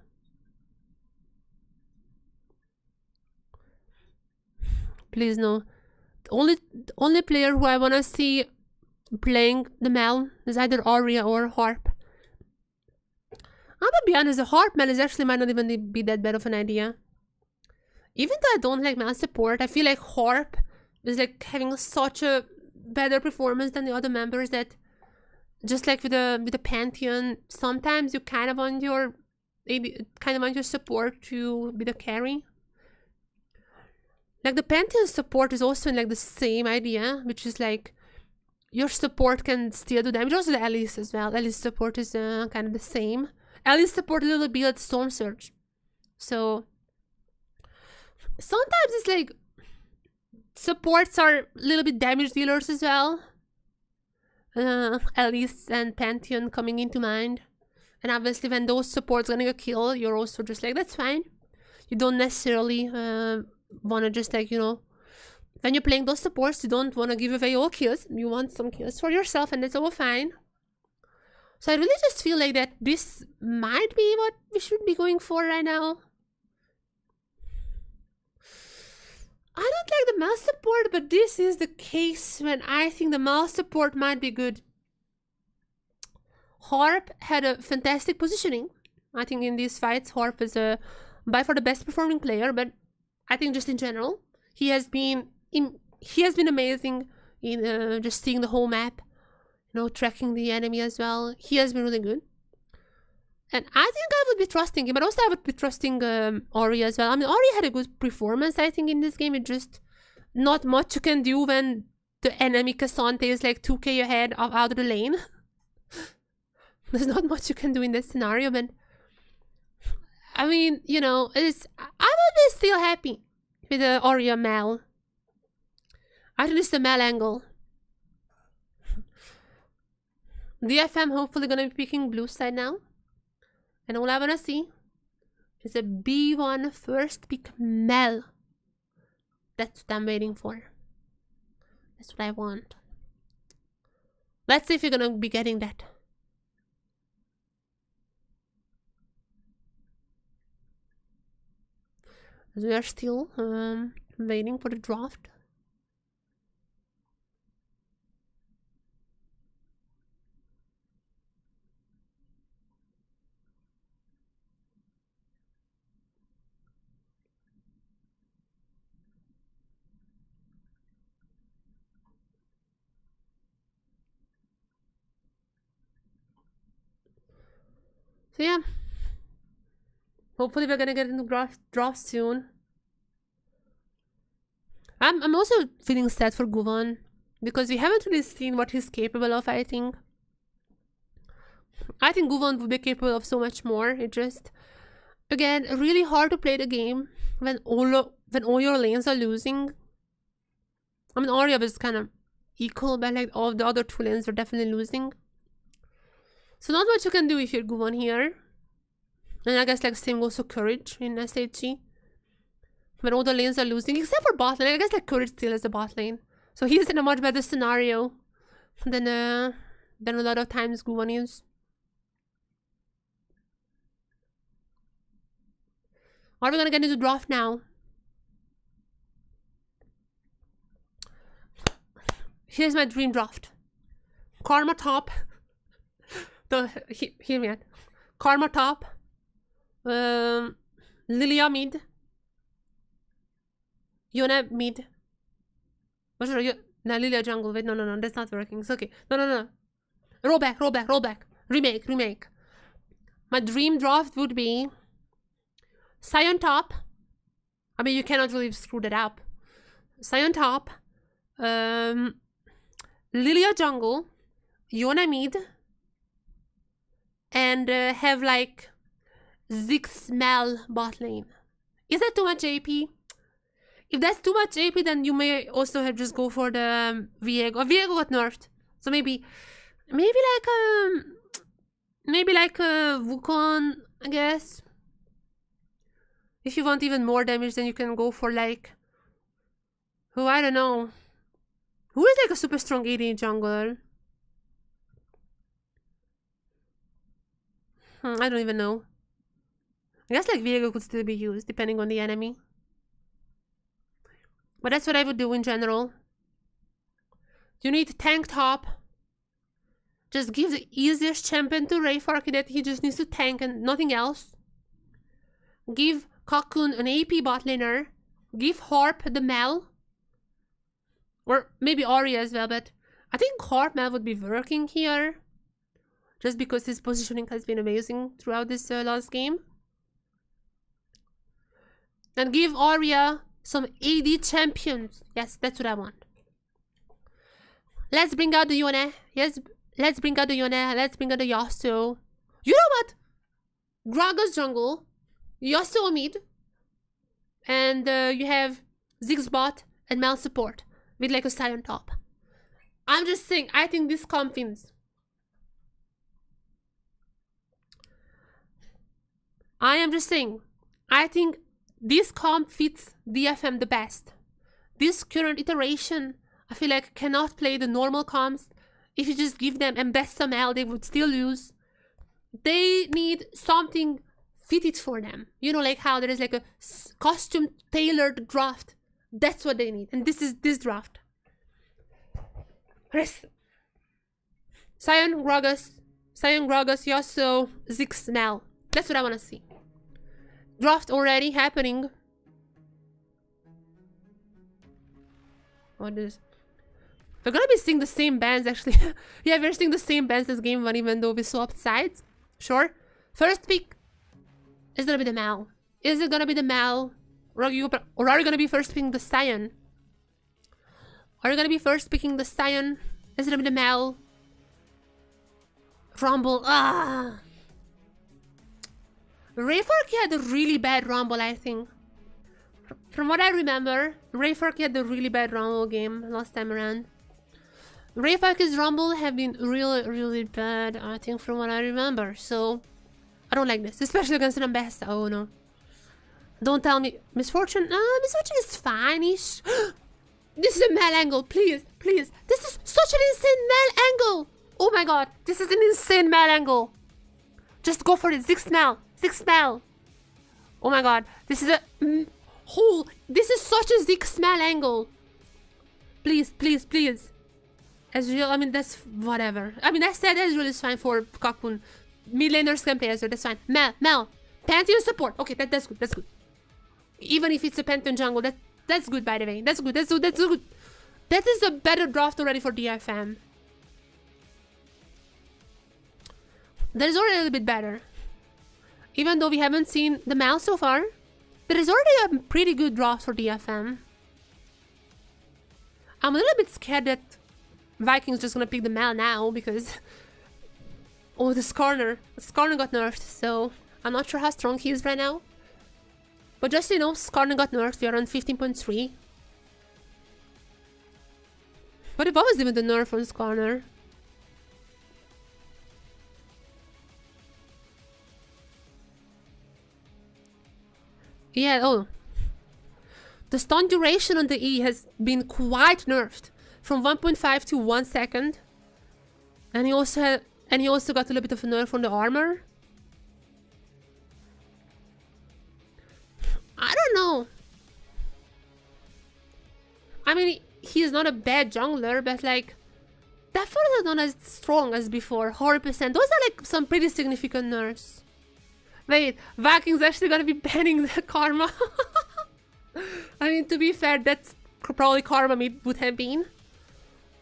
Please no. The only player who I wanna see playing the Mel is either Aria or Harp. I'm gonna be honest, the Harp Mel is actually might not even be that bad of an idea. Even though I don't like Mel support, I feel like Harp is like having such a better performance than the other members that just like with the Pantheon, sometimes you kind of want your support to be the carry. Like the Pantheon support is also in like the same idea, which is like your support can still do damage. Also the Alice as well. Alice support is kind of the same. Alice support a little bit Storm Surge. So sometimes it's like supports are a little bit damage dealers as well. Alice and Pantheon coming into mind. And obviously when those supports gonna get killed, you're also just like, that's fine. You don't necessarily wanna just like, you know, when you're playing those supports, you don't wanna give away all kills. You want some kills for yourself, and that's all fine. So I really just feel like that this might be what we should be going for right now. I don't like the mouse support, but this is the case when I think the mouse support might be good. Harp had a fantastic positioning. I think in these fights, Harp is by far the best performing player, but I think just in general, he has been amazing in just seeing the whole map, you know, tracking the enemy as well. He has been really good. And I think I would be trusting him, but also I would be trusting Ori as well. I mean, Ori had a good performance, I think, in this game. It's just not much you can do when the enemy Cassante is like 2k ahead out of the lane. There's not much you can do in this scenario, but I mean, you know, I would be still happy with the Ori Mel. I think it's the Mel angle. DFM hopefully gonna be picking blue side now. And all I wanna see is a B1 first pick Mel. That's what I'm waiting for. That's what I want. Let's see if you're gonna be getting that. We are still waiting for the draft. So yeah, hopefully we're gonna get into draft soon. I'm also feeling sad for Guvan because we haven't really seen what he's capable of. I think Guvan would be capable of so much more. It just, again, really hard to play the game when all your lanes are losing. I mean, Arya was kind of equal, but like all the other two lanes are definitely losing. So not much you can do if you're Guvan here. And I guess like same goes for Courage in SHG. When all the lanes are losing, except for bot lane. I guess like Courage still is the bot lane. So he's in a much better scenario than a lot of times Guvan is. Are we gonna get into draft now? Here's my dream draft. Karma top. Hear me out. Karma top. Lilia mid. Yona mid. What's your no, Lilia jungle. Wait, no, that's not working. It's okay. No. Roll back. Remake. My dream draft would be Sion top. I mean, you cannot really screw that up. Sion top. Lilia jungle. Yona mid. And have like Ziggs Mel bot lane. Is that too much AP? If that's too much AP, then you may also have just go for the Viego. Viego got nerfed, so maybe like a Wukong, I guess. If you want even more damage, then you can go for like, who, I don't know, who is like a super strong AD jungler? I don't even know. I guess like Viego could still be used depending on the enemy. But that's what I would do in general. You need tank top. Just give the easiest champion to Rayfark that he just needs to tank and nothing else. Give Cocoon an AP bot laner. Give Harp the Mel. Or maybe Ori as well, but I think Harp Mel would be working here. Just because his positioning has been amazing throughout this last game. And give Arya some AD champions. Yes, that's what I want. Let's bring out the Yone. Yes, let's bring out the Yone. Let's bring out the Yasuo. You know what? Gragas jungle. Yasuo mid. And you have Ziggs bot and Mel support. With like a Sion top. I'm just saying, I think this comp wins. I am just saying, I think this comp fits DFM the best. This current iteration, I feel like cannot play the normal comps. If you just give them Mbessa Mel, they would still lose. They need something fitted for them. You know, like how there is like a costume tailored draft. That's what they need. And this is this draft. Sion, Gragas, Yasuo, Ziggs, Mel. That's what I want to see. Draft already happening. What is? We're gonna be seeing the same bands actually. Yeah, we're seeing the same bands as game 1 even though we swapped sides. Sure. First pick is gonna be the Mel. Is it gonna be the Mel? Or are you gonna be first picking the Sion? Are you gonna be first picking the Sion? Is it gonna be the Mel? Rumble. Ah. Rayfark had a really bad Rumble, I think. From what I remember, Rayfark had a really bad Rumble game last time around. Rayfark's Rumble have been really bad, I think, from what I remember. So, I don't like this, especially against an Ambassa. Oh no. Don't tell me. Misfortune? Misfortune is fine-ish. This is a Mel angle, please, please. This is such an insane Mel angle. Oh my god, this is an insane Mel angle. Just go for it, Ziggs Mel. Ziggs Mel. Oh my god, this is a whole. This is such a Ziggs Mel angle. Please, please, please. Ezreal, I mean, that's whatever. I mean, I said Ezreal is fine for Cocoon. Mid laners can play Ezreal, that's fine. Mel. Pantheon support. Okay, that's good, that's good. Even if it's a Pantheon jungle, that's good, by the way. That's good, that's good, that's good. That is a better draft already for DFM. That is already a little bit better. Even though we haven't seen the Mel so far, there is already a pretty good draft for DFM. I'm a little bit scared that Vikings just gonna pick the Mel now because... Oh, this Skarner. Skarner got nerfed, so I'm not sure how strong he is right now. But just so you know, Skarner got nerfed. We are on 15.3. But what was even the nerf on Skarner? Yeah, oh. The stun duration on the E has been quite nerfed. From 1.5 to 1 second. And he also got a little bit of a nerf on the armor. I don't know. I mean, he is not a bad jungler, but like, definitely not as strong as before. 100%. Those are like some pretty significant nerfs. Wait, Vikings actually gonna be banning the Karma. I mean, to be fair, that's probably Karma would have been.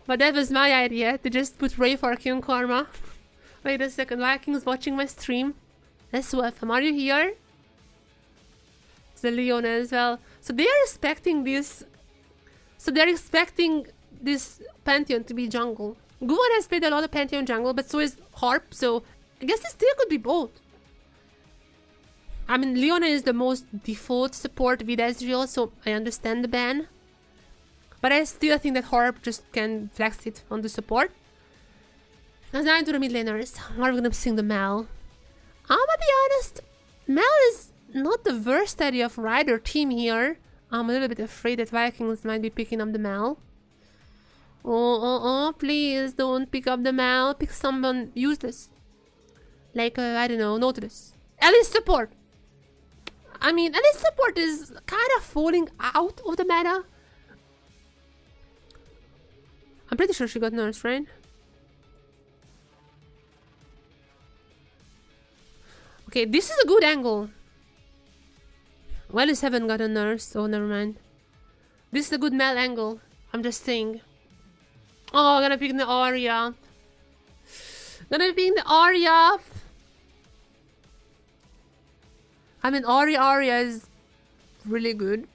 But that was my idea, to just put Rayfark on Karma. Wait a second, Vikings watching my stream. SWFM, are you here? The Leona as well. So they are expecting this. So they're expecting this Pantheon to be jungle. Guan has played a lot of Pantheon jungle, but so is Harp, so I guess this still could be both. I mean, Leona is the most default support with Ezreal, so I understand the ban. But I still think that Horb just can flex it on the support. Let's now into the mid laners. Are we gonna sing the Mel? I'm gonna be honest, Mel is not the worst idea of Rider team here. I'm a little bit afraid that Vikings might be picking up the Mel. Oh, please don't pick up the Mel. Pick someone useless. Like, I don't know, Nautilus. Alice support. I mean, Alice support is kind of falling out of the meta. I'm pretty sure she got nerfed, right? Okay, this is a good angle. Well, Alice haven't got a nurse, so never mind. This is a good Mel angle. I'm just saying. Oh, I'm gonna pick the Arya. Gonna pick the Arya. I mean, Arya is really good.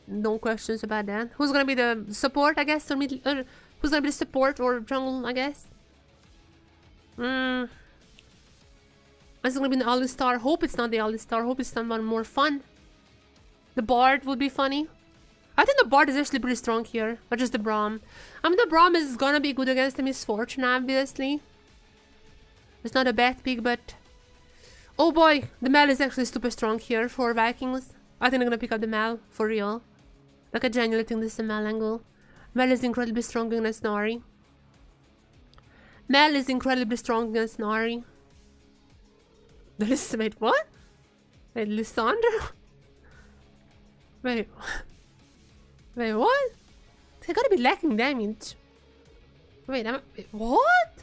No questions about that. Who's gonna be the support, I guess? Or who's gonna be the support or jungle, I guess? It's gonna be an All-Star. Hope it's not the All-Star. Hope it's someone more fun. The Bard would be funny. I think the Bard is actually pretty strong here. Or just the Braum. I mean, the Braum is gonna be good against the Misfortune, obviously. It's not a bad pick, but... Oh boy, the Mel is actually super strong here for Vikings. I think I'm gonna pick up the Mel, for real. Like, I genuinely think this is a Mel angle. Mel is incredibly strong against Nari. Mel is incredibly strong against Nari. Wait, what? Wait, Lissandra? Wait, what? They gotta be lacking damage. Wait, wait, what?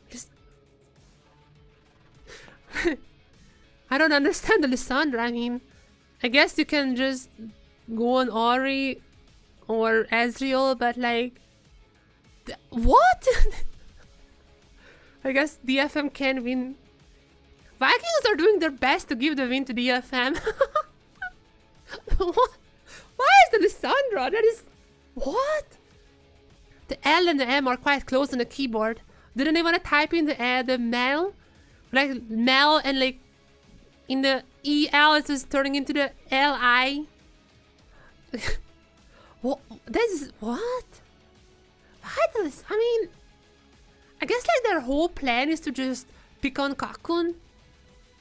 Just... I don't understand the Lissandra. I mean, I guess you can just go on Ori or Ezreal, but like... What? I guess DFM can win. Vikings are doing their best to give the win to DFM. What? Why is the Lissandra? That is... What? The L and the M are quite close on the keyboard. Didn't they want to type in the Mel? Like Mel and like in the EL it's just turning into the LI. What? This is... What? Vitals, I mean... I guess like their whole plan is to just pick on Cocoon.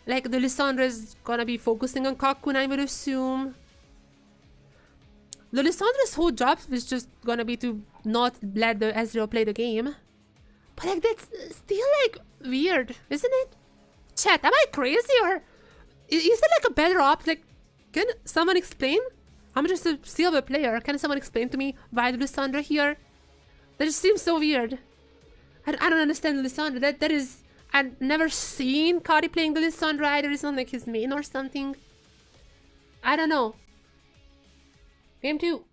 Like the Lissandra is gonna be focusing on Cocoon, I would assume. The Lissandra's whole job is just gonna be to not let the Ezreal play the game. But like that's still like weird, isn't it? Chat, am I crazy or is there like a better option? Like, can someone explain? I'm just a silver player. Can someone explain to me why the Lissandra here? That just seems so weird. I don't understand the Lissandra. That is... I've never seen Cody playing the Lissandra either. It's not like his main or something. I don't know. Game 2.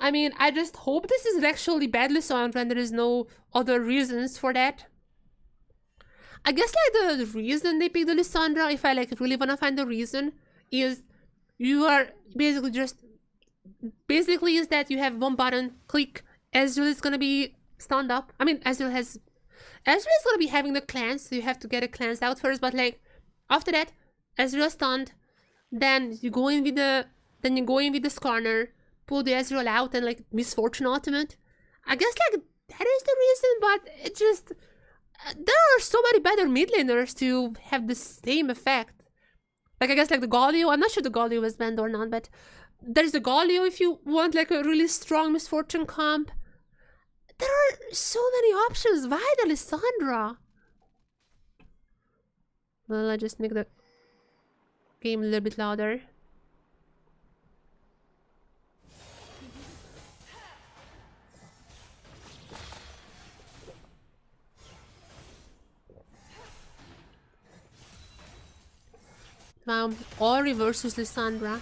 I mean, I just hope this is actually bad Lissandra and there is no other reasons for that. I guess like the reason they pick the Lissandra, if I like really wanna find the reason, is you are basically just... Basically is that you have one button, click, Ezreal is gonna be stunned up. I mean, Ezreal is gonna be having the cleanse, so you have to get a cleanse out first, but like after that, Ezreal stunned, then you go in with the Skarner, pull the Ezreal out and like Misfortune ultimate. I guess like that is the reason, but it just there are so many better mid laners to have the same effect. Like I guess like the Galio, I'm not sure the Galio was banned or not, but there's the Galio if you want like a really strong Misfortune comp. There are so many options. Why the Lissandra? Well, I just make the game a little bit louder. Wow, Ori versus Lissandra.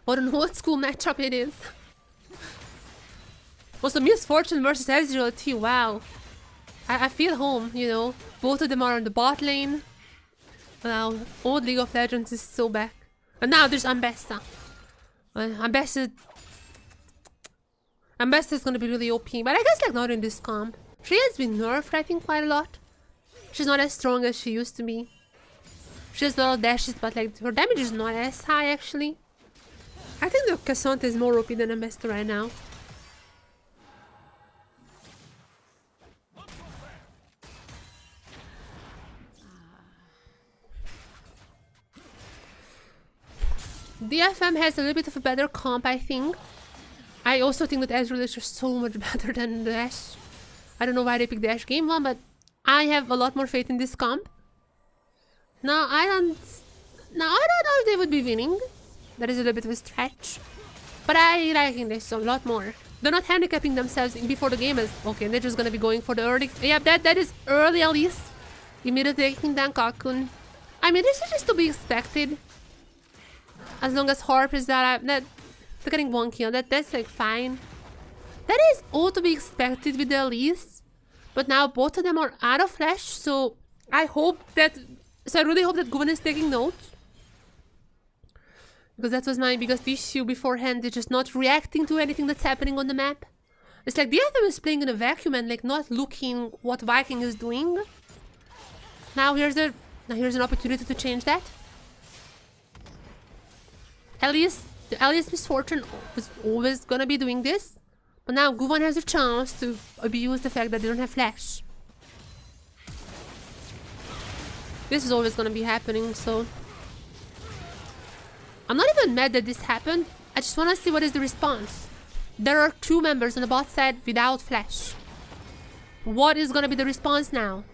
What an old school matchup it is. Also, Misfortune versus Ezreal too, wow. I feel home, you know. Both of them are on the bot lane. Wow, old League of Legends is so back. And now there's Ambessa. Ambessa is gonna be really OP, but I guess like not in this comp. She has been nerfed, I think, quite a lot. She's not as strong as she used to be. She has a lot of dashes, but like her damage is not as high actually. I think the Cassandra is more OP than a Master right now. DFM has a little bit of a better comp, I think. I also think that Ezreal is just so much better than the Ashe. I don't know why they picked the Ashe game one, but I have a lot more faith in this comp. Now I don't know if they would be winning. That is a little bit of a stretch. But I liking this a lot more. They're not handicapping themselves before the game is okay, they're just gonna be going for the early. Yeah, that is early at least. Immediately taking down Kakun. I mean, this is just to be expected. As long as Harp is that they're getting 1 kill, that's like fine. That is all to be expected with the Elise. But now both of them are out of flash, so I really hope that Guvan is taking notes. Because that was my biggest issue beforehand, they're just not reacting to anything that's happening on the map. It's like DFM is playing in a vacuum and like not looking what Viking is doing. Now here's an opportunity to change that. The Elias Misfortune was always gonna be doing this. But now Guvan has a chance to abuse the fact that they don't have flash. This is always gonna be happening, so... I'm not even mad that this happened. I just wanna see what is the response. There are 2 members on the bot side without flash. What is gonna be the response now?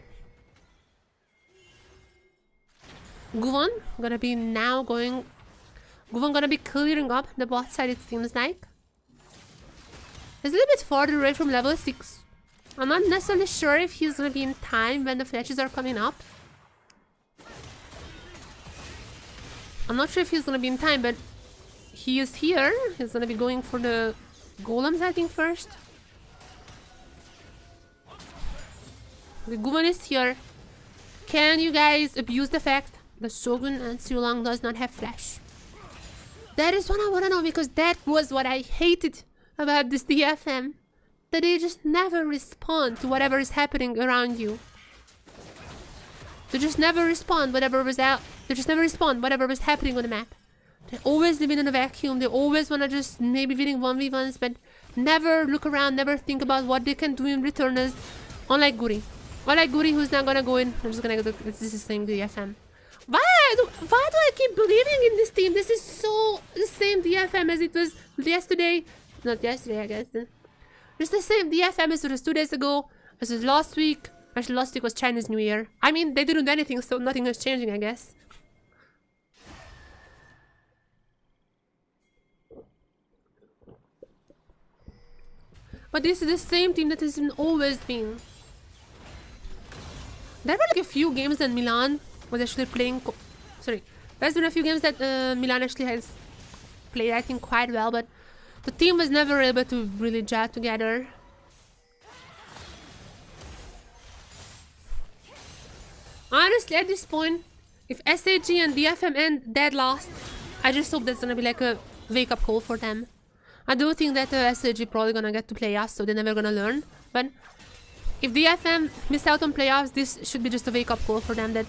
Guvan gonna be clearing up the bot side, it seems like. He's a little bit farther away from level 6. I'm not necessarily sure if he's gonna be in time when the flashes are coming up. I'm not sure if he's gonna be in time, but he is here. He's gonna be going for the golems, I think, first. The Guvan is here. Can you guys abuse the fact that Shogun and Siulang does not have flash? That is what I want to know, because that was what I hated about this DFM. That they just never respond to whatever is happening around you. They just never respond whatever was happening on the map. They always live in a vacuum. They always want to just maybe winning 1v1s, but never look around, never think about what they can do in return. As unlike Guri. Unlike Guri, who's not gonna go in. I'm just gonna go to this is the same DFM. Why do I keep believing in this team? This is so the same DFM as it was yesterday. Not yesterday, I guess. It's the same DFM as it was 2 days ago, as it was last week. Actually, last week was Chinese New Year. I mean, they didn't do anything, so nothing is changing, I guess. But this is the same team that has always been. There were like a few games that Milan was actually playing. There's been a few games that Milan actually has played, I think, quite well, but the team was never able to really gel together. Honestly, at this point, if SAG and DFM end dead last, I just hope that's gonna be like a wake-up call for them. I do think that SAG probably gonna get to playoffs, so they're never gonna learn. But if DFM miss out on playoffs, this should be just a wake-up call for them, that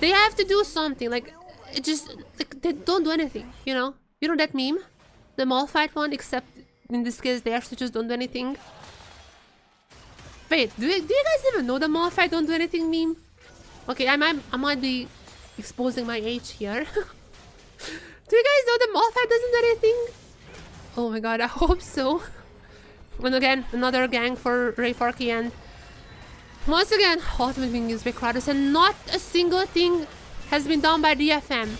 they have to do something. Like, it just, like, they don't do anything, you know? You know that meme? The Malphite one, except in this case, they actually just don't do anything. Wait, do you guys even know the Malphite don't do anything meme? Okay, I might be exposing my age here. Do you guys know the Malphite doesn't do anything? Oh my god, I hope so. And again, another gang for Ray Farkey, and once again, Ultimate being used by Kratos, and not a single thing has been done by DFM.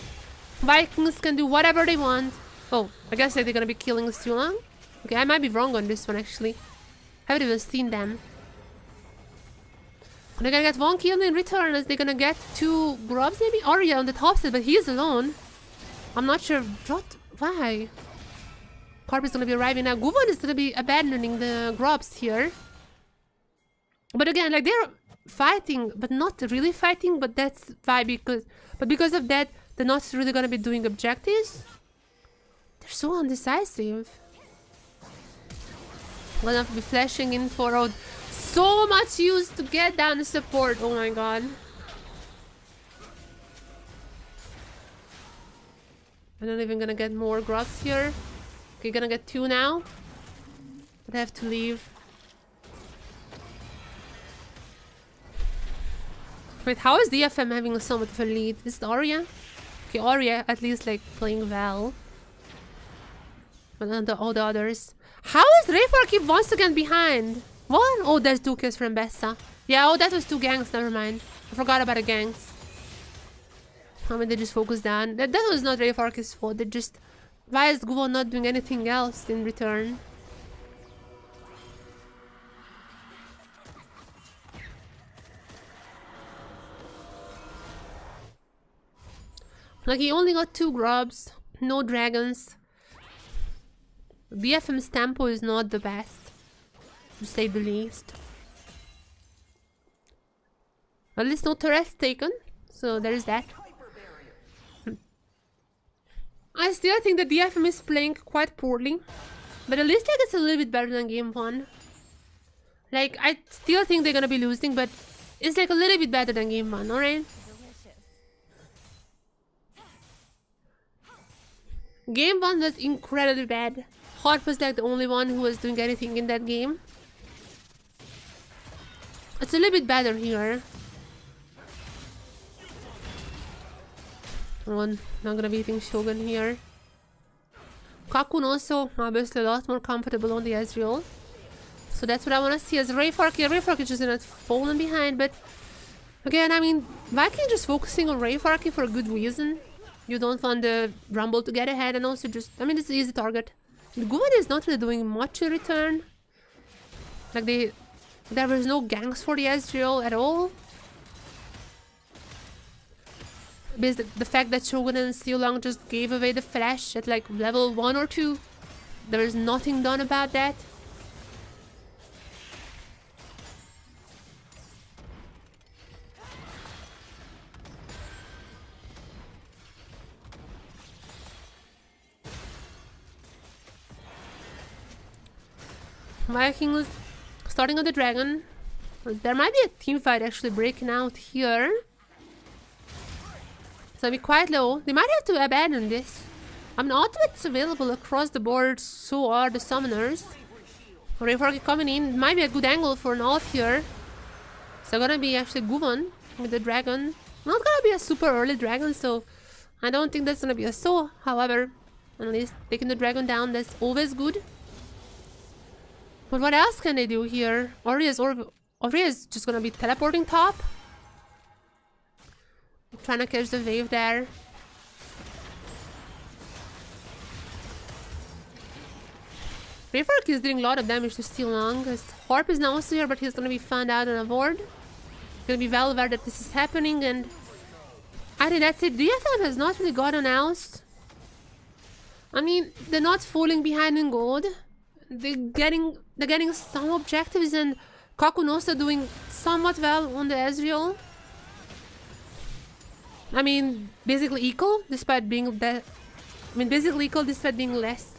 Vikings can do whatever they want. Oh, I guess like, they're gonna be killing Siulang? Okay, I might be wrong on this one actually. I haven't even seen them. They're gonna get 1 kill in return, as they're gonna get 2 grubs maybe? Arya on the top side, but he's alone. I'm not sure what. Why? Carp is gonna be arriving now. Guvan is gonna be abandoning the grubs here. But again, like, they're fighting, but not really fighting, but that's why, because of that, they're not really gonna be doing objectives. They're so undecisive. Gonna be flashing in for so much use to get down the support. Oh my god. I'm not even gonna get more grubs here. Okay, gonna get 2 now. But I have to leave. Wait, how is DFM having so much of a lead? Is it Arya? Okay, Arya at least like playing well. But then all the others. How is Rayfar keep once again behind? What? Oh, there's 2 kills from Bessa. Yeah, oh, that was 2 gangs. Never mind. I forgot about the gangs. I mean, they just focused down. That was not Rayfar's fault. They just... Why is Guo not doing anything else in return? Like, he only got 2 grubs. No dragons. DFM's tempo is not the best, to say the least. At least no turrets taken, so there is that. I still think that DFM is playing quite poorly, but at least like it's a little bit better than game 1. Like, I still think they're gonna be losing, but it's like a little bit better than game 1, alright? Game 1 was incredibly bad. Hot was like the only one who was doing anything in that game. It's a little bit better here. Not gonna be eating Shogun here. Kakun also obviously a lot more comfortable on the Ezreal. So that's what I wanna see as Rayfark. Yeah, Rayfark is just not falling behind, but again, I mean, Viking just focusing on Rayfark for a good reason. You don't want the Rumble to get ahead, and also just, I mean, it's an easy target. Guan is not really doing much in return. Like, there was no ganks for the Ezreal at all. Because the fact that Shogun and Seolong just gave away the flash at like level 1 or 2. There is nothing done about that. Vikings starting on the dragon. There might be a team fight actually breaking out here. So be quite low. They might have to abandon this. I mean, ultimates available across the board, so are the summoners. Rayfark coming in. Might be a good angle for an ult here. So gonna be actually Guvan with the dragon. Not gonna be a super early dragon, so I don't think that's gonna be a so. However, at least taking the dragon down, that's always good. But what else can they do here? Arya is just gonna be teleporting top. Trying to catch the wave there. Rayfark is doing a lot of damage to Seolong. Harp is now also here, but he's gonna be found out on a ward. Gonna be well aware that this is happening, and I think that's it. DFM has not really gotten out. I mean, they're not falling behind in gold. They're getting some objectives, and Kakun also doing somewhat well on the Ezreal. I mean, basically equal despite being that. I mean, basically equal despite being less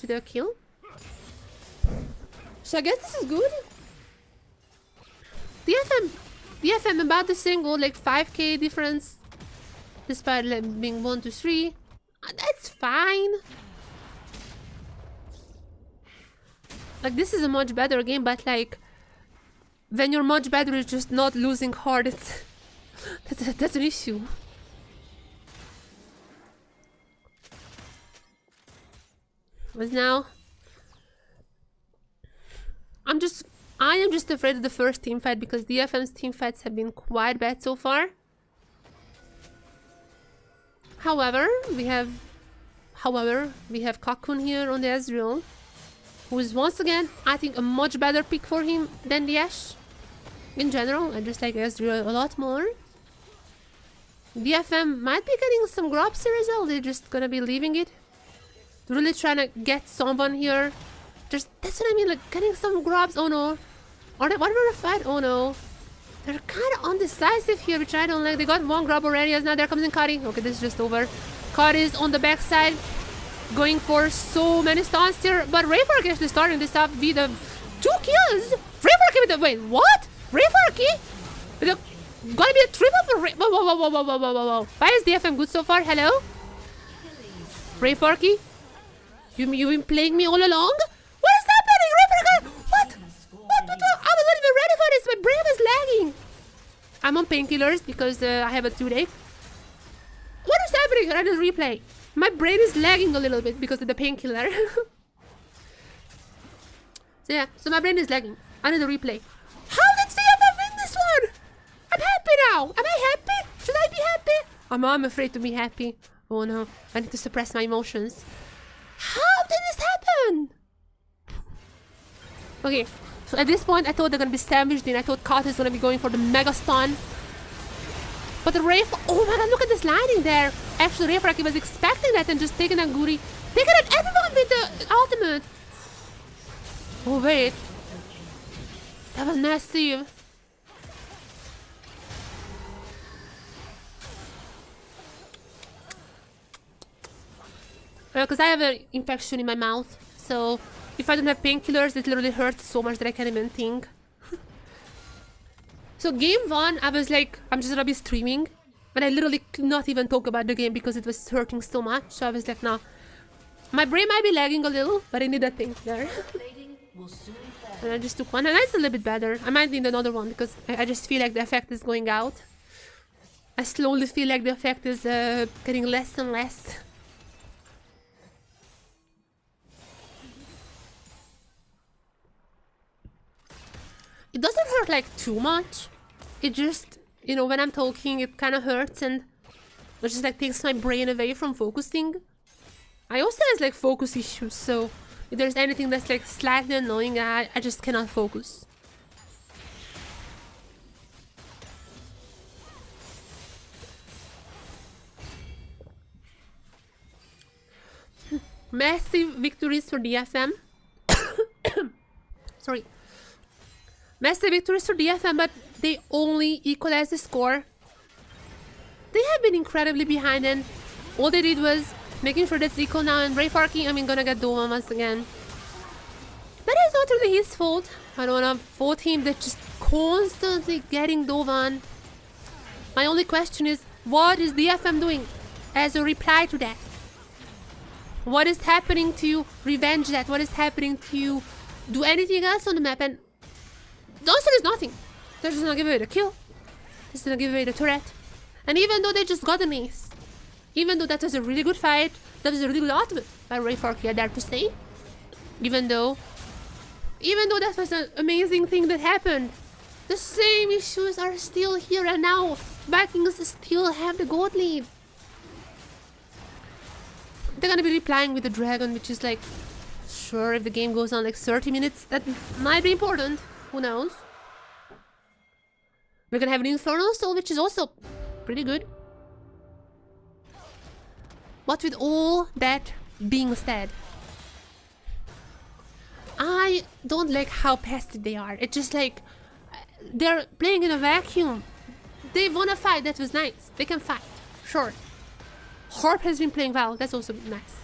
with a kill. So I guess this is good. DFM about the same goal, like 5k difference, despite like, being 1 to 3. That's fine. Like, this is a much better game, but like, when you're much better, it's just not losing hard. That's an issue. But now, I am just afraid of the first team fight, because DFM's team fights have been quite bad so far. However, we have Kakun here on the Ezreal, who is once again, I think, a much better pick for him than the Ashe. In general, I just like Ezreal a lot more. DFM might be getting some grubs here as well. They're just gonna be leaving it. Really trying to get someone here. That's what I mean, like getting some grubs. Oh no. Or they want to fight. Oh no. They're kind of undecisive here, which I don't like. They got 1 grub already, as now there comes in Kari. Okay, this is just over. Kari is on the backside, going for so many stuns here. But Rayfark actually starting this up with the 2 kills. Rayfark with the, wait, what? Rayfark with the, gonna be a triple for Ray. Whoa. Why is DFM good so far? Hello? Ray Forky? You've been playing me all along? What is happening? Ray Forky? What? I was not even ready for this. My brain is lagging. I'm on painkillers because I have a toothache. What is happening? I just replay. My brain is lagging a little bit because of the painkiller. So yeah, so my brain is lagging. I need a replay. How did DFM win this one? I'm happy now. Am I happy? Should I be happy? I'm afraid to be happy. Oh no, I need to suppress my emotions. How did this happen? Okay, so at this point I thought they're gonna be sandwiched in. I thought Kata is gonna be going for the mega stun. But the Ray, oh my god, look at this landing there. Actually, Ray Forky was expecting that and just taking a goody. Taking out everyone with the ultimate. Oh wait. That was massive. Because I have an infection in my mouth. So if I don't have painkillers, it literally hurts so much that I can't even think. So game 1, I was like, I'm just gonna be streaming. And I literally could not even talk about the game because it was hurting so much. So I was like, nah. My brain might be lagging a little, but I need a painkiller. And I just took one, and that's a little bit better. I might need another one because I just feel like the effect is going out. I slowly feel like the effect is getting less and less. It doesn't hurt like too much. It just, you know, when I'm talking, it kind of hurts and it just like takes my brain away from focusing. I also have like focus issues, so if there's anything that's like slightly annoying, I just cannot focus. Massive victories for DFM. Sorry. Massive victories for DFM, but they only equalized the score. They have been incredibly behind, and all they did was making sure that's equal now. And Ray Forky, gonna get Doma once again. That is not really his fault. I don't wanna fault him. They're just constantly getting Dovan. My only question is, what is DFM doing as a reply to that? What is happening to revenge that? What is happening to do anything else on the map? And the answer is nothing. They're just gonna give away the kill. They're just gonna give away the turret. And even though they just got an ace, even though that was a really good fight, that was a really good ultimate by Ray Forky, I dare to say. Even though that was an amazing thing that happened, the same issues are still here, and now Vikings still have the gold lead. They're gonna be replying with the dragon, which is like, sure, if the game goes on like 30 minutes, that might be important. Who knows? We're gonna have an Infernal Soul, which is also pretty good. But with all that being said, I don't like how passive they are. It's just like, they're playing in a vacuum. They wanna fight, that was nice. They can fight, sure. Harp has been playing well, that's also nice.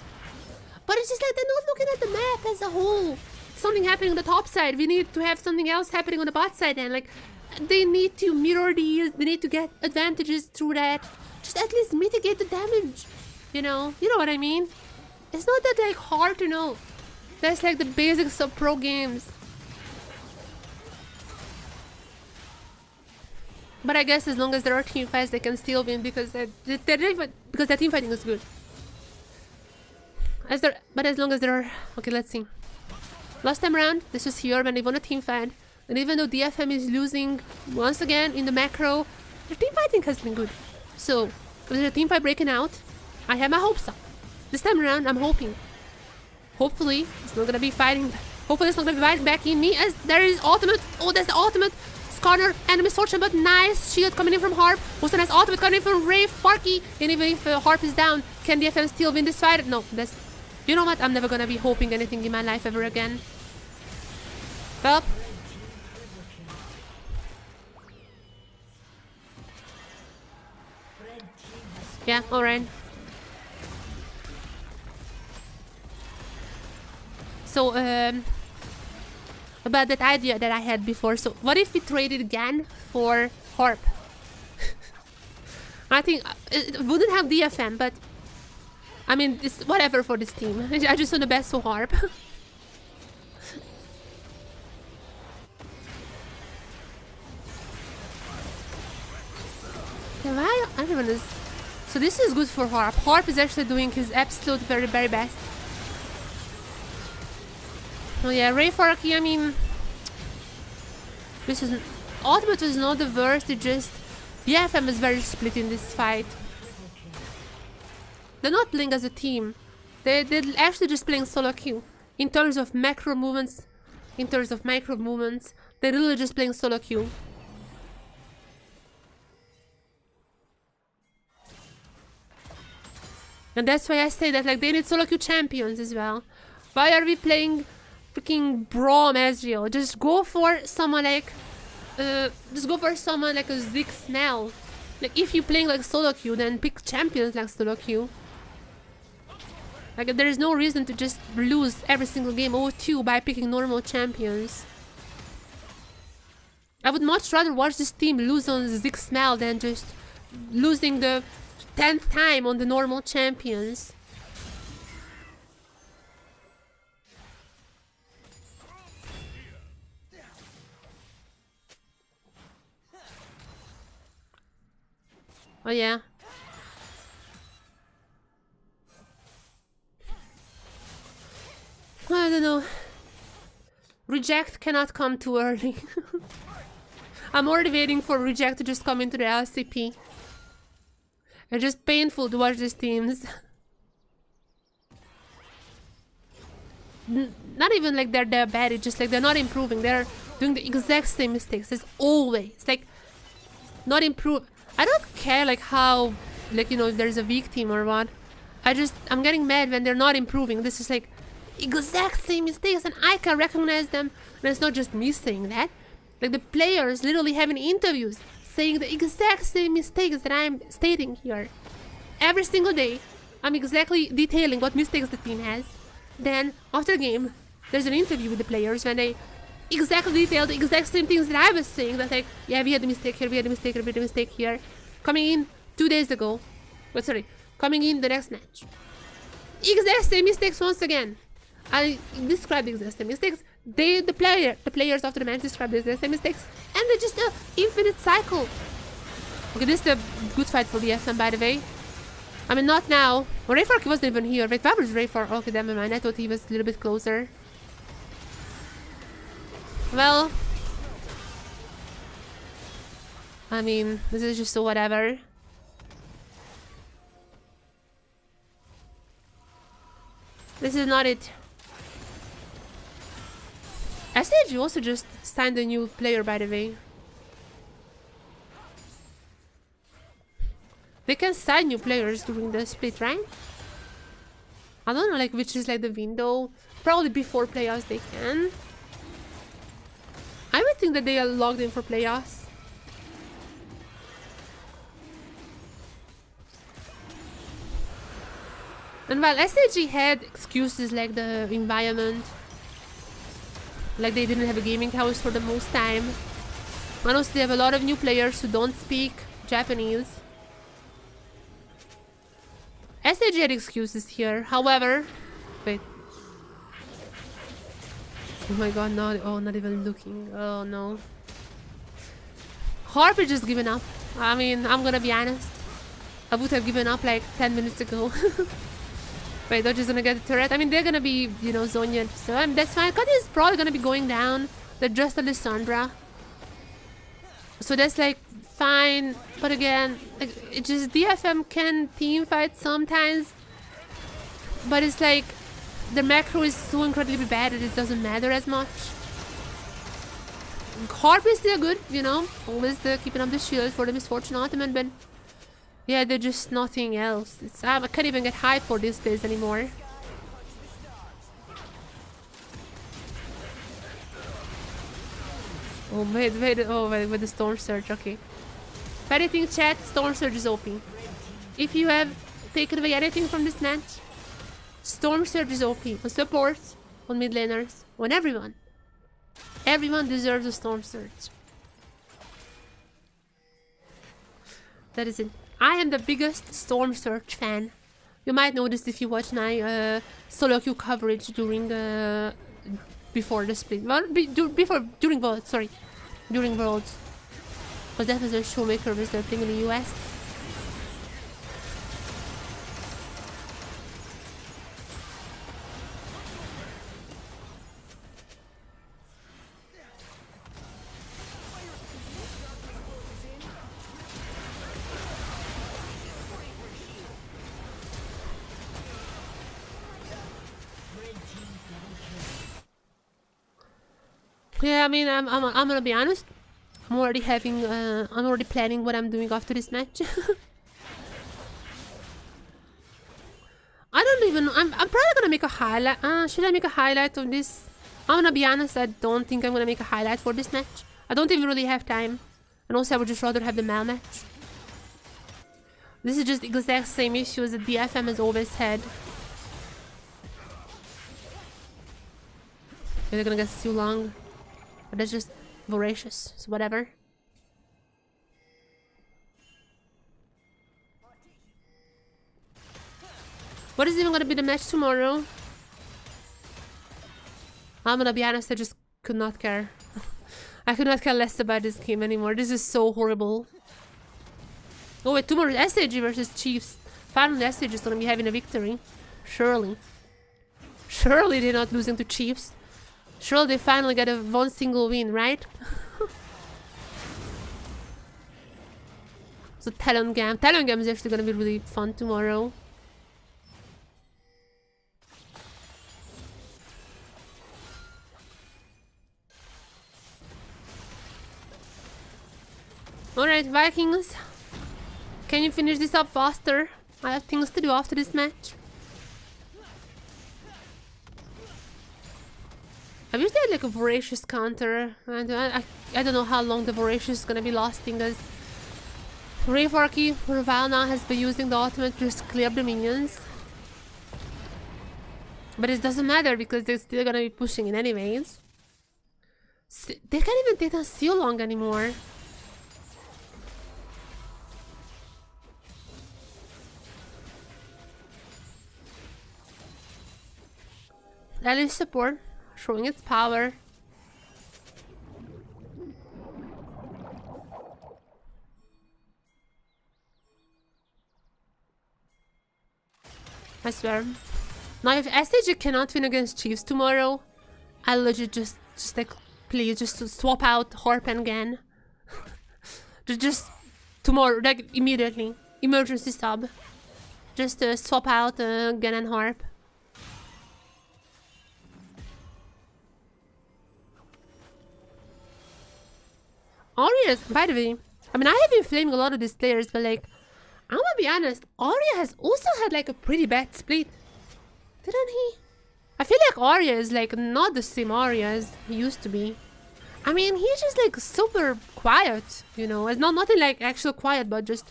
But it's just like they're not looking at the map as a whole. Something happening on the top side, we need to have something else happening on the bot side, and like, they need to mirror these, they need to get advantages through that. Just at least mitigate the damage. You know what I mean? It's not that like hard to know. That's like the basics of pro games. But I guess as long as there are team fights, they can still win because their team fighting is good. But as long as there are, okay, let's see. Last time around, this was here when they won a team fight, and even though DFM is losing once again in the macro, their team fighting has been good. So if there's a team fight breaking out, I have my hopes up. This time around, I'm hoping. Hopefully, it's not gonna be fighting. Hopefully, it's not gonna be fighting back in me, as there is ultimate. Oh, that's the ultimate. Skarner and Misfortune, but nice shield coming in from Harp. Also nice ultimate coming in from Ray Forky. And even if Harp is down, can DFM still win this fight? No, that's... You know what? I'm never gonna be hoping anything in my life ever again. Well. Yeah, alright. So, about that idea that I had before. So, what if we traded again for Harp? I think it wouldn't have DFM, but I mean, it's whatever for this team. I just want the best for Harp. Why? Everyone is... So this is good for Harp. Harp is actually doing his absolute very, very best. Oh yeah, Ray Farky, I mean... This is... Ultimate is not the worst, it just... DFM is very split in this fight. They're not playing as a team. They're actually just playing solo queue. In terms of macro movements, in terms of micro movements, they're really just playing solo queue. And that's why I say that, like, they need solo queue champions as well. Why are we playing freaking Braum Ezreal? Just go for someone like... just go for someone like a Ziggs Snell. Like, if you're playing like solo queue, then pick champions like solo queue. Like, there is no reason to just lose every single game 0-2 by picking normal champions. I would much rather watch this team lose on Ziggs Snell than just losing the 10th time on the normal champions. Oh yeah. I don't know. Reject cannot come too early. I'm already waiting for Reject to just come into the LCP. It's just painful to watch these teams. Not even like they're bad, it's just like they're not improving. They're doing the exact same mistakes as always. Like, not improve. I don't care like how, like, you know, if there's a weak team or what. I'm getting mad when they're not improving. This is like exact same mistakes and I can recognize them. And it's not just me saying that. Like, the players literally having interviews saying the exact same mistakes that I'm stating here. Every single day, I'm exactly detailing what mistakes the team has. Then, after the game, there's an interview with the players when they exactly detail the exact same things that I was saying. That, like, yeah, we had a mistake here, we had a mistake here, we had a mistake here. Coming in 2 days ago. But sorry, coming in the next match. Exact same mistakes once again. I described the exact same mistakes. The players after the match described the exact same mistakes. And they're just an infinite cycle. Okay, this is a good fight for the DFM, by the way. I mean, not now. Well, Rayfark wasn't even here. Wait, where was Rayfark? Okay, never mind. I thought he was a little bit closer. Well, I mean, this is just so whatever. This is not it. SAG also just signed a new player, by the way. They can sign new players during the split, right? I don't know, like, which is like the window. Probably before playoffs they can. I would think that they are logged in for playoffs. And while SAG had excuses like the environment, like they didn't have a gaming house for the most time, and also they have a lot of new players who don't speak Japanese. SAG had excuses here, however... Wait. Oh my god, no, oh, not even looking. Oh no. Harp is just given up. I mean, I'm gonna be honest. I would have given up like 10 minutes ago. Wait, Dodge is gonna get the turret. I mean, they're gonna be, you know, Zonya, so that's fine. Cut is probably gonna be going down. They're just a Lissandra. So that's like fine. But again, like, it just DFM can team fight sometimes. But it's like the macro is so incredibly bad that it doesn't matter as much. Harp is still good, you know, always keeping up the shield for the Misfortune Ultimate, but yeah, they're just nothing else. I can't even get hype for this days anymore. Oh wait, oh wait, with the Storm Surge, okay. If anything, chat, Storm Surge is OP. If you have taken away anything from this match, Storm Surge is OP. On support, on mid laners, on everyone. Everyone deserves a Storm Surge. That is it. I am the biggest Storm Surge fan You might know this if you watch my solo queue coverage during before the split. Well, during Worlds, sorry. During Worlds. But that was a showmaker was the thing in the US. Yeah, I mean, I'm gonna be honest. I'm already having, I'm already planning what I'm doing after this match. I don't even, I'm probably gonna make a highlight. Should I make a highlight of this? I'm gonna be honest, I don't think I'm gonna make a highlight for this match. I don't even really have time. And also, I would just rather have the Mal match. This is just the exact same issue as the DFM has always had. They're gonna get too long. But that's just voracious, so whatever. What is even gonna be the match tomorrow? I'm gonna be honest, I just could not care. I could not care less about this game anymore. This is so horrible. Oh wait, tomorrow is SAG versus Chiefs. Finally, SAG is gonna be having a victory. Surely. Surely they're not losing to Chiefs. Surely they finally get a one single win, right? So Talon Gam is actually gonna be really fun tomorrow. Alright, Vikings. Can you finish this up faster? I have things to do after this match. I wish they had like a voracious counter. I don't know how long the voracious is gonna be lasting, as Rayfarky for a while now has been using the ultimate to just clear up the minions. But it doesn't matter because they're still gonna be pushing it anyways. They can't even take down so long anymore. That is support. Showing its power. I swear. Now if SAG cannot win against Chiefs tomorrow, I'll legit just like please just swap out Harp and Gan. just tomorrow, like immediately. Emergency sub. Just swap out Gan and Harp. Arya's, by the way, I mean, I have been flaming a lot of these players, but like, I'm gonna be honest, Arya has also had like a pretty bad split. Didn't he? I feel like Arya is like not the same Arya as he used to be. I mean, he's just like super quiet, you know. It's nothing like actual quiet, but just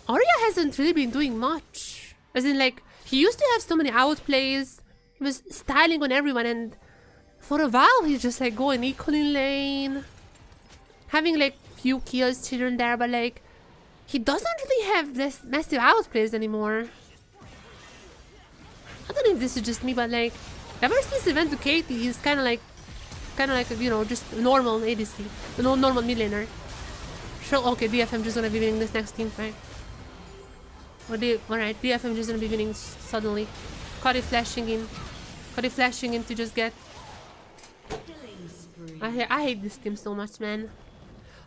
Arya hasn't really been doing much. As in like, he used to have so many outplays, he was styling on everyone, and for a while he's just like going equal in lane. Having like few kills here and there, but like he doesn't really have this massive outplays anymore. I don't know if this is just me, but like ever since he went to Katie, he's kind of like you know, just normal ADC, normal mid laner. Sure, okay, DFM just gonna be winning this next team fight. Alright, DFM just gonna be winning suddenly. Cuddy flashing in to just get. I hate this team so much, man.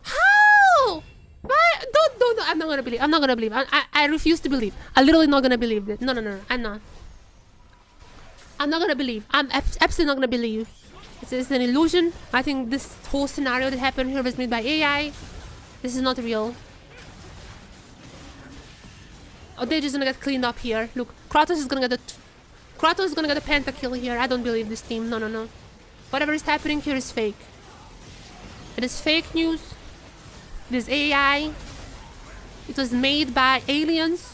How? Why? Don't. I'm not gonna believe. I refuse to believe. I'm literally not gonna believe it. No. I'm not. I'm not gonna believe. I'm absolutely not gonna believe. It's an illusion. I think this whole scenario that happened here was made by AI. This is not real. Oh, they're just gonna get cleaned up here. Look, Kratos is gonna get a pentakill here. I don't believe this team. No. Whatever is happening here is fake. It is fake news. It is AI. It was made by aliens.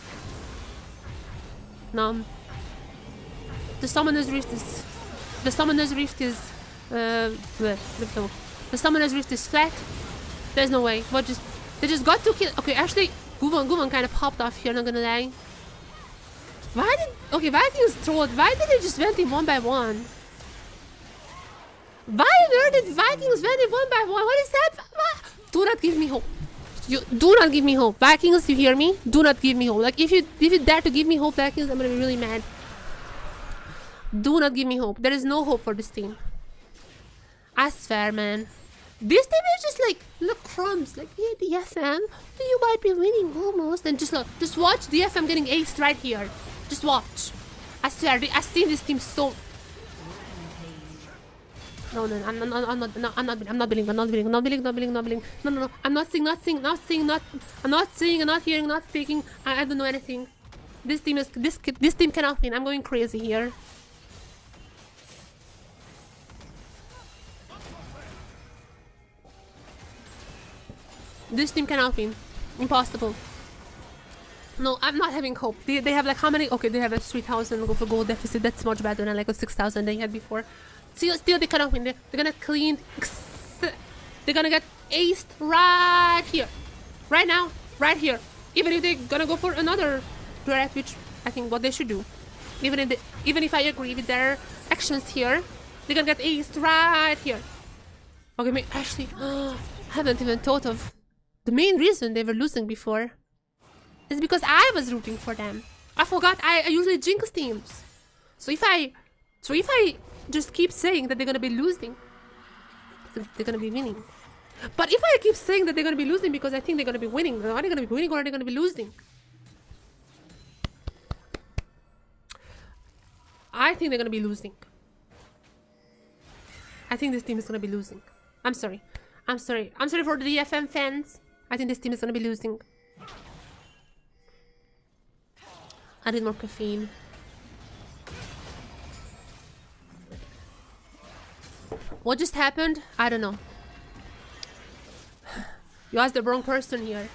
No. The Summoner's Rift is flat. There's no way. They just got to kill. Okay, actually, Guvon kind of popped off here. Not gonna lie. Why did... Okay, Vikings trolled. Why did they just went in one by one? Why on earth did Vikings went in one by one? What is that? Do not give me hope. You do not give me hope. Vikings, you hear me? Do not give me hope. Like, if you dare to give me hope, Vikings, I'm gonna be really mad. Do not give me hope. There is no hope for this team. I swear, man. This team is just like, look, crumbs. Like, yeah, DFM, you might be winning almost. And just look, just watch DFM getting aced right here. Just watch. I swear, I've seen this team so... No, I'm not believing. No, I'm not hearing, not speaking. I don't know anything. This team cannot win. I'm going crazy here. This team cannot win. Impossible. No, I'm not having hope. They have like how many? Okay, they have a 3,000 for goal deficit. That's much better than like a 6,000 they had before. Still they cannot win. They're gonna clean. They're gonna get aced right here, right now, right here. Even if they're gonna go for another direct, which I think what they should do. Even if I agree with their actions here, they're gonna get aced right here. Okay, actually, I haven't even thought of the main reason they were losing before. Is because I was rooting for them. I forgot I usually jinx teams. So if I just keep saying that they're gonna be losing, they're gonna be winning. But if I keep saying that they're gonna be losing because I think they're gonna be winning, are they gonna be winning or are they gonna be losing? I think they're gonna be losing. I think this team is gonna be losing. I'm sorry for the DFM fans. I think this team is gonna be losing. I need more caffeine. What just happened? I don't know. You asked the wrong person here.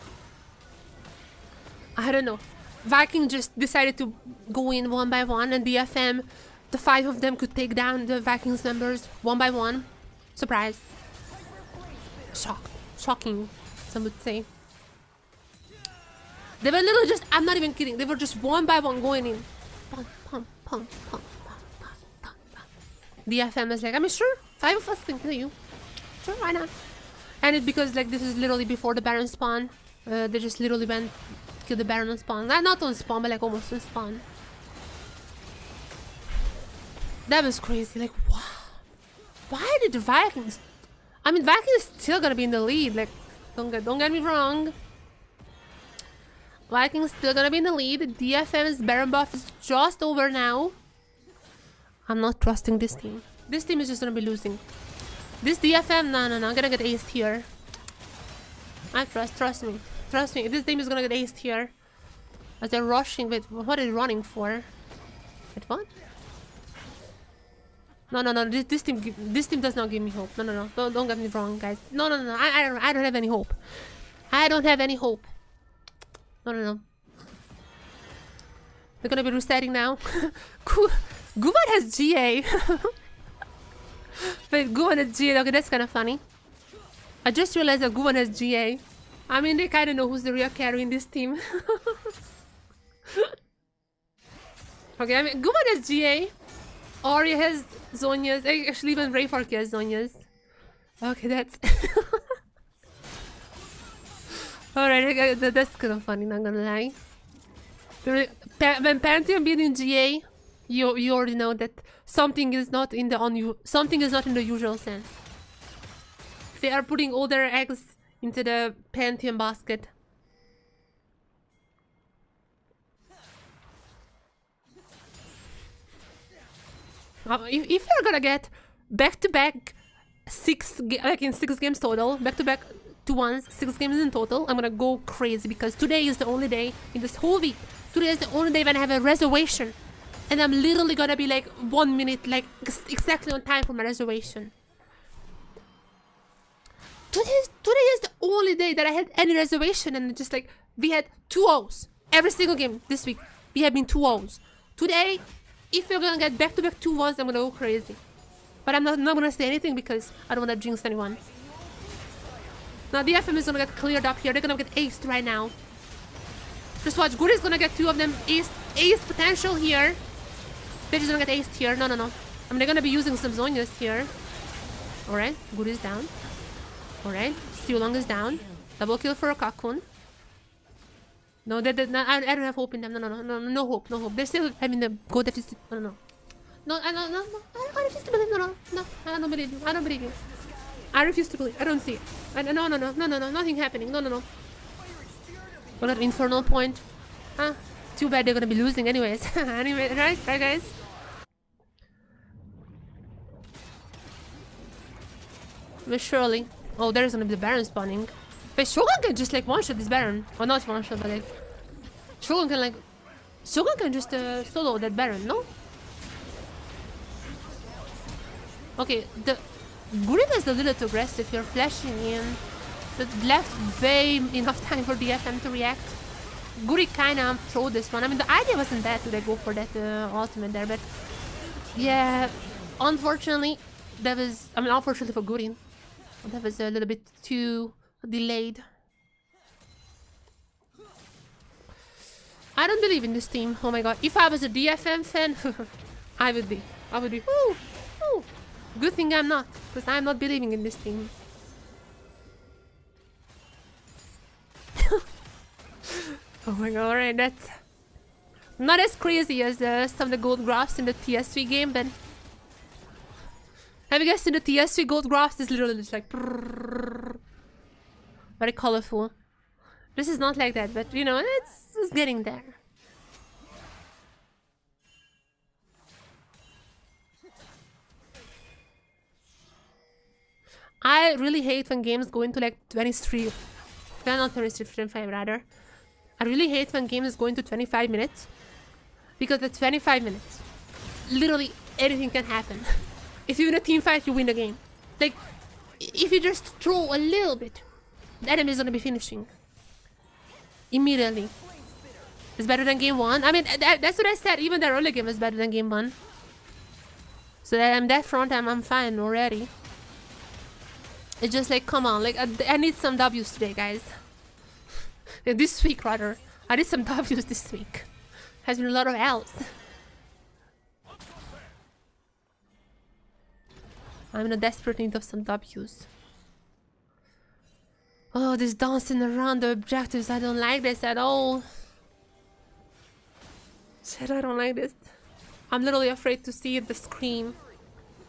I don't know. Viking just decided to go in one by one, and DFM, the 5 of them could take down the Vikings members one by one. Surprise. Shocking, some would say. They were literally just, I'm not even kidding, they were just one by one going in. Pum, pum, pum, pum, pum, pum, pum, pum. DFM is like, I'm sure, 5 of us can kill you. Sure, why not? And it's because like this is literally before the Baron spawn. They just literally went kill the Baron on spawn. Not on spawn, but like almost on spawn. That was crazy, like wow. Why did the Vikings... I mean, Vikings is still gonna be in the lead, like, don't get me wrong. Vikings still gonna be in the lead. DFM's Baron buff is just over now. I'm not trusting this team. This team is just gonna be losing. This DFM, no, I'm gonna get aced here. I trust me. Trust me, this team is gonna get aced here. As they're rushing with, what are they running for? Wait, what? No, this team does not give me hope. No, don't get me wrong, guys. No, I don't have any hope. I don't have any hope. No. They're gonna be resetting now. Guvan has GA. Wait, Guvan has GA. Okay, that's kind of funny. I just realized that Guvan has GA. I mean, they kind of know who's the real carry in this team. Okay, I mean, Guvan has GA. Ori has Zhonya's. Actually, even Rayfork has Zhonya's. Okay, that's... Alright, that's kind of funny, not gonna lie. When Pantheon being in GA, you already know that something is not in the usual sense. They are putting all their eggs into the Pantheon basket. If you're gonna get back-to-back 6 games total, back-to-back 2-1s, 6 games in total, I'm gonna go crazy because today is the only day in this whole week. Today is the only day when I have a reservation, and I'm literally gonna be like 1 minute, like exactly on time for my reservation. Today is the only day that I had any reservation, and just like we had 2-0s every single game this week. We have been 2-0s. Today, if you're gonna get back-to-back 2-1s, I'm gonna go crazy. But I'm not gonna say anything because I don't wanna jinx anyone. Now the DFM is gonna get cleared up here. They're gonna get aced right now. Just watch, Guri's gonna get 2 of them aced ace potential here. They're just gonna get aced here. No, no, no. I mean, they're gonna be using some Zonias here. Alright, good is down. Alright, Steel Long is down. Double kill for a Cocoon. No, I don't have hope in them. No, no, no, no, no hope, no hope. They're still having the go deficit. No, no, no. No, I refuse to believe. No, I don't believe you. I don't believe you. I refuse to believe. I don't see it. No, nothing happening. No. What an infernal point. Too bad they're gonna be losing anyways. Anyway, right, guys. But surely. Oh, there's gonna be the Baron spawning. But Shogun can just like one-shot this Baron. Or not one-shot, but like... Shogun can just solo that Baron, no? Okay, the Grid is a little too aggressive here, flashing in. That left way enough time for DFM to react. Guri kinda throw this one. I mean, the idea wasn't that to go for that ultimate there, but... Yeah, unfortunately, that was... I mean, unfortunately for Guri, that was a little bit too delayed. I don't believe in this team. Oh my god. If I was a DFM fan, I would be. Ooh. Good thing I'm not, because I'm not believing in this team. Oh my god, alright, that's not as crazy as some of the gold graphs in the TSW game, but have you guys seen the TSW gold graphs? It's literally just like very colorful. This is not like that, but you know, it's getting there. I really hate when games go into like 23, not 23, 25 rather. I really hate when games go into 25 minutes. Because at 25 minutes, literally anything can happen. If you win a team fight, you win the game. Like, if you just throw a little bit, the enemy is gonna be finishing. Immediately. It's better than game 1. I mean, that's what I said. Even the early game is better than game 1. So that on that front, I'm fine already. It's just like, come on, like I need some W's today, guys. This week, rather. I need some W's this week. Has been a lot of L's. I'm in a desperate need of some W's. Oh, this dancing around the objectives. I don't like this at all. Shit, I don't like this. I'm literally afraid to see the screen.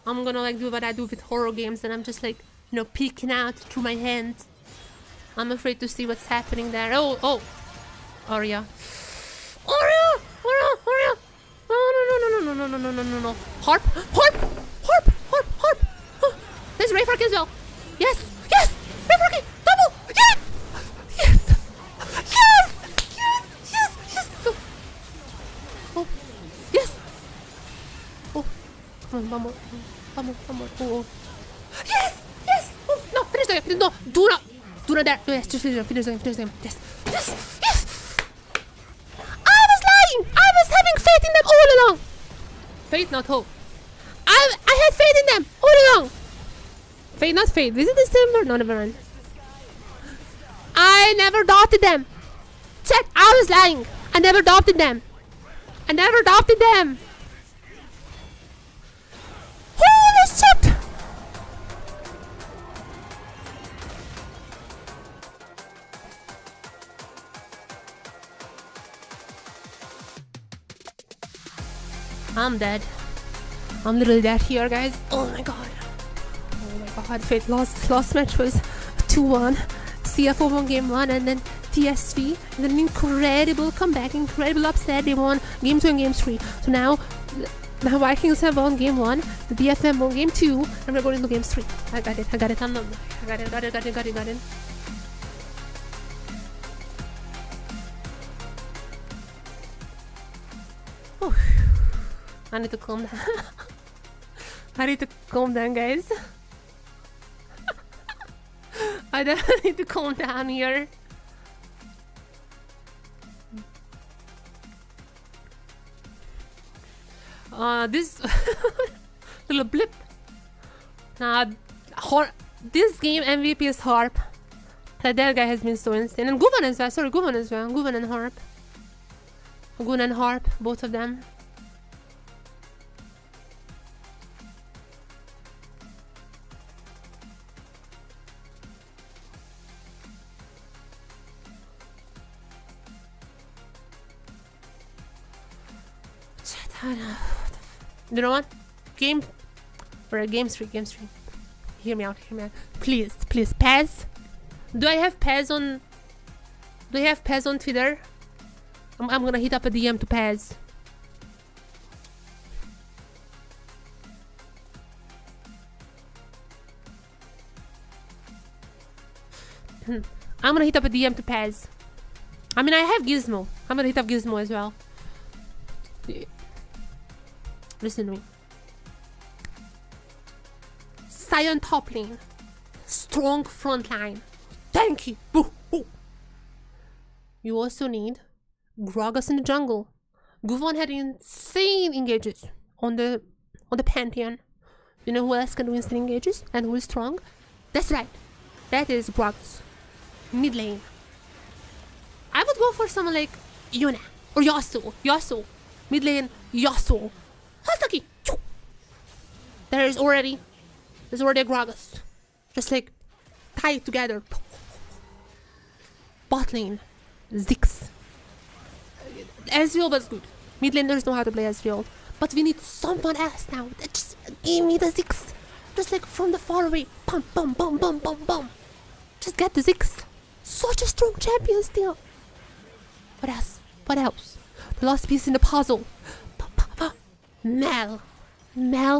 I'm gonna like do what I do with horror games, and I'm just like, you know, peeking out through my hand. I'm afraid to see what's happening there. Oh, Arya. No. Harp. There's Rayfark as well. Yes. Rayfark, double. Yes. Oh, yes. Oh, come on, one more. Oh. Yes. Oh, no, finish the game. No, do not there. Yes, just finish the game. Yes. I was lying. I was having faith in them all along. Faith, not hope. I had faith in them all along. Faith, not faith. Is it December? No, never mind. I never doubted them. Check, I was lying. I never doubted them. Holy shit! I'm dead. I'm literally dead here, guys. Oh my god. Fate last match was 2-1. CFO won game 1 and then TSV. And then an incredible comeback, incredible upset. They won game 2 and game 3. So now Vikings have won game 1, the DFM won game 2, and we're going into game 3. I got it. I got it. I need to calm down. I need to calm down, guys. I definitely need to calm down here. This little blip. This game MVP is Harp. That guy has been so insane. And Guvan as well. Guvan and Harp. Gun and Harp, both of them. You know what? Game 3. Hear me out. Please, Pez. Do I have Pez on Twitter? I'm gonna hit up a DM to Pez. I'm gonna hit up a DM to Pez. I mean, I have Gizmo. I'm gonna hit up Gizmo as well. Listen to me. Sion top lane. Strong front line. Tanky. Boo, boo. You also need Gragas in the jungle. Guvon had insane engages on the Pantheon. You know who else can do insane engages and who is strong? That's right. That is Gragas. Mid lane. I would go for someone like Yuna or Yasuo. Mid lane Yasuo. Hasaki. There's already a Gragas. Just like tie it together. Bot lane Ziggs. Ezreal was good. Mid laners know how to play Ezreal. But we need someone else now. Just give me the Ziggs. Just like from the far away. Bum bum bum bum bum bum. Just get the Ziggs. Such a strong champion still. What else? The last piece in the puzzle. Mel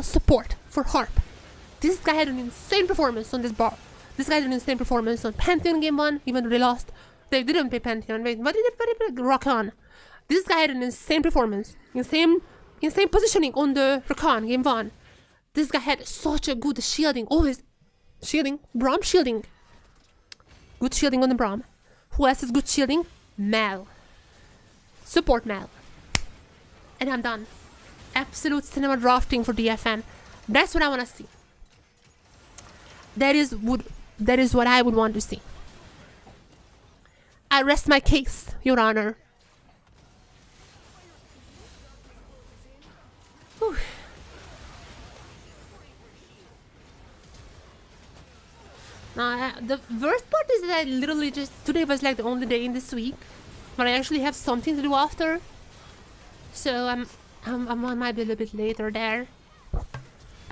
support for Harp. This guy had an insane performance on this bar. This guy had an insane performance on Pantheon game 1, even though they lost. They didn't play Pantheon. Wait, what did they play? Rock on. This guy had an insane performance. Insane positioning on the Rakan game 1. This guy had such a good shielding. Always shielding. Braum shielding. Good shielding on the Braum. Who else is good shielding? Mel. Support Mel. And I'm done. Absolute cinema drafting for DFM. That's what I want to see. That is what I would want to see. I rest my case, Your Honor. Whew. Now, the worst part is that I literally just... Today was like the only day in this week but I actually have something to do after. So I might be a little bit later there.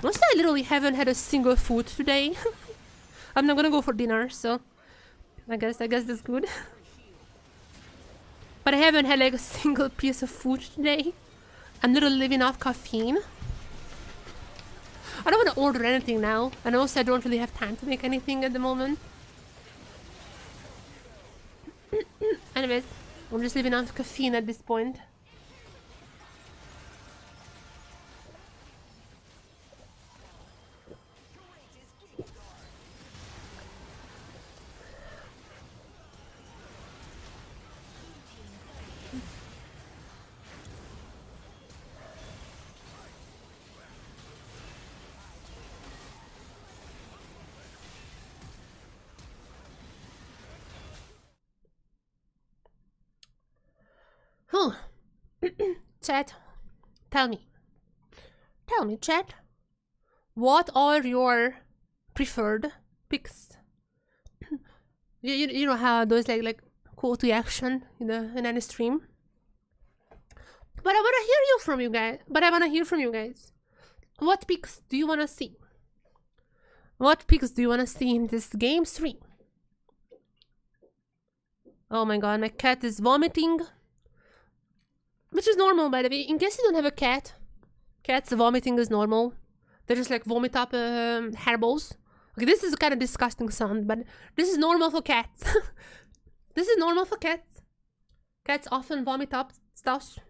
Also, I literally haven't had a single food today. I'm not gonna go for dinner, so I guess that's good. But I haven't had like a single piece of food today. I'm literally living off caffeine. I don't want to order anything now, and also I don't really have time to make anything at the moment. Anyways, I'm just living off caffeine at this point. Oh, chat, tell me, chat, what are your preferred picks? you know how those like call to action in any stream. But I wanna hear from you guys. What picks do you wanna see? What picks do you wanna see in this game 3? Oh my god, my cat is vomiting. Which is normal, by the way. In case you don't have a cat, cats vomiting is normal. They just like vomit up hairballs. Okay, this is a kind of disgusting sound, but this is normal for cats. This is normal for cats. Cats often vomit up stuff.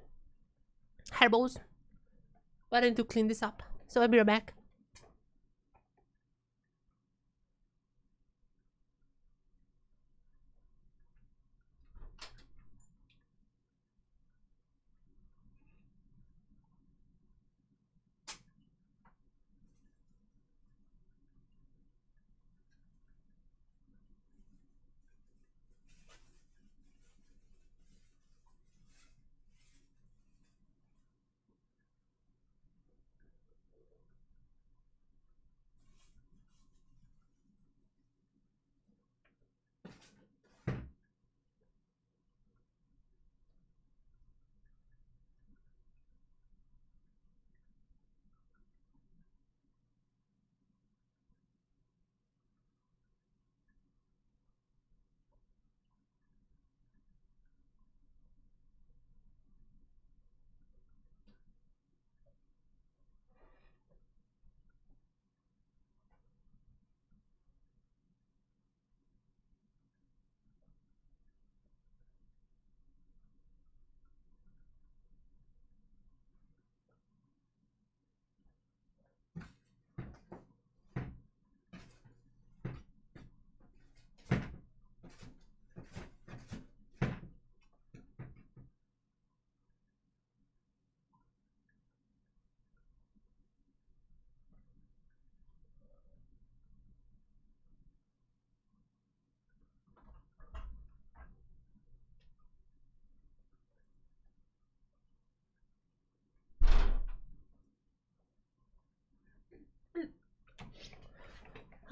Hairballs. But I need to clean this up. So I'll be right back.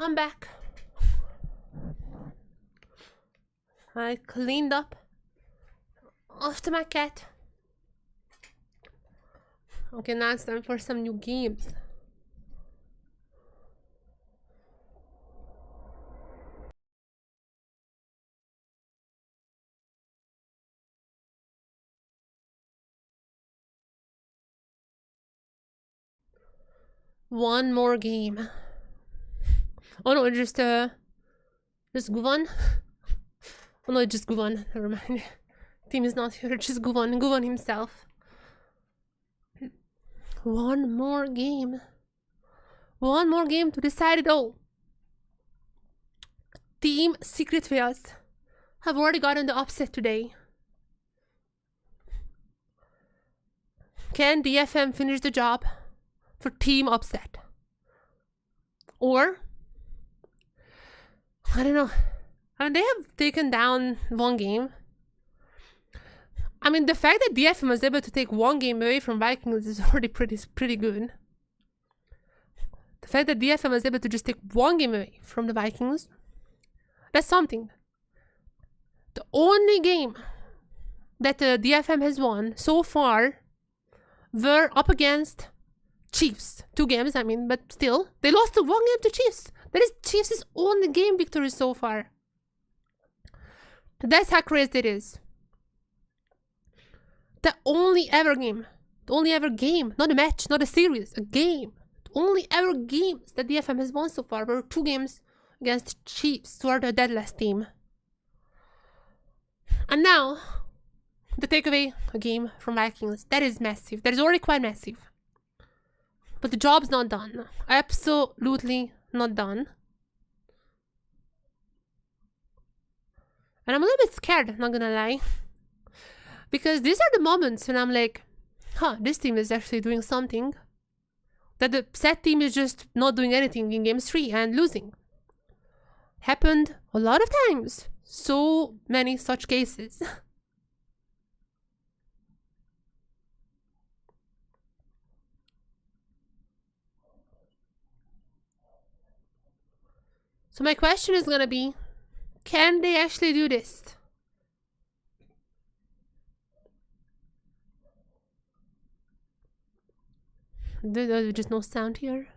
I'm back. I cleaned up after my cat. Okay, now it's time for some new games. One more game. Oh no, just Guvan. Oh no, just Guvan. Never mind. Team is not here. Just Guvan. Guvan himself. One more game. One more game to decide it all. Team Secret Wales have already gotten the upset today. Can DFM finish the job for team upset? Or, I don't know. I mean, they have taken down one game. I mean, the fact that DFM was able to take one game away from Vikings is already pretty good. The fact that DFM was able to just take one game away from the Vikings, that's something. The only game that the DFM has won so far were up against Chiefs. 2 games, I mean, but still, they lost the 1 game to Chiefs. That is Chiefs' only game victory so far. That's how crazy it is. The only ever game, not a match, not a series, a game. The only ever games that DFM has won so far were 2 games against Chiefs, who are the deadless team. And now, the takeaway a game from Vikings. That is massive. That is already quite massive. But the job's not done. Absolutely not done. And I'm a little bit scared, not gonna lie. Because these are the moments when I'm like, huh, this team is actually doing something. That the set team is just not doing anything in games 3 and losing. Happened a lot of times. So many such cases. So my question is gonna be, can they actually do this? There's just no sound here.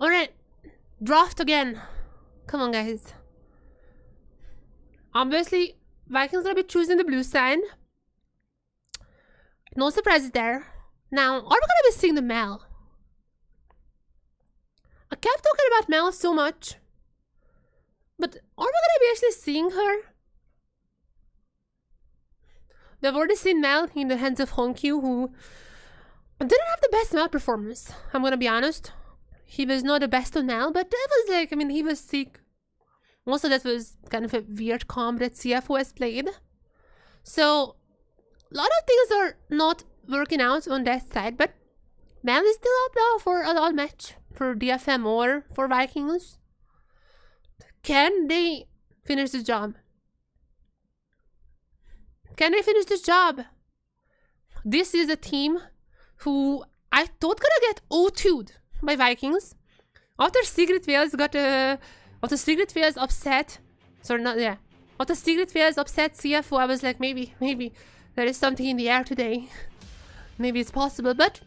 Alright, draft again. Come on, guys. Obviously, Vikings gonna be choosing the blue side. No surprises there. Now, are we gonna be seeing the Mel? I kept talking about Mel so much. But are we gonna be actually seeing her? We've already seen Mel in the hands of Honkyu, who didn't have the best Mel performance. I'm gonna be honest. He was not the best on Mel, but that was like, I mean, he was sick. Also, that was kind of a weird comp that CFO has played. So, a lot of things are not working out on that side, but Mel is still up now for an all match for DFM or for Vikings. Can they finish the job? Can they finish this job? This is a team who I thought gonna get O2'd by Vikings. After Secret Wales upset So not, yeah. What the secret fears upset CFO. I was like, maybe there is something in the air today. Maybe it's possible, but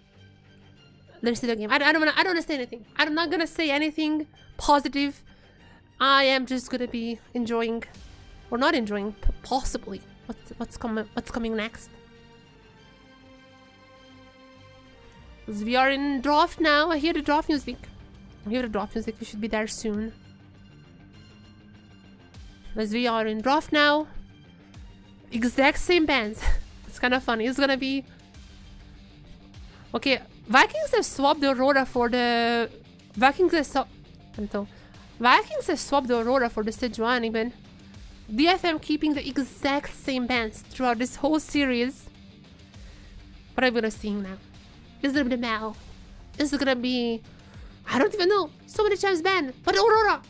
there's still a game. I don't wanna say anything. I'm not gonna say anything positive. I am just gonna be enjoying, or not enjoying, possibly what's coming next. As we are in draft now. I hear the draft music. We should be there soon. As we are in draft now. Exact same bands. It's kind of funny. It's gonna be... Okay, Vikings have swapped the Aurora for the... Vikings have swapped the Aurora for the Sejuani, but DFM keeping the exact same bands throughout this whole series. What are we gonna see now? Is it gonna be the Mal? Is it gonna be... I don't even know. So many times banned. But Aurora!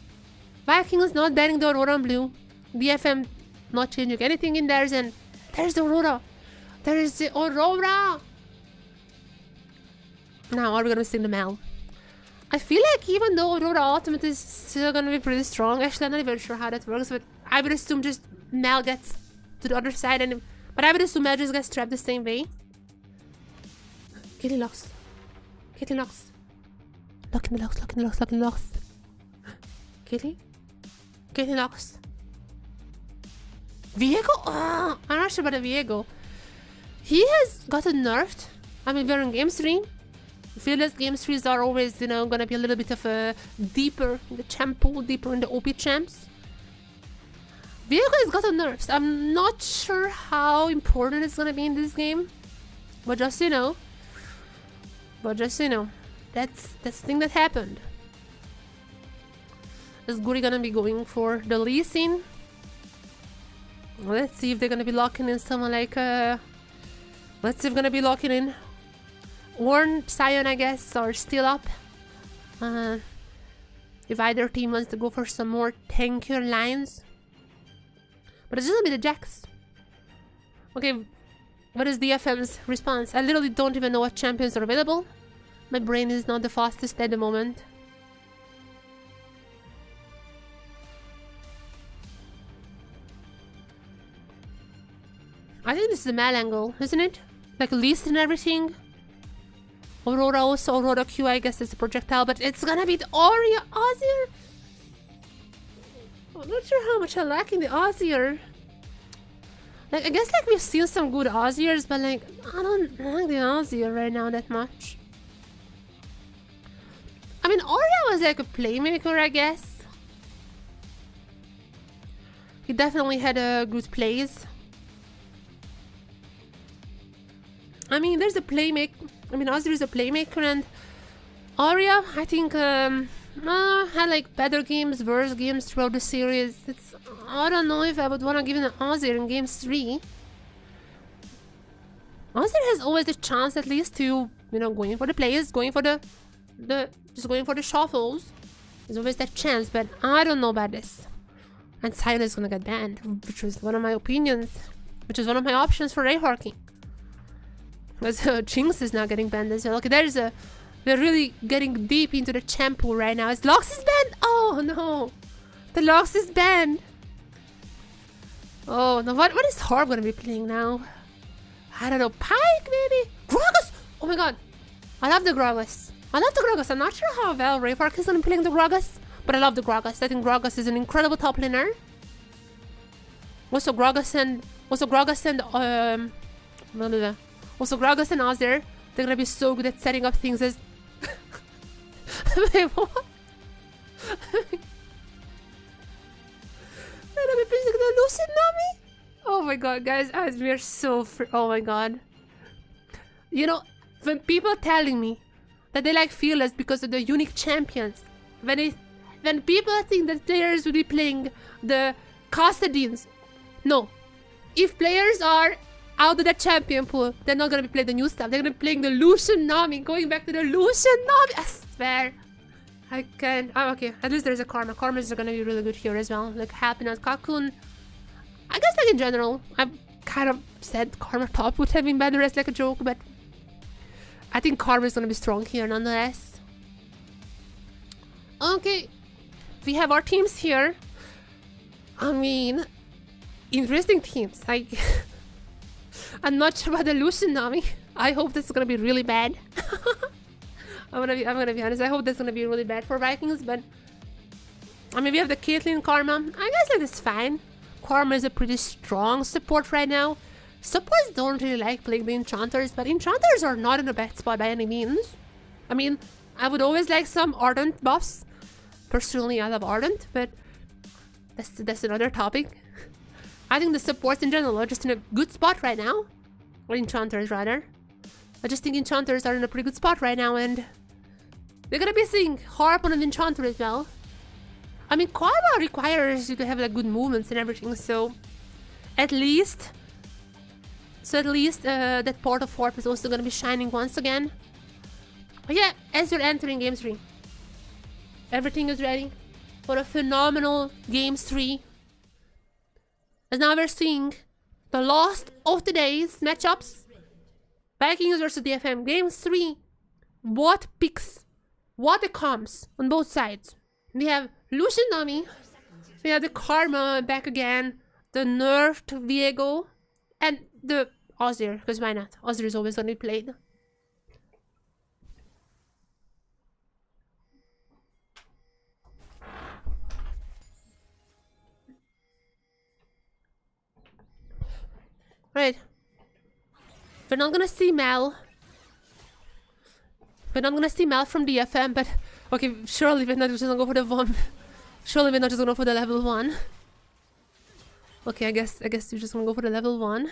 Vikings not banning the Aurora on blue. DFM not changing anything in theirs, and there's the Aurora. There is the Aurora! Now, are we gonna sing the Mal? I feel like even though Aurora Ultimate is still gonna be pretty strong, actually I'm not even sure how that works, but I would assume just Mal gets to the other side, and but I would assume Mal just gets trapped the same way. Kitty locks. Kitty locks. Lock in the locks, lock in the locks, lock in the locks. Kitty? Kitty locks. Viego? Oh, I'm not sure about the Viego. He has gotten nerfed. I mean, we're in game 3. Fearless game 3s are always, you know, gonna be a little bit of a deeper in the champ pool, deeper in the OP champs. Viego has gotten nerfs. I'm not sure how important it's gonna be in this game. But just, you know. That's the thing that happened. Is Guri gonna be going for the Lee Sin? Let's see if they're gonna be locking in someone like let's see if they're gonna be locking in Warren, Sion, I guess, are still up. If either team wants to go for some more tankier lines. But it's just gonna be the Jax. Okay, what is DFM's response? I literally don't even know what champions are available. My brain is not the fastest at the moment. I think this is a Mal angle, isn't it? Like least and everything. Aurora also, Aurora Q, I guess it's a projectile, but it's gonna be the Aria Azir. I'm not sure how much I like in the Azir. Like, I guess like we've seen some good Azirs, but like, I don't like the Azir right now that much. I mean, Aria was like a playmaker, I guess. He definitely had a good plays. I mean, there's a playmaker. I mean, Azir is a playmaker, and Aria, I think, had like better games, worse games throughout the series. I don't know if I would want to give it an Azir in game 3. Azir has always the chance, at least, to, you know, going for the plays, going for just going for the shuffles. There's always that chance, but I don't know about this. And Sion is gonna get banned, which was one of my opinions, which is one of my options for Rayharking. Because Jinx is now getting banned as well. Okay, we're really getting deep into the champ pool right now. Is Lox is banned? Oh no! The Lox is banned! Oh no, what is Harp gonna be playing now? I don't know, Pike maybe? Gragas! Oh my god! I love the Gragas. I'm not sure how well Rayfark is gonna be playing the Gragas, but I love the Gragas. I think Gragas is an incredible top laner. Also Gragas and Azir, they're gonna be so good at setting up things as... Wait, what? They're gonna be playing the Lucid Nami? Oh my god, guys, we are so oh my god. You know, when people are telling me that they like Fearless because of the unique champions, when people think that players will be playing the Castadines, no. If players are out of the champion pool, they're not gonna be playing the new stuff. They're gonna be playing the Lucian Nami, going back to the Lucian Nami. I swear. I can't. Oh, okay. At least there's a Karma. Karmas are gonna be really good here as well. Like Happiness, Kakun. I guess like in general, I kind of said Karma top would have been better as like a joke, but I think Karma is gonna be strong here nonetheless. Okay. We have our teams here. I mean, interesting teams. I'm not sure about the Lucian Nami. I hope this is gonna be really bad. I'm gonna be honest. I hope this is gonna be really bad for Vikings, but I mean, we have the Caitlyn Karma. I guess like it's fine. Karma is a pretty strong support right now. Supports don't really like playing the Enchanters, but Enchanters are not in a bad spot by any means. I mean, I would always like some Ardent buffs. Personally, I love Ardent, but that's another topic. I think the supports in general are just in a good spot right now. Or Enchanters, rather. I just think Enchanters are in a pretty good spot right now, and we're gonna be seeing Harp on an Enchanter as well. I mean, Karma requires you to have like good movements and everything, so at least that part of Harp is also gonna be shining once again. But yeah, as you're entering Game 3, everything is ready for a phenomenal Game 3. As now we're seeing the last of today's matchups. Vikings versus DFM. Game 3. What picks? What the comps on both sides? We have Lucian Nami. We have the Karma back again. The nerfed Viego. And the Ozir. Because why not? Ozir is always going to be played. Right. We're not gonna see Mel. We're not gonna see Mel from DFM, but okay, surely we're not just gonna go for the one. Surely we're not just gonna go for the level 1. Okay, I guess you're just gonna go for the level 1.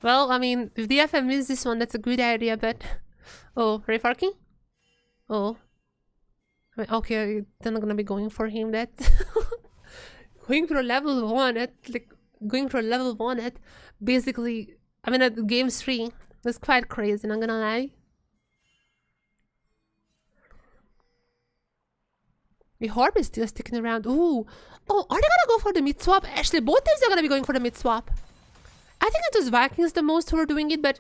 Well, I mean, if DFM wins this one, that's a good idea, but oh, Ray Farky? Oh. I mean, okay, they're not gonna be going for him. That going for a level 1 at like going for a level 1 at basically, I mean, at Game 3, that's quite crazy, not gonna lie. The Harp is still sticking around. Ooh. Oh, are they gonna go for the mid swap? Actually, both teams are gonna be going for the mid swap. I think it was Vikings the most who were doing it, but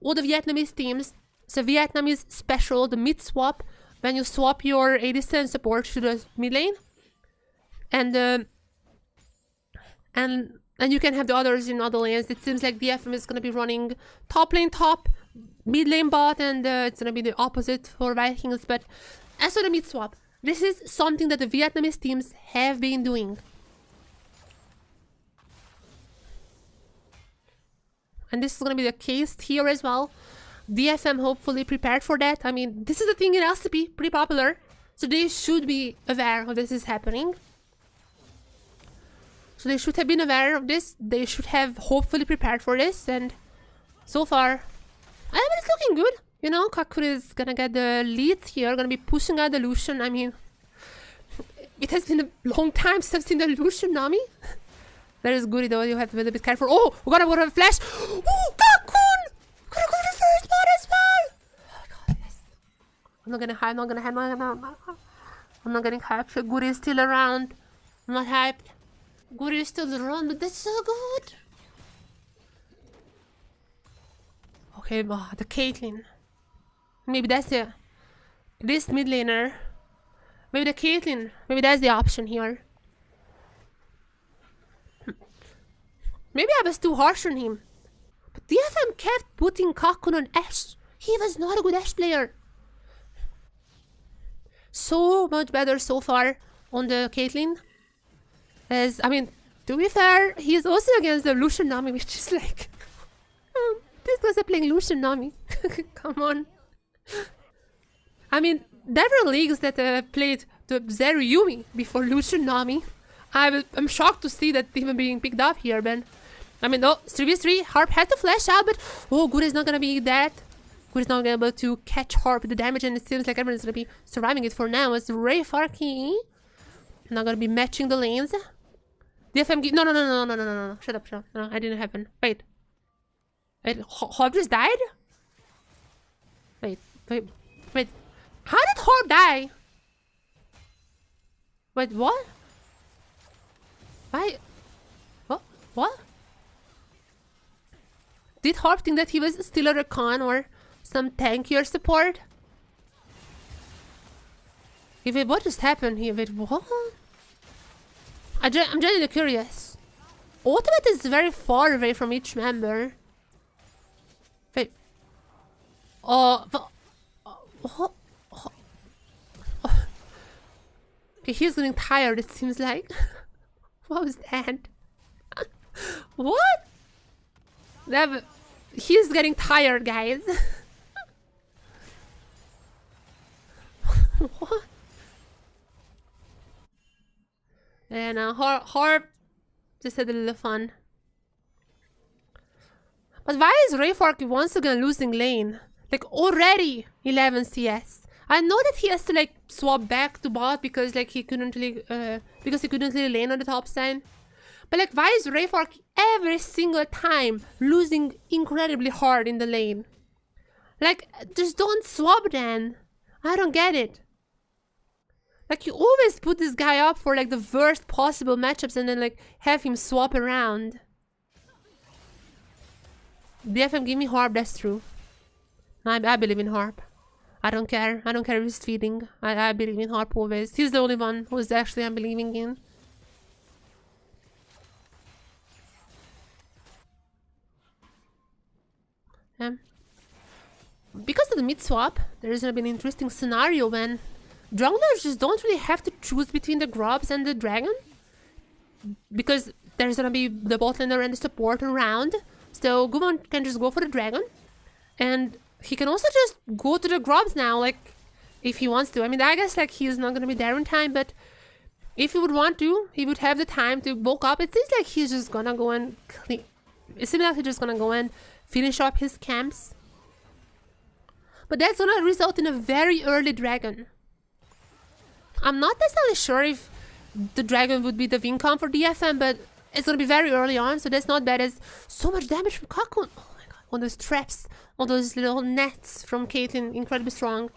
all the Vietnamese teams, so Vietnamese special, the mid swap, when you swap your ADC support to the mid lane, and you can have the others in other lanes. It seems like DFM is going to be running top lane top, mid lane bot, and it's going to be the opposite for Vikings. But as for the mid swap, this is something that the Vietnamese teams have been doing. And this is going to be the case here as well. DFM hopefully prepared for that. I mean, this is the thing in LCP, pretty popular. So they should be aware of this is happening. So they should have been aware of this. They should have hopefully prepared for this. And so far, I mean, it's looking good. You know, Kakuri is gonna get the lead here. Gonna be pushing out the Lucian. I mean, it has been a long time since I've seen the Lucian Nami. That is good though. You have to be a bit careful. Oh, we gotta have a flash. Oh, Kakun! We're gonna go to the first one as well. Oh my god, yes. I'm not gonna hype. I'm not getting hyped. Guri is still around. I'm not hyped. Guri is still around, but that's so good. Okay, the Caitlyn. Maybe that's this mid laner. Maybe the Caitlyn. Maybe that's the option here. Maybe I was too harsh on him. But DFM kept putting Kakun on Ashe. He was not a good Ashe player. So much better so far on the Caitlyn. As, I mean, to be fair, he's also against the Lucian Nami, which is like... this was playing Lucian Nami. Come on. I mean, there were leagues that played the Zero Yumi before Lucian Nami. I'm shocked to see that even being picked up here, man. I mean, oh, 3v3, Harp had to flash out, but oh, Good is not gonna be that. Good is not gonna be able to catch Harp with the damage, and it seems like everyone's gonna be surviving it for now. As Ray Farky not gonna be matching the lanes. DFM, no, shut up. No, I didn't happen. Wait, Harp just died? Wait. How did Harp die? Wait, what? Why? What? Did Harp think that he was still a recon or some tankier support? What just happened here? Wait, what? I'm genuinely curious. Ultimate is very far away from each member. Wait. Okay, he's getting tired, it seems like. What was that? What? He's getting tired, guys. What? And Harp just had a little fun. But why is Rayfork once again losing lane? Like already 11 CS. I know that he has to like swap back to bot because like he couldn't really lane on the top side. But like why is Rayfork every single time losing incredibly hard in the lane? Like just don't swap then. I don't get it. Like you always put this guy up for like the worst possible matchups and then like have him swap around. DFM, give me Harp, that's true. I believe in Harp. I don't care. I don't care if he's feeding. I believe in Harp always. He's the only one who's actually I'm believing in. Because of the mid swap, there is gonna be an interesting scenario when junglers just don't really have to choose between the Grubs and the Dragon. Because there's gonna be the bot laner and the support around. So Guvon can just go for the Dragon. And he can also just go to the Grubs now, like, if he wants to. I mean, I guess, like, he's not gonna be there in time, but if he would want to, he would have the time to bulk up. It seems like he's just gonna go and clean. It seems like he's just gonna go and finish up his camps. But that's gonna result in a very early Dragon. I'm not necessarily sure if the Dragon would be the win con for DFM, but it's gonna be very early on, so that's not bad. As so much damage from Cocoon. Oh my god, on those traps, on those little nets from Caitlyn, incredibly strong.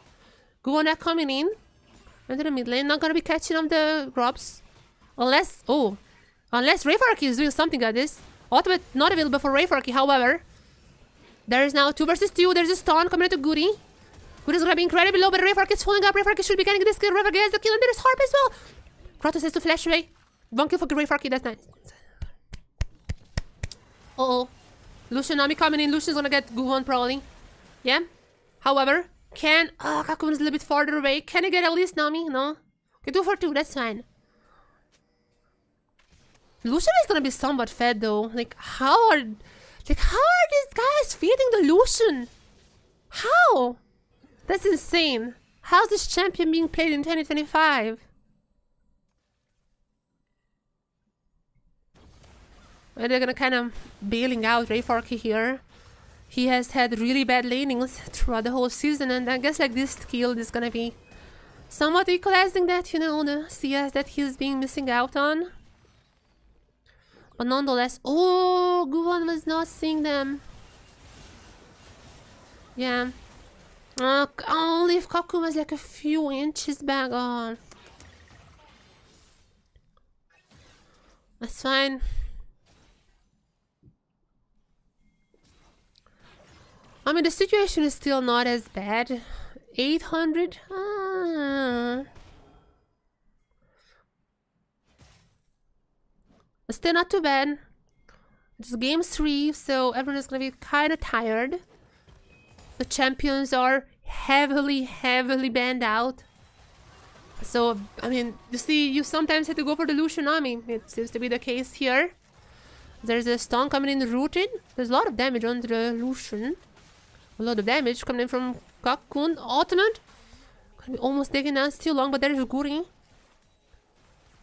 Guvon coming in into the mid lane, not gonna be catching up the Grubs. Unless Rayfork is doing something like this. Ultimate not available for Rayfork, however. There is now 2 versus 2. There's a stun coming into Goody. Goody's gonna be incredibly low, but Rayfork is pulling up. Rayfork should be getting this kill. Rayfork gets the kill, and there's Harp as well. Kratos has to flash away. 1 kill for Rayfork, that's nice. Lucian Nami coming in. Lucian's gonna get Guvon probably. Yeah. However, Kakun is a little bit farther away. Can he get at least Nami? No. Okay, 2 for 2, that's fine. Lucian is gonna be somewhat fed though. Like how are these guys feeding the Lucian? How? That's insane. How's this champion being played in 2025? They're gonna kind of bailing out Rayfork here. He has had really bad lanings throughout the whole season, and I guess like this skill is gonna be somewhat equalizing that, you know, the CS that he's being missing out on. But nonetheless, Guvon was not seeing them. Yeah. Only if Kaku was like a few inches back on. That's fine. I mean, the situation is still not as bad. 800? Still not too bad. It's game 3, so everyone is gonna be kind of tired. The champions are heavily banned out. So, I mean, you see, you sometimes have to go for the Lucian army. It seems to be the case here. There's a stun coming in rooted. There's a lot of damage on the Lucian. A lot of damage coming in from Kakun. Ultimate. Gonna be almost taken down, still long, but there is Guri.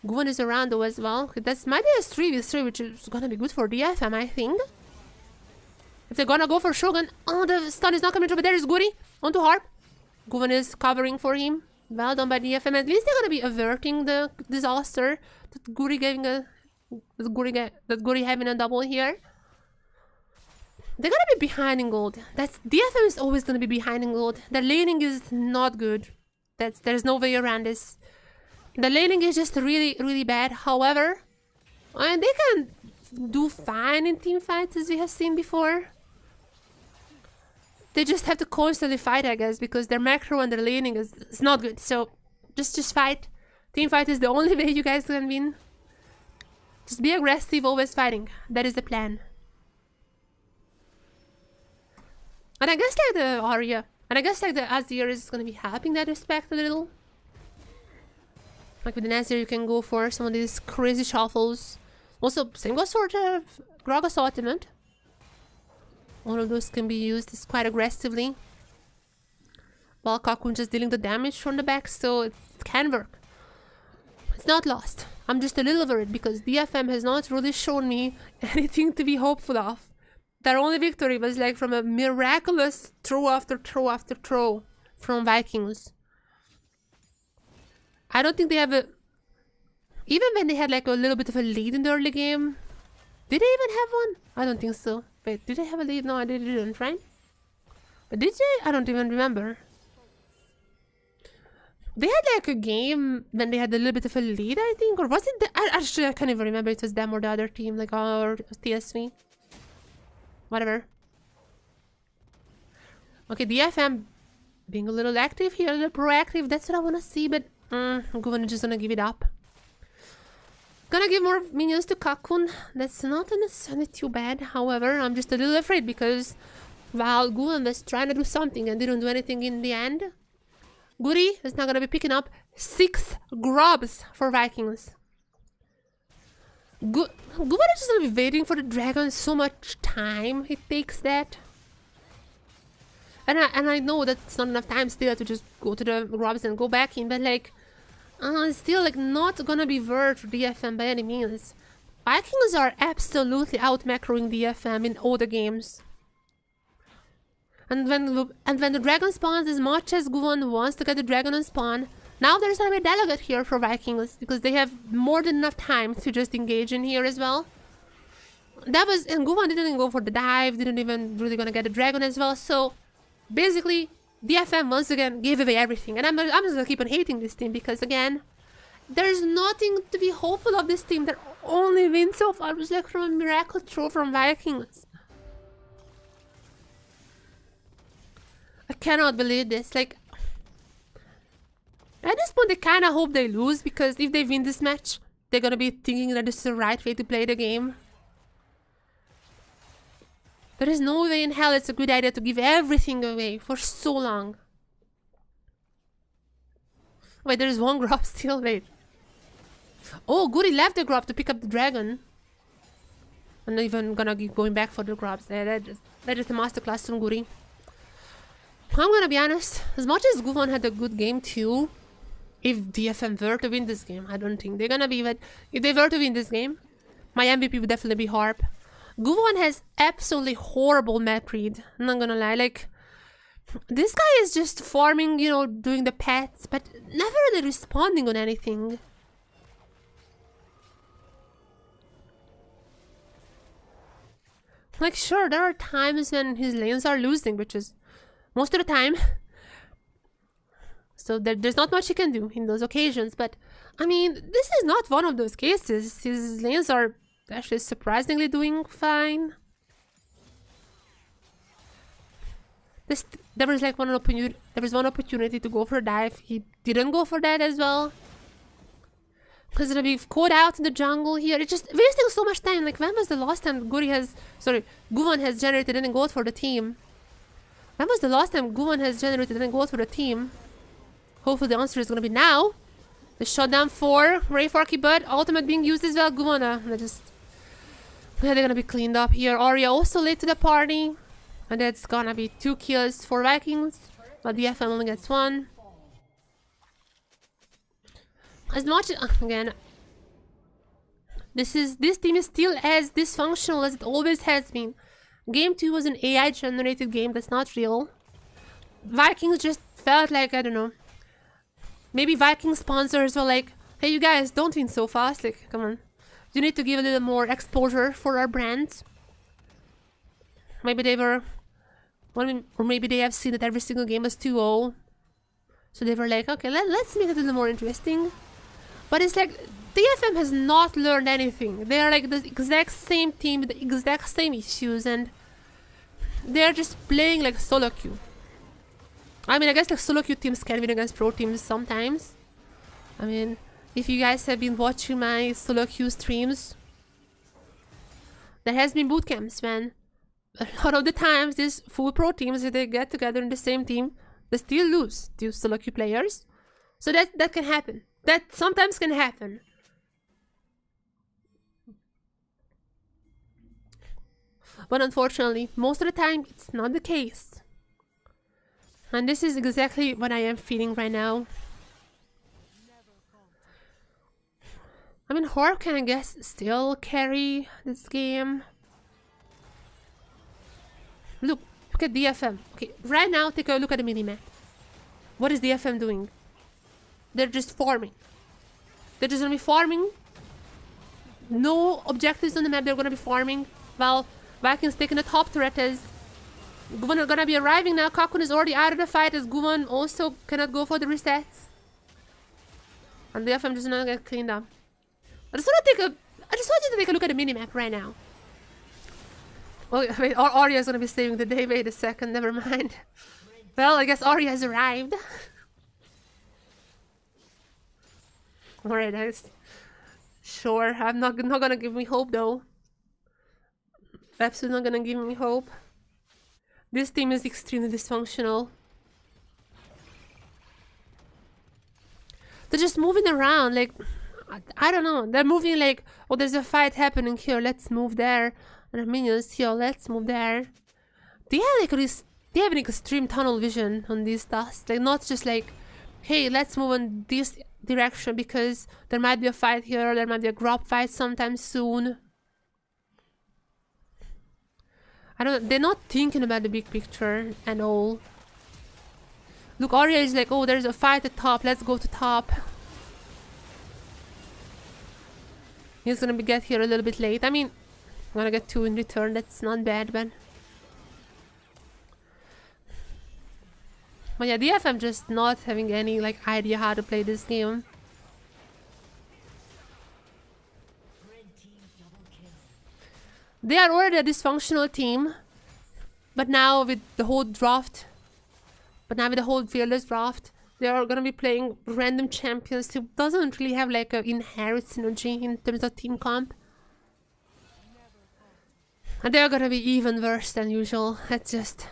Guvon is around though as well. That might be a 3v3, which is gonna be good for DFM, I think. If they're gonna go for Shogun. Oh, the stun is not coming through, but there is Guri. Onto Harp. Guvon is covering for him. Well done by DFM. At least they're gonna be averting the disaster. That Guri having a double here. They're gonna be behind in gold. DFM is always gonna be behind in gold. The laning is not good. There's no way around this. The laning is just really bad. However, I mean, they can do fine in team fights as we have seen before. They just have to constantly fight, I guess, because their macro and their laning is not good. So just fight. Team fight is the only way you guys can win. Just be aggressive, always fighting. That is the plan. And I guess like the Arya, and I guess like the Azir is gonna be helping that respect a little. Like with the Azir, you can go for some of these crazy shuffles. Also, same goes for the Gragas ultimate. All of those can be used quite aggressively. While Cocoon just dealing the damage from the back, so it can work. It's not lost. I'm just a little worried because DFM has not really shown me anything to be hopeful of. Their only victory was like from a miraculous throw after throw after throw from Vikings. I don't think they have a... Even when they had like a little bit of a lead in the early game, did they even have one? I don't think so. Wait, did they have a lead? No, they didn't, right? But did they? I don't even remember. They had like a game when they had a little bit of a lead, I think, or was it? Actually, I can't even remember. It was them or the other team, like our TSW. Whatever. Okay, DFM being a little active here, a little proactive. That's what I want to see, but Guvan is just gonna give it up. Gonna give more minions to Cocoon. That's not necessarily too bad. However, I'm just a little afraid because while Guvan was trying to do something and didn't do anything in the end, Guri is now gonna be picking up 6 grubs for Vikings. Guvan is just gonna be waiting for the dragon so much time it takes that. And I know that's not enough time still to just go to the grubs and go back in, but like it's still like not gonna be worth DFM by any means. Vikings are absolutely out macroing DFM in all the games. And when the dragon spawns, as much as Guvan wants to get the dragon on spawn, now there's gonna be a delegate here for Vikings because they have more than enough time to just engage in here as well. And Guvan didn't even go for the dive, didn't even really gonna get the dragon as well. So basically, DFM once again gave away everything, and I'm just gonna keep on hating this team because again, there's nothing to be hopeful of this team. Their only win so far was like from a miracle throw from Vikings. I cannot believe this. Like, at this point, I kind of hope they lose because if they win this match, they're gonna be thinking that this is the right way to play the game. There is no way in hell it's a good idea to give everything away for so long. Wait, there is one grub still. Wait. Oh, Guri left the grub to pick up the dragon. I'm not even gonna keep going back for the grubs. That is a masterclass from Guri. I'm gonna be honest, as much as Guvan had a good game too, if DFM were to win this game, I don't think they're gonna be, but if they were to win this game, my MVP would definitely be Harp. Guvan has absolutely horrible map read, I'm not gonna lie. Like, this guy is just farming, you know, doing the pets, but never really responding on anything. Like, sure, there are times when his lanes are losing, which is most of the time. So there's not much he can do in those occasions. But, I mean, this is not one of those cases. His lanes are actually surprisingly doing fine. There was like one opportunity to go for a dive. He didn't go for that as well. Because it'll be caught out in the jungle here. It's just wasting so much time. Like, when was the last time Guvan has generated any gold for the team? When was the last time Guvan has generated any gold for the team? Hopefully the answer is gonna be now. The shutdown 4, Ray Forky Bud, ultimate being used as well. Guvan, they're gonna be cleaned up here. Arya also late to the party. And that's gonna be 2 kills for Vikings. But the DFM only gets 1. As much again, this team is still as dysfunctional as it always has been. Game 2 was an AI generated game that's not real. Vikings just felt like, I don't know, maybe Viking sponsors were like, hey, you guys, don't win so fast. Like, come on, you need to give a little more exposure for our brand. Maybe they were, or maybe they have seen that every single game was 2-0, so they were like, okay, let's make it a little more interesting. But it's like, DFM has not learned anything. They are like the exact same team with the exact same issues, and they're just playing like solo queue. I mean, I guess like solo queue teams can win against pro teams sometimes. I mean, if you guys have been watching my solo queue streams, There has been boot camps when a lot of the times these full pro teams, if they get together in the same team, they still lose due to lucky players. So that can happen. That sometimes can happen. But unfortunately, most of the time, it's not the case. And this is exactly what I am feeling right now. I mean, Horror can, I guess, still carry this game. Look at DFM. Okay, right now, take a look at the minimap. What is DFM doing? They're just farming. They're just gonna be farming. No objectives on the map, they're gonna be farming. While Vikings taking the top turret as Guvan are gonna be arriving now. Kakun is already out of the fight as Guvan also cannot go for the resets. And DFM just not get cleaned up. I just want you to take a look at the minimap right now. Oh, wait, Arya is gonna be saving the day. Wait a second, never mind. Well, I guess Arya has arrived. Alright, guys. Sure, I'm not gonna give me hope though. Absolutely not gonna give me hope. This team is extremely dysfunctional. They're just moving around, like, I don't know. They're moving like, oh, there's a fight happening here, let's move there. And the minions here, let's move there. They have like they have an extreme tunnel vision on these tasks. Like, not just like, hey, let's move in this direction because there might be a fight here, or there might be a grab fight sometime soon. I don't. They're not thinking about the big picture at all. Look, Arya is like, oh, there's a fight at top. Let's go to top. He's gonna get here a little bit late. I mean, I'm gonna get 2 in return. That's not bad, but yeah, DFM just not having any like idea how to play this game. They are already a dysfunctional team, but now with the whole fearless draft, they are gonna be playing random champions who doesn't really have like an inherent synergy in terms of team comp. And they are gonna be even worse than usual. That's just...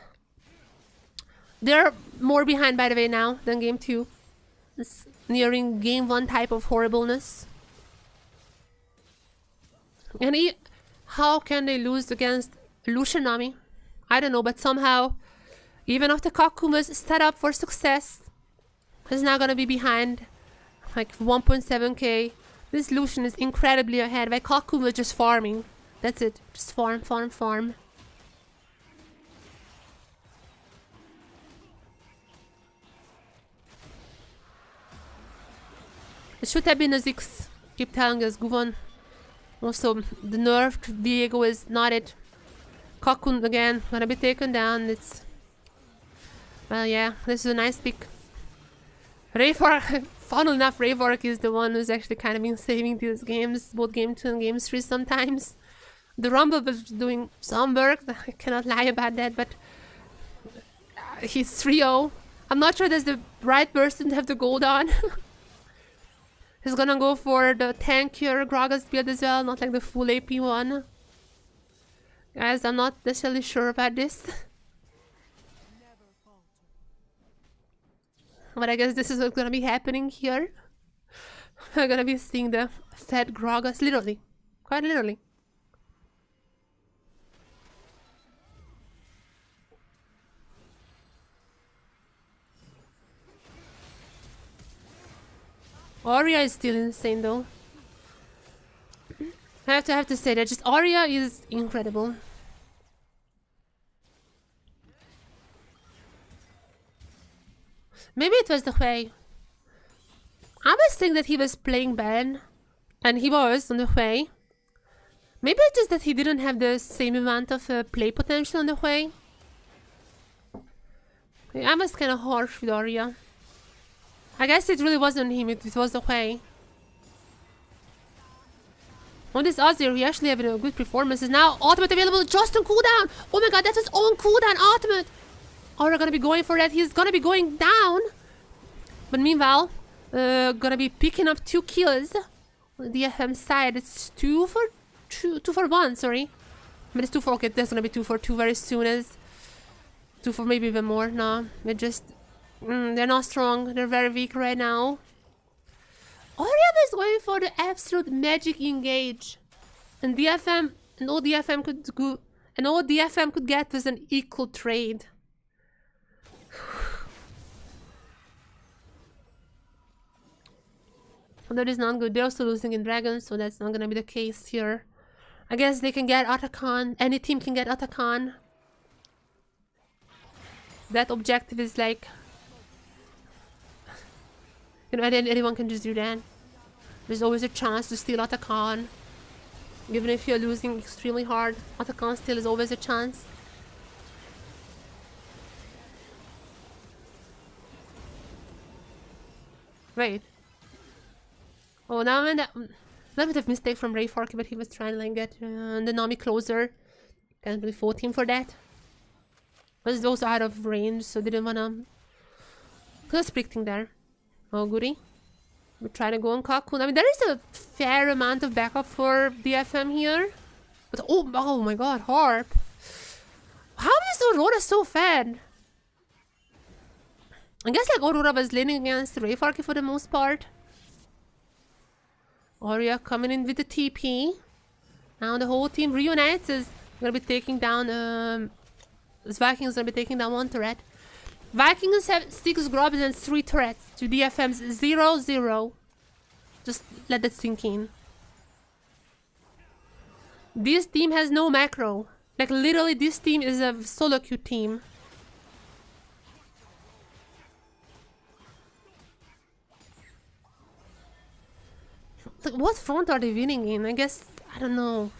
They're more behind, by the way, now than game 2. It's nearing game 1 type of horribleness. And how can they lose against Lucianami? I don't know, but somehow, even after Kakun was set up for success, he's now gonna be behind like 1.7k. This Lucian is incredibly ahead, while Kakun was just farming. That's it. Just farm, farm, farm. It should have been a Ziggs. Keep telling us, Guvan. Also, the nerfed Diego is not it. Kakun again, gonna be taken down. It's... Well, yeah, this is a nice pick. Rayfork, funnily enough, Rayfork is the one who's actually kind of been saving these games, both game 2 and game 3 sometimes. The Rumble was doing some work, I cannot lie about that, but he's 3-0. I'm not sure that's the right person to have the gold on. He's gonna go for the tankier Gragas build as well, not like the full AP one. Guys, I'm not necessarily sure about this. But I guess this is what's gonna be happening here. We're gonna be seeing the fat Gragas, literally. Quite literally. Arya is still insane though. I have to say that just Arya is incredible. Maybe it was the way. I was thinking that he was playing bad, and he was on the way. Maybe it's just that he didn't have the same amount of play potential on the way. I was kind of harsh with Arya. I guess it really wasn't him, it was the way. On this Azir, he actually having a good performance. Is now ultimate available just on cooldown. Oh my god, that's his own cooldown ultimate. Are gonna be going for that? He's gonna be going down. But meanwhile, gonna be picking up 2 kills on the DFM side. It's 2 for 1, sorry. But it's 2 for, okay, that's gonna be 2 for 2 very soon as 2 for maybe even more. No, they're just, they're not strong. They're very weak right now. Oriab is going for the absolute magic engage. And DFM, and all DFM could go, and all DFM could get was an equal trade. That is not good. They're also losing in Dragons, so that's not gonna be the case here. I guess they can get Atakan. Any team can get Atakan. That objective is like, you know, anyone can just do that. There's always a chance to steal Atakan. Even if you're losing extremely hard, Atakan still is always a chance. Wait. Oh, now I'm in that. That bit of mistake from Ray Farky, but he was trying to like get the Nami closer. Can't really fault him for that. But it's also out of range, so didn't wanna. Close predicting there. Oh, goody. We try to go on Cocoon. I mean, there is a fair amount of backup for DFM here. But oh my god, Harp. How is Aurora so fed? I guess like Aurora was laning against Ray Farky for the most part. Arya coming in with the TP. Now the whole team reunites. Is gonna be taking down this Vikings gonna be taking down 1 turret. Vikings have 6 grubs and 3 turrets to DFM's 0-0. Just let that sink in. This team has no macro. Like literally this team is a solo queue team. Like, what front are they winning in? I guess, I don't know.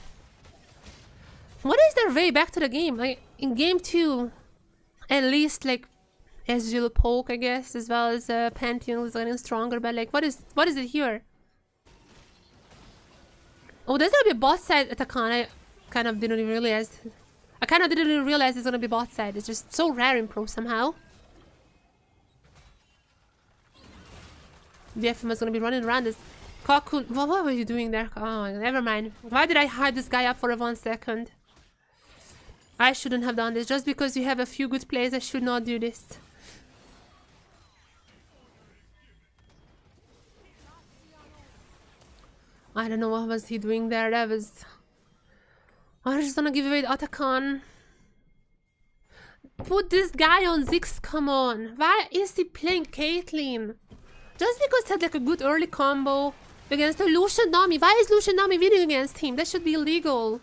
What is their way back to the game? Like, in game 2, at least, like, Ezreal poke, I guess, as well as Pantheon is getting stronger, but, like, what is it here? Oh, there's gonna be a bot side Atakan. I kind of didn't even realize. I kind of didn't even realize it's gonna be bot side. It's just so rare in pro somehow. DFM is gonna be running around this. Cocoon, what were you doing there? Oh, never mind. Why did I hide this guy up for 1 second? I shouldn't have done this. Just because you have a few good plays, I should not do this. I don't know what was he doing there. That was... I'm just gonna give away the Atakan. Put this guy on Ziggs, come on. Why is he playing Caitlyn? Just because he had like a good early combo against a Lucian Nami. Why is Lucian Nami winning against him? That should be illegal.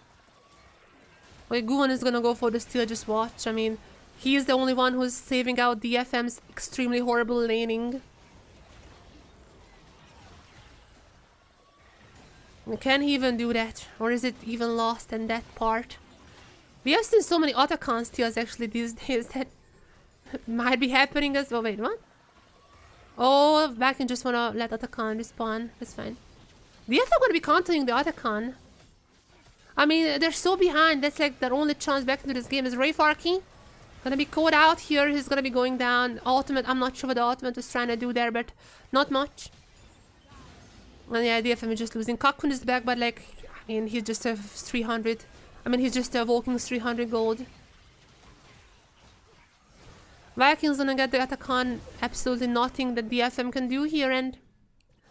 Wait, Guan is gonna go for the steal, just watch. I mean, he is the only one who's saving out DFM's extremely horrible laning. Can he even do that? Or is it even lost in that part? We have seen so many Atakan steals actually these days that might be happening as well. Wait, what? Oh, back and just wanna let Atakan respawn. That's fine. DFM gonna be countering the Atakan. I mean, they're so behind. That's like their only chance back into this game. Is Ray Farky gonna be caught out here? He's gonna be going down. Ultimate, I'm not sure what the ultimate was trying to do there, but not much. And yeah, DFM is just losing. Cocoon is back, but like, I mean, he's just a 300. I mean, he's just a walking 300 gold. Vikings gonna get the Atakan. Absolutely nothing that DFM can do here, and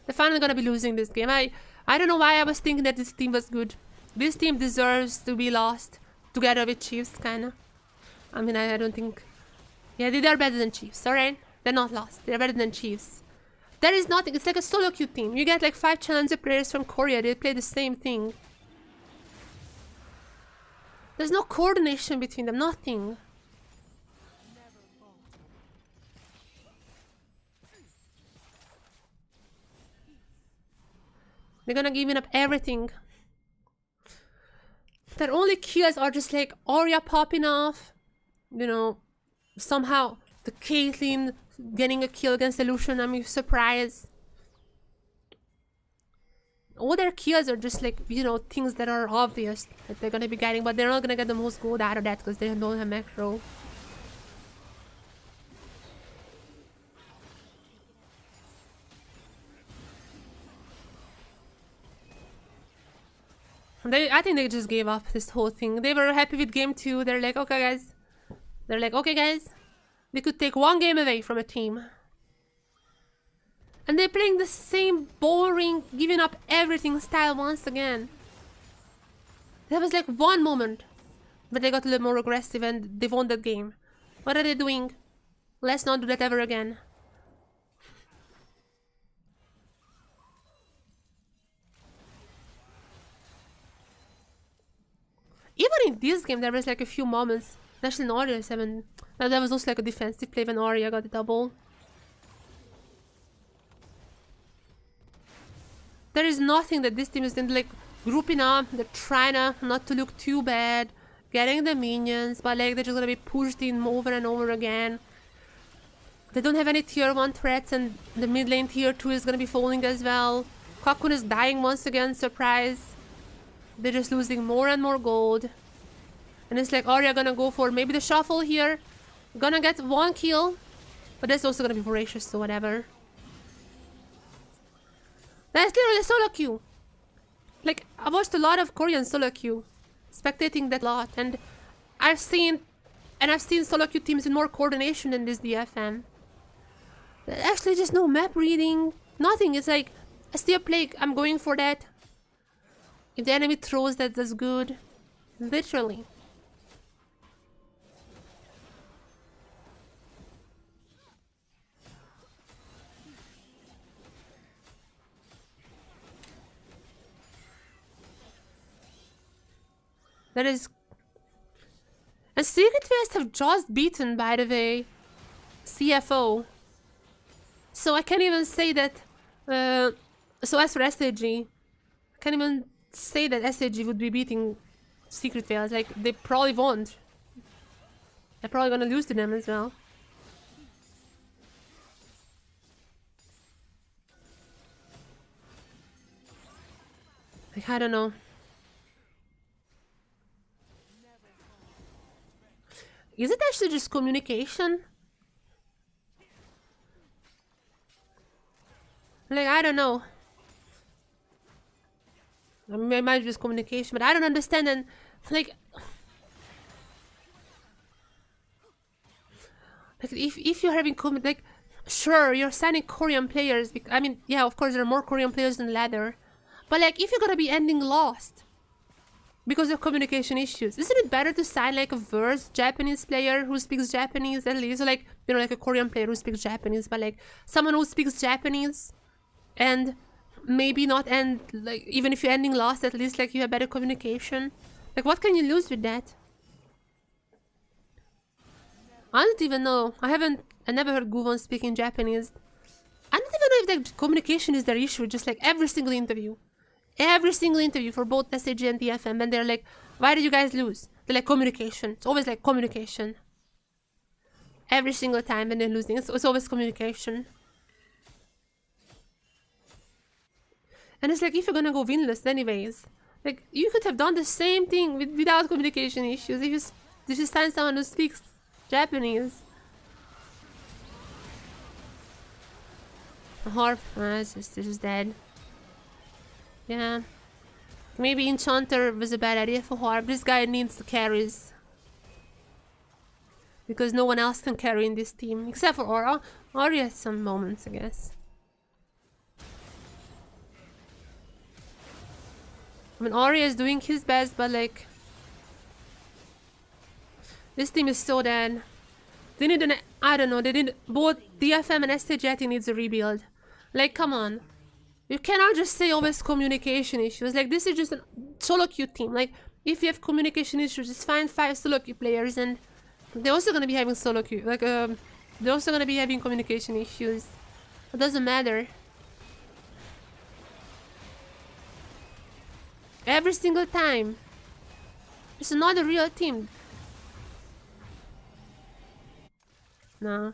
they're finally gonna be losing this game. I don't know why I was thinking that this team was good. This team deserves to be lost together with Chiefs, kinda. I mean, I don't think... Yeah, they're better than Chiefs, alright? They're not lost. They're better than Chiefs. There is nothing. It's like a solo queue team. You get like 5 challenger players from Korea. They play the same thing. There's no coordination between them. Nothing. They're gonna give up everything. Their only kills are just like Arya popping off. You know, somehow the Caitlyn getting a kill against the Lucian. I'm surprised. All their kills are just like, you know, things that are obvious that they're gonna be getting, but they're not gonna get the most gold out of that because they don't have macro. I think they just gave up this whole thing. They were happy with game 2. They're like, okay, guys. We could take 1 game away from a team. And they're playing the same boring, giving up everything style once again. There was like one moment where they got a little more aggressive and they won that game. What are they doing? Let's not do that ever again. Even in this game, there was like a few moments. Actually, in Aria 7, there was also like a defensive play when Aria got the double. There is nothing that this team is doing, like grouping up. They're trying not to look too bad, getting the minions, but like they're just gonna be pushed in over and over again. They don't have any tier 1 threats, and the mid lane tier 2 is gonna be falling as well. Kakun is dying once again, surprise. They're just losing more and more gold. And it's like Arya gonna go for maybe the shuffle here. Gonna get 1 kill. But that's also gonna be voracious, so whatever. That's literally solo queue. Like, I watched a lot of Korean solo queue. Spectating that a lot. And I've seen solo queue teams with more coordination than this DFM. Actually, just no map reading. Nothing. It's like, I see a play, I'm going for that. If the enemy throws that, that's good. Literally. That is... And Secret Fest have just beaten, by the way, CFO. So I can't even say that... so as for SAG, I can't even say that SAG would be beating Secret Fest. Like, they probably won't. They're probably gonna lose to them as well. Like, I don't know. Is it actually just communication? Like, I don't know. I mean, it might be just communication, but I don't understand. And like if you're having like, sure, you're signing Korean players. I mean, yeah, of course there are more Korean players than ladder, but like, if you're gonna be ending lost because of communication issues, isn't it better to sign like a verse Japanese player who speaks Japanese at least, or like, you know, like a Korean player who speaks Japanese, but like someone who speaks Japanese, and maybe not end, like, even if you're ending lost, at least like you have better communication. Like, what can you lose with that? I don't even know. I never heard Guvon speaking Japanese. I don't even know if that communication is their issue. Just like every single interview for both SAG and DFM, and they're like, why did you guys lose? They're like, communication. It's always like communication. Every single time when they're losing, it's always communication. And it's like, if you're gonna go winless anyways, like, you could have done the same thing without communication issues. If you just find someone who speaks Japanese. Harp, it's just dead. Yeah. Maybe Enchanter was a bad idea for Harp. This guy needs the carries. Because no one else can carry in this team. Except for Aura. Aura has some moments, I guess. I mean, Aria is doing his best, but like, this team is so dead. They need an, I don't know, they need, both DFM and STJ needs a rebuild. Like, come on. You cannot just say always communication issues. Like, this is just a solo queue team. Like, if you have communication issues, just find 5 solo queue players, and they're also gonna be having solo queue. Like, they're also gonna be having communication issues. It doesn't matter. Every single time. It's not a real team. No.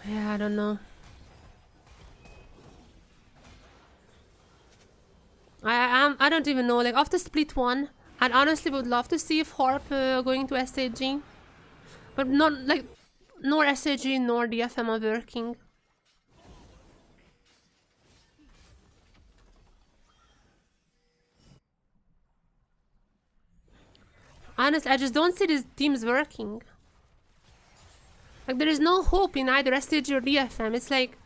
Yeah, I don't know. don't even know. Like, after split 1, I honestly would love to see if Harp going to SAG. But not, like, nor SAG nor DFM are working. Honestly, I just don't see these teams working. Like, there is no hope in either SAG or DFM. It's like,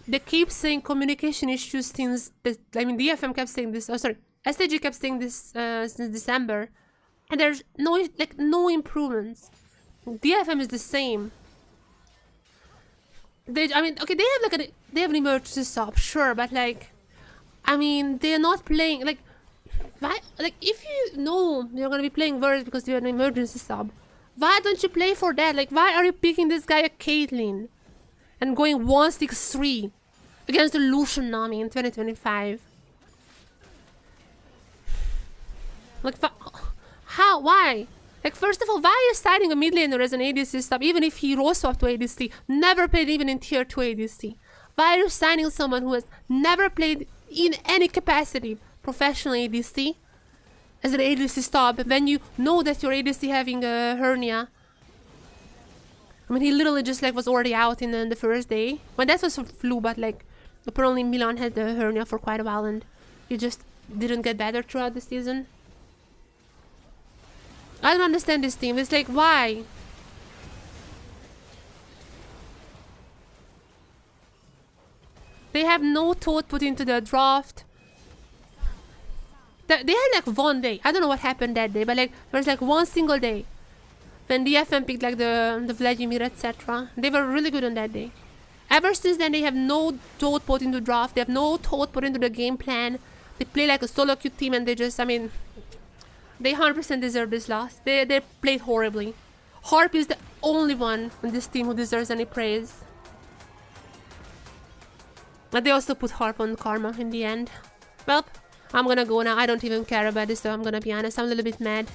they keep saying communication issues since, DFM kept saying this, oh sorry, SAG kept saying this since December. And there's no improvements. DFM is the same. They have an emergency sub, sure, but like, I mean, they're not playing, like, why, like, if you know you're gonna be playing Verse because you're an emergency sub, why don't you play for that? Like, why are you picking this guy at Caitlyn and going 1-6-3 against the Lucian Nami in 2025? Like, how? Why? Like, first of all, why are you signing a mid laner as an ADC sub, even if he rose up to ADC, never played even in tier 2 ADC? Why are you signing someone who has never played in any capacity professional ADC as an ADC sub when you know that your ADC having a hernia? I mean, he literally just like was already out in the first day. Well, that was a flu, but like apparently Milan had the hernia for quite a while and he just didn't get better throughout the season. I don't understand this team. It's like, why? They have no thought put into the draft. They had like one day. I don't know what happened that day, but like there was like one single day when DFM picked like the Vladimir, etc. They were really good on that day. Ever since then, they have no thought put into draft. They have no thought put into the game plan. They play like a solo queue team and they just, I mean, they 100% deserve this loss. They played horribly. Harp is the only one on this team who deserves any praise. But they also put Harp on Karma in the end. Well, I'm gonna go now. I don't even care about this, so I'm gonna be honest. I'm a little bit mad.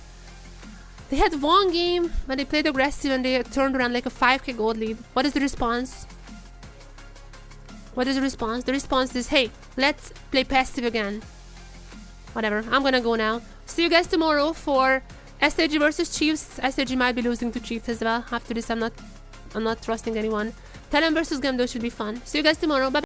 They had one game when they played aggressive and they turned around like a 5k gold lead. What is the response? What is the response? The response is, hey, let's play passive again. Whatever. I'm gonna go now. See you guys tomorrow for SAG versus Chiefs. SAG might be losing to Chiefs as well. After this, I'm not trusting anyone. Talon versus Gamdo should be fun. See you guys tomorrow. Bye.